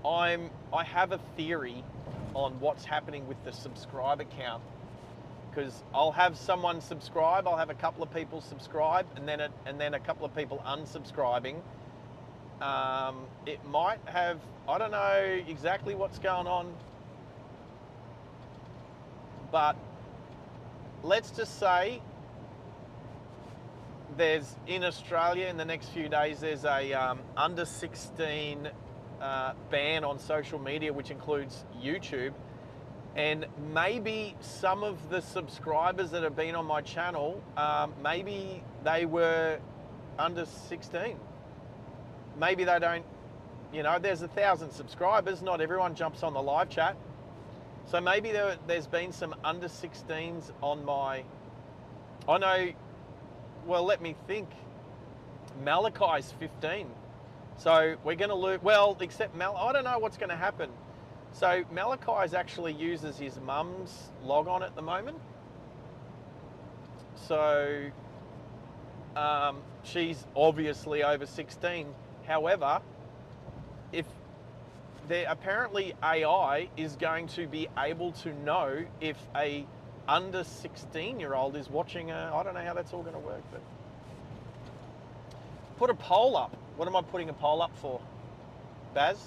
A: I have a theory on what's happening with the subscriber count, because I'll have someone subscribe, I'll have a couple of people subscribe, and then a couple of people unsubscribing. It might have, I don't know exactly what's going on, but let's just say there's, in Australia in the next few days, there's a under 16 ban on social media, which includes YouTube. And maybe some of the subscribers that have been on my channel, maybe they were under 16. Maybe they don't, there's 1,000 subscribers. Not everyone jumps on the live chat. So maybe there's been some under 16s on my, I know, well, let me think. Mackay's 15. So we're going to lose, well, except I don't know what's going to happen. So Mackay actually uses his mum's log on at the moment. So she's obviously over 16. However, if apparently AI is going to be able to know if a under 16-year-old is watching I don't know how that's all going to work, but put a poll up. What am I putting a poll up for? Baz?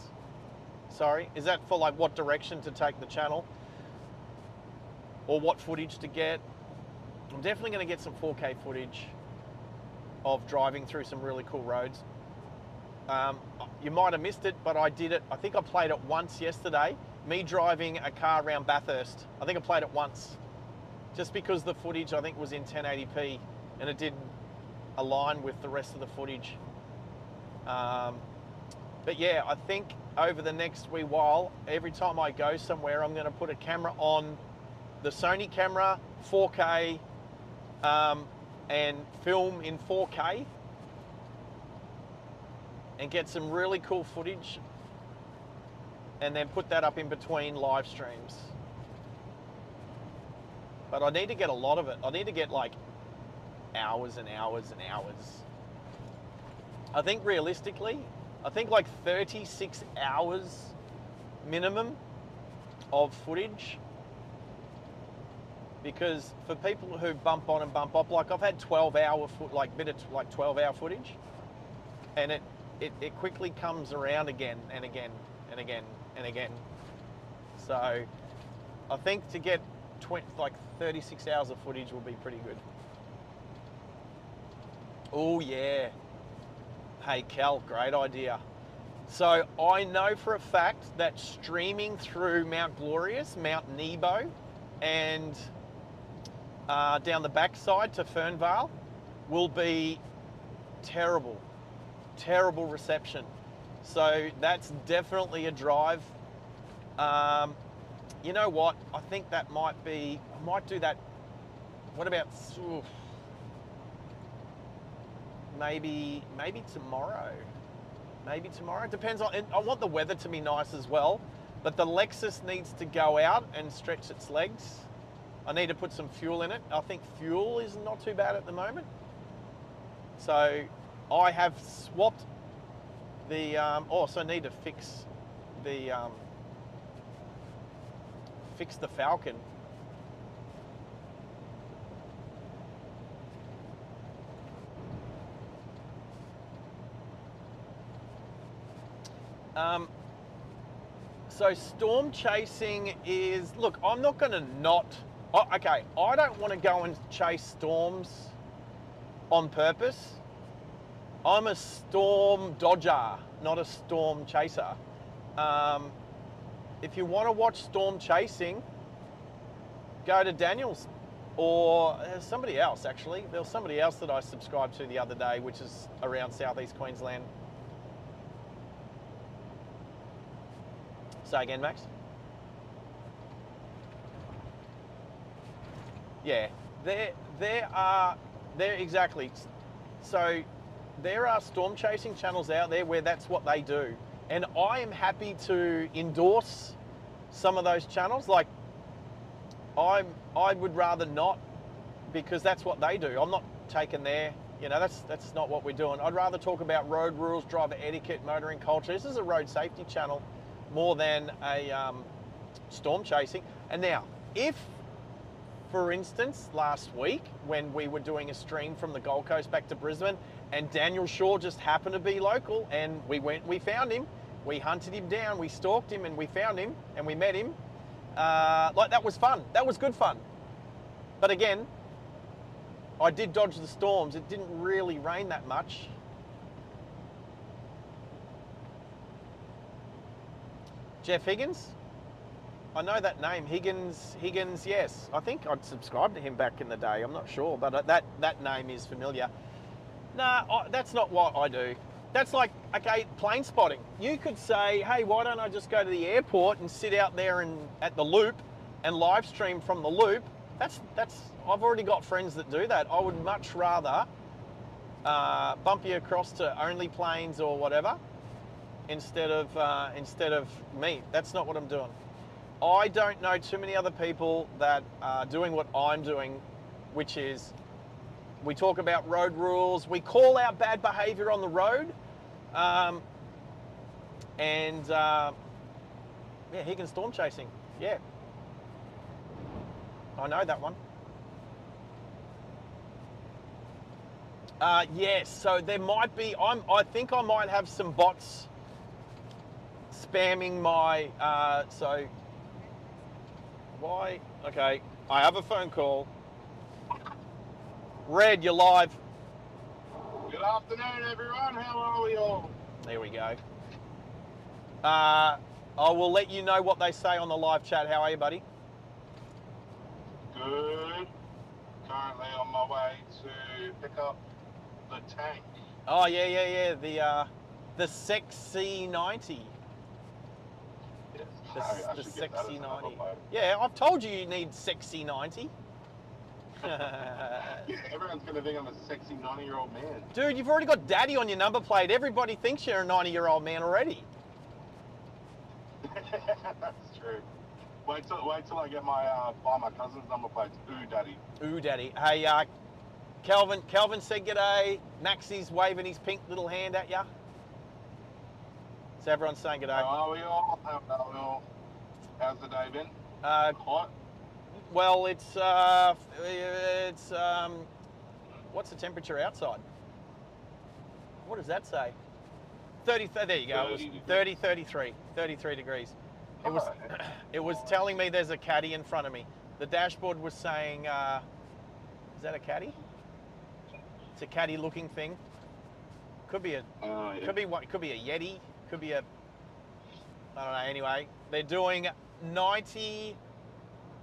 A: Sorry, is that for like what direction to take the channel? Or what footage to get? I'm definitely going to get some 4K footage of driving through some really cool roads. You might have missed it, but I did it. I think I played it once yesterday. Me driving a car around Bathurst. I think I played it once. Just because the footage I think was in 1080p and it didn't align with the rest of the footage. But yeah, I think over the next wee while, every time I go somewhere, I'm going to put a camera on the Sony camera, 4K, and film in 4K and get some really cool footage and then put that up in between live streams. But I need to get a lot of it. I need to get like hours and hours and hours. I think realistically, I think like 36 hours minimum of footage, because for people who bump on and bump off, like I've had 12-hour 12-hour footage, and it quickly comes around again and again and again and again. So I think to get 36 hours of footage will be pretty good. Oh yeah. Hey Cal, great idea. So I know for a fact that streaming through Mount Glorious, Mount Nebo, and down the backside to Fernvale will be terrible, terrible reception. So that's definitely a drive. You know what? I think that might be, I might do that. What about, maybe tomorrow. Maybe tomorrow. It depends on, I want the weather to be nice as well, but the Lexus needs to go out and stretch its legs. I need to put some fuel in it. I think fuel is not too bad at the moment. So I have swapped the, also need to fix the fix the Falcon. So storm chasing is, look, I'm not going to not, oh, okay, I don't want to go and chase storms on purpose. I'm a storm dodger, not a storm chaser. If you want to watch storm chasing, go to Daniel's or somebody else actually. There was somebody else that I subscribed to the other day, which is around southeast Queensland. Say again, Max? Yeah, there are exactly. So there are storm chasing channels out there where that's what they do, and I am happy to endorse some of those channels. Like I would rather not, because that's what they do. I'm not taking their, you know, that's not what we're doing. I'd rather talk about road rules, driver etiquette, motoring culture. This is a road safety channel more than a storm chasing. And now, if, for instance, last week when we were doing a stream from the Gold Coast back to Brisbane and Daniel Shaw just happened to be local and we found him, we hunted him down, we stalked him and we found him and we met him, like that was fun. That was good fun. But again, I did dodge the storms. It didn't really rain that much. Jeff Higgins? I know that name. Higgins, yes. I think I'd subscribed to him back in the day. I'm not sure, but that name is familiar. Nah, that's not what I do. That's like, okay, plane spotting. You could say, hey, why don't I just go to the airport and sit out there at the loop and live stream from the loop? I've already got friends that do that. I would much rather bump you across to only planes or whatever instead of me. That's not what I'm doing. I don't know too many other people that are doing what I'm doing, which is we talk about road rules, we call out bad behaviour on the road, yeah, Higgins storm chasing, yeah. I know that one. Yes, so there might be, I think I might have some bots spamming my, so, why? Okay, I have a phone call. Red, you're live.
G: Good afternoon, everyone. How are we all?
A: There we go. I will let you know what they say on the live chat. How are you, buddy?
G: Good. Currently on my way to pick up the tank.
A: Oh, yeah. The Sexy 90.
G: Yes.
A: The Sexy 90. Yeah, I've told you need Sexy 90.
G: Yeah, everyone's going to think I'm a sexy 90-year-old man.
A: Dude, you've already got daddy on your number plate. Everybody thinks you're a 90-year-old man already.
G: That's true. Wait till I get buy my cousin's number plates. Ooh, daddy.
A: Ooh, daddy. Hey, Kelvin said g'day. Maxie's waving his pink little hand at ya. So everyone's saying g'day.
G: How are we all? How's the day been? Hot?
A: Well, it's what's the temperature outside? What does that say? 30, there you go. It was 30, 33 degrees. It was telling me there's a caddy in front of me. The dashboard was saying, is that a caddy? It's a caddy looking thing. Could be a,
G: yeah.
A: could be a Yeti, could be a, I don't know, anyway. They're doing 90,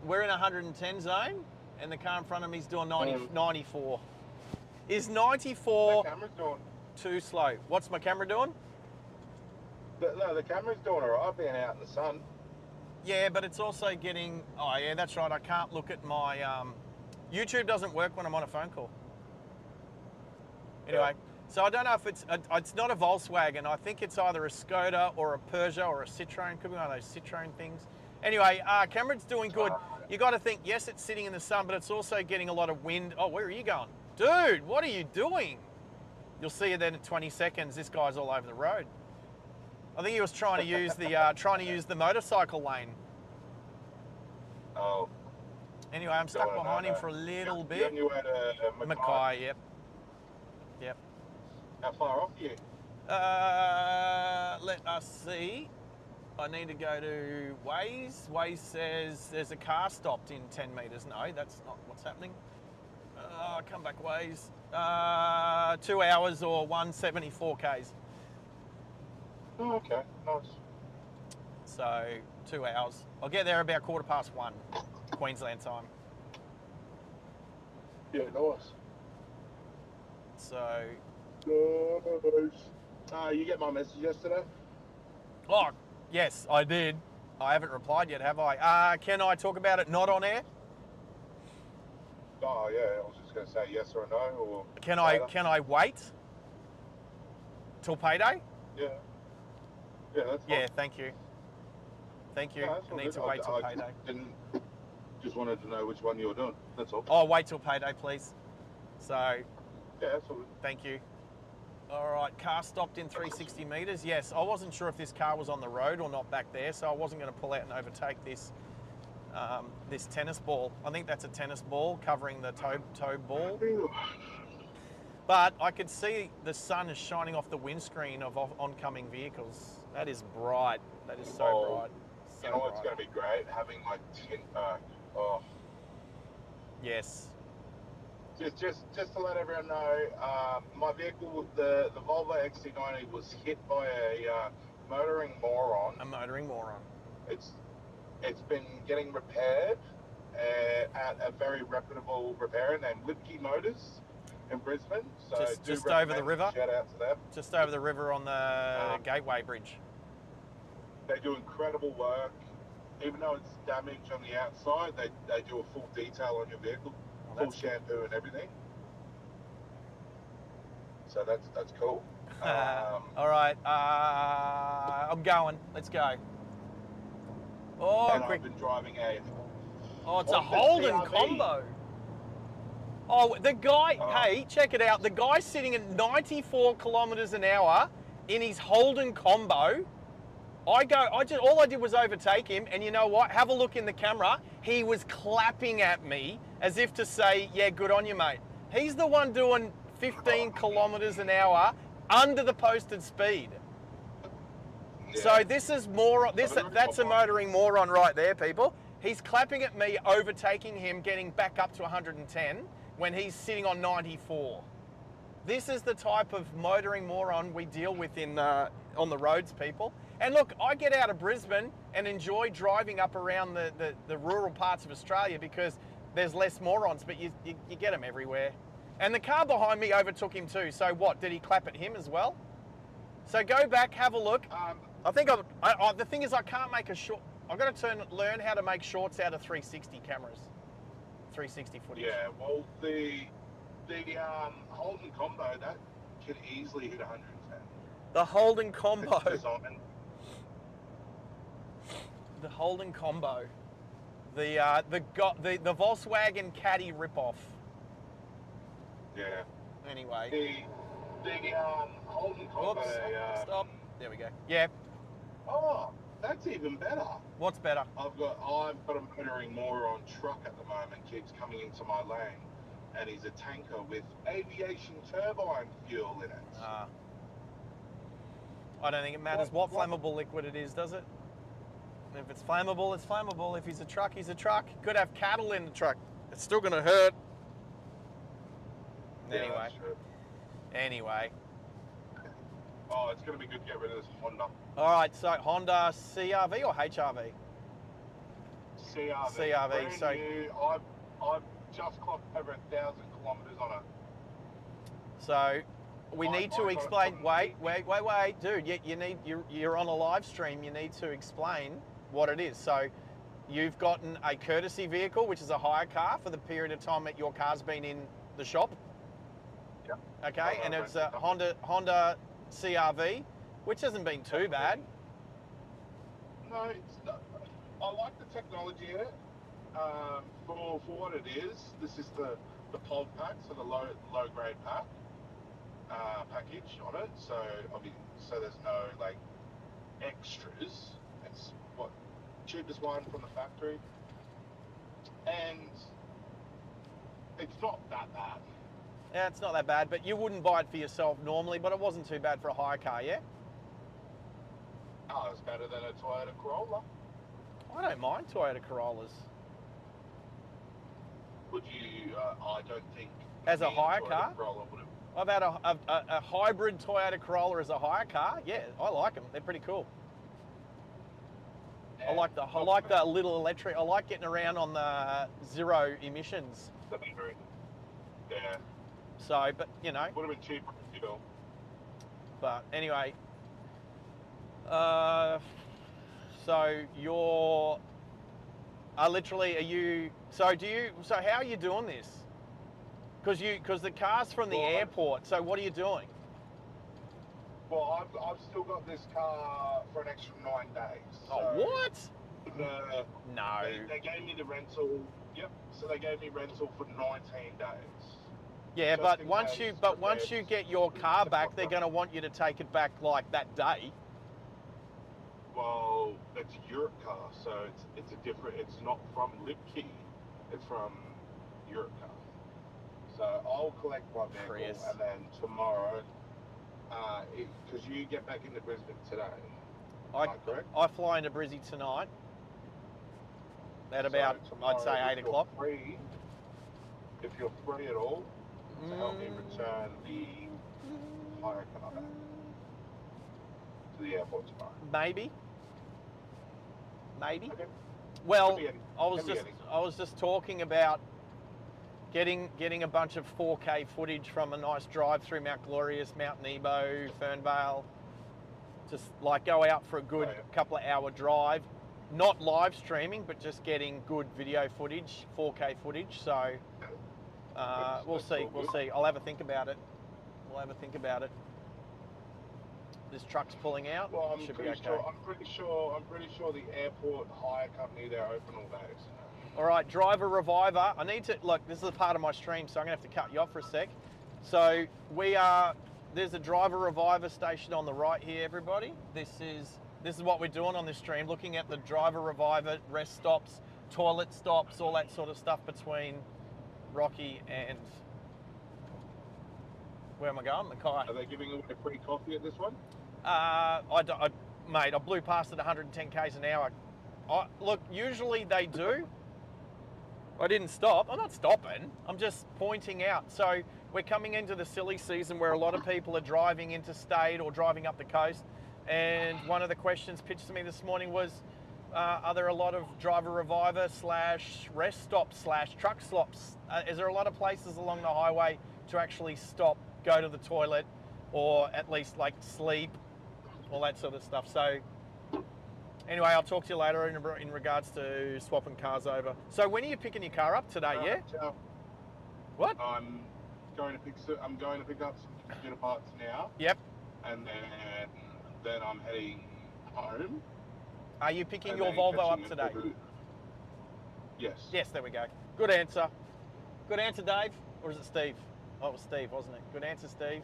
A: we're in 110 zone, and the car in front of me is doing 94. Is 94 too slow? What's my camera doing?
G: No, the camera's doing all right, being out in the sun.
A: Yeah, but it's also getting, oh yeah, that's right, I can't look at my, YouTube doesn't work when I'm on a phone call. Anyway, so I don't know if it's not a Volkswagen, I think it's either a Skoda or a Peugeot or a Citroen, could be one of those Citroen things. Anyway, Cameron's doing good. You got to think, yes, it's sitting in the sun, but it's also getting a lot of wind. Oh, where are you going? Dude, what are you doing? You'll see it then in 20 seconds. This guy's all over the road. I think he was trying to use the motorcycle lane.
G: Oh,
A: Anyway, I'm stuck
G: no,
A: behind him
G: no.
A: for a little
G: You're
A: bit.
G: on your way to Mackay.
A: Mackay, yep. Yep.
G: How far off are you?
A: Let us see. I need to go to Waze. Waze says there's a car stopped in 10 metres. No, that's not what's happening. Come back, Waze. 2 hours or 174 Ks.
G: Oh, okay, nice.
A: So 2 hours. I'll get there about 1:15, Queensland time.
G: Yeah, nice.
A: So,
G: Nice. You get my message yesterday?
A: oh, yes, I did. I haven't replied yet, have I? Can I talk about it not on air?
G: Oh, yeah, I was just going to say yes or no, or...
A: Can
G: later.
A: I wait till payday?
G: Yeah. Yeah, that's fine.
A: Yeah, thank you. Thank you.
G: No, that's
A: I
G: all
A: need
G: good.
A: to wait till
G: I
A: payday.
G: just wanted to know which one you were doing, that's all.
A: Oh, wait till payday, please. So,
G: Yeah, that's all good.
A: thank you. All right, car stopped in 360 metres. Yes, I wasn't sure if this car was on the road or not back there, so I wasn't going to pull out and overtake this this tennis ball. I think that's a tennis ball covering the toe ball. But I could see the sun is shining off the windscreen of oncoming vehicles. That is bright. That is so bright. So
G: You know what's
A: bright.
G: going to be great? Having my tint back. Oh.
A: Yes.
G: Just to let everyone know, my vehicle, the Volvo XC90, was hit by a motoring moron.
A: A motoring moron.
G: It's been getting repaired at a very reputable repairer named Lipke Motors in Brisbane. So
A: Just over the river.
G: Shout out to them.
A: Just over the river on the Gateway Bridge.
G: They do incredible work. Even though it's damaged on the outside, they do a full detail on your vehicle, full shampoo and everything. So that's cool.
A: All right, I'm going. Let's go. Oh,
G: and
A: quick.
G: I've been driving a...
A: Oh, it's a Holden
G: CRV.
A: combo. Oh, the guy,
G: Oh.
A: hey, check it out. The guy's sitting at 94 kilometres an hour in his Holden combo. All I did was overtake him, and you know what? Have a look in the camera. He was clapping at me as if to say, yeah, good on you, mate. He's the one doing 15 kilometres an hour under the posted speed.
G: Yeah.
A: So this is that's a motoring moron right there, people. He's clapping at me, overtaking him, getting back up to 110 when he's sitting on 94. This is the type of motoring moron we deal with on the roads, people. And look, I get out of Brisbane and enjoy driving up around the rural parts of Australia because there's less morons, but you get them everywhere. And the car behind me overtook him too. So what, did he clap at him as well? So go back, have a look. I think the thing is I can't make a short. I've got to learn how to make shorts out of 360 cameras, 360 footage.
G: Yeah, well, the Holden combo, that can easily hit 110.
A: The Holden combo.
G: It's designed.
A: The Holden combo. The Volkswagen Caddy ripoff.
G: Yeah.
A: Anyway.
G: The Holden combo.
A: Oops. Stop. There we go. Yeah.
G: Oh, that's even better.
A: What's better?
G: I've got a motoring moron truck at the moment, keeps coming into my lane, and he's a tanker with aviation turbine fuel in it.
A: I don't think it matters what flammable liquid it is, does it? If it's flammable, it's flammable. If he's a truck, he's a truck. Could have cattle in the truck. It's still going to hurt.
G: Yeah,
A: Anyway.
G: Oh, it's going to be good to get rid of this Honda.
A: All right, so Honda CRV or HRV?
G: CRV.
A: CRV. So
G: New. I've just clocked over 1,000 kilometres on it.
A: So we need to explain. Wait, dude. You're on a live stream. You need to explain what it is. So you've gotten a courtesy vehicle, which is a hire car for the period of time that your car's been in the shop.
G: Yeah.
A: Okay, and it's a Honda CRV, which hasn't been too bad.
G: No, it's not. I like the technology in it. For what it is, this is the pod pack, so the low grade pack package on it. So there's no like extras. It's what cheapest one from the factory. and it's not that bad.
A: Yeah, it's not that bad, but you wouldn't buy it for yourself normally, but it wasn't too bad for a hire car, yeah?
G: Oh, it's better than a Toyota Corolla.
A: I don't mind Toyota Corollas.
G: Would you? I don't think.
A: As a
G: me and
A: hire
G: Toyota
A: car?
G: Corolla would have.
A: I've had a hybrid Toyota Corolla as a hire car. Yeah, I like them. They're pretty cool. I like the little electric. I like getting around on the zero emissions.
G: Yeah.
A: So, but you know.
G: Would have been cheaper, you know.
A: But anyway, so you're literally, are you? So do you? So how are you doing this? Because the car's from the airport. So what are you doing?
G: Well, I've still got this car for an extra 9 days.
A: Oh,
G: So
A: what? No.
G: They gave me the rental. Yep. So they gave me rental for 19 days.
A: Yeah,
G: Just
A: but
G: in
A: once
G: case
A: you get your car back, they're going to want you to take it back like that day.
G: Well, it's a Europe car, so it's a different. It's not from Lipkey. It's from Europe car. So I'll collect my vehicle,
A: Prius.
G: and then tomorrow, because you get back into Brisbane today. Am I correct?
A: I fly into Brizzy tonight at about,
G: So
A: I'd say,
G: tomorrow,
A: 8 o'clock.
G: If you're free at all, to help me return the hire car back to the airport tomorrow.
A: Maybe.
G: Okay.
A: Well,
G: Can be any-
A: I was
G: can be
A: just
G: any.
A: I was just talking about getting a bunch of 4K footage from a nice drive through Mount Glorious, Mount Nebo, Fernvale. Just like go out for a good couple of hour drive, not live streaming, but just getting good video footage, 4K footage. So we'll see. We'll see. I'll have a think about it. We'll have a think about it. This truck's pulling out.
G: Well, I'm
A: Should be
G: pretty
A: okay.
G: sure. I'm pretty sure the airport hire company, they're open all day. So.
A: All right, driver reviver. I need to look. This is a part of my stream, so I'm gonna have to cut you off for a sec. So there's a driver reviver station on the right here, everybody. This is what we're doing on this stream, looking at the driver reviver, rest stops, toilet stops, all that sort of stuff between Rocky and where am I going? Mackay.
G: Are they giving away free coffee at this one?
A: Mate, I blew past it 110 k's an hour. Look, usually they do. I didn't stop. I'm not stopping. I'm just pointing out. So we're coming into the silly season where a lot of people are driving interstate or driving up the coast. And one of the questions pitched to me this morning was, are there a lot of driver reviver / rest stops / truck stops? Is there a lot of places along the highway to actually stop, go to the toilet, or at least like sleep, all that sort of stuff? So anyway, I'll talk to you later in regards to swapping cars over. So when are you picking your car up today? Yeah. What?
G: I'm going to pick up some computer parts now.
A: Yep.
G: And then I'm heading home.
A: Are you picking
G: and
A: your
G: then
A: Volvo
G: catching
A: up today?
G: Yes.
A: Yes, there we go. Good answer. Good answer, Dave. Or is it Steve? Oh, it was Steve, wasn't it? Good answer, Steve.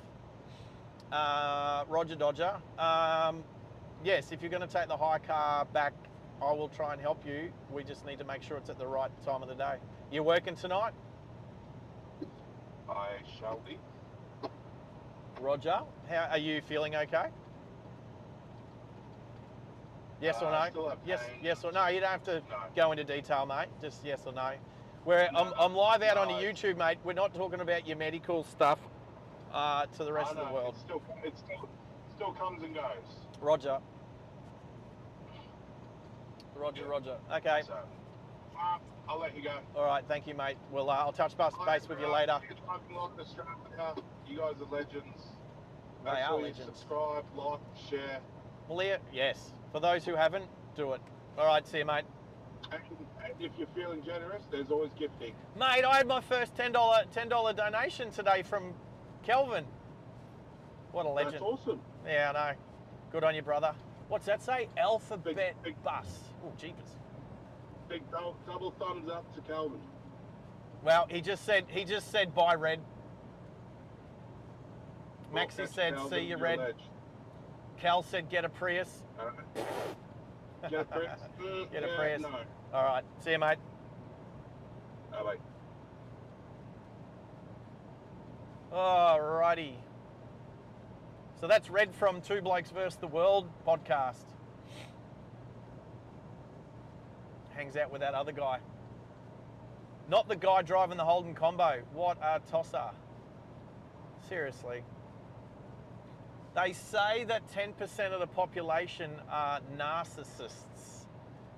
A: Roger Dodger. Yes, if you're going to take the hire car back, I will try and help you. We just need to make sure it's at the right time of the day. You working tonight?
G: I shall be.
A: Roger, how are you feeling? Okay. Yes or
G: I still
A: no?
G: have
A: Yes,
G: pain.
A: yes or no. You don't have to
G: No.
A: go into detail, mate. Just yes or no. I'm live out on YouTube, mate. We're not talking about your medical stuff to the rest of the world.
G: It still comes and goes.
A: Roger. Roger. Okay.
G: So, I'll let you go.
A: All right. Thank you, mate. Well, I'll touch base with you later.
G: You guys are legends.
A: They
G: Make
A: are
G: sure you
A: legends.
G: subscribe, like, share.
A: Malia, yes. For those who haven't, do it. All right. See you, mate.
G: And if you're feeling generous, there's always gifting.
A: Mate, I had my first $10 donation today from Kelvin. What a legend.
G: That's awesome.
A: Yeah, I know. Good on you, brother. What's that say? Alphabet
G: Big-
A: bus. Oh, jeepers.
G: Big double thumbs up to Calvin.
A: Well, he just said bye, Red. Maxie
G: Well,
A: said,
G: Calvin,
A: see you,
G: you're a
A: Red.
G: ledge.
A: Cal said, get a Prius.
G: Get a Prius?
A: Get a
G: Yeah,
A: Prius.
G: No.
A: All right. See you, mate.
G: Bye.
A: Alrighty. So that's Red from Two Blokes vs. the World podcast. Hangs out with that other guy. Not the guy driving the Holden Combo. What a tosser. Seriously. They say that 10% of the population are narcissists.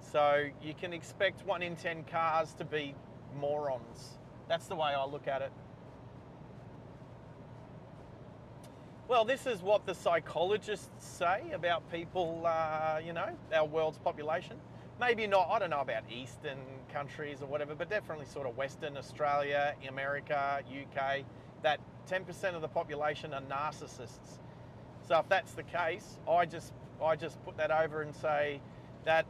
A: So you can expect 1 in 10 cars to be morons. That's the way I look at it. Well, this is what the psychologists say about people, you know, our world's population. Maybe not, I don't know about Eastern countries or whatever, but definitely sort of Western Australia, America, UK, that 10% of the population are narcissists. So if that's the case, I just put that over and say that,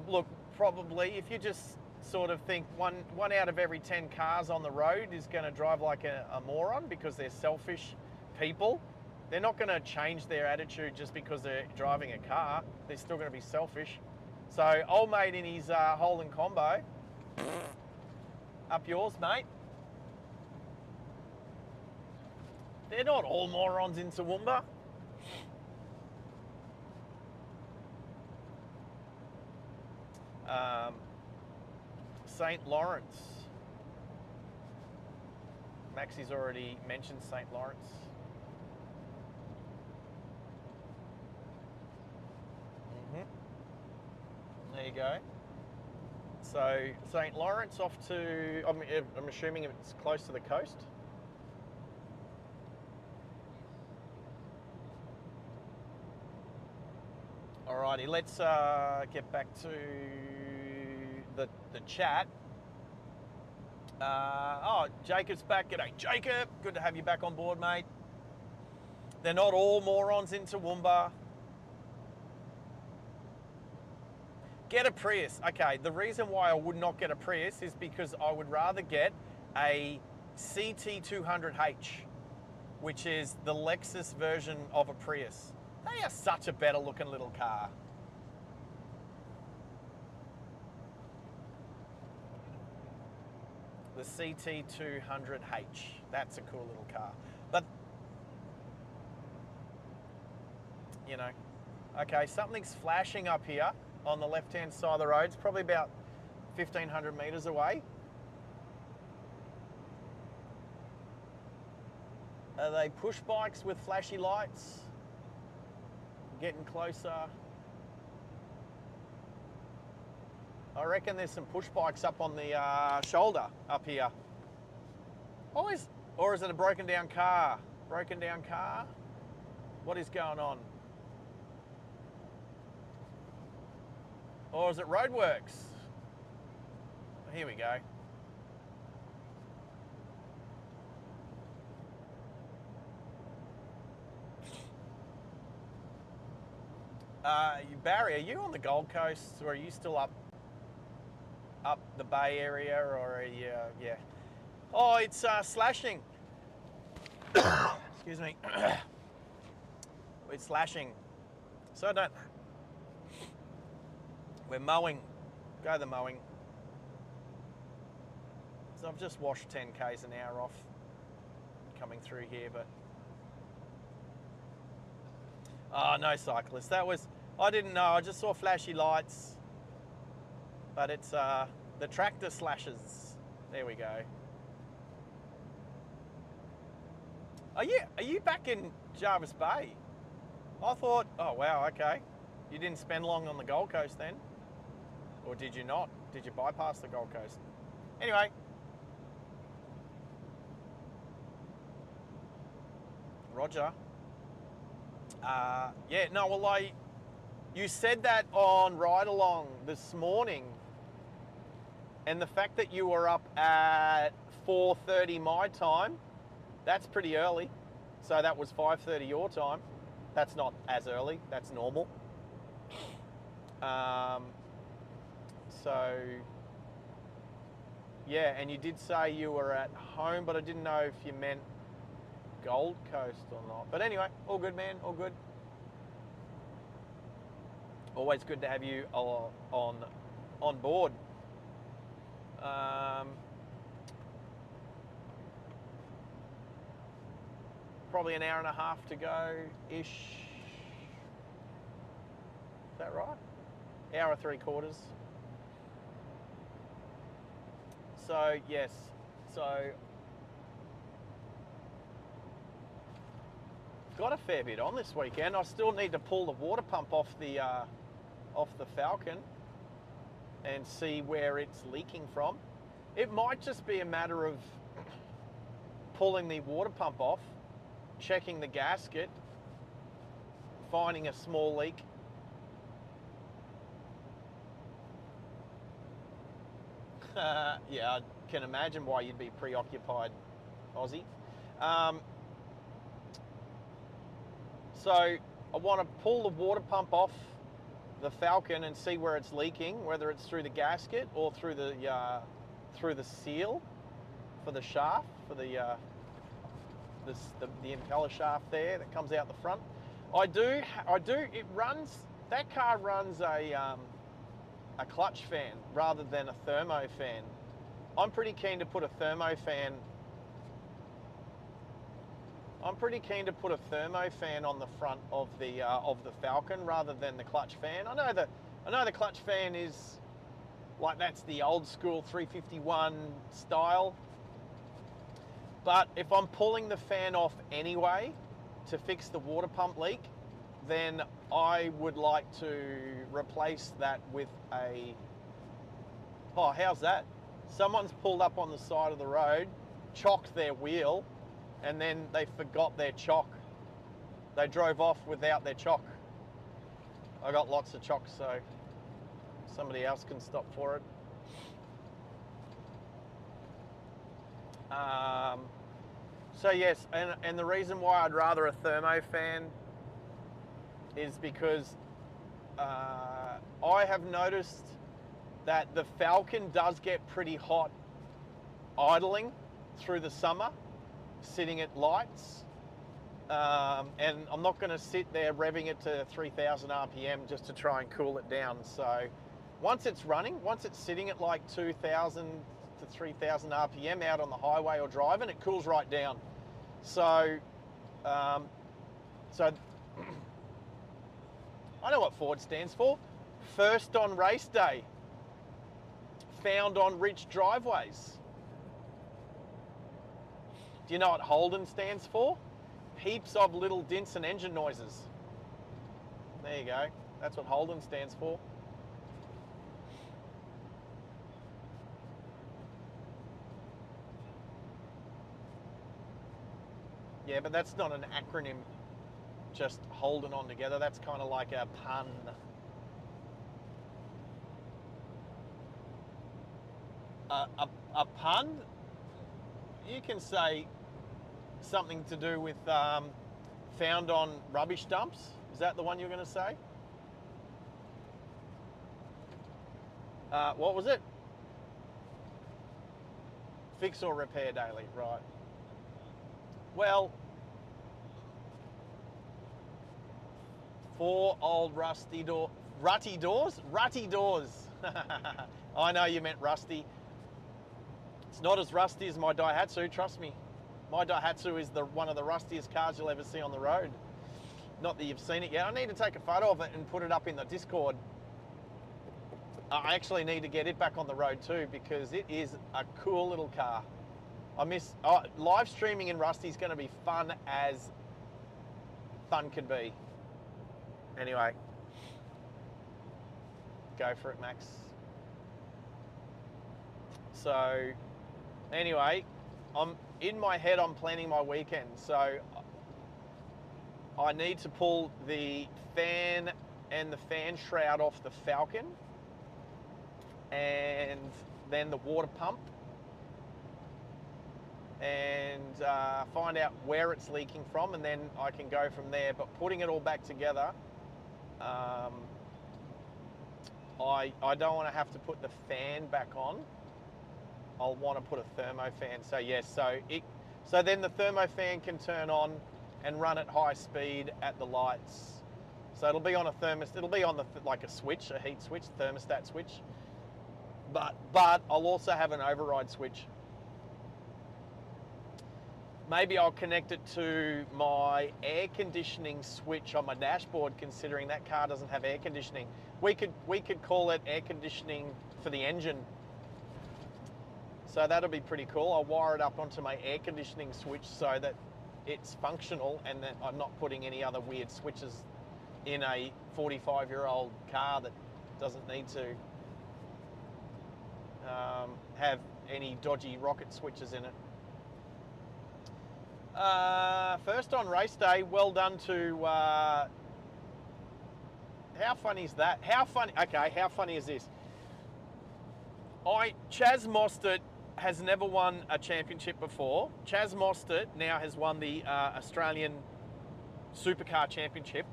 A: look, probably if you just sort of think one out of every 10 cars on the road is going to drive like a moron because they're selfish people, they're not going to change their attitude just because they're driving a car. They're still going to be selfish. So old mate in his Holden Combo, up yours, mate. They're not all morons in Toowoomba. St. Lawrence. Maxie's already mentioned St. Lawrence. There you go. So St. Lawrence off to, I'm assuming it's close to the coast. Alrighty, let's get back to the chat. Jacob's back. G'day, Jacob. Good to have you back on board, mate. They're not all morons in Toowoomba. Get a Prius. Okay, the reason why I would not get a Prius is because I would rather get a CT200H, which is the Lexus version of a Prius. They are such a better looking little car. The CT200H. That's a cool little car. But, you know, okay, something's flashing up here on the left-hand side of the road. It's probably about 1,500 metres away. Are they push bikes with flashy lights? Getting closer. I reckon there's some push bikes up on the shoulder up here. Or is it a broken down car? Broken down car? What is going on? Or is it roadworks? Here we go. Barry, are you on the Gold Coast or are you still up the Bay Area, or are you, yeah? Oh, it's slashing. Excuse me. It's slashing. So we're mowing. Go the mowing. So I've just washed 10 k's an hour off coming through here, but no cyclists. I didn't know. I just saw flashy lights, but it's the tractor slashes. There we go. Are you back in Jarvis Bay? I thought, oh wow, okay. You didn't spend long on the Gold Coast then? Or did you not? Did you bypass the Gold Coast? Anyway. Roger. Yeah, no, well, you said that on Ride Along this morning, and the fact that you were up at 4:30 my time, that's pretty early. So that was 5:30 your time. That's not as early, that's normal. So, yeah, and you did say you were at home, but I didn't know if you meant Gold Coast or not. But anyway, all good, man, all good. Always good to have you on board. probably an hour and a half to go-ish. Is that right? Hour 3/4. So, yes. So, got a fair bit on this weekend. I still need to pull the water pump off the Falcon and see where it's leaking from. It might just be a matter of pulling the water pump off, checking the gasket, finding a small leak. Yeah, I can imagine why you'd be preoccupied, Aussie. So I want to pull the water pump off the Falcon and see where it's leaking, whether it's through the gasket or through the seal for the shaft, for the impeller shaft there that comes out the front. It runs, that car runs a clutch fan rather than a thermo fan. I'm pretty keen to put a thermo fan on the front of the Falcon rather than the clutch fan. I know the clutch fan is like, that's the old school 351 style. But if I'm pulling the fan off anyway to fix the water pump leak, then I would like to replace that with a... Oh, how's that? Someone's pulled up on the side of the road, chocked their wheel, and then they forgot their chock. They drove off without their chock. I got lots of chocks, so somebody else can stop for it. So yes, and the reason why I'd rather a thermo fan is because I have noticed that the Falcon does get pretty hot idling through the summer, sitting at lights. And I'm not going to sit there revving it to 3,000 RPM just to try and cool it down. So once it's running, once it's sitting at like 2,000 to 3,000 RPM out on the highway or driving, it cools right down. So, I know what Ford stands for. First on race day. Found on rich driveways. Do you know what Holden stands for? Heaps of little dints and engine noises. There you go. That's what Holden stands for. Yeah, but that's not an acronym, just holding on together. That's kind of like a pun. A pun? You can say something to do with found on rubbish dumps. Is that the one you're going to say? What was it? Fix or repair daily, right. Well, 4 old rutty doors? Rutty doors. I know you meant rusty. It's not as rusty as my Daihatsu, trust me. My Daihatsu is one of the rustiest cars you'll ever see on the road. Not that you've seen it yet. I need to take a photo of it and put it up in the Discord. I actually need to get it back on the road too, because it is a cool little car. Live streaming in Rusty is going to be fun as fun could be. Anyway, go for it, Max. So, anyway, in my head, I'm planning my weekend. So, I need to pull the fan and the fan shroud off the Falcon, and then the water pump, and find out where it's leaking from, and then I can go from there. But putting it all back together, I don't want to have to put the fan back on. I'll want to put a thermo fan. So yes, so then the thermo fan can turn on and run at high speed at the lights. So it'll be on a thermostat. It'll be on like a switch, a heat switch, thermostat switch. But I'll also have an override switch. Maybe I'll connect it to my air conditioning switch on my dashboard, considering that car doesn't have air conditioning. We could call it air conditioning for the engine. So that'll be pretty cool. I'll wire it up onto my air conditioning switch so that it's functional and that I'm not putting any other weird switches in a 45-year-old car that doesn't need to have any dodgy rocket switches in it. First on race day, well done to, how funny is that? How funny is this? Chaz Mostert has never won a championship before. Chaz Mostert now has won the Australian Supercar Championship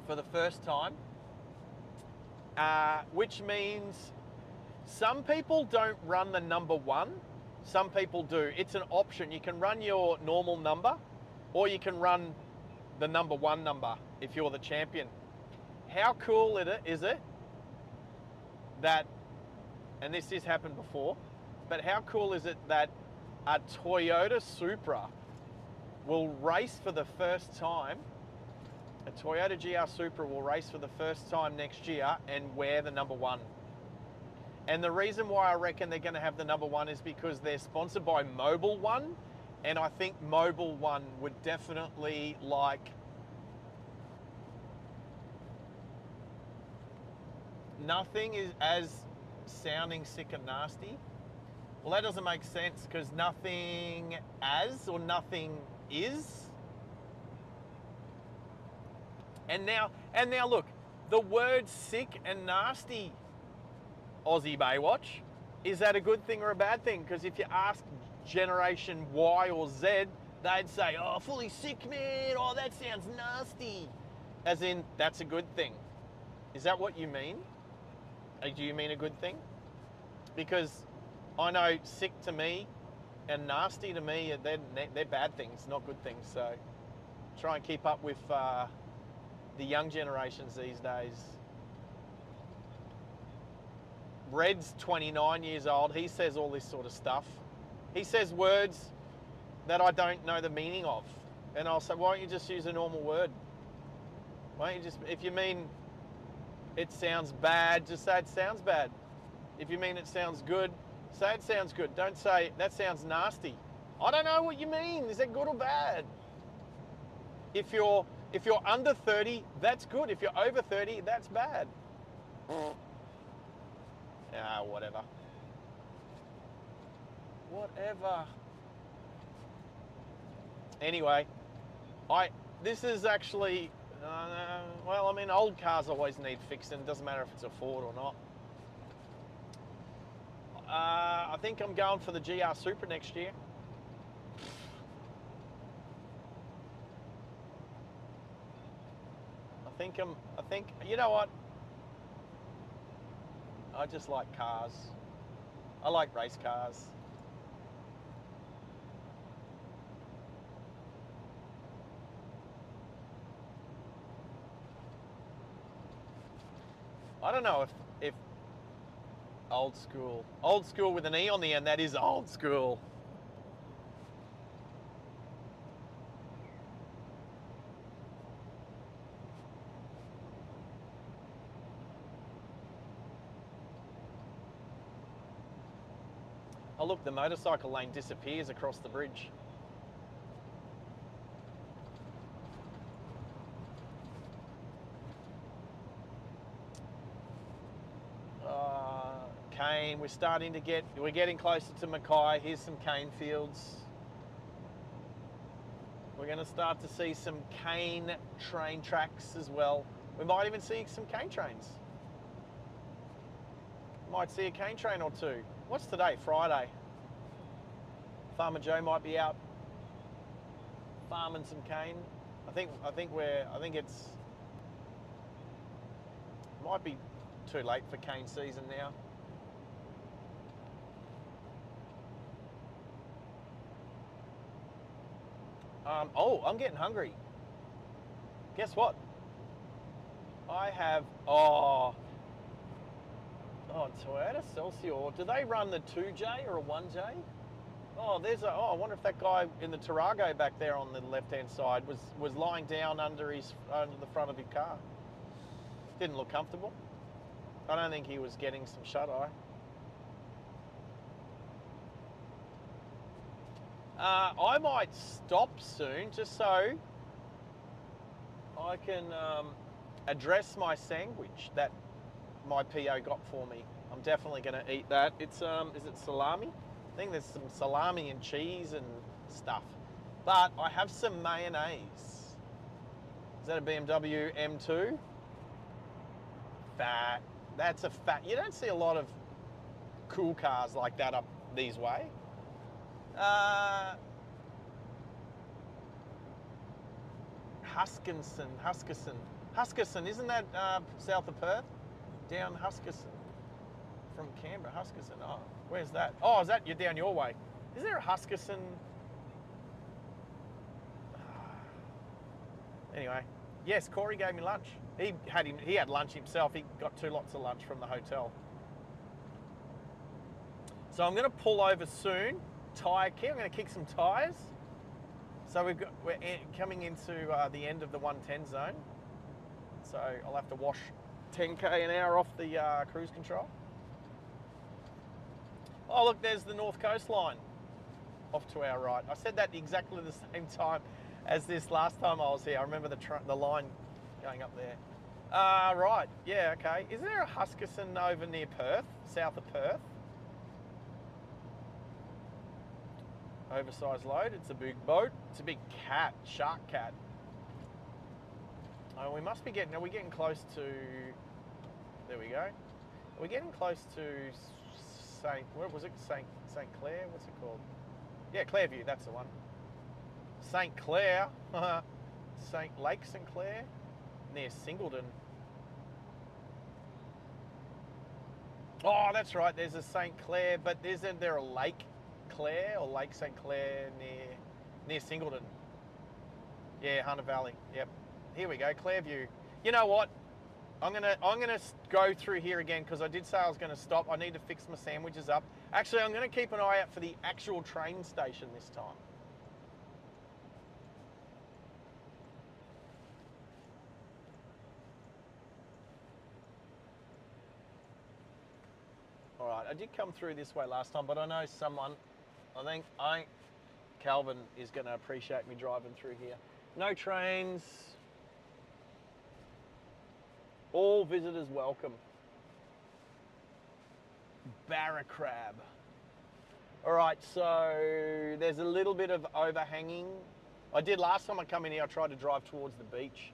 A: for the first time, which means some people don't run the number one. Some people do. It's an option. You can run your normal number or you can run the number one number if you're the champion. How cool is it that, and this has happened before, but how cool is it that a Toyota Supra will race for the first time, a Toyota GR Supra will race for the first time next year and wear the number one. And the reason why I reckon they're going to have the number one is because they're sponsored by Mobil One, and I think Mobil One would definitely like nothing is as sounding sick and nasty. Well, that doesn't make sense because nothing as or nothing is. And now look, the word sick and nasty, Aussie Baywatch, is that a good thing or a bad thing? Because if you ask Generation Y or Z, they'd say, oh, fully sick, man. Oh, that sounds nasty. As in, that's a good thing. Is that what you mean? Do you mean a good thing? Because I know sick to me and nasty to me, they're bad things, not good things. So try and keep up with the young generations these days. Red's 29 years old. He says all this sort of stuff. He says words that I don't know the meaning of. And I'll say, why don't you just use a normal word? Why don't you just, if you mean it sounds bad, just say it sounds bad. If you mean it sounds good, say it sounds good. Don't say that sounds nasty. I don't know what you mean. Is that good or bad? If you're under 30, that's good. If you're over 30, that's bad. Whatever. Whatever. Anyway, this is actually, well, I mean, old cars always need fixing. It doesn't matter if it's a Ford or not. I think I'm going for the GR Supra next year. I think, you know what? I just like cars. I like race cars. I don't know if old school with an E on the end, that is old school. Oh look, the motorcycle lane disappears across the bridge. Cane, we're getting closer to Mackay. Here's some cane fields. We're going to start to see some cane train tracks as well. We might even see some cane trains. Might see a cane train or two. What's today? Friday. Farmer Joe might be out farming some cane. I think it's might be too late for cane season now. I'm getting hungry. Guess what? I have Toyota Celsior. Do they run the 2J or a 1J? Oh, I wonder if that guy in the Tarago back there on the left-hand side was lying down under the front of his car. Didn't look comfortable. I don't think he was getting some shut-eye. I might stop soon just so I can address my sandwich that my PO got for me. I'm definitely going to eat that. It's is it salami? I think there's some salami and cheese and stuff. But I have some mayonnaise. Is that a BMW M2? Fat. That's a fat. You don't see a lot of cool cars like that up these way. Huskisson, isn't that south of Perth? Down Huskisson. From Canberra, Huskisson. Oh, where's that? Oh, is that you're down your way? Is there a Huskisson? Anyway, yes, Corey gave me lunch. He had lunch himself. He got 2 lots of lunch from the hotel. So I'm going to pull over soon. Tyre key. I'm going to kick some tyres. So we're coming into the end of the 110 zone. So I'll have to wash 10k an hour off the cruise control. Oh look, there's the North Coast line off to our right. I said that exactly the same time as this last time I was here. I remember the line going up there. Right, yeah, okay. Is there a Huskisson over near Perth, south of Perth? Oversized load, it's a big boat. It's a big cat, shark cat. Oh, we must be are we getting close to, there we go. Are we getting close to what was it, St. Clair? What's it called? Yeah, Clairview, that's the one. St. Clair, Lake St. Clair, near Singleton. Oh, that's right, there's a St. Clair, but isn't there a Lake Clair or Lake St. Clair near Singleton? Yeah, Hunter Valley, yep. Here we go, Clairview. You know what? I'm gonna go through here again because I did say I was gonna stop. I need to fix my sandwiches up. Actually, I'm gonna keep an eye out for the actual train station this time. All right, I did come through this way last time, but I know someone, I think Calvin is gonna appreciate me driving through here. No trains. All visitors welcome. Barra crab. All right, so there's a little bit of overhanging. I did last time I come in here, I tried to drive towards the beach,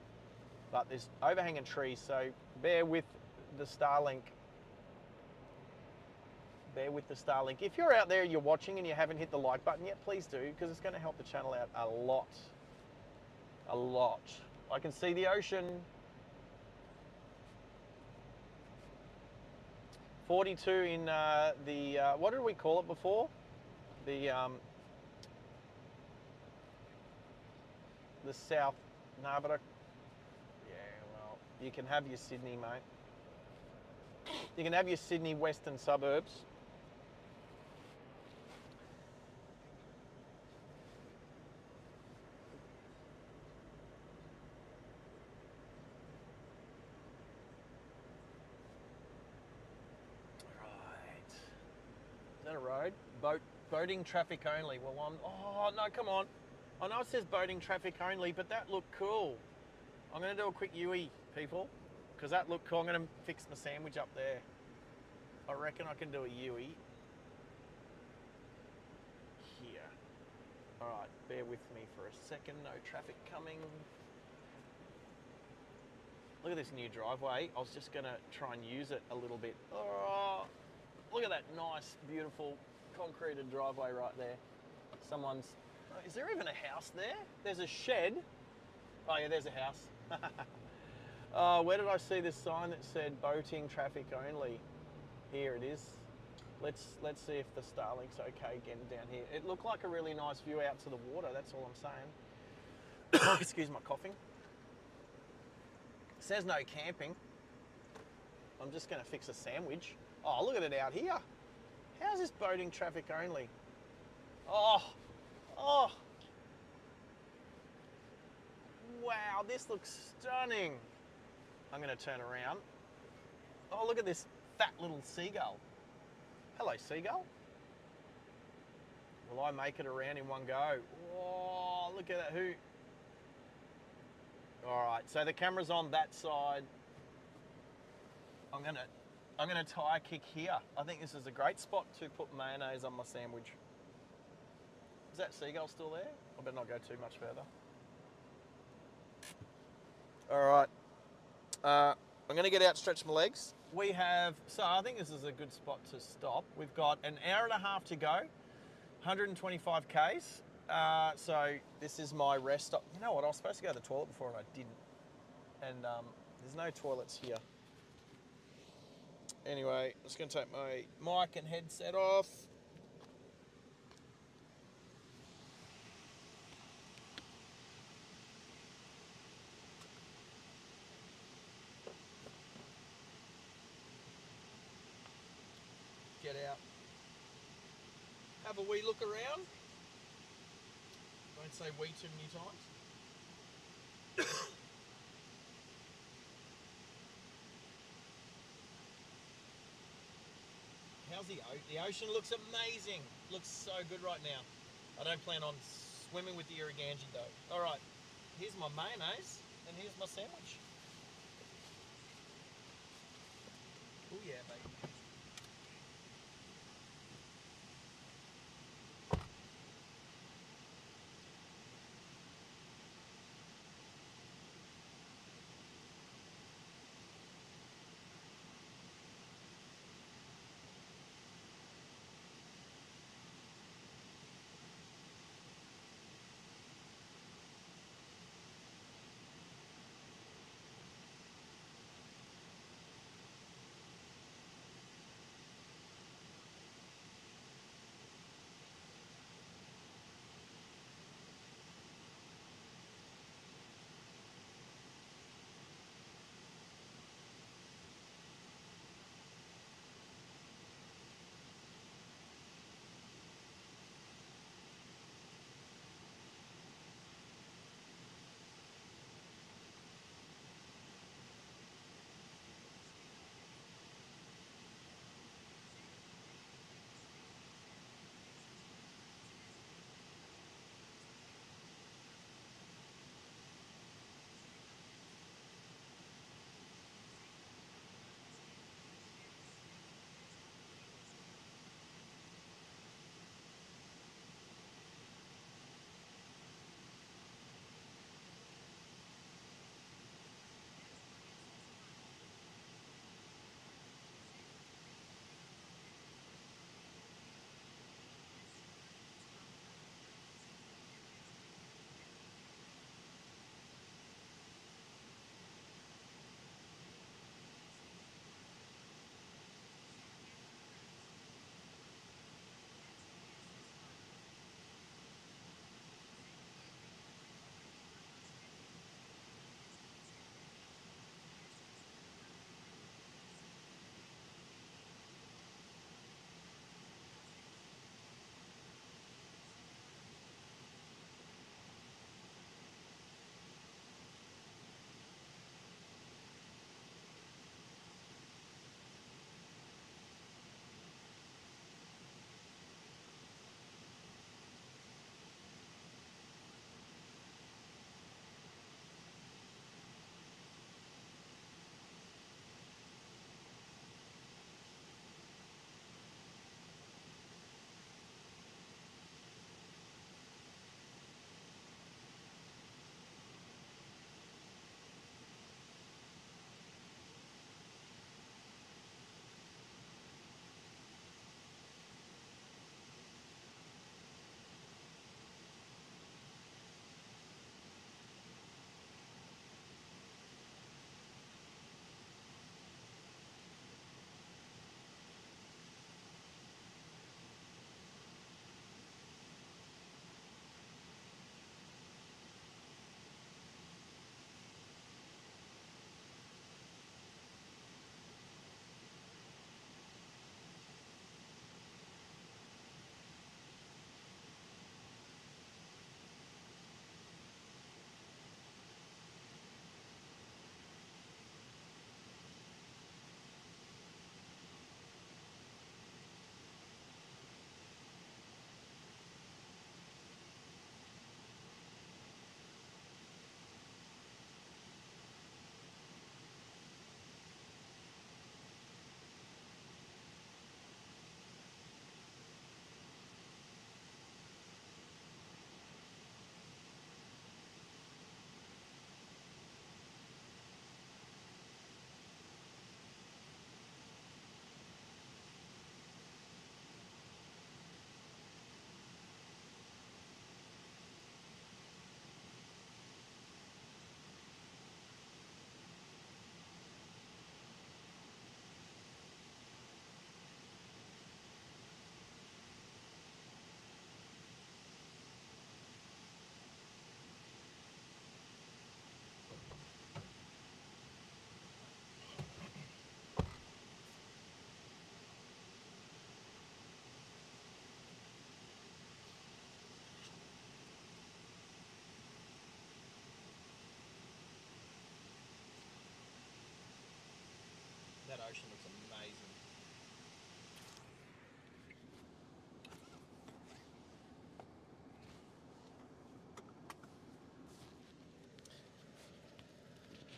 A: but there's overhanging trees, so bear with the Starlink. Bear with the Starlink. If you're out there, you're watching and you haven't hit the like button yet, please do, because it's going to help the channel out a lot. A lot. I can see the ocean. 42 in what did we call it before? The south. No, but yeah, well, you can have your Sydney, mate. You can have your Sydney western suburbs. Is that a road? Boating traffic only. Well, oh no, come on. I know it says boating traffic only, but that looked cool. I'm going to do a quick U-E, people, because that looked cool. I'm going to fix my sandwich up there. I reckon I can do a U-E here. All right, bear with me for a second. No traffic coming. Look at this new driveway. I was just going to try and use it a little bit. Oh, look at that nice, beautiful concreted driveway right there. Someone's, is there even a house there? There's a shed. Oh yeah, there's a house. Where did I see this sign that said boating traffic only? Here it is. Let's see if the Starlink's okay getting down here. It looked like a really nice view out to the water, that's all I'm saying. Excuse my coughing. It says no camping. I'm just going to fix a sandwich. Oh, look at it out here. How's this boating traffic only? Oh, oh. Wow, this looks stunning. I'm going to turn around. Oh, look at this fat little seagull. Hello, seagull. Will I make it around in one go? Oh, look at that. Who? All right, so the camera's on that side. I'm gonna tire kick here. I think this is a great spot to put mayonnaise on my sandwich. Is that seagull still there? I better not go too much further. All right. I'm going to get out, stretch my legs. We have, so I think this is a good spot to stop. We've got an hour and a half to go, 125 Ks. So this is my rest stop. You know what, I was supposed to go to the toilet before and I didn't. And there's no toilets here. Anyway, I'm just going to take my mic and headset off. Get out. Have a wee look around. Don't say wee too many times. How's the ocean? Looks amazing. Looks so good right now. I don't plan on swimming with the Irriganji though. All right, here's my mayonnaise and here's my sandwich. Oh yeah, baby.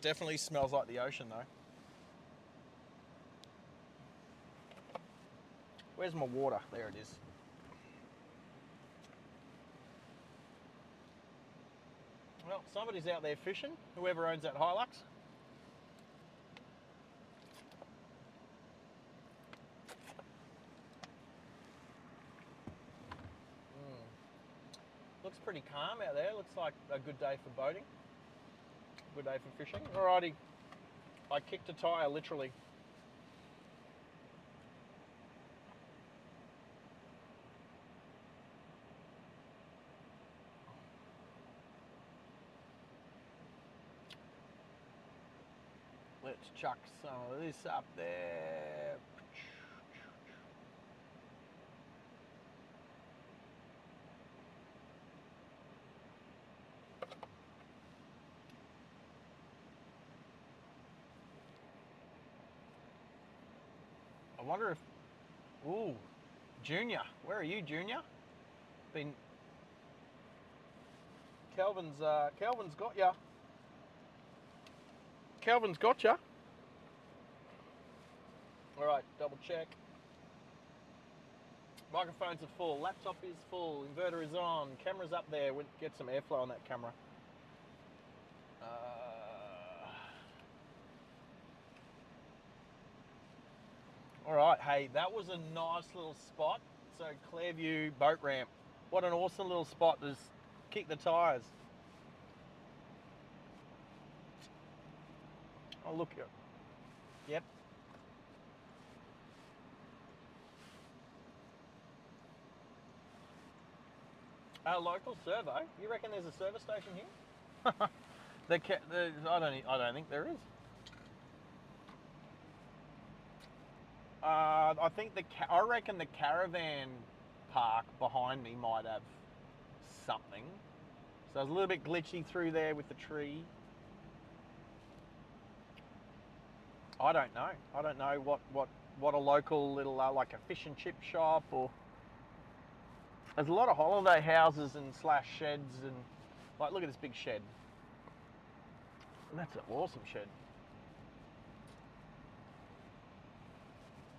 A: Definitely smells like the ocean though. Where's my water? There it is. Well, somebody's out there fishing, whoever owns that Hilux. Looks pretty calm out there. Looks like a good day for boating. Good day for fishing. Alrighty. I kicked a tyre, literally. Let's chuck some of this up there. I wonder if... Ooh, Junior. Where are you, Junior? Been... Kelvin's got ya. Kelvin's got ya. All right, double check. Microphones are full, laptop is full, inverter is on, camera's up there. We'll get some airflow on that camera. All right, hey, that was a nice little spot. So Clairview boat ramp. What an awesome little spot to just kick the tyres. Oh, look. Yep. A local servo? You reckon there's a service station here? I don't think there is. I reckon the caravan park behind me might have something. So it's a little bit glitchy through there with the tree. I don't know. I don't know what a local little like a fish and chip shop or. There's a lot of holiday houses and slash sheds and like look at this big shed. And that's an awesome shed.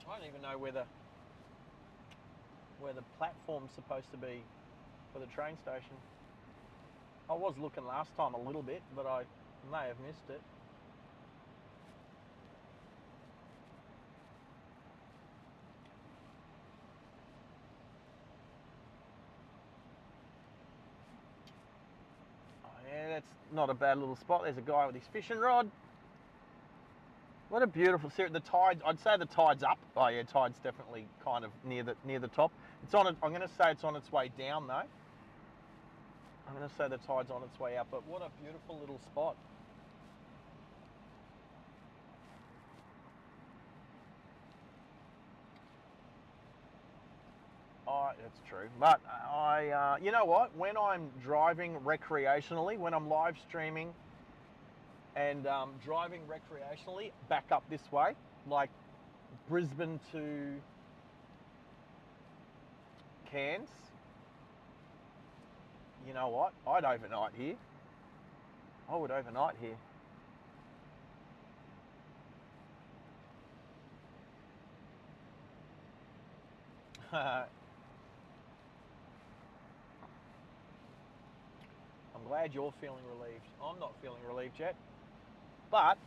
A: I don't even know where the platform's supposed to be for the train station. I was looking last time a little bit, but I may have missed it. Oh yeah, that's not a bad little spot. There's a guy with his fishing rod. What a beautiful series. The tide, I'd say the tide's up. Oh yeah, tide's definitely kind of near the top. It's on. I'm going to say it's on its way down though. I'm going to say the tide's on its way up. But what a beautiful little spot. Oh, that's true. But you know what? When I'm driving recreationally, when I'm live streaming and driving recreationally back up this way, like Brisbane to Cairns, you know what? I'd overnight here. I would overnight here. I'm glad you're feeling relieved. I'm not feeling relieved yet. But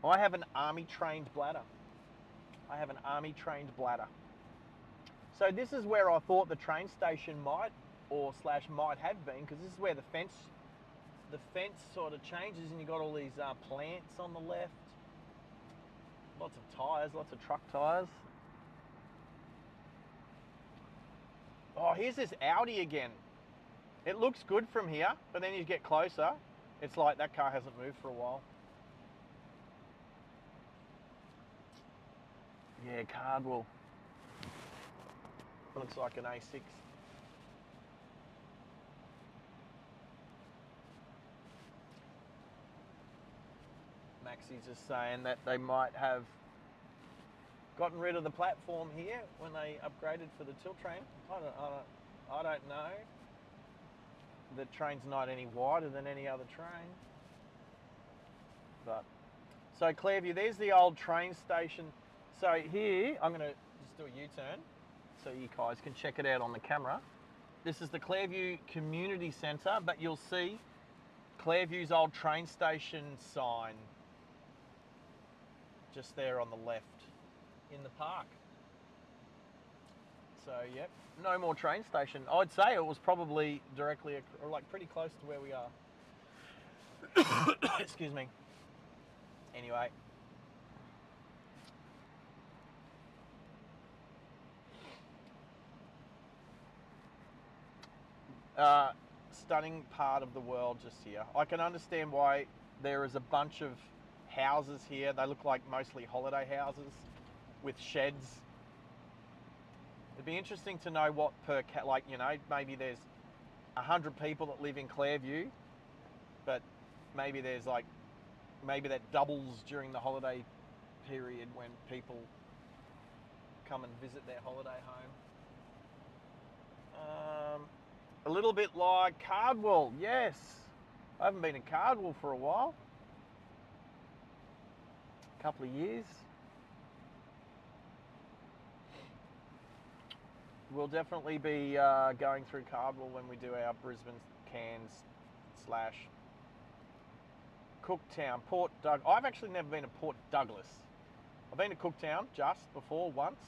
A: I have an army trained bladder. I have an army trained bladder. So this is where I thought the train station might have been, because this is where the fence sort of changes and you got all these plants on the left. Lots of tyres, lots of truck tyres. Oh, here's this Audi again. It looks good from here, but then you get closer, it's like that car hasn't moved for a while. Yeah, Cardwell. Looks like an A6. Maxie's just saying that they might have gotten rid of the platform here when they upgraded for the tilt train. I don't know. The train's not any wider than any other train. But so Clairview, there's the old train station. So here, I'm going to just do a U-turn so you guys can check it out on the camera. This is the Clairview Community Centre, but you'll see Clairview's old train station sign just there on the left in the park. So, yep, no more train station. I'd say it was probably directly, or like pretty close to where we are. Excuse me. Anyway. Stunning part of the world just here. I can understand why there is a bunch of houses here. They look like mostly holiday houses with sheds. It'd be interesting to know what per cat, like, you know, maybe there's 100 people that live in Clairview, but maybe there's like, maybe that doubles during the holiday period when people come and visit their holiday home. A little bit like Cardwell, yes. I haven't been in Cardwell for a while. A couple of years. We'll definitely be going through Cardwell when we do our Brisbane, Cairns / Cooktown, Port Douglas. I've actually never been to Port Douglas. I've been to Cooktown just before once,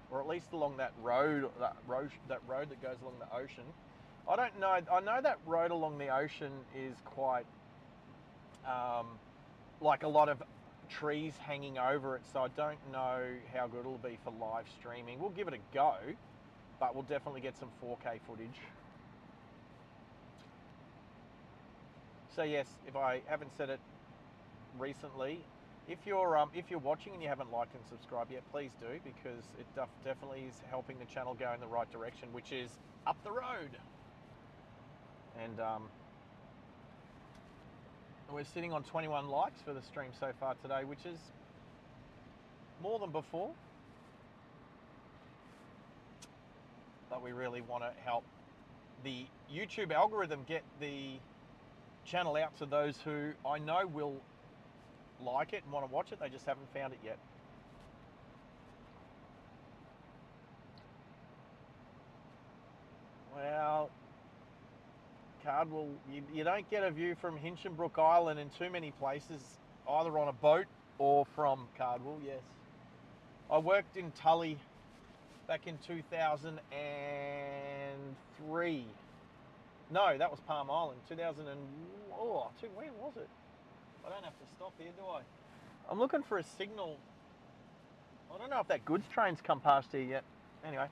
A: or at least along that road that goes along the ocean. I don't know. I know that road along the ocean is quite like a lot of trees hanging over it, so I don't know how good it'll be for live streaming. We'll give it a go, but we'll definitely get some 4K footage. So yes, if I haven't said it recently, if you're watching and you haven't liked and subscribed yet, please do, because it definitely is helping the channel go in the right direction, which is up the road. And we're sitting on 21 likes for the stream so far today, which is more than before. But we really want to help the YouTube algorithm get the channel out to those who I know will like it and want to watch it. They just haven't found it yet. Well, Cardwell, you don't get a view from Hinchinbrook Island in too many places, either on a boat or from Cardwell, yes. I worked in Tully back in 2003. No, that was Palm Island. When was it? I don't have to stop here, do I? I'm looking for a signal. I don't know if that goods train's come past here yet. Anyway.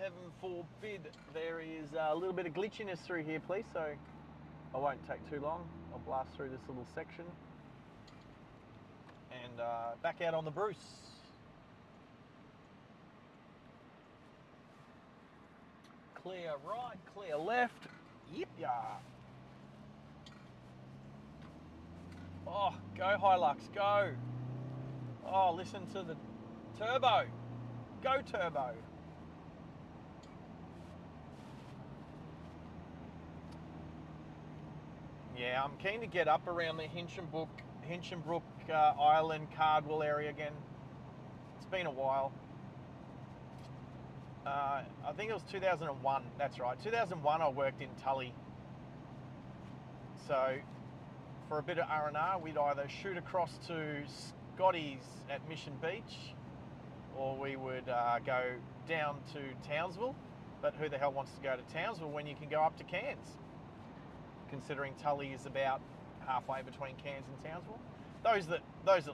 A: Heaven forbid there is a little bit of glitchiness through here, please, so I won't take too long. I'll blast through this little section and back out on the Bruce. Clear right, clear left. Yep, yeah. Oh, go Hilux, go. Oh, listen to the turbo. Go turbo. Yeah, I'm keen to get up around the Hinchinbrook Island, Cardwell area again. It's been a while. I think it was 2001, that's right. 2001 I worked in Tully. So for a bit of R&R, we'd either shoot across to Scotty's at Mission Beach, or we would go down to Townsville. But who the hell wants to go to Townsville when you can go up to Cairns? Considering Tully is about halfway between Cairns and Townsville. Those that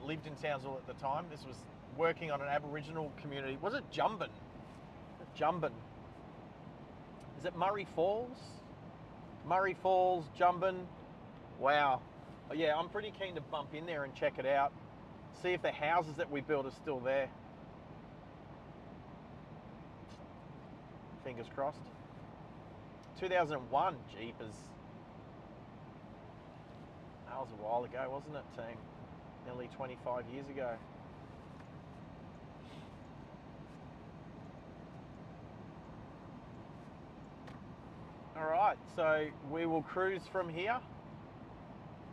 A: lived in Townsville at the time, this was working on an Aboriginal community. Was it Jumbin? Jumbin. Is it Murray Falls? Murray Falls, Jumbin. Wow. Yeah, I'm pretty keen to bump in there and check it out. See if the houses that we built are still there. Fingers crossed. 2001, jeepers. That was a while ago, wasn't it, team? Nearly 25 years ago. All right, so we will cruise from here.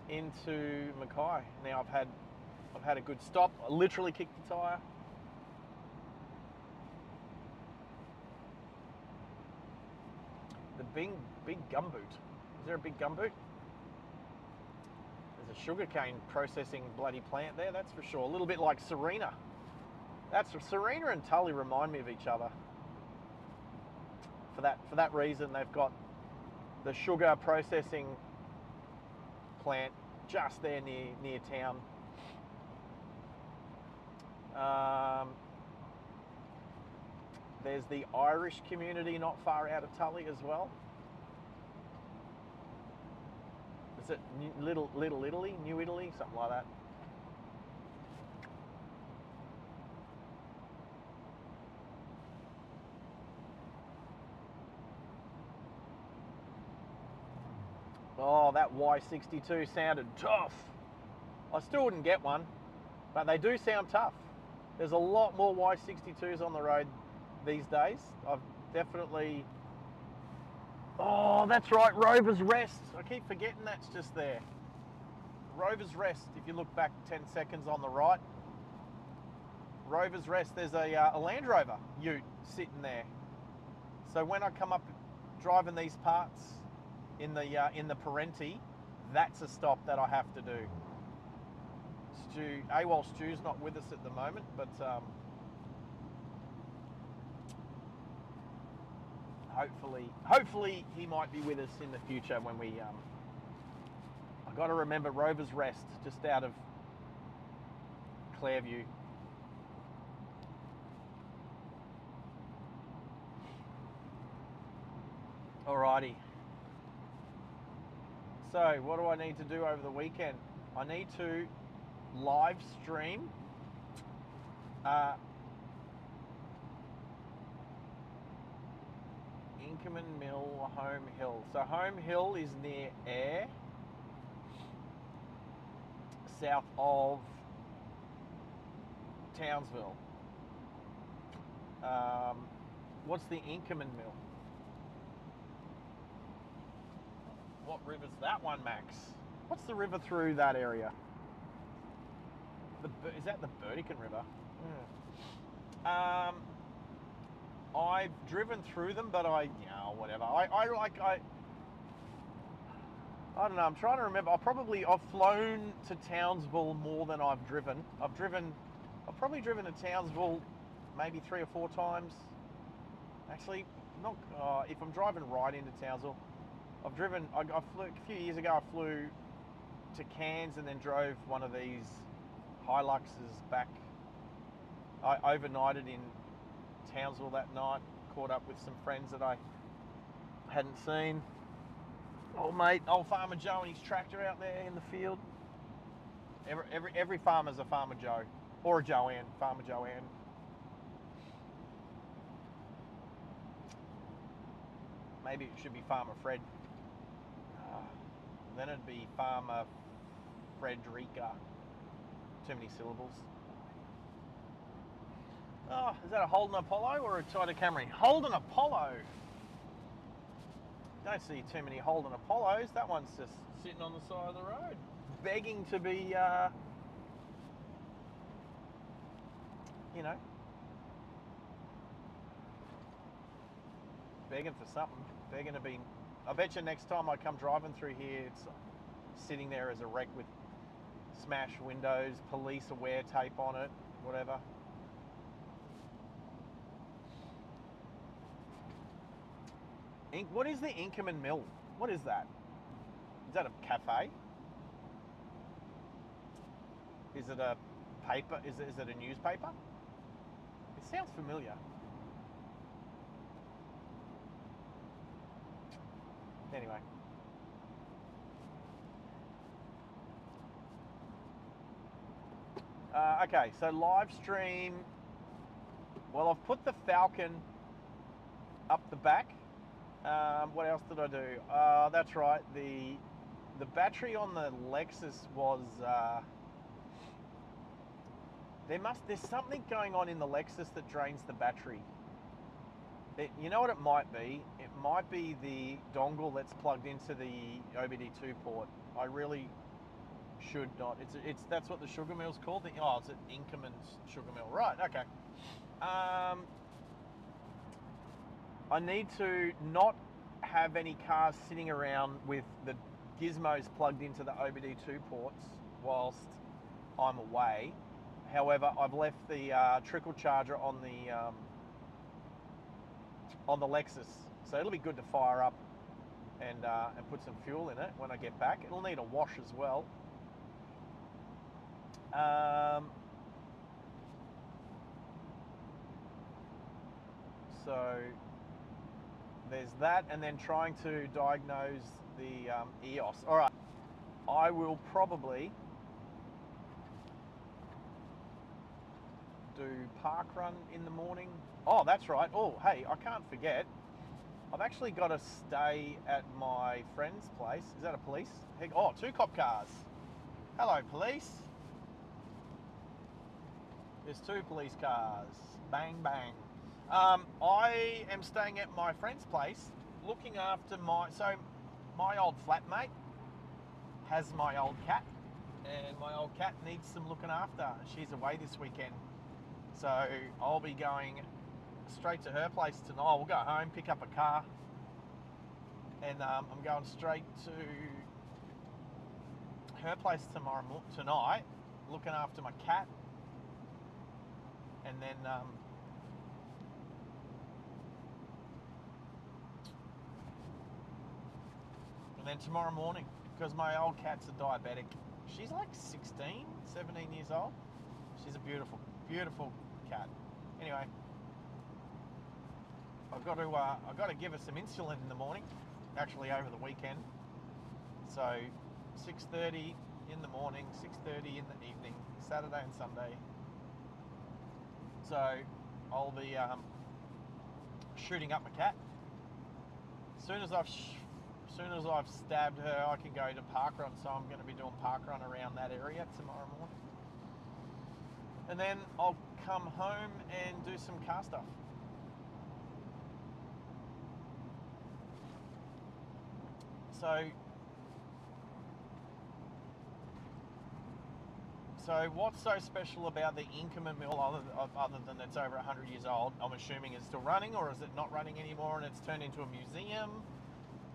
A: into Mackay. Now I've had a good stop. I literally kicked the tyre. The big gumboot. Is there a big gumboot? There's a sugarcane processing bloody plant there, that's for sure. A little bit like Serena. Serena and Tully remind me of each other. For that reason, they've got the sugar processing plant just there near town. There's the Irish community not far out of Tully as well. Is it Little Italy, New Italy, something like that? Oh, that Y62 sounded tough. I still wouldn't get one, but they do sound tough. There's a lot more Y62s on the road these days. I've definitely... Oh, that's right, Rover's Rest. I keep forgetting that's just there. Rover's Rest, if you look back 10 seconds on the right. Rover's Rest, there's a Land Rover ute sitting there. So when I come up driving these parts in the Parenti, that's a stop that I have to do. AWOL Stu's not with us at the moment, but hopefully he might be with us in the future when we I got to remember Rover's Rest, just out of Clairview. Alrighty. So what do I need to do over the weekend? I need to live stream Inkerman Mill, Home Hill. So Home Hill is near Ayr, south of Townsville. What's the Inkerman Mill? What river's that one, Max? What's the river through that area? Is that the Burdekin River? Yeah. I've driven through them, but whatever. I don't know. I'm trying to remember. I've flown to Townsville more than I've driven. I've probably driven to Townsville maybe 3 or 4 times. Actually, not. If I'm driving right into Townsville, I've driven. I flew a few years ago. I flew to Cairns and then drove one of these Hiluxes back. I overnighted in Townsville that night. Caught up with some friends that I hadn't seen. Old Farmer Joe and his tractor out there in the field. Every farmer's a Farmer Joe or a Joanne, Farmer Joanne. Maybe it should be Farmer Fred. Then it'd be Farmer Frederica. Too many syllables. Oh, is that a Holden Apollo or a Toyota Camry? Holden Apollo. Don't see too many Holden Apollos. That one's just sitting on the side of the road, begging to be, begging for something. Begging to be. I bet you next time I come driving through here, it's sitting there as a wreck with smashed windows, police aware tape on it, whatever. What is the Inkerman Mill? What is that? Is that a cafe? Is it a paper? Is it a newspaper? It sounds familiar. Anyway. Okay, so live stream. Well, I've put the Falcon up the back. What else did I do? That's right. The battery on the Lexus was. There's something going on in the Lexus that drains the battery. You know what it might be? It might be the dongle that's plugged into the OBD2 port. should not. It's that's what the sugar mill's called. It's an Inkerman's sugar mill. Right. Okay. I need to not have any cars sitting around with the gizmos plugged into the OBD2 ports whilst I'm away. However, I've left the trickle charger on the Lexus, so it'll be good to fire up and put some fuel in it when I get back. It'll need a wash as well. So there's that, and then trying to diagnose the EOS. All right, I will probably do park run in the morning. Oh, that's right. Oh, hey, I can't forget. I've actually got to stay at my friend's place. Is that a police? Oh, 2 cop cars. Hello, police. There's 2 police cars. Bang, bang. I am staying at my friend's place, looking after my old flatmate has my old cat, and my old cat needs some looking after. She's away this weekend, so I'll be going straight to her place tonight. We'll go home, pick up a car, and I'm going straight to her place tonight, looking after my cat, and then tomorrow morning, because my old cat's a diabetic. She's like 16, 17 years old. She's a beautiful, beautiful cat. Anyway, I've got to give her some insulin in the morning, actually over the weekend. So 6:30 in the morning, 6:30 in the evening, Saturday and Sunday. So I'll be shooting up my cat. As soon as I've stabbed her, I can go to parkrun. So I'm going to be doing parkrun around that area tomorrow morning, and then I'll come home and do some car stuff. So what's so special about the Inkerman mill other than it's over 100 years old? I'm assuming it's still running, or is it not running anymore and it's turned into a museum?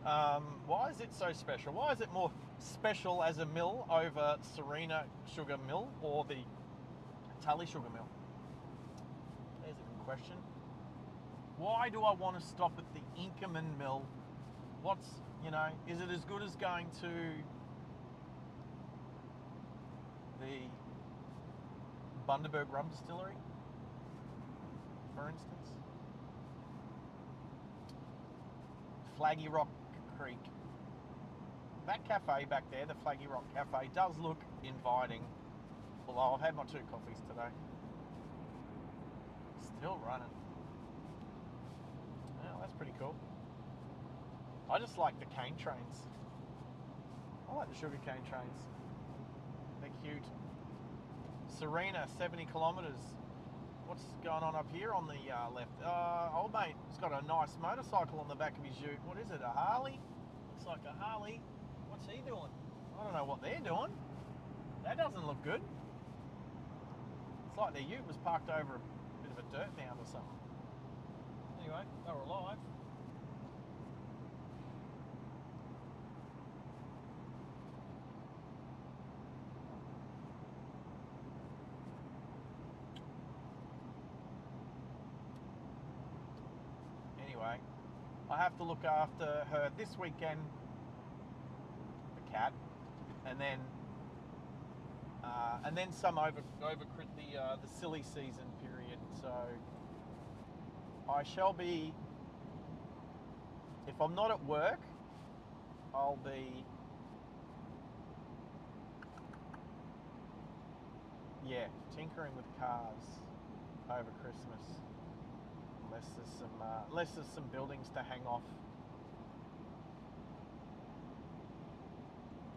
A: Why is it so special? Why is it more special as a mill over Serena Sugar Mill or the Tully Sugar Mill? There's a good question. Why do I want to stop at the Inkerman mill? Is it as good as going to the Bundaberg Rum Distillery, for instance? Flaggy Rock Creek. That cafe back there, the Flaggy Rock Cafe, does look inviting. Although I've had my 2 coffees today. Still running. Yeah, that's pretty cool. I just like the cane trains. I like the sugar cane trains. They're cute. Serena, 70 kilometres. What's going on up here on the left? Old mate has got a nice motorcycle on the back of his ute. What is it, a Harley? Looks like a Harley. What's he doing? I don't know what they're doing. That doesn't look good. It's like their ute was parked over a bit of a dirt mound or something. Anyway, they were alive. Anyway, I have to look after her this weekend, the cat, and then some over the silly season period. So I shall be, if I'm not at work, I'll be, tinkering with cars over Christmas. Unless there's some buildings to hang off.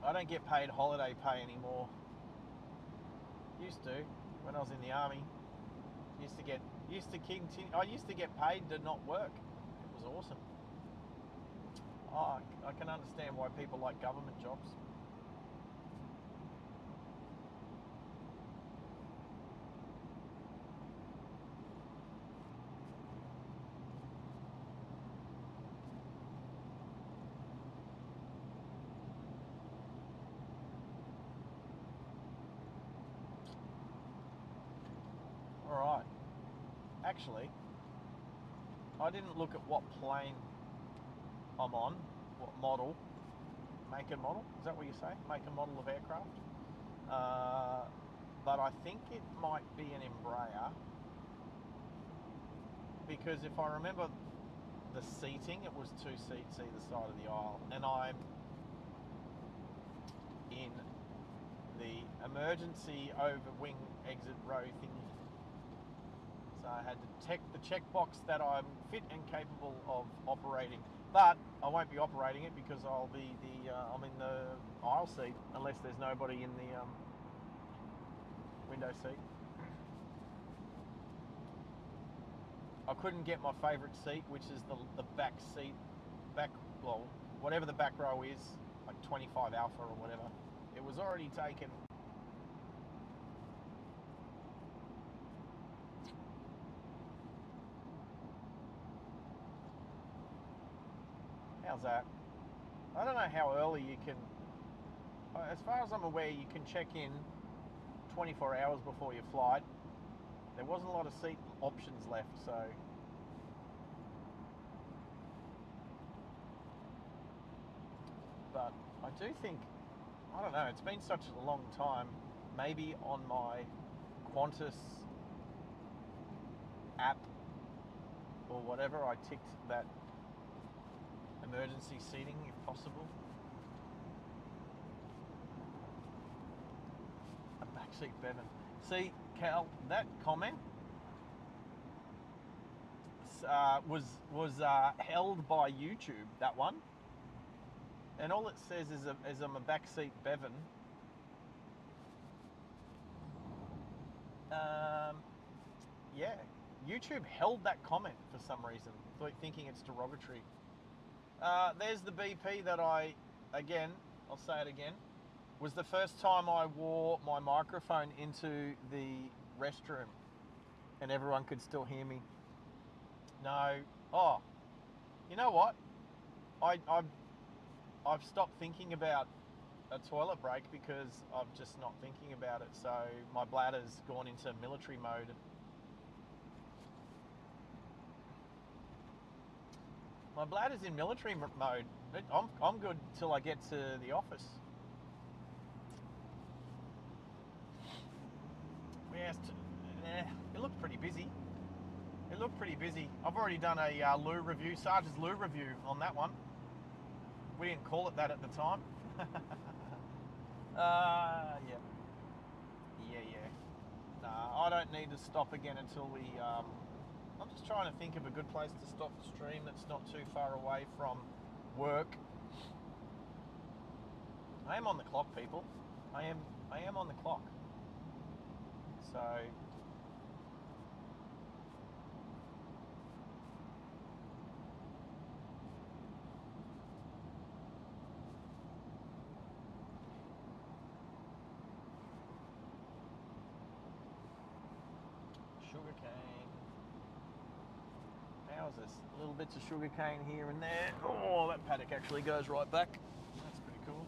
A: I don't get paid holiday pay anymore. Used to, when I was in the army. I used to get paid to not work. It was awesome. I can understand why people like government jobs. actually. I didn't look at what plane I'm on, what model, make and model. Is that what you say? Make and model of aircraft. But I think it might be an Embraer, because if I remember the seating, it was 2 seats either side of the aisle, and I'm in the emergency over wing exit row thingy. So I had to check the checkbox that I'm fit and capable of operating, but I won't be operating it because I'll be I'm in the aisle seat unless there's nobody in the window seat. I couldn't get my favourite seat, which is the back seat, well, whatever the back row is, like 25 Alpha or whatever. It was already taken. How's that? I don't know how early you can, as far as I'm aware, you can check in 24 hours before your flight. There wasn't a lot of seat options left, so but I do think, I don't know, it's been such a long time, maybe on my Qantas app or whatever I ticked that emergency seating if possible. A backseat Bevan. See, Cal, that comment was held by YouTube, that one. And all it says is I'm a backseat Bevan. Yeah, YouTube held that comment for some reason, thinking it's derogatory. There's the BP that I'll say it again, was the first time I wore my microphone into the restroom and everyone could still hear me. No. Oh, you know what? I've stopped thinking about a toilet break because I'm just not thinking about it. So my bladder's gone into military mode. My bladder's in military mode. I'm good till I get to the office. It looked pretty busy. I've already done a loo review, SARGE's loo review on that one. We didn't call it that at the time. Yeah. Nah, I don't need to stop again until we... I'm just trying to think of a good place to stop the stream that's not too far away from work. I am on the clock, people. I am on the clock. So... Sugarcane. How's this? Little bits of sugarcane here and there. Oh, that paddock actually goes right back. That's pretty cool.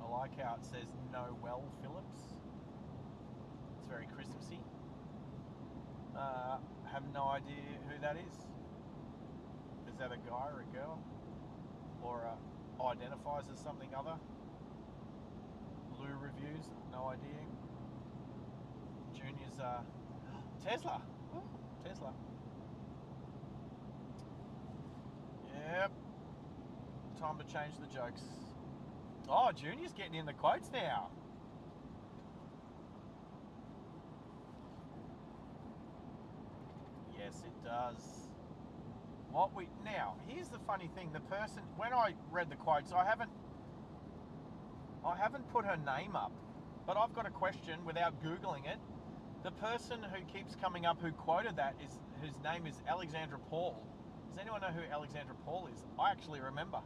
A: I like how it says Noel Phillips. It's very Christmassy. Have no idea who that is. Is that a guy or a girl? Or identifies as something other? Lou reviews, no idea. Junior's Tesla. Ooh, Tesla. Yep. Time to change the jokes. Oh, Junior's getting in the quotes now. Yes, it does. Now, here's the funny thing. The person, when I read the quotes, I haven't put her name up, but I've got a question without Googling it. The person who keeps coming up who quoted that whose name is Alexandra Paul. Does anyone know who Alexandra Paul is? I actually remember.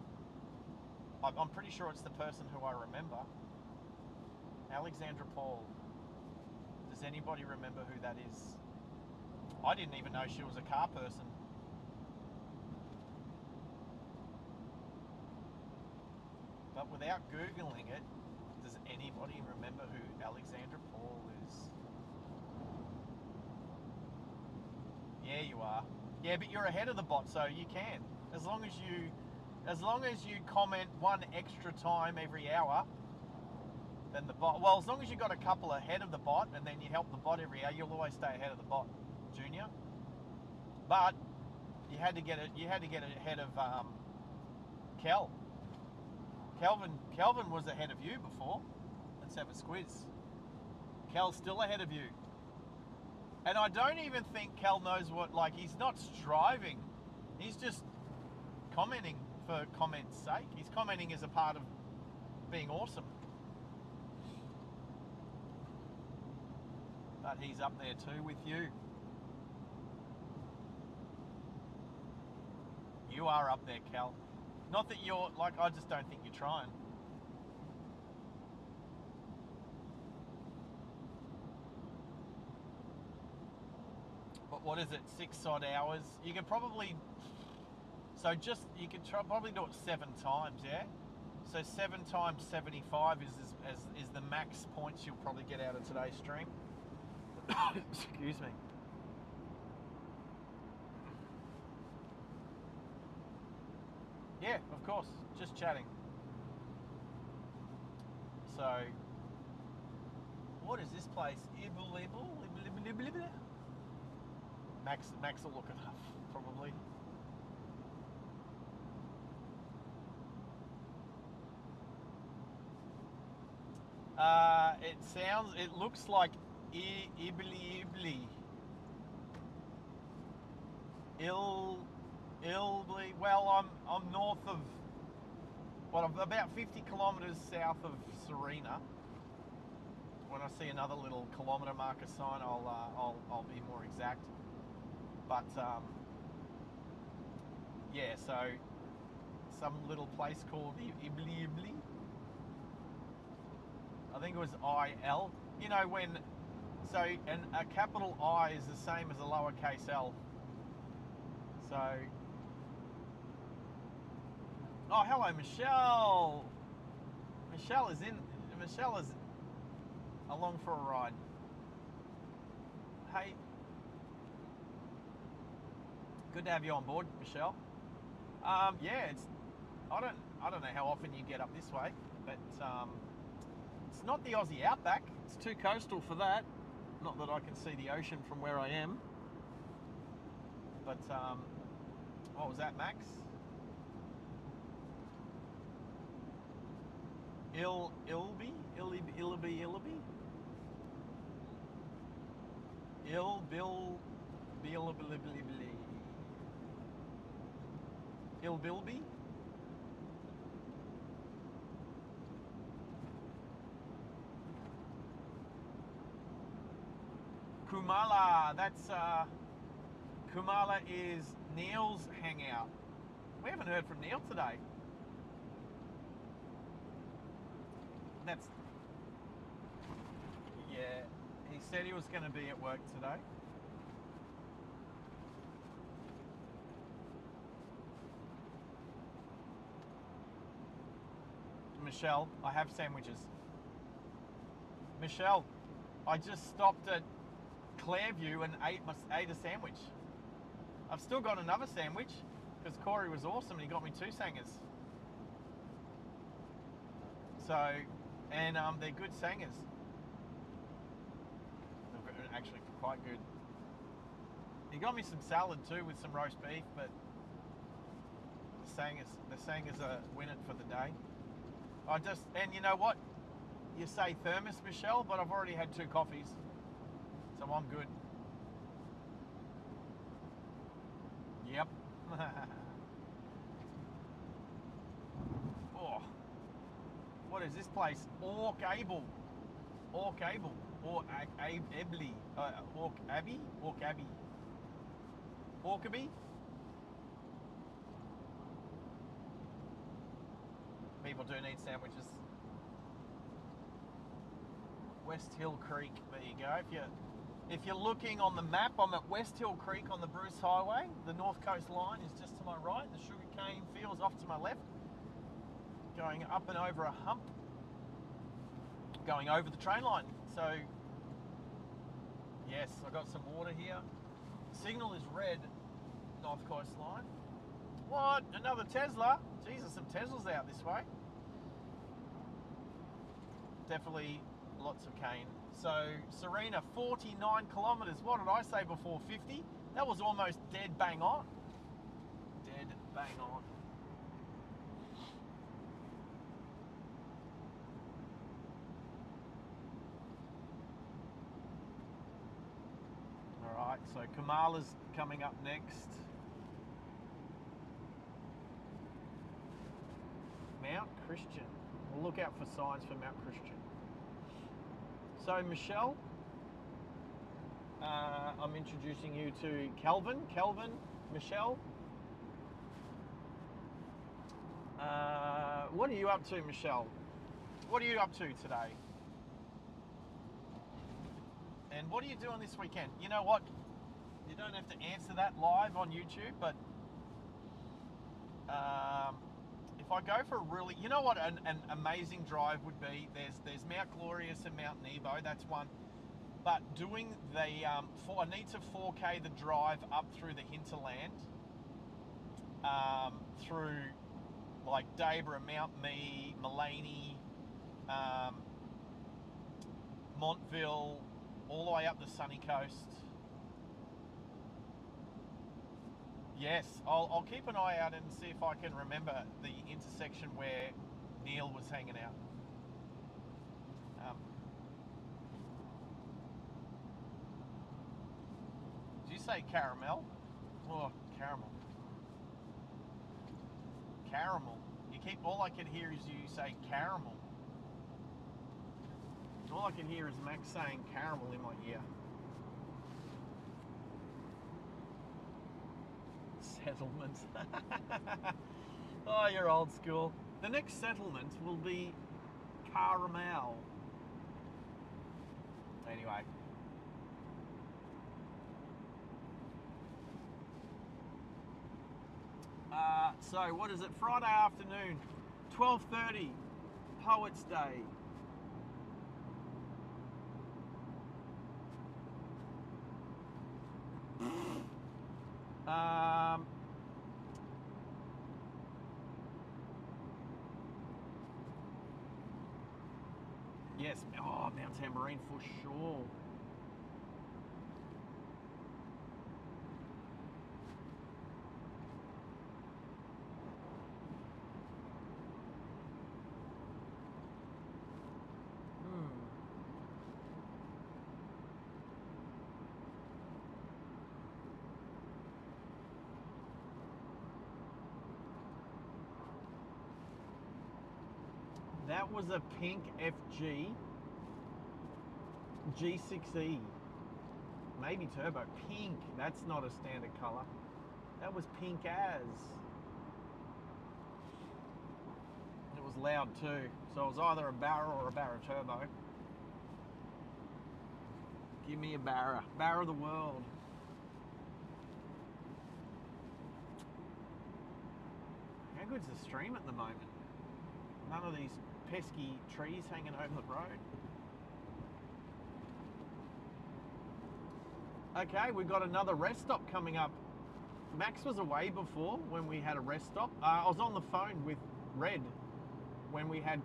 A: I'm pretty sure it's the person who I remember. Alexandra Paul. Does anybody remember who that is? I didn't even know she was a car person. But without Googling it, does anybody remember who Alexandra Paul is? Yeah, you are. Yeah, but you're ahead of the bot, so you can. As long as you comment one extra time every hour, then the bot. Well, as long as you got a couple ahead of the bot, and then you help the bot every hour, you'll always stay ahead of the bot, Junior. But you had to get it. You had to get it ahead of Kel. Kelvin was ahead of you before. Let's have a squiz. Kel's still ahead of you. And I don't even think Kel knows what, like, he's not striving. He's just commenting for comment's sake. He's commenting as a part of being awesome. But he's up there too with you. You are up there, Kel. Not that you're, like, I just don't think you're trying. But what is it, 6 odd hours? You could probably, so just, you could probably do it 7 times, yeah? So 7 times 75 is the max points you'll probably get out of today's stream. Excuse me. Yeah, of course, just chatting. So, what is this place? Max will look it up, probably. It looks like Ibli. Well, I'm north of, I'm about 50 kilometres south of Serena. When I see another little kilometre marker sign, I'll be more exact. But yeah, so some little place called Ibli. I think it was IL. You know when, so and a capital I is the same as a lowercase l. So, oh, hello, Michelle. Michelle is along for a ride. Hey, good to have you on board, Michelle. Yeah, I don't know how often you get up this way, but it's not the Aussie outback. It's too coastal for that. Not that I can see the ocean from where I am. But what was that, Max? Ilby. Ilbilby. Kumala, that's Kumala is Neil's hangout. We haven't heard from Neil today. That's, yeah, he said he was going to be at work today. Michelle, I have sandwiches. Michelle, I just stopped at Clairview and ate a sandwich. I've still got another sandwich because Corey was awesome and he got me 2 sangers. So, and they're good sangers. They're actually quite good. He got me some salad too with some roast beef, but the sangers are win it for the day. And you know what? You say thermos, Michelle, but I've already had 2 coffees, so I'm good. Yep. Oh, what is this place? Orc Abbey. Orc Abbey. Orkaby. People do need sandwiches. West Hill Creek. There you go. If you're looking on the map, I'm at West Hill Creek on the Bruce Highway. The North Coast line is just to my right. The sugarcane fields off to my left. Going up and over a hump. Going over the train line. So, yes, I got some water here. Signal is red, North Coast line. What? Another Tesla? Jesus, some Teslas out this way. Definitely lots of cane. So, Serena, 49 kilometres. What did I say before? 50? That was almost dead bang on. Dead bang on. Alright, so Kamala's coming up next. Mount Christian. We'll look out for signs for Mount Christian. So Michelle, I'm introducing you to Kelvin, Michelle. What are you up to, Michelle? What are you up to today? And what are you doing this weekend? You know what? You don't have to answer that live on YouTube, but if I go for a really, you know what an amazing drive would be? There's Mount Glorious and Mount Nebo, that's one. But doing the, I need to 4K the drive up through the hinterland, through like Debra, Mount Mee, Mullaney, Montville, all the way up the sunny coast. Yes, I'll keep an eye out and see if I can remember the intersection where Neil was hanging out. Did you say caramel? Oh, caramel. Caramel. All I can hear is you say caramel. All I can hear is Max saying caramel in my ear. Settlement. Oh, you're old school. The next settlement will be caramel. Anyway. So what is it? Friday afternoon, 12:30, Poets Day. Yes, oh, Mount Tambourine for sure. That was a pink FG G6E. Maybe turbo. Pink. That's not a standard colour. That was pink as. It was loud too. So it was either a Barra or a Barra Turbo. Give me a Barra. Barra of the world. How good's the stream at the moment? None of these pesky trees hanging over the road. Okay, we've got another rest stop coming up. Max was away before when we had a rest stop. I was on the phone with Red when we had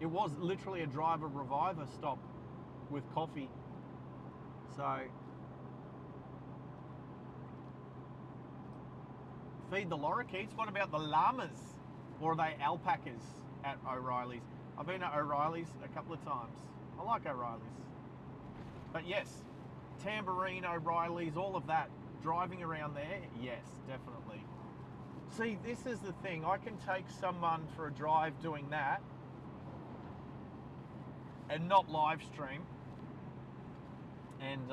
A: it was literally a driver reviver stop with coffee. So, feed the lorikeets. What about the llamas? Or are they alpacas at O'Reilly's? I've been at O'Reilly's a couple of times. I like O'Reilly's. But yes, Tambourine, O'Reilly's, all of that. Driving around there, yes, definitely. See, this is the thing. I can take someone for a drive doing that and not live stream. And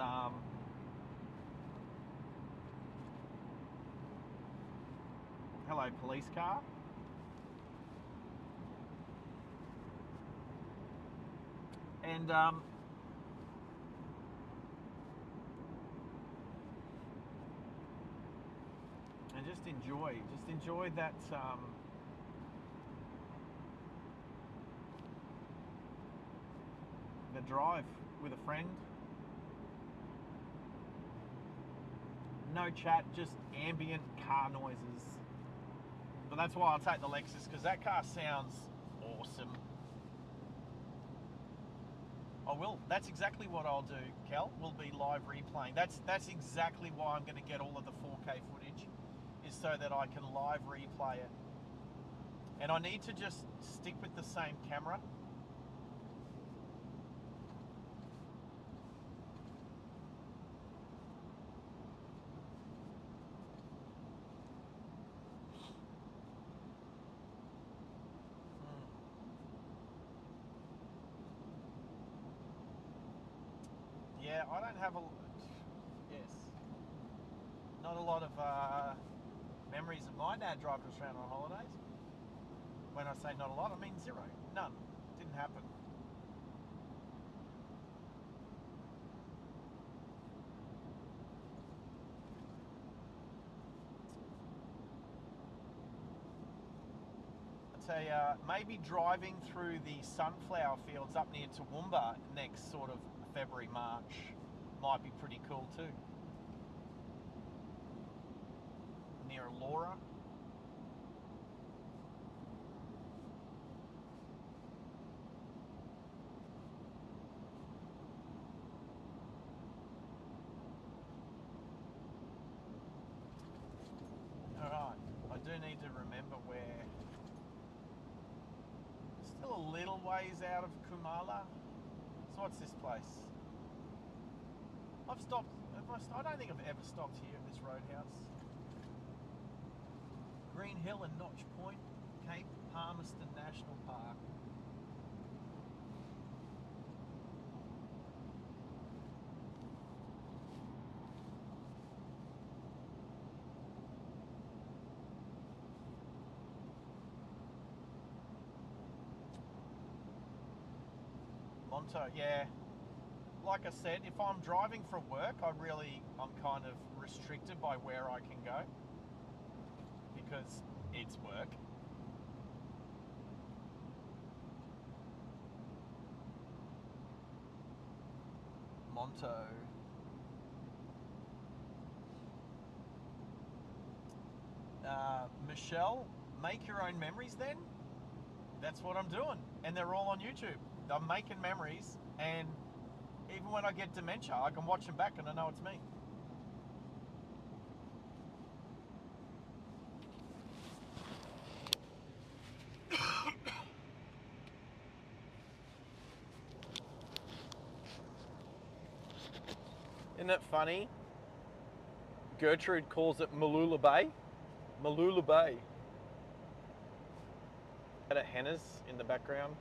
A: hello, police car. And just enjoy that. The drive with a friend. No chat, just ambient car noises. But that's why I'll take the Lexus, because that car sounds awesome. I will. That's exactly what I'll do, Cal. Will be live replaying. That's exactly why I'm going to get all of the 4K footage, is so that I can live replay it. And I need to just stick with the same camera. Yeah, I don't have not a lot of memories of my dad driving us around on holidays. When I say not a lot, I mean zero. None. Didn't happen. I tell you, maybe driving through the sunflower fields up near Toowoomba next sort of February, March might be pretty cool too. Near Laura. Alright, I do need to remember where. Still a little ways out of Kumala. So what's this place? I've stopped. I don't think I've ever stopped here at this roadhouse. Green Hill and Notch Point, Cape Palmerston National Park. Monto, yeah. Like I said, if I'm driving for work, I'm kind of restricted by where I can go because it's work. Monto. Michelle, make your own memories then? That's what I'm doing. And they're all on YouTube. I'm making memories, and even when I get dementia, I can watch them back and I know it's me. Isn't it funny? Gertrude calls it Malula Bay. Malula Bay. At a Henna's in the background.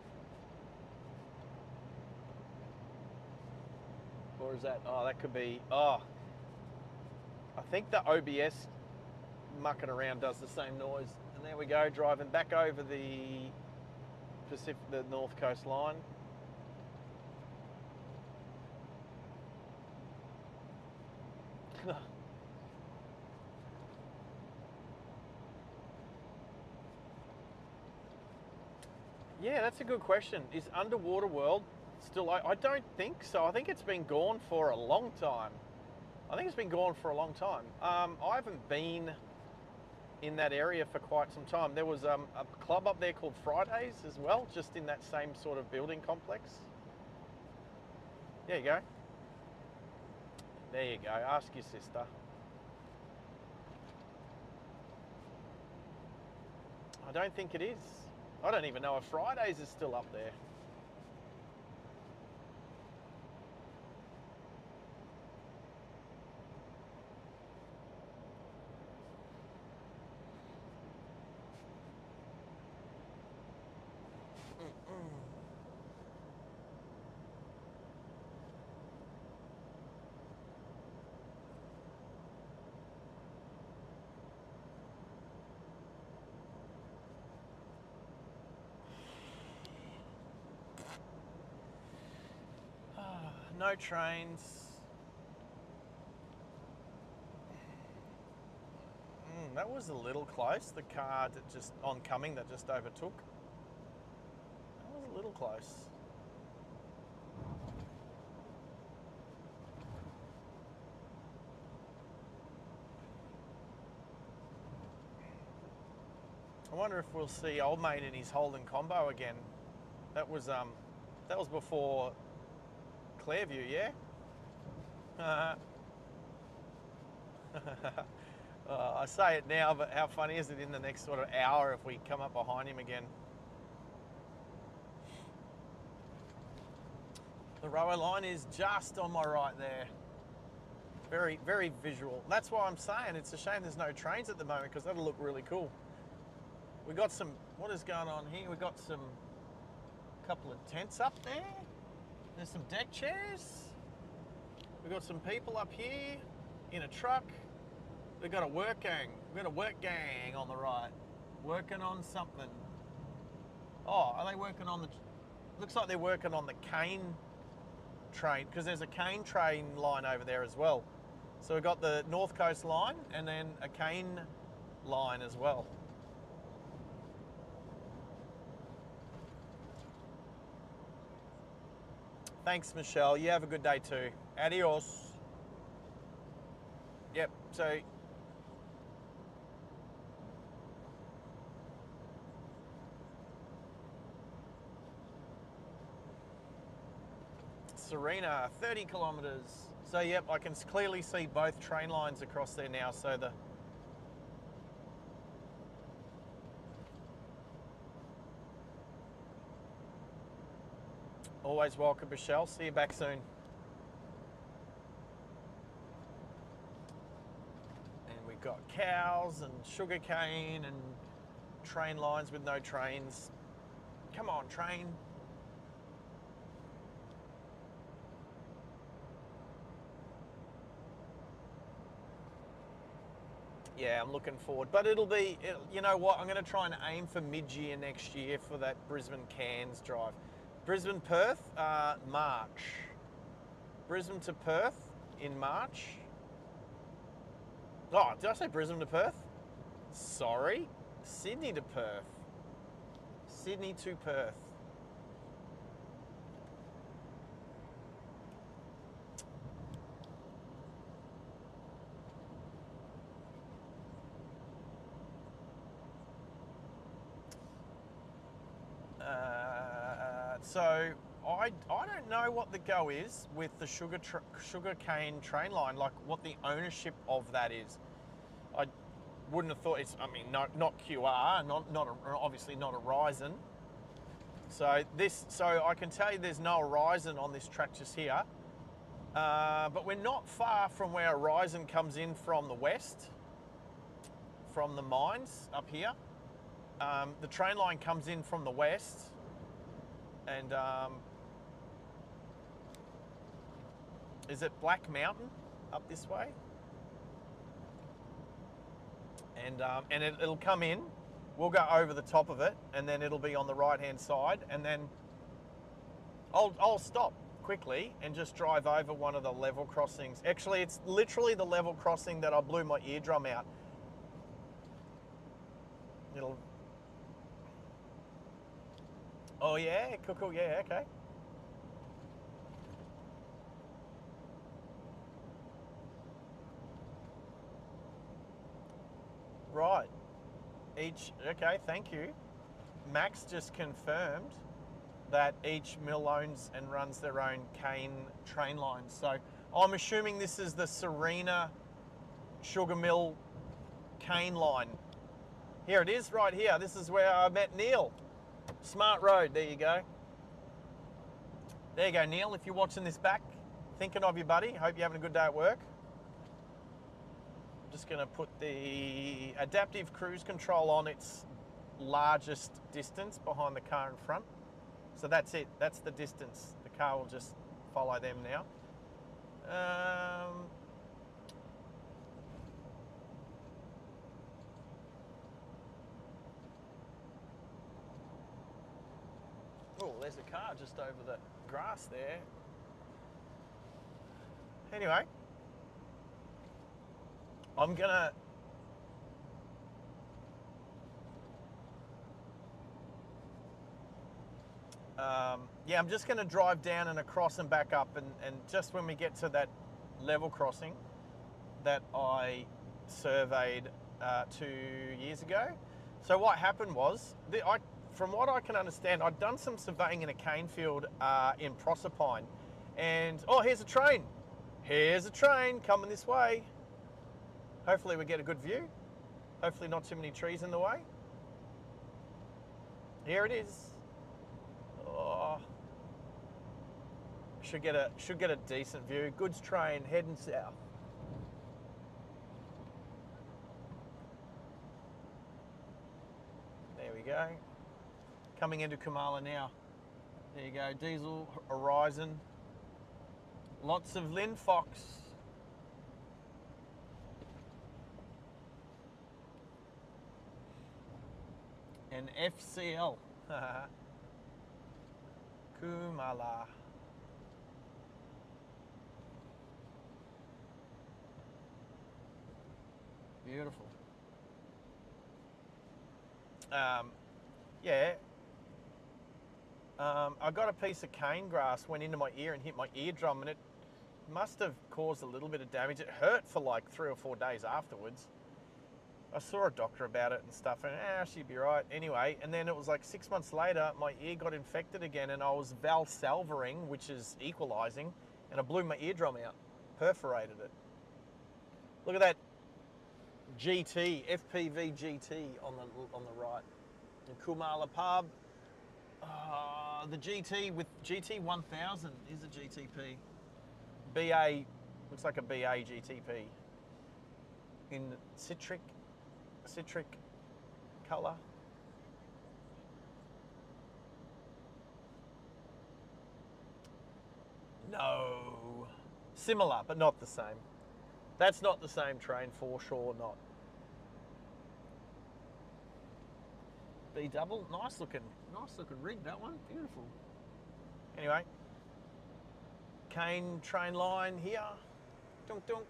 A: Or is that, oh, that could be, oh. I think the OBS mucking around does the same noise. And there we go, driving back over the the North Coast line. Yeah, that's a good question. Is Underwater World still? I don't think so. I think it's been gone for a long time. I haven't been in that area for quite some time. There was a club up there called Fridays as well, just in that same sort of building complex. There you go. There you go. Ask your sister. I don't think it is. I don't even know if Fridays is still up there. No trains. That was a little close. The car that just oncoming that just overtook. That was a little close. I wonder if we'll see old mate in his Holden combo again. That was before Clairview, yeah? I say it now, but how funny is it in the next sort of hour if we come up behind him again? The railway line is just on my right there. Very, very visual. That's why I'm saying it's a shame there's no trains at the moment, because that'll look really cool. We got some, what is going on here? We got some, couple of tents up there. There's some deck chairs. We got some people up here in a truck. We've got a work gang. We've got a work gang on the right, working on something. Oh, are they working on the? Looks like they're working on the cane train, because there's a cane train line over there as well. So we've got the North Coast line and then a cane line as well. Thanks, Michelle. You have a good day too. Adios. Yep, so Serena, 30 kilometres. So yep, I can clearly see both train lines across there now. So the always welcome, Michelle. See you back soon. And we've got cows and sugarcane and train lines with no trains. Come on, train. Yeah, I'm looking forward. But it'll be, you know what, I'm going to try and aim for mid-year next year for that Brisbane-Cairns drive. Brisbane-Perth, March. Brisbane to Perth in March. Oh, did I say Brisbane to Perth? Sorry. Sydney to Perth. Sydney to Perth. So I don't know what the go is with the sugarcane train line, like what the ownership of that is. I wouldn't have thought it's, I mean, not QR, obviously not Horizon. So I can tell you there's no Horizon on this track just here. But we're not far from where Horizon comes in from the west, from the mines up here. The train line comes in from the west, and is it Black Mountain up this way? And it'll come in. We'll go over the top of it, and then it'll be on the right-hand side, and then I'll stop quickly and just drive over one of the level crossings. Actually, it's literally the level crossing that I blew my eardrum out. It'll. Oh yeah, cool, yeah, okay. Right. Okay, thank you. Max just confirmed that each mill owns and runs their own cane train lines. So I'm assuming this is the Serena Sugar Mill cane line. Here it is right here. This is where I met Neil. Smart Road, there you go. There you go, Neil. If you're watching this back, thinking of you, buddy. Hope you're having a good day at work. Just going to put the adaptive cruise control on its largest distance behind the car in front. So that's it. That's the distance. The car will just follow them now. Oh, there's a car just over the grass there. Anyway, I'm gonna yeah, I'm just going to drive down and across and back up, and just when we get to that level crossing that I surveyed 2 years ago. So what happened was, from what I can understand, I'd done some surveying in a cane field in Proserpine, and oh, here's a train. Here's a train coming this way. Hopefully we get a good view. Hopefully not too many trees in the way. Here it is. Oh, should get a decent view. Goods train heading south. There we go. Coming into Kumala now. There you go. Diesel Horizon. Lots of Lynn Fox. And FCL. Kumala. Beautiful. Yeah. I got a piece of cane grass, went into my ear and hit my eardrum, and it must have caused a little bit of damage. It hurt for like 3 or 4 days afterwards. I saw a doctor about it and stuff, and she'd be right. Anyway, and then it was like 6 months later, my ear got infected again, and I was valsalvaring, which is equalizing, and I blew my eardrum out, perforated it. Look at that GT, FPV GT on the right. The Kumala pub. The GT with GT 1000 is a GTP. BA, looks like a BA GTP. In citric colour. No. Similar, but not the same. That's not the same train, for sure not. B double, nice looking rig, that one, beautiful. Anyway, cane train line here. Dunk dunk.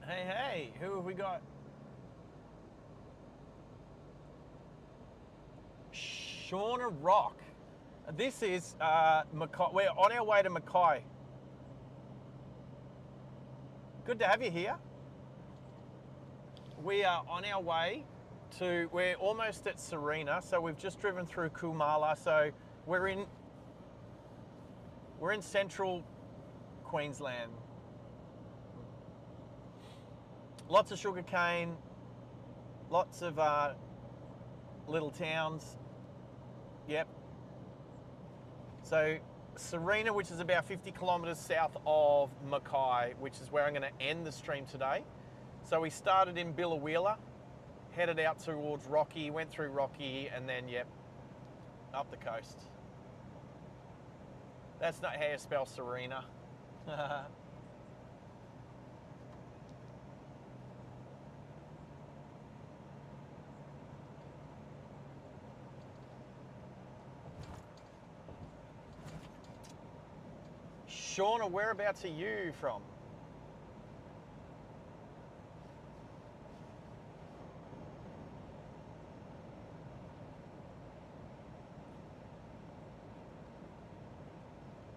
A: Hey, who have we got? Shauna Rock. This is Mackay. We're on our way to Mackay. Good to have you here. We are on our way to, we're almost at Serena, so we've just driven through Kumala, so we're in central Queensland. Lots of sugarcane, lots of little towns. Yep. So Serena, which is about 50 kilometres south of Mackay, which is where I'm going to end the stream today. So we started in Biloela, headed out towards Rocky, went through Rocky, and then, yep, up the coast. That's not how you spell Serena. Shauna, whereabouts are you from?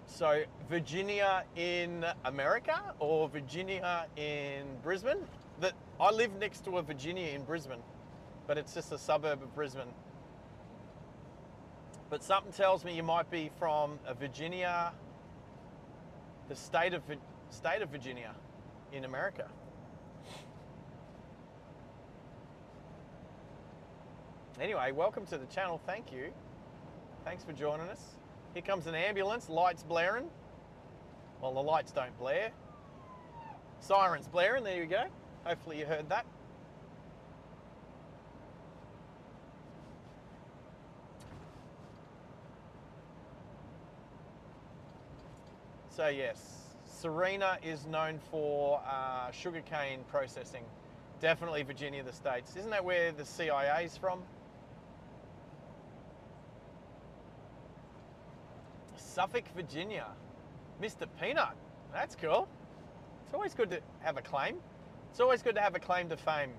A: So Virginia in America or Virginia in Brisbane? I live next to a Virginia in Brisbane, but it's just a suburb of Brisbane. But something tells me you might be from a Virginia, the state of Virginia in America. Anyway, welcome to the channel. Thank you. Thanks for joining us. Here comes an ambulance, lights blaring. Well, the lights don't blare. Sirens blaring, there you go. Hopefully you heard that. So yes, Serena is known for sugarcane processing. Definitely Virginia, the States. Isn't that where the CIA is from? Suffolk, Virginia. Mr. Peanut. That's cool. It's always good to have a claim. It's always good to have a claim to fame.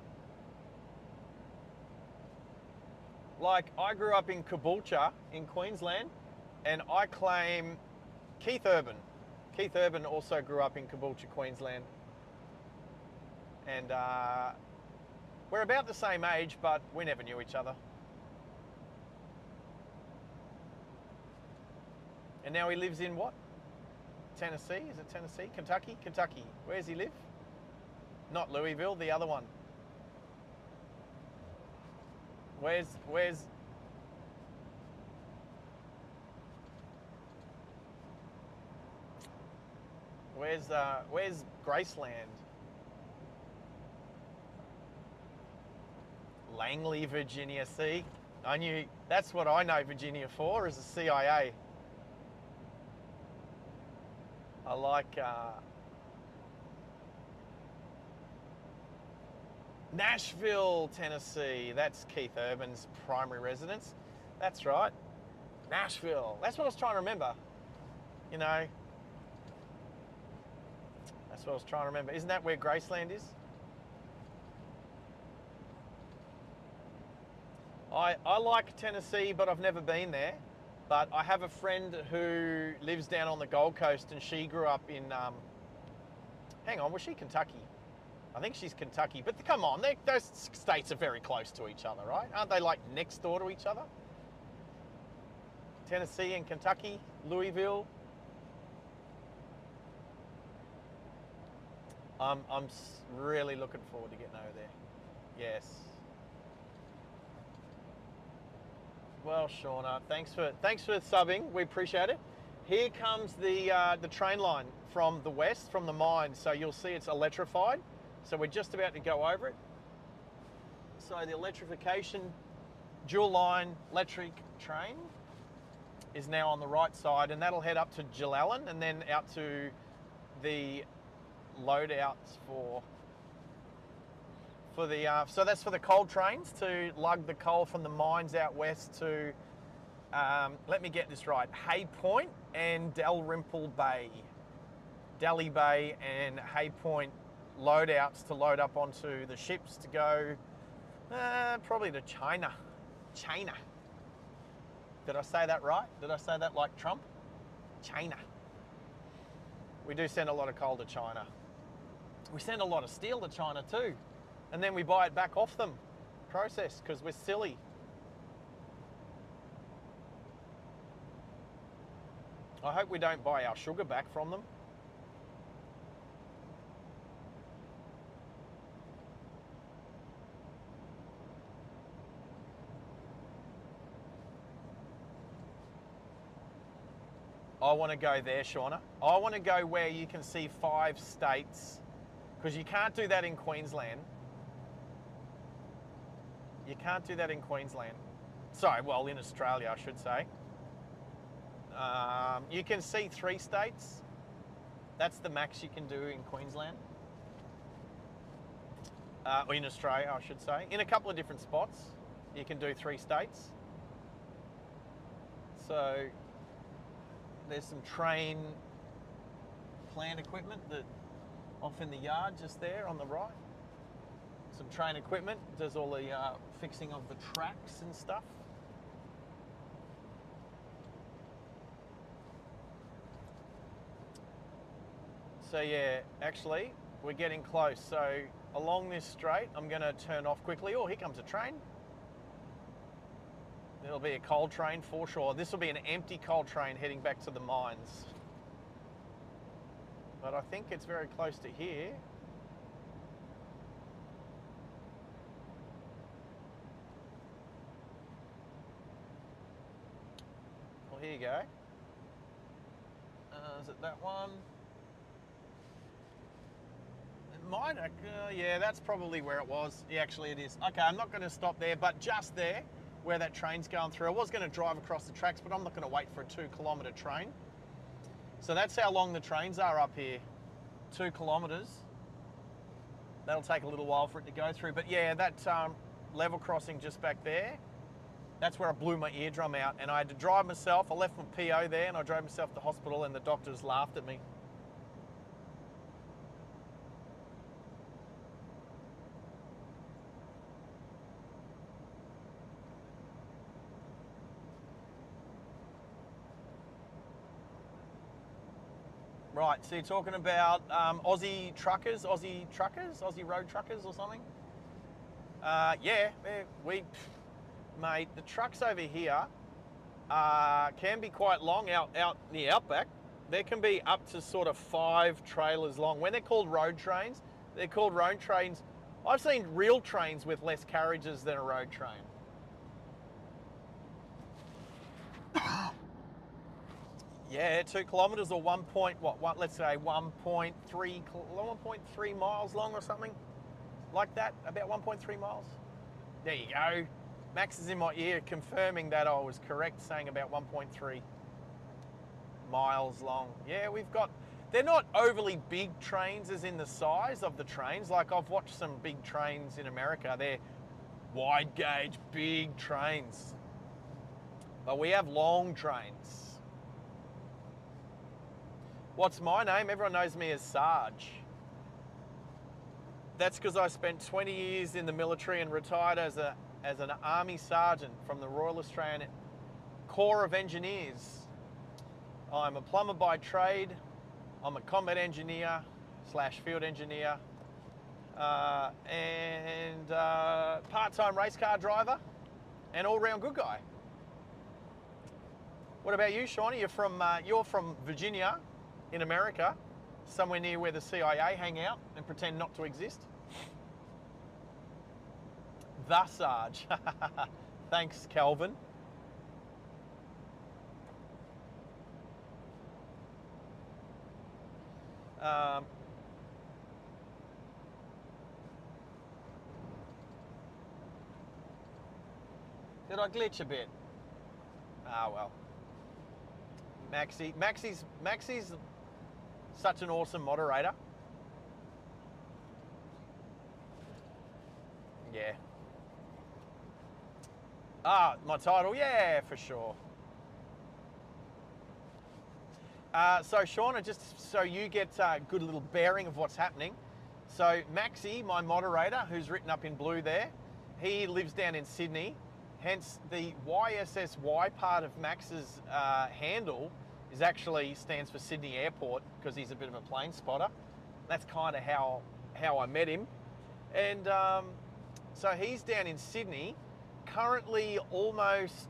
A: Like, I grew up in Caboolture in Queensland, and I claim Keith Urban. Keith Urban also grew up in Caboolture, Queensland. And we're about the same age, but we never knew each other. And now he lives in what? Tennessee? Is it Tennessee? Kentucky? Kentucky. Where's he live? Not Louisville, the other one. Where's Graceland? Langley, Virginia. See, I knew, that's what I know Virginia for, is the CIA. I like Nashville, Tennessee. That's Keith Urban's primary residence. That's right. Nashville. That's what I was trying to remember. You know, that's what I was trying to remember. Isn't that where Graceland is? I like Tennessee, but I've never been there. But I have a friend who lives down on the Gold Coast, and she grew up in, hang on, was she Kentucky? I think she's Kentucky. But come on, those states are very close to each other, right? Aren't they like next door to each other? Tennessee and Kentucky, Louisville. I'm really looking forward to getting over there. Yes. Well, Shauna, thanks for subbing. We appreciate it. Here comes the train line from the west, from the mine. So you'll see it's electrified. So we're just about to go over it. So the electrification, dual line electric train is now on the right side, and that'll head up to Gillallen and then out to the loadouts for the so that's for the coal trains to lug the coal from the mines out west to let me get this right, Hay Point and Dalrymple Bay, Dally Bay and Hay Point loadouts to load up onto the ships to go probably to China. Did I say that right? Did I say that like Trump? China. We do send a lot of coal to China. We send a lot of steel to China too. And then we buy it back off them, processed, because we're silly. I hope we don't buy our sugar back from them. I want to go there, Shauna. I want to go where you can see 5 states, because you can't do that in Queensland. You can't do that in Queensland. Sorry, well, in Australia, I should say. You can see 3 states. That's the max you can do in Queensland. Or in Australia, I should say. In a couple of different spots, you can do 3 states. So there's some train plant equipment that off in the yard just there on the right. Some train equipment, does all the fixing of the tracks and stuff. So yeah, actually, we're getting close. So along this straight, I'm going to turn off quickly. Oh, here comes a train. There'll be a coal train for sure. This will be an empty coal train heading back to the mines. But I think it's very close to here. Well, here you go. Is it that one? It might, yeah, that's probably where it was. Yeah, actually it is. Okay, I'm not going to stop there, but just there, where that train's going through. I was going to drive across the tracks, but I'm not going to wait for a 2-kilometre train. So that's how long the trains are up here. 2 kilometres. That'll take a little while for it to go through. But yeah, that level crossing just back there, that's where I blew my eardrum out, and I had to drive myself. I left my PO there and I drove myself to the hospital, and the doctors laughed at me. Right, so you're talking about Aussie road truckers or something? Yeah, mate, the trucks over here can be quite long out in the outback. There can be up to sort of 5 trailers long. When they're called road trains, they're called road trains. I've seen real trains with less carriages than a road train. Yeah, 2 kilometres or let's say 1.3 miles long or something like that, about 1.3 miles. There you go. Max is in my ear confirming that I was correct, saying about 1.3 miles long. Yeah, they're not overly big trains as in the size of the trains. Like I've watched some big trains in America. They're wide gauge, big trains. But we have long trains. What's my name? Everyone knows me as Sarge. That's because I spent 20 years in the military and retired as an army sergeant from the Royal Australian Corps of Engineers. I'm a plumber by trade. I'm a combat engineer / field engineer and part-time race car driver and all-round good guy. What about you, Shawnee? You're from Virginia in America, somewhere near where the CIA hang out and pretend not to exist. The Sarge. Thanks, Calvin. Did I glitch a bit? Ah, well. Maxie's such an awesome moderator. Yeah. Ah, my title, yeah, for sure. So Shauna, just so you get a good little bearing of what's happening. So Maxie, my moderator, who's written up in blue there, he lives down in Sydney. Hence the YSSY part of Max's handle stands for Sydney Airport because he's a bit of a plane spotter. That's kind of how I met him. And so he's down in Sydney, currently almost,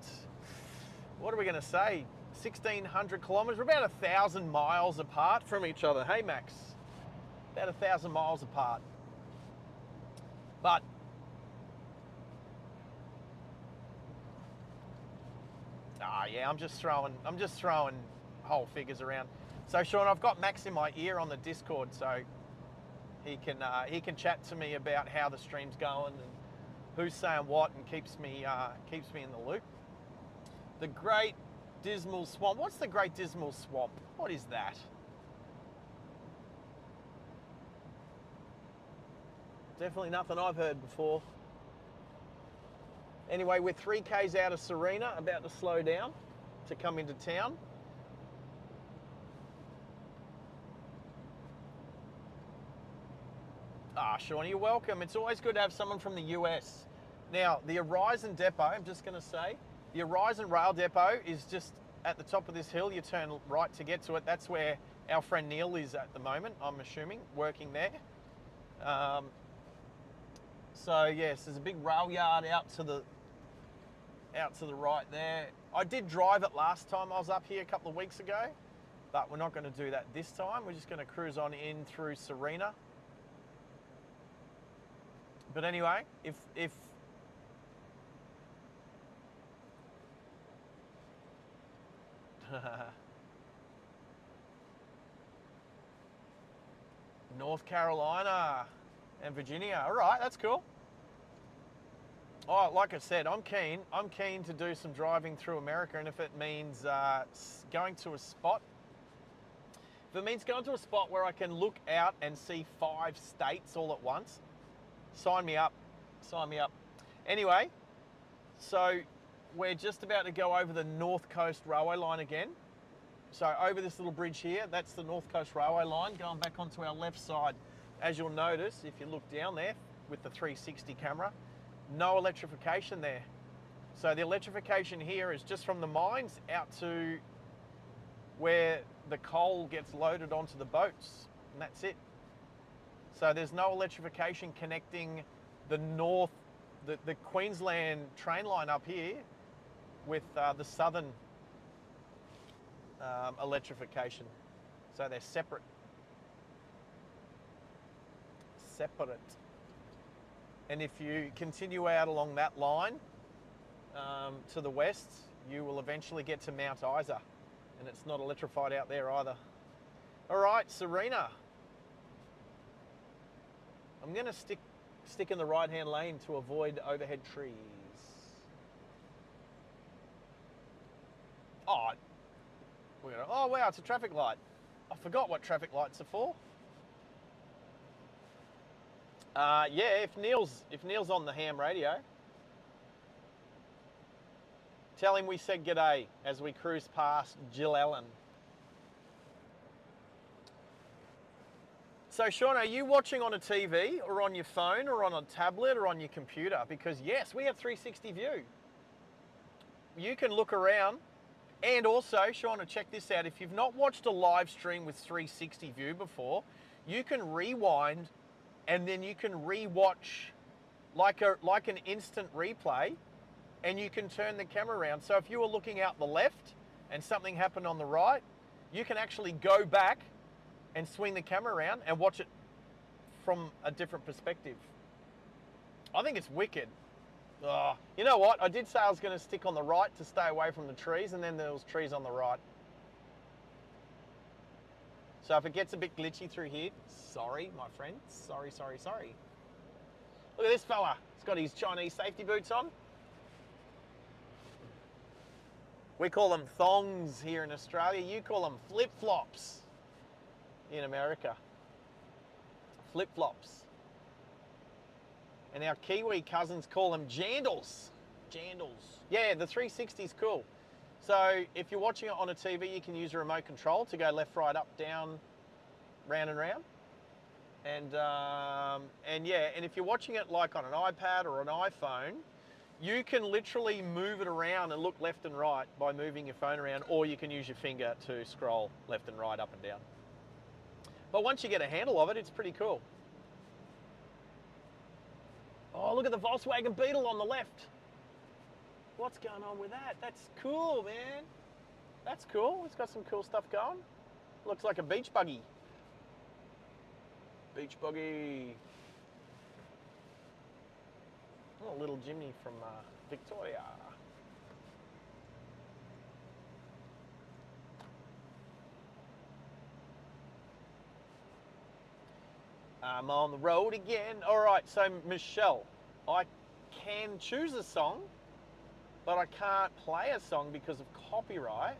A: what are we going to say, 1,600 kilometres. We're about 1,000 miles apart from each other. Hey, Max, about 1,000 miles apart. But yeah, I'm just throwing whole figures around. So Sean, I've got Max in my ear on the Discord, so he can chat to me about how the stream's going and who's saying what, and keeps me in the loop. The Great Dismal Swamp. What's the Great Dismal Swamp? What is that? Definitely nothing I've heard before. Anyway, we're 3 Ks out of Serena, about to slow down to come into town. Sean, you're welcome. It's always good to have someone from the US. Now, the Horizon Depot, I'm just going to say, the Horizon Rail Depot is just at the top of this hill. You turn right to get to it. That's where our friend Neil is at the moment, I'm assuming, working there. So yes, there's a big rail yard out to the right there. I did drive it last time I was up here a couple of weeks ago, but we're not going to do that this time. We're just going to cruise on in through Serena. But anyway, if North Carolina and Virginia. All right, that's cool. Oh, like I said, I'm keen to do some driving through America, and if it means going to a spot, where I can look out and see 5 states all at once, sign me up. Anyway, so we're just about to go over the North Coast Railway line again. So over this little bridge here, that's the North Coast Railway line, going back onto our left side. As you'll notice, if you look down there with the 360 camera, no electrification there. So the electrification here is just from the mines out to where the coal gets loaded onto the boats, and that's it. So there's no electrification connecting the north, the Queensland train line up here with the southern electrification. So they're separate. Separate. And if you continue out along that line to the west, you will eventually get to Mount Isa, and it's not electrified out there either. All right, Serena. I'm going to stick in the right-hand lane to avoid overhead trees. Oh, oh wow, it's a traffic light. I forgot what traffic lights are for. Yeah, if Neil's on the ham radio, tell him we said g'day as we cruise past Jill Allen. So Sean, are you watching on a TV or on your phone or on a tablet or on your computer? Because yes, we have 360 view. You can look around, and also, Shauna, check this out. If you've not watched a live stream with 360 view before, you can rewind and then you can re-watch like an instant replay, and you can turn the camera around. So if you were looking out the left and something happened on the right, you can actually go back and swing the camera around and watch it from a different perspective. I think it's wicked. Oh, you know what? I did say I was going to stick on the right to stay away from the trees, and then there was trees on the right. So if it gets a bit glitchy through here, sorry, my friend. Sorry, sorry, sorry. Look at this fella. He's got his Chinese safety boots on. We call them thongs here in Australia. You call them flip-flops in America. Flip-flops. And our Kiwi cousins call them jandals. Jandals. Yeah, the 360 is cool. So if you're watching it on a TV, you can use a remote control to go left, right, up, down, round and round. And yeah, and if you're watching it like on an iPad or an iPhone, you can literally move it around and look left and right by moving your phone around, or you can use your finger to scroll left and right, up and down. But once you get a handle of it, it's pretty cool. Oh, look at the Volkswagen Beetle on the left. What's going on with that? That's cool, man. That's cool. It's got some cool stuff going. Looks like a beach buggy. Beach buggy. Oh, a little Jimny from Victoria. I'm on the road again. All right, so Michelle, I can choose a song, but I can't play a song because of copyright.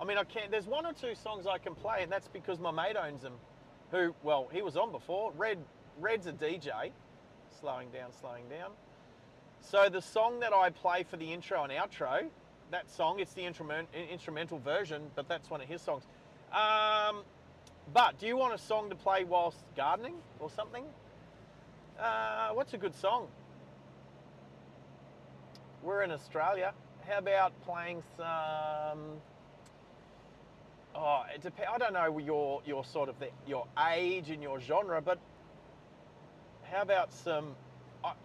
A: I mean, I can. There's one or two songs I can play, and that's because my mate owns them. Who, well, he was on before. Red's a DJ. Slowing down, slowing down. So the song that I play for the intro and outro, that song, it's the instrumental version, but that's one of his songs. But do you want a song to play whilst gardening or something? What's a good song? We're in Australia. How about playing some? Oh, it depends. I don't know your sort of your age and your genre, but how about some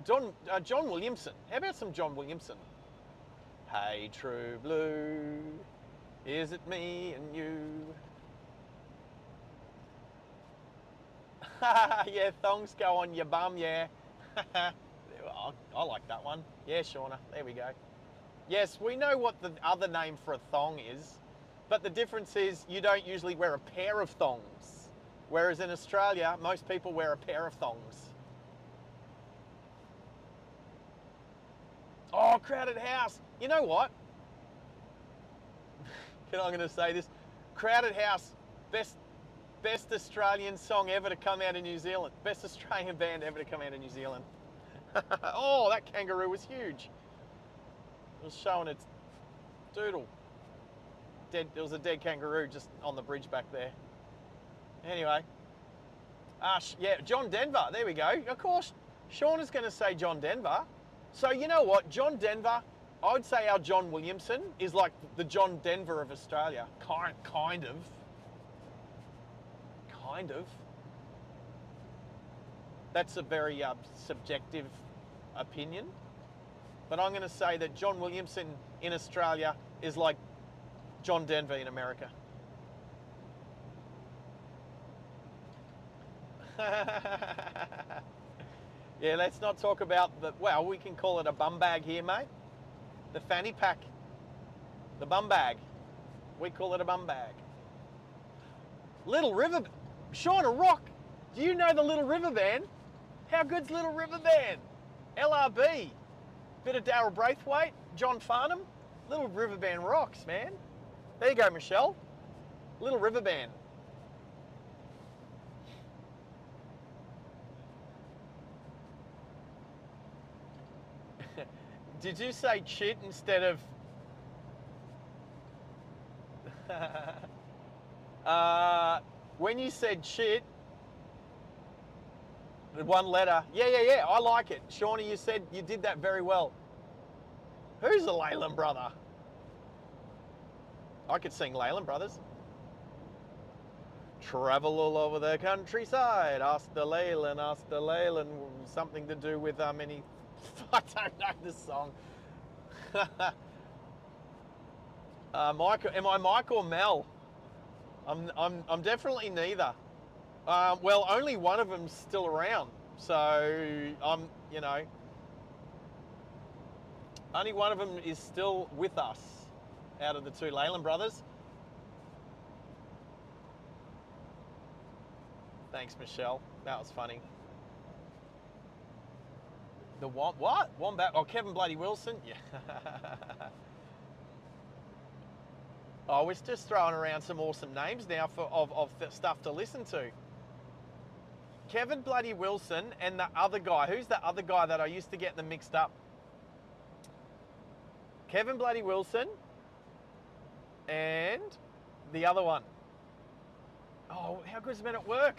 A: John Williamson? How about some John Williamson? Hey, true blue, is it me and you? Yeah, thongs go on your bum, yeah. I like that one. Yeah, Shauna, there we go. Yes, we know what the other name for a thong is, but the difference is you don't usually wear a pair of thongs, whereas in Australia, most people wear a pair of thongs. Oh, Crowded House. You know what? I'm going to say this. Crowded House, best Australian song ever to come out of New Zealand. Best Australian band ever to come out of New Zealand. Oh, that kangaroo was huge. It was showing its doodle. There was a dead kangaroo just on the bridge back there. Anyway. Yeah, John Denver. There we go. Of course, Sean is going to say John Denver. So you know what? John Denver, I would say our John Williamson is like the John Denver of Australia. Kind of. kind of. That's a very subjective opinion. But I'm going to say that John Williamson in Australia is like John Denver in America. Yeah, let's not talk about the, well, we can call it a bum bag here, mate. The fanny pack. The bum bag. We call it a bum bag. Little River, Sean, a rock. Do you know the Little River Band? How good's Little River Band? LRB. Bit of Darryl Braithwaite, John Farnham. Little River Band rocks, man. There you go, Michelle. Little River Band. Did you say chit instead of... when you said chit, the one letter, yeah, I like it. Shawnee, you said you did that very well. Who's the Leyland brother? I could sing Leyland Brothers. Travel all over the countryside, ask the Leyland, something to do with any... I don't know this song. Mike, am I Mike or Mel? I'm definitely neither. Well, only one of them's still around, so I'm, you know, only one of them is still with us out of the two Leyland brothers. Thanks, Michelle. That was funny. The what? Wombat? Oh, Kevin Bloody Wilson? Yeah. I was just throwing around some awesome names now of stuff to listen to. Kevin Bloody Wilson and the other guy. Who's the other guy that I used to get them mixed up? Kevin Bloody Wilson and the other one. Oh, how good's Men at Work?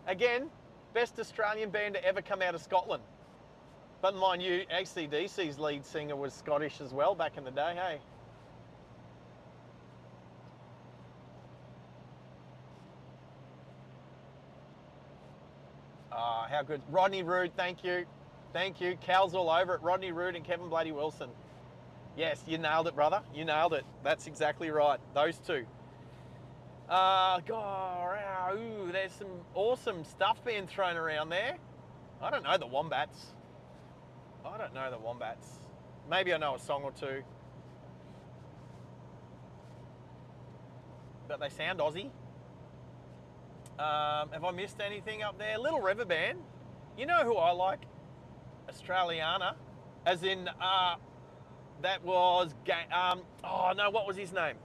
A: Again, best Australian band to ever come out of Scotland. But mind you, AC/DC's lead singer was Scottish as well back in the day, hey? How good. Rodney Rood, thank you. Thank you. Cal's all over it. Rodney Rood and Kevin Bloody Wilson. Yes, you nailed it, brother. You nailed it. That's exactly right. Those two. God, ooh, there's some awesome stuff being thrown around there. I don't know the Wombats. Maybe I know a song or two. But they sound Aussie. Have I missed anything up there? Little River Band. You know who I like? Australiana. As in, that was... oh, no, what was his name?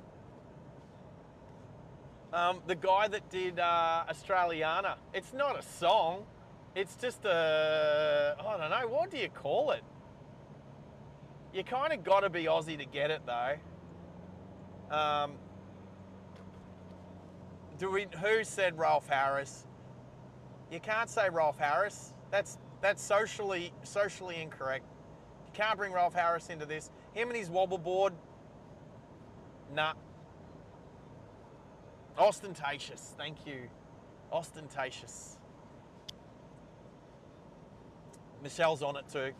A: The guy that did Australiana. It's not a song. It's just a... I don't know. What do you call it? You kind of got to be Aussie to get it, though. Who said Rolf Harris? You can't say Rolf Harris. That's socially incorrect. You can't bring Rolf Harris into this. Him and his wobble board. Nah. Ostentatious. Thank you. Ostentatious. Michelle's on it too.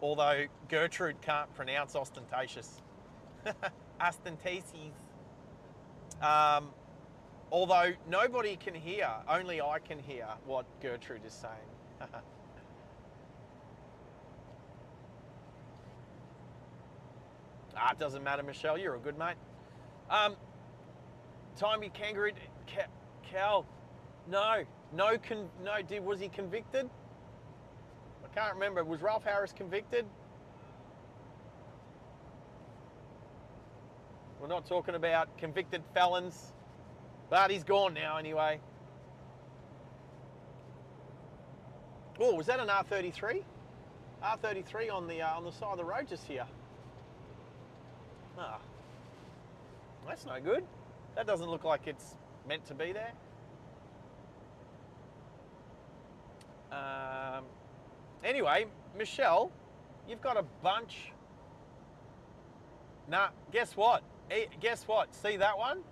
A: Although Gertrude can't pronounce ostentatious. Ostentatious. Although nobody can hear, only I can hear what Gertrude is saying. It doesn't matter, Michelle, you're a good mate. Timey Kangaroo, Cal, was he convicted? I can't remember, was Ralph Harris convicted? We're not talking about convicted felons, but he's gone now anyway. Oh, was that an R33? R33 on the side of the road just here. Ah, that's no good. That doesn't look like it's meant to be there. Anyway, Michelle, you've got a bunch. Nah, guess what? Guess what? See that one?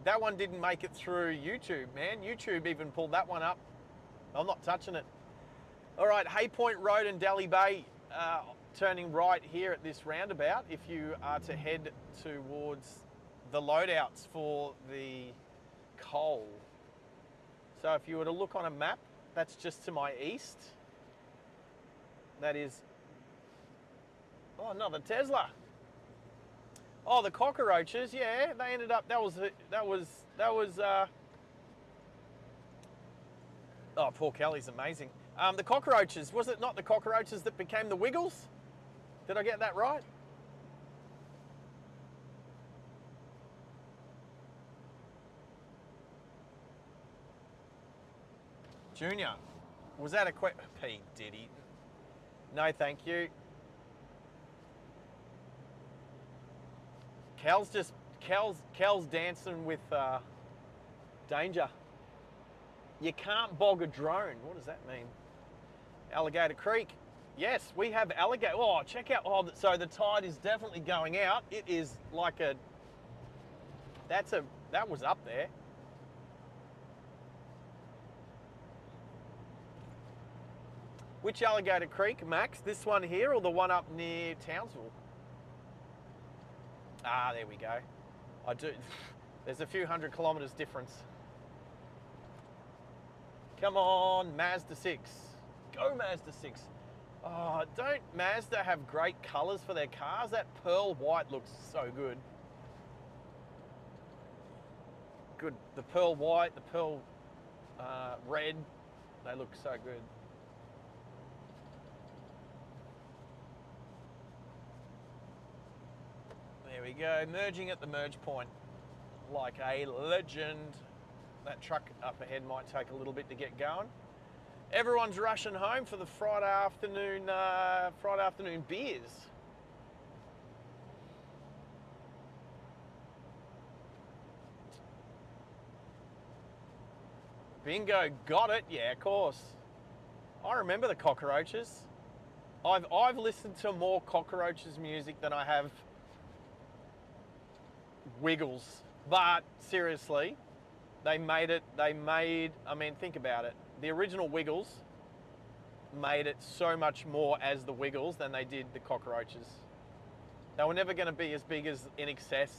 A: that one didn't make it through YouTube, man. YouTube even pulled that one up. I'm not touching it. All right, Hay Point Road and Dally Bay, turning right here at this roundabout if you are to head towards the loadouts for the coal. So if you were to look on a map, that's just to my east. That is, oh, another Tesla. Oh, the cockroaches, yeah, they ended up, oh, poor Kelly's amazing. The cockroaches, was it not the cockroaches that became the Wiggles? Did I get that right? Junior, was that a P, Diddy? No, thank you. Cal's dancing with danger. You can't bog a drone. What does that mean? Alligator Creek. Yes, we have alligator. Oh, check out. Oh, so the tide is definitely going out. It is like a. That was up there. Which Alligator Creek, Max? This one here or the one up near Townsville? Ah, there we go. I do. There's a few 100 kilometres difference. Come on, Mazda 6. Go Mazda 6. Oh, don't Mazda have great colours for their cars? That pearl white looks so good. Good. The pearl white, the pearl red, they look so good. There we go, merging at the merge point like a legend. That truck up ahead might take a little bit to get going. Everyone's rushing home for the Friday afternoon beers. Bingo, got it. Yeah, of course. I remember the Cockroaches. I've listened to more Cockroaches music than I have Wiggles. But seriously, I mean, think about it. The original Wiggles made it so much more as the Wiggles than they did the Cockroaches. They were never going to be as big as In Excess.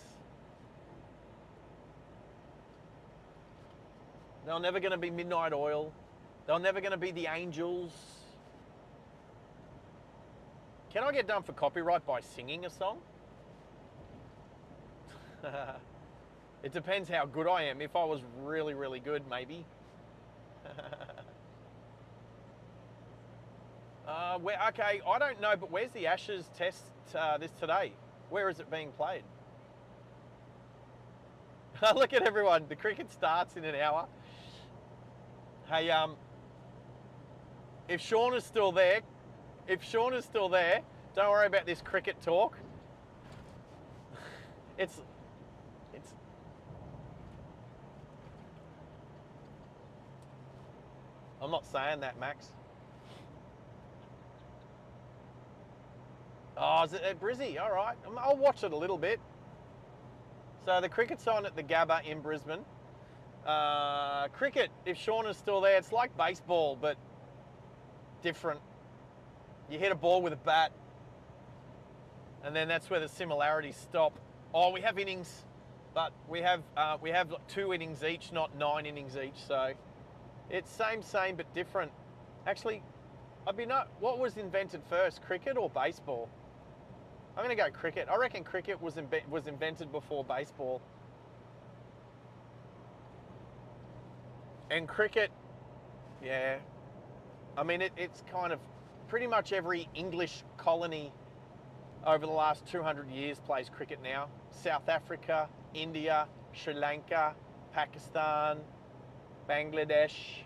A: They were never going to be Midnight Oil. They were never going to be the Angels. Can I get done for copyright by singing a song? It depends how good I am. If I was really, really good, maybe. Okay, I don't know, but where's the Ashes test this today? Where is it being played? Look at everyone. The cricket starts in an hour. Hey, if Sean is still there, don't worry about this cricket talk. It's I'm not saying that, Max. Oh, is it at Brizzy? All right. I'll watch it a little bit. So the cricket's on at the Gabba in Brisbane. Cricket, if Sean is still there, it's like baseball, but different. You hit a ball with a bat, and then that's where the similarities stop. Oh, we have innings, but we have 2 innings each, not 9 innings each. So it's same, but different. Actually, what was invented first, cricket or baseball? I'm going to go cricket. I reckon cricket was invented before baseball. And cricket, yeah. I mean, it's kind of pretty much every English colony over the last 200 years plays cricket now. South Africa, India, Sri Lanka, Pakistan, Bangladesh.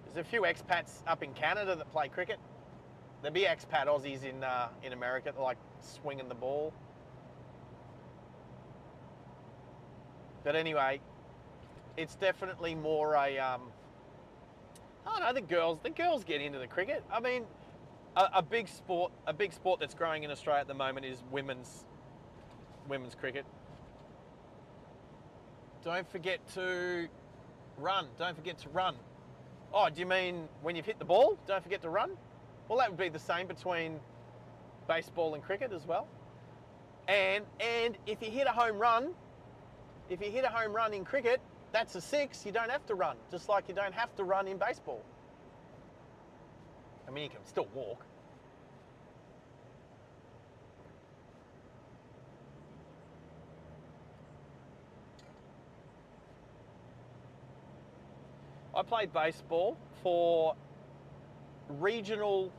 A: There's a few expats up in Canada that play cricket. There'll be expat Aussies in America that like swinging the ball. But anyway, it's definitely more a I don't know, the girls get into the cricket. I mean, a big sport that's growing in Australia at the moment is women's cricket. Don't forget to run. Don't forget to run. Oh, do you mean when you've hit the ball, don't forget to run? Well, that would be the same between baseball and cricket as well. And if you hit a home run, in cricket, that's a 6. You don't have to run, just like you don't have to run in baseball. I mean, you can still walk. I played baseball for regional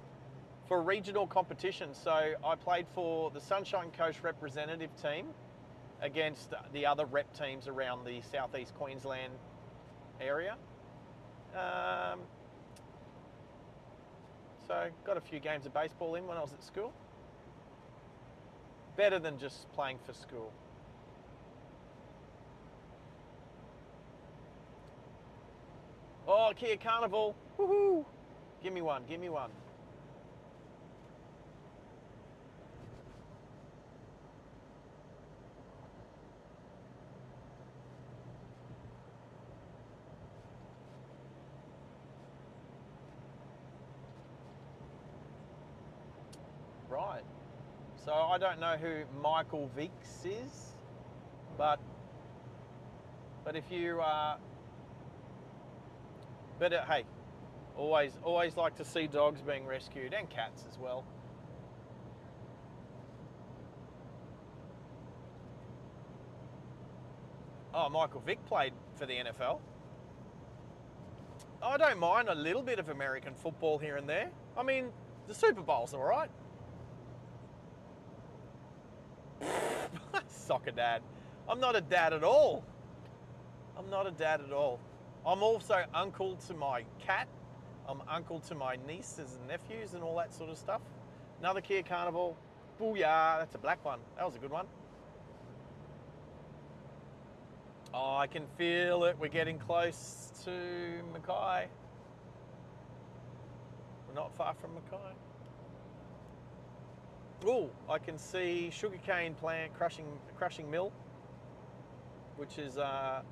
A: competitions. So I played for the Sunshine Coast representative team against the other rep teams around the southeast Queensland area. So got a few games of baseball in when I was at school. Better than just playing for school. Oh, Kia Carnival. Woohoo! Give me one, give me one. Right. So I don't know who Michael Vicks is, but if you hey, always like to see dogs being rescued and cats as well. Oh, Michael Vick played for the NFL. I don't mind a little bit of American football here and there. I mean, the Super Bowl's all right. Soccer dad. I'm not a dad at all. I'm not a dad at all. I'm also uncle to my cat. I'm uncle to my nieces and nephews and all that sort of stuff. Another Kia Carnival. Booyah, that's a black one. That was a good one. Oh, I can feel it. We're getting close to Mackay. We're not far from Mackay. Oh, I can see sugarcane plant crushing mill, which is it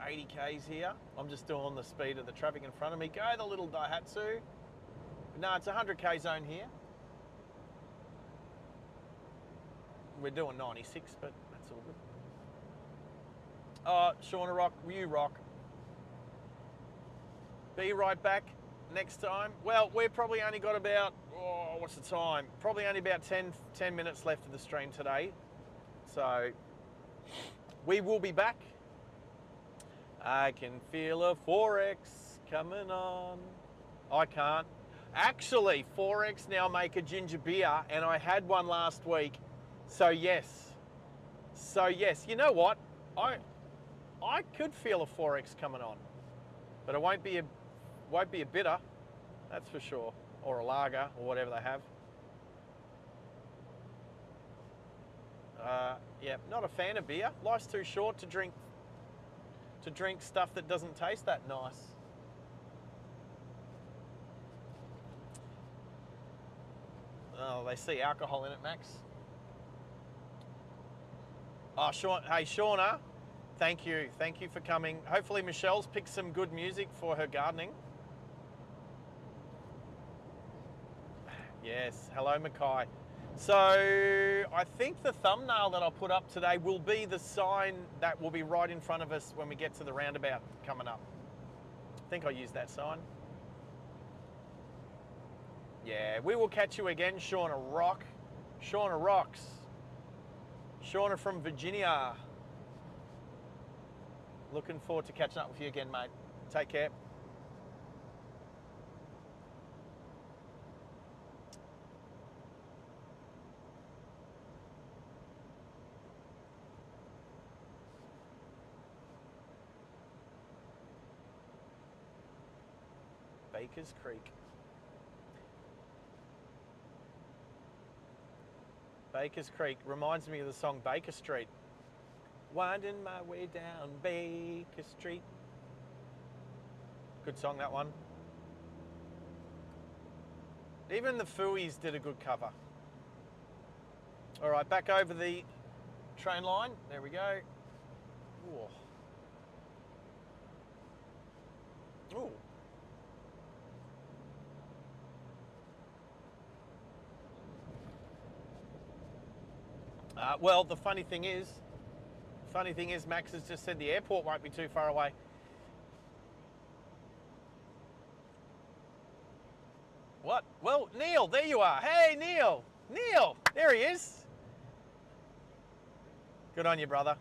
A: 80 k's here? I'm just doing the speed of the traffic in front of me. Go the little Daihatsu. No, it's 100 k zone here. We're doing 96, but that's all good. Oh, Shauna Rock, you rock. Be right back next time. Well, we've probably only got about, what's the time? Probably only about 10 minutes left of the stream today. So we will be back. I can feel a 4X coming on. I can't. Actually, 4X now make a ginger beer, and I had one last week. So yes. You know what? I could feel a 4X coming on, but it won't be a bitter, that's for sure, or a lager or whatever they have. Yeah, not a fan of beer. Life's too short to drink stuff that doesn't taste that nice. Oh, they see alcohol in it, Max. Oh, hey, Shauna, thank you for coming. Hopefully Michelle's picked some good music for her gardening. Yes, hello Mackay. So I think the thumbnail that I'll put up today will be the sign that will be right in front of us when we get to the roundabout coming up. I think I'll use that sign. Yeah, we will catch you again, Shauna Rock. Shauna rocks. Shauna from Virginia. Looking forward to catching up with you again, mate. Take care. Bakers Creek. Bakers Creek reminds me of the song Baker Street. Winding my way down Baker Street. Good song, that one. Even the Fooey's did a good cover. All right, back over the train line. There we go. Ooh. Ooh. Well, the funny thing is, Max has just said the airport won't be too far away. What? Well, Neil, there you are. Hey, Neil. Neil, there he is. Good on you, brother.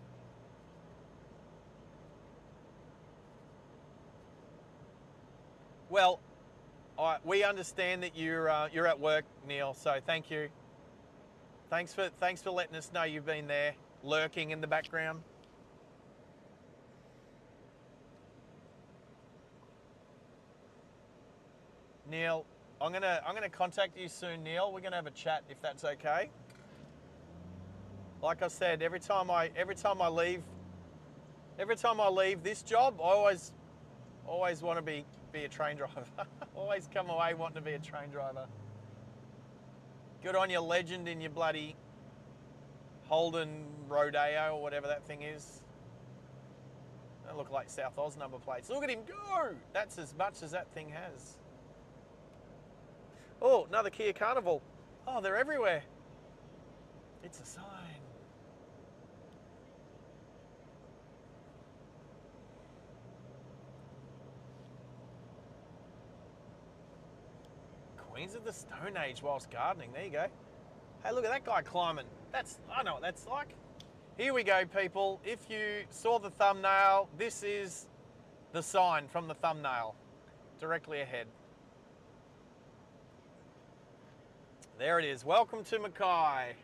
A: Well, we understand that you're at work, Neil. So thank you. Thanks for letting us know you've been there, lurking in the background. Neil, I'm gonna contact you soon, Neil. We're gonna have a chat if that's okay. Like I said, every time I leave this job, I always want to be a train driver. Always come away wanting to be a train driver. Good on you, legend, in your bloody Holden Rodeo or whatever that thing is. Don't look like South Oz number plates. Look at him go! That's as much as that thing has. Oh, another Kia Carnival. Oh, they're everywhere. It's a sign. Queens of the Stone Age whilst gardening. There you go. Hey, look at that guy climbing. I know what that's like. Here we go, people. If you saw the thumbnail, this is the sign from the thumbnail. Directly ahead. There it is. Welcome to Mackay.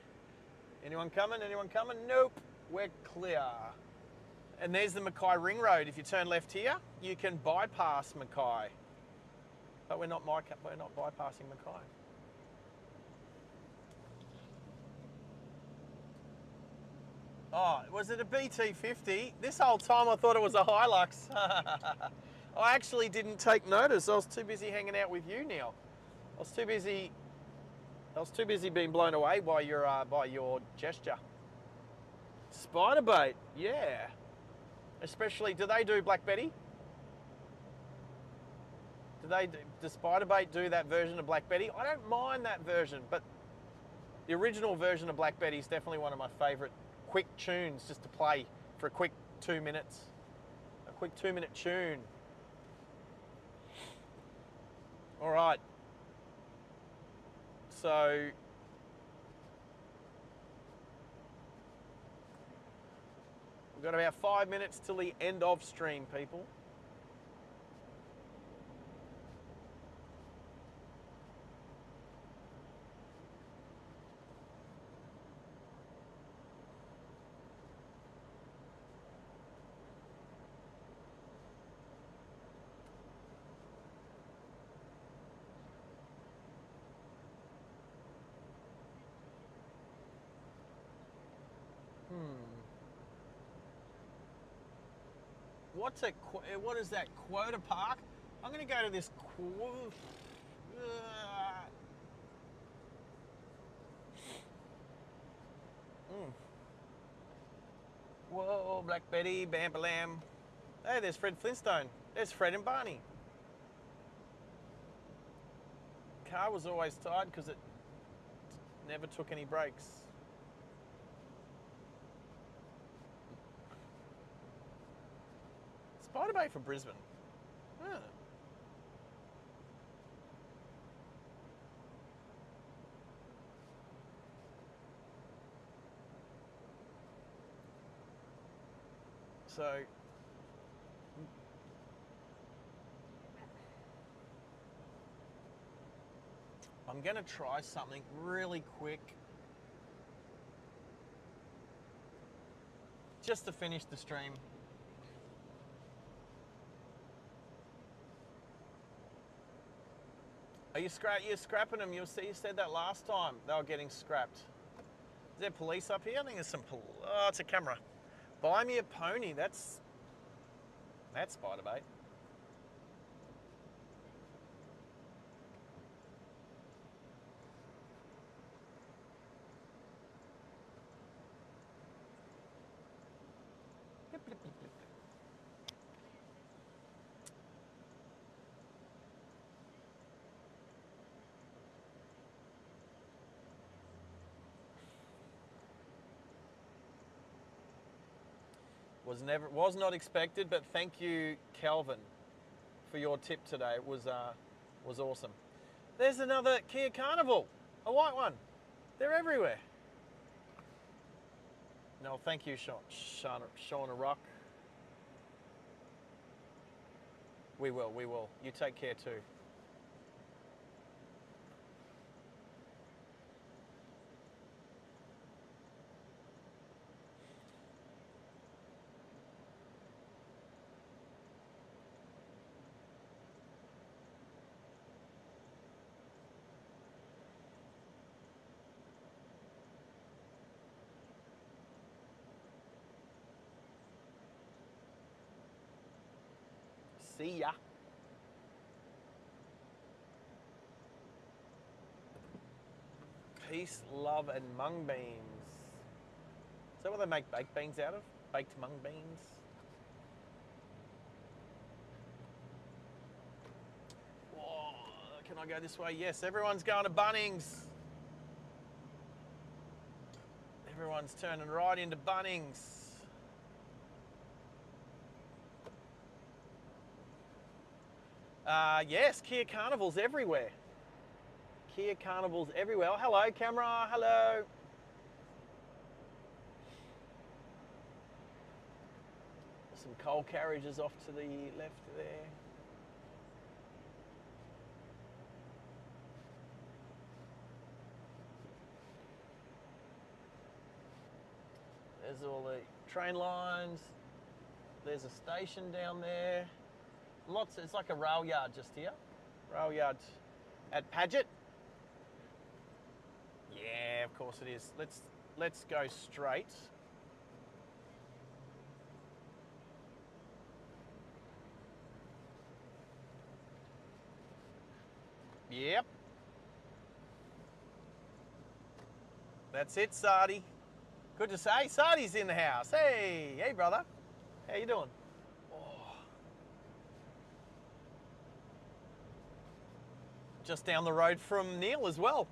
A: Anyone coming? Anyone coming? Nope. We're clear. And there's the Mackay Ring Road. If you turn left here, you can bypass Mackay. But we're not bypassing Mackay. Oh, was it a BT50? This whole time I thought it was a Hilux. I actually didn't take notice. I was too busy hanging out with you, Neil. I was too busy being blown away by your gesture. Spider bait, yeah. Especially, do they do Black Betty? Does Spider Bait do that version of Black Betty? I don't mind that version, but the original version of Black Betty is definitely one of my favourite quick tunes just to play for a quick 2 minutes. A quick 2-minute tune. All right. So we've got about 5 minutes till the end of stream, people. What is that, Quota Park? I'm going to go to this Whoa, Black Betty, Bam Balam. Hey, there's Fred Flintstone. There's Fred and Barney. Car was always tired because it never took any breaks. Spider Bay for Brisbane. Huh. So I'm going to try something really quick just to finish the stream. You're scrapping them. You said that last time they were getting scrapped. Is there police up here? I think there's some oh, it's a camera. Buy me a pony. That's Spider Bait. Was not expected, but thank you, Calvin, for your tip today. It was awesome. There's another Kia Carnival, a white one. They're everywhere. No, thank you, Shauna Rock. We will. You take care too. See ya. Peace, love, and mung beans. Is that what they make baked beans out of? Baked mung beans? Whoa, can I go this way? Yes, everyone's going to Bunnings. Everyone's turning right into Bunnings. Yes, Kia Carnivals everywhere. Kia Carnivals everywhere. Oh, hello, camera. Hello. Some coal carriages off to the left there. There's all the train lines. There's a station down there. Lots. It's like a rail yard just here. Rail yard at Paget. Yeah, of course it is. Let's go straight. Yep. That's it, Sardi. Good to say. Sardi's in the house. Hey, brother. How you doing? Oh. Just down the road from Neil as well.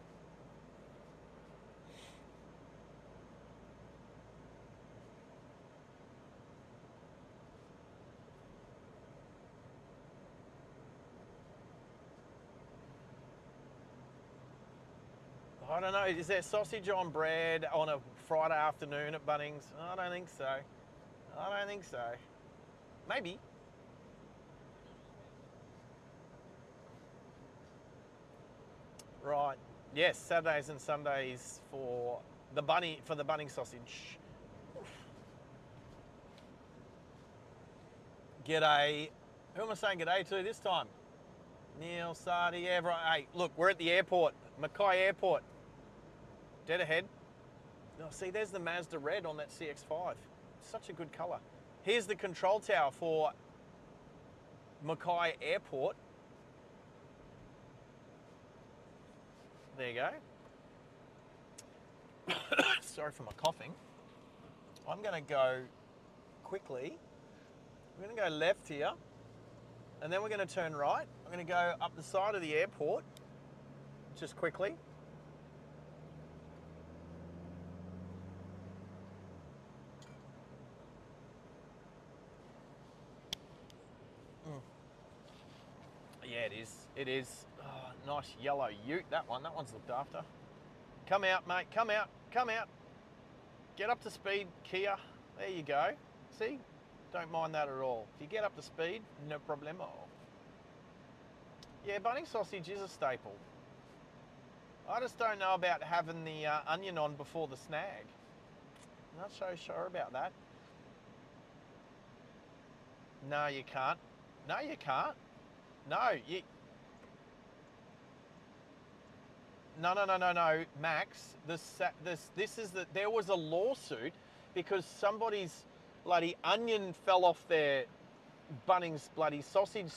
A: I don't know, is there sausage on bread on a Friday afternoon at Bunnings? I don't think so. I don't think so. Maybe. Right. Yes, Saturdays and Sundays for the Bunnings sausage. G'day. Who am I saying g'day to this time? Neil, Sardi, everyone. Hey, look, we're at the airport, Mackay Airport. Dead ahead. Oh, see, there's the Mazda red on that CX-5. Such a good colour. Here's the control tower for Mackay Airport. There you go. Sorry for my coughing. I'm going to go quickly. We're going to go left here, and then we're going to turn right. I'm going to go up the side of the airport, just quickly. Yeah, it is. It is. Oh, nice yellow ute, that one. That one's looked after. Come out, mate. Come out. Come out. Get up to speed, Kia. There you go. See? Don't mind that at all. If you get up to speed, no problemo. Yeah, Bunnings sausage is a staple. I just don't know about having the onion on before the snag. I'm not so sure about that. No, you can't. No, you can't. No, you... No, Max. This is the... There was a lawsuit because somebody's bloody onion fell off their Bunnings bloody sausage,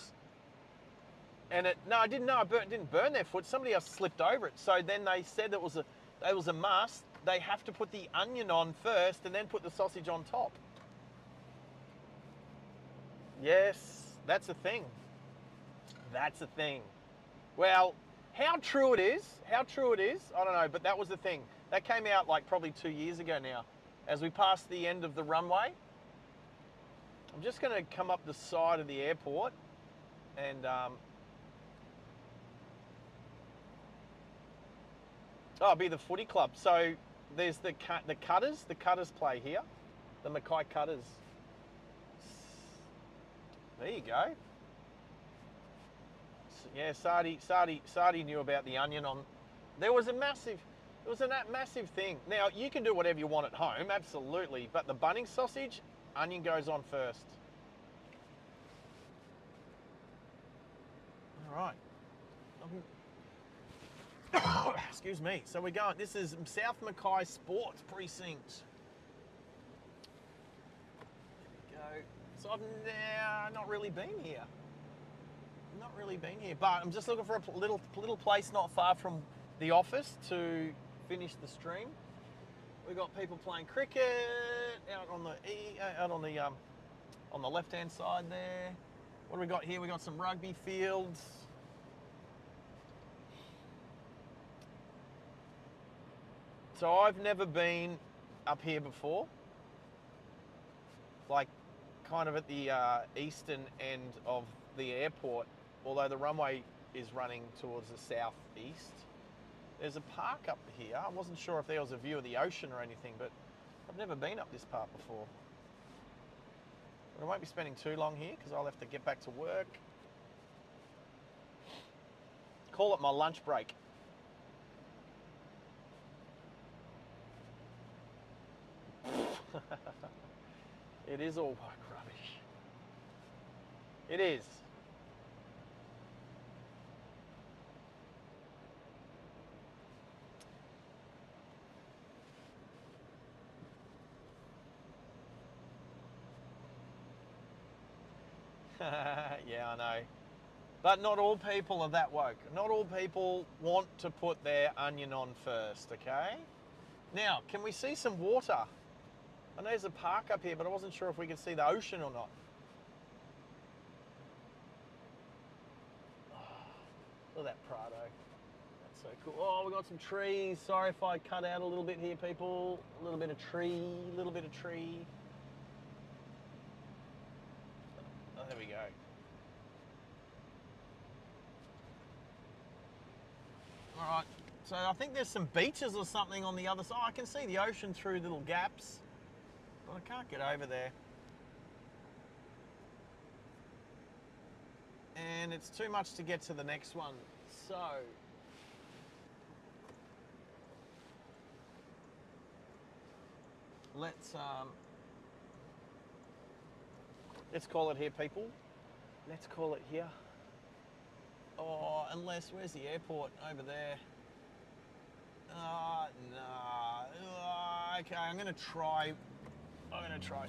A: and it... No, I didn't know. It didn't burn their foot. Somebody else slipped over it. So then they said it was a must. They have to put the onion on first and then put the sausage on top. Yes, that's a thing. That's a thing. Well, how true it is, I don't know, but that was the thing. That came out like probably 2 years ago now. As we passed the end of the runway, I'm just going to come up the side of the airport and oh, it'll be the footy club. So there's the Cutters. The Cutters play here. The Mackay Cutters. There you go. Yeah, Sardi knew about the onion on. There was a massive thing. Now you can do whatever you want at home, absolutely. But the Bunnings sausage, onion goes on first. All right. Excuse me. So we're going. This is South Mackay Sports Precinct. There we go. So I've not really been here. But I'm just looking for a little place not far from the office to finish the stream. We've got people playing cricket out on the left hand side there. What do we got here? We got some rugby fields. So I've never been up here before, like kind of at the eastern end of the airport, although the runway is running towards the southeast. There's a park up here. I wasn't sure if there was a view of the ocean or anything, but I've never been up this part before. But I won't be spending too long here because I'll have to get back to work. Call it my lunch break. It is all woke rubbish. It is. Yeah, I know. But not all people are that woke. Not all people want to put their onion on first, okay? Now, can we see some water? I know there's a park up here, but I wasn't sure if we could see the ocean or not. Oh, look at that Prado. That's so cool. Oh, we got some trees. Sorry if I cut out a little bit here, people. A little bit of tree. Oh, there we go. All right. So I think there's some beaches or something on the other side. I can see the ocean through little gaps, but I can't get over there. And it's too much to get to the next one. So let's call it here, people. Let's call it here. Oh, unless, where's the airport? Over there. No. Okay, I'm gonna try something. I'm gonna try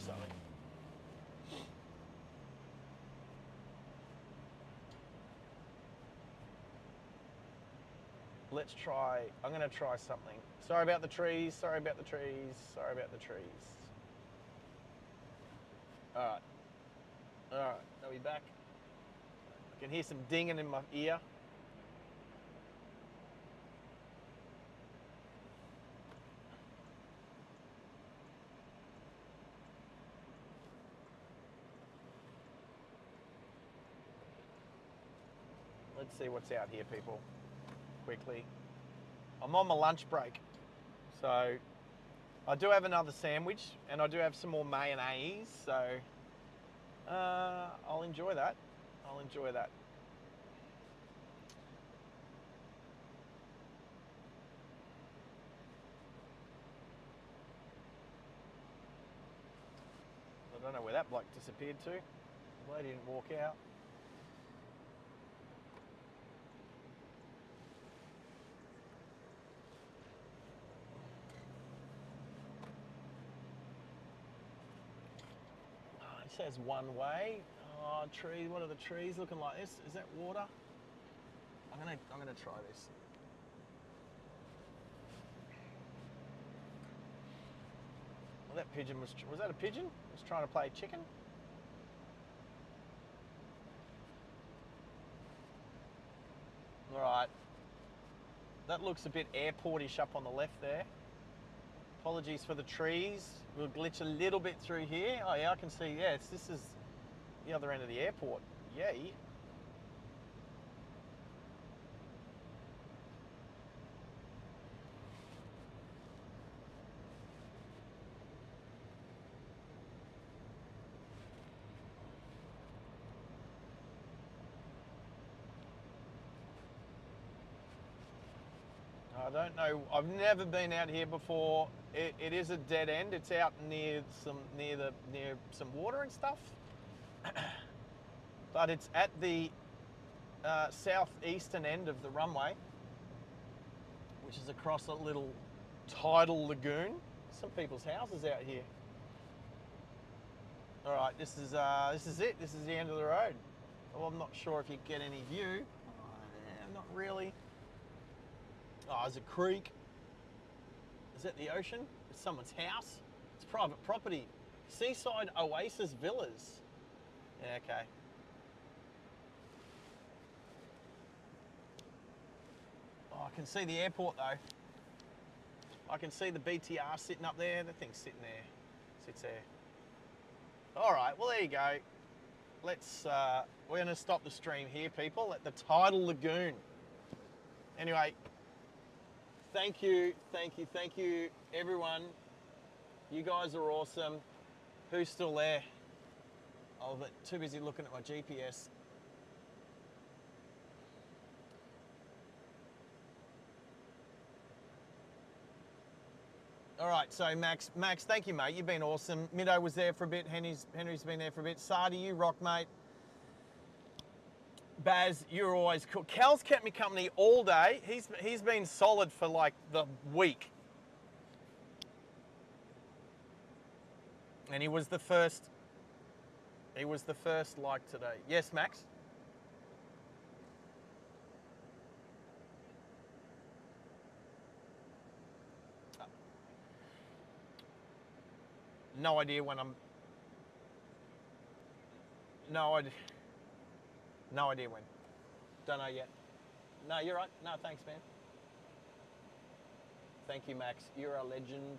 A: something. Sorry about the trees. All right, are we back? I can hear some dinging in my ear. Let's see what's out here, people. Quickly. I'm on my lunch break. So I do have another sandwich and I do have some more mayonnaise. So I'll enjoy that. I don't know where that bloke disappeared to. The lady didn't walk out. Oh, it says one way. Oh, tree. What are the trees looking like? This is that water? I'm gonna try this. Well, that pigeon was that a pigeon? Was trying to play chicken? All right. That looks a bit airportish up on the left there. Apologies for the trees. We'll glitch a little bit through here. Oh yeah, I can see, yes, this is the other end of the airport. Yay. I don't know. I've never been out here before. It is a dead end. It's out near some water and stuff. But it's at the southeastern end of the runway, which is across a little tidal lagoon. Some people's houses out here. All right, this is it. This is the end of the road. Well, I'm not sure if you get any view. Not really. Oh, there's a creek. Is that the ocean? It's someone's house. It's private property. Seaside Oasis Villas. Yeah, okay. Oh, I can see the airport though. I can see the BTR sitting up there. The thing's sitting there. Sits there. All right, well there you go. Let's, we're gonna stop the stream here, people, at the tidal lagoon. Anyway, thank you, everyone. You guys are awesome. Who's still there? Oh, but too busy looking at my GPS. All right, so Max, thank you, mate. You've been awesome. Middo was there for a bit. Henry's been there for a bit. Sardi, you rock, mate. Baz, you're always cool. Cal's kept me company all day. He's been solid for like the week. And he was the first like today. Yes, Max? No idea when I'm... No idea when. Don't know yet. No, you're right. No, thanks, man. Thank you, Max. You're a legend.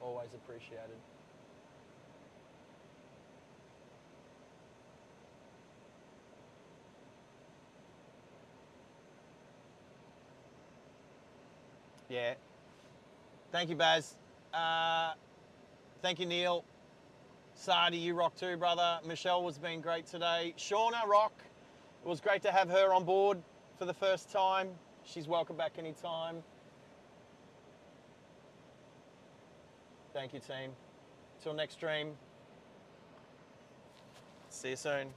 A: Always appreciated. Yeah. Thank you, Baz. Thank you, Neil. Sardi, you rock too, brother. Michelle has been great today. Shauna, rock. It was great to have her on board for the first time. She's welcome back anytime. Thank you, team. Till next stream. See you soon.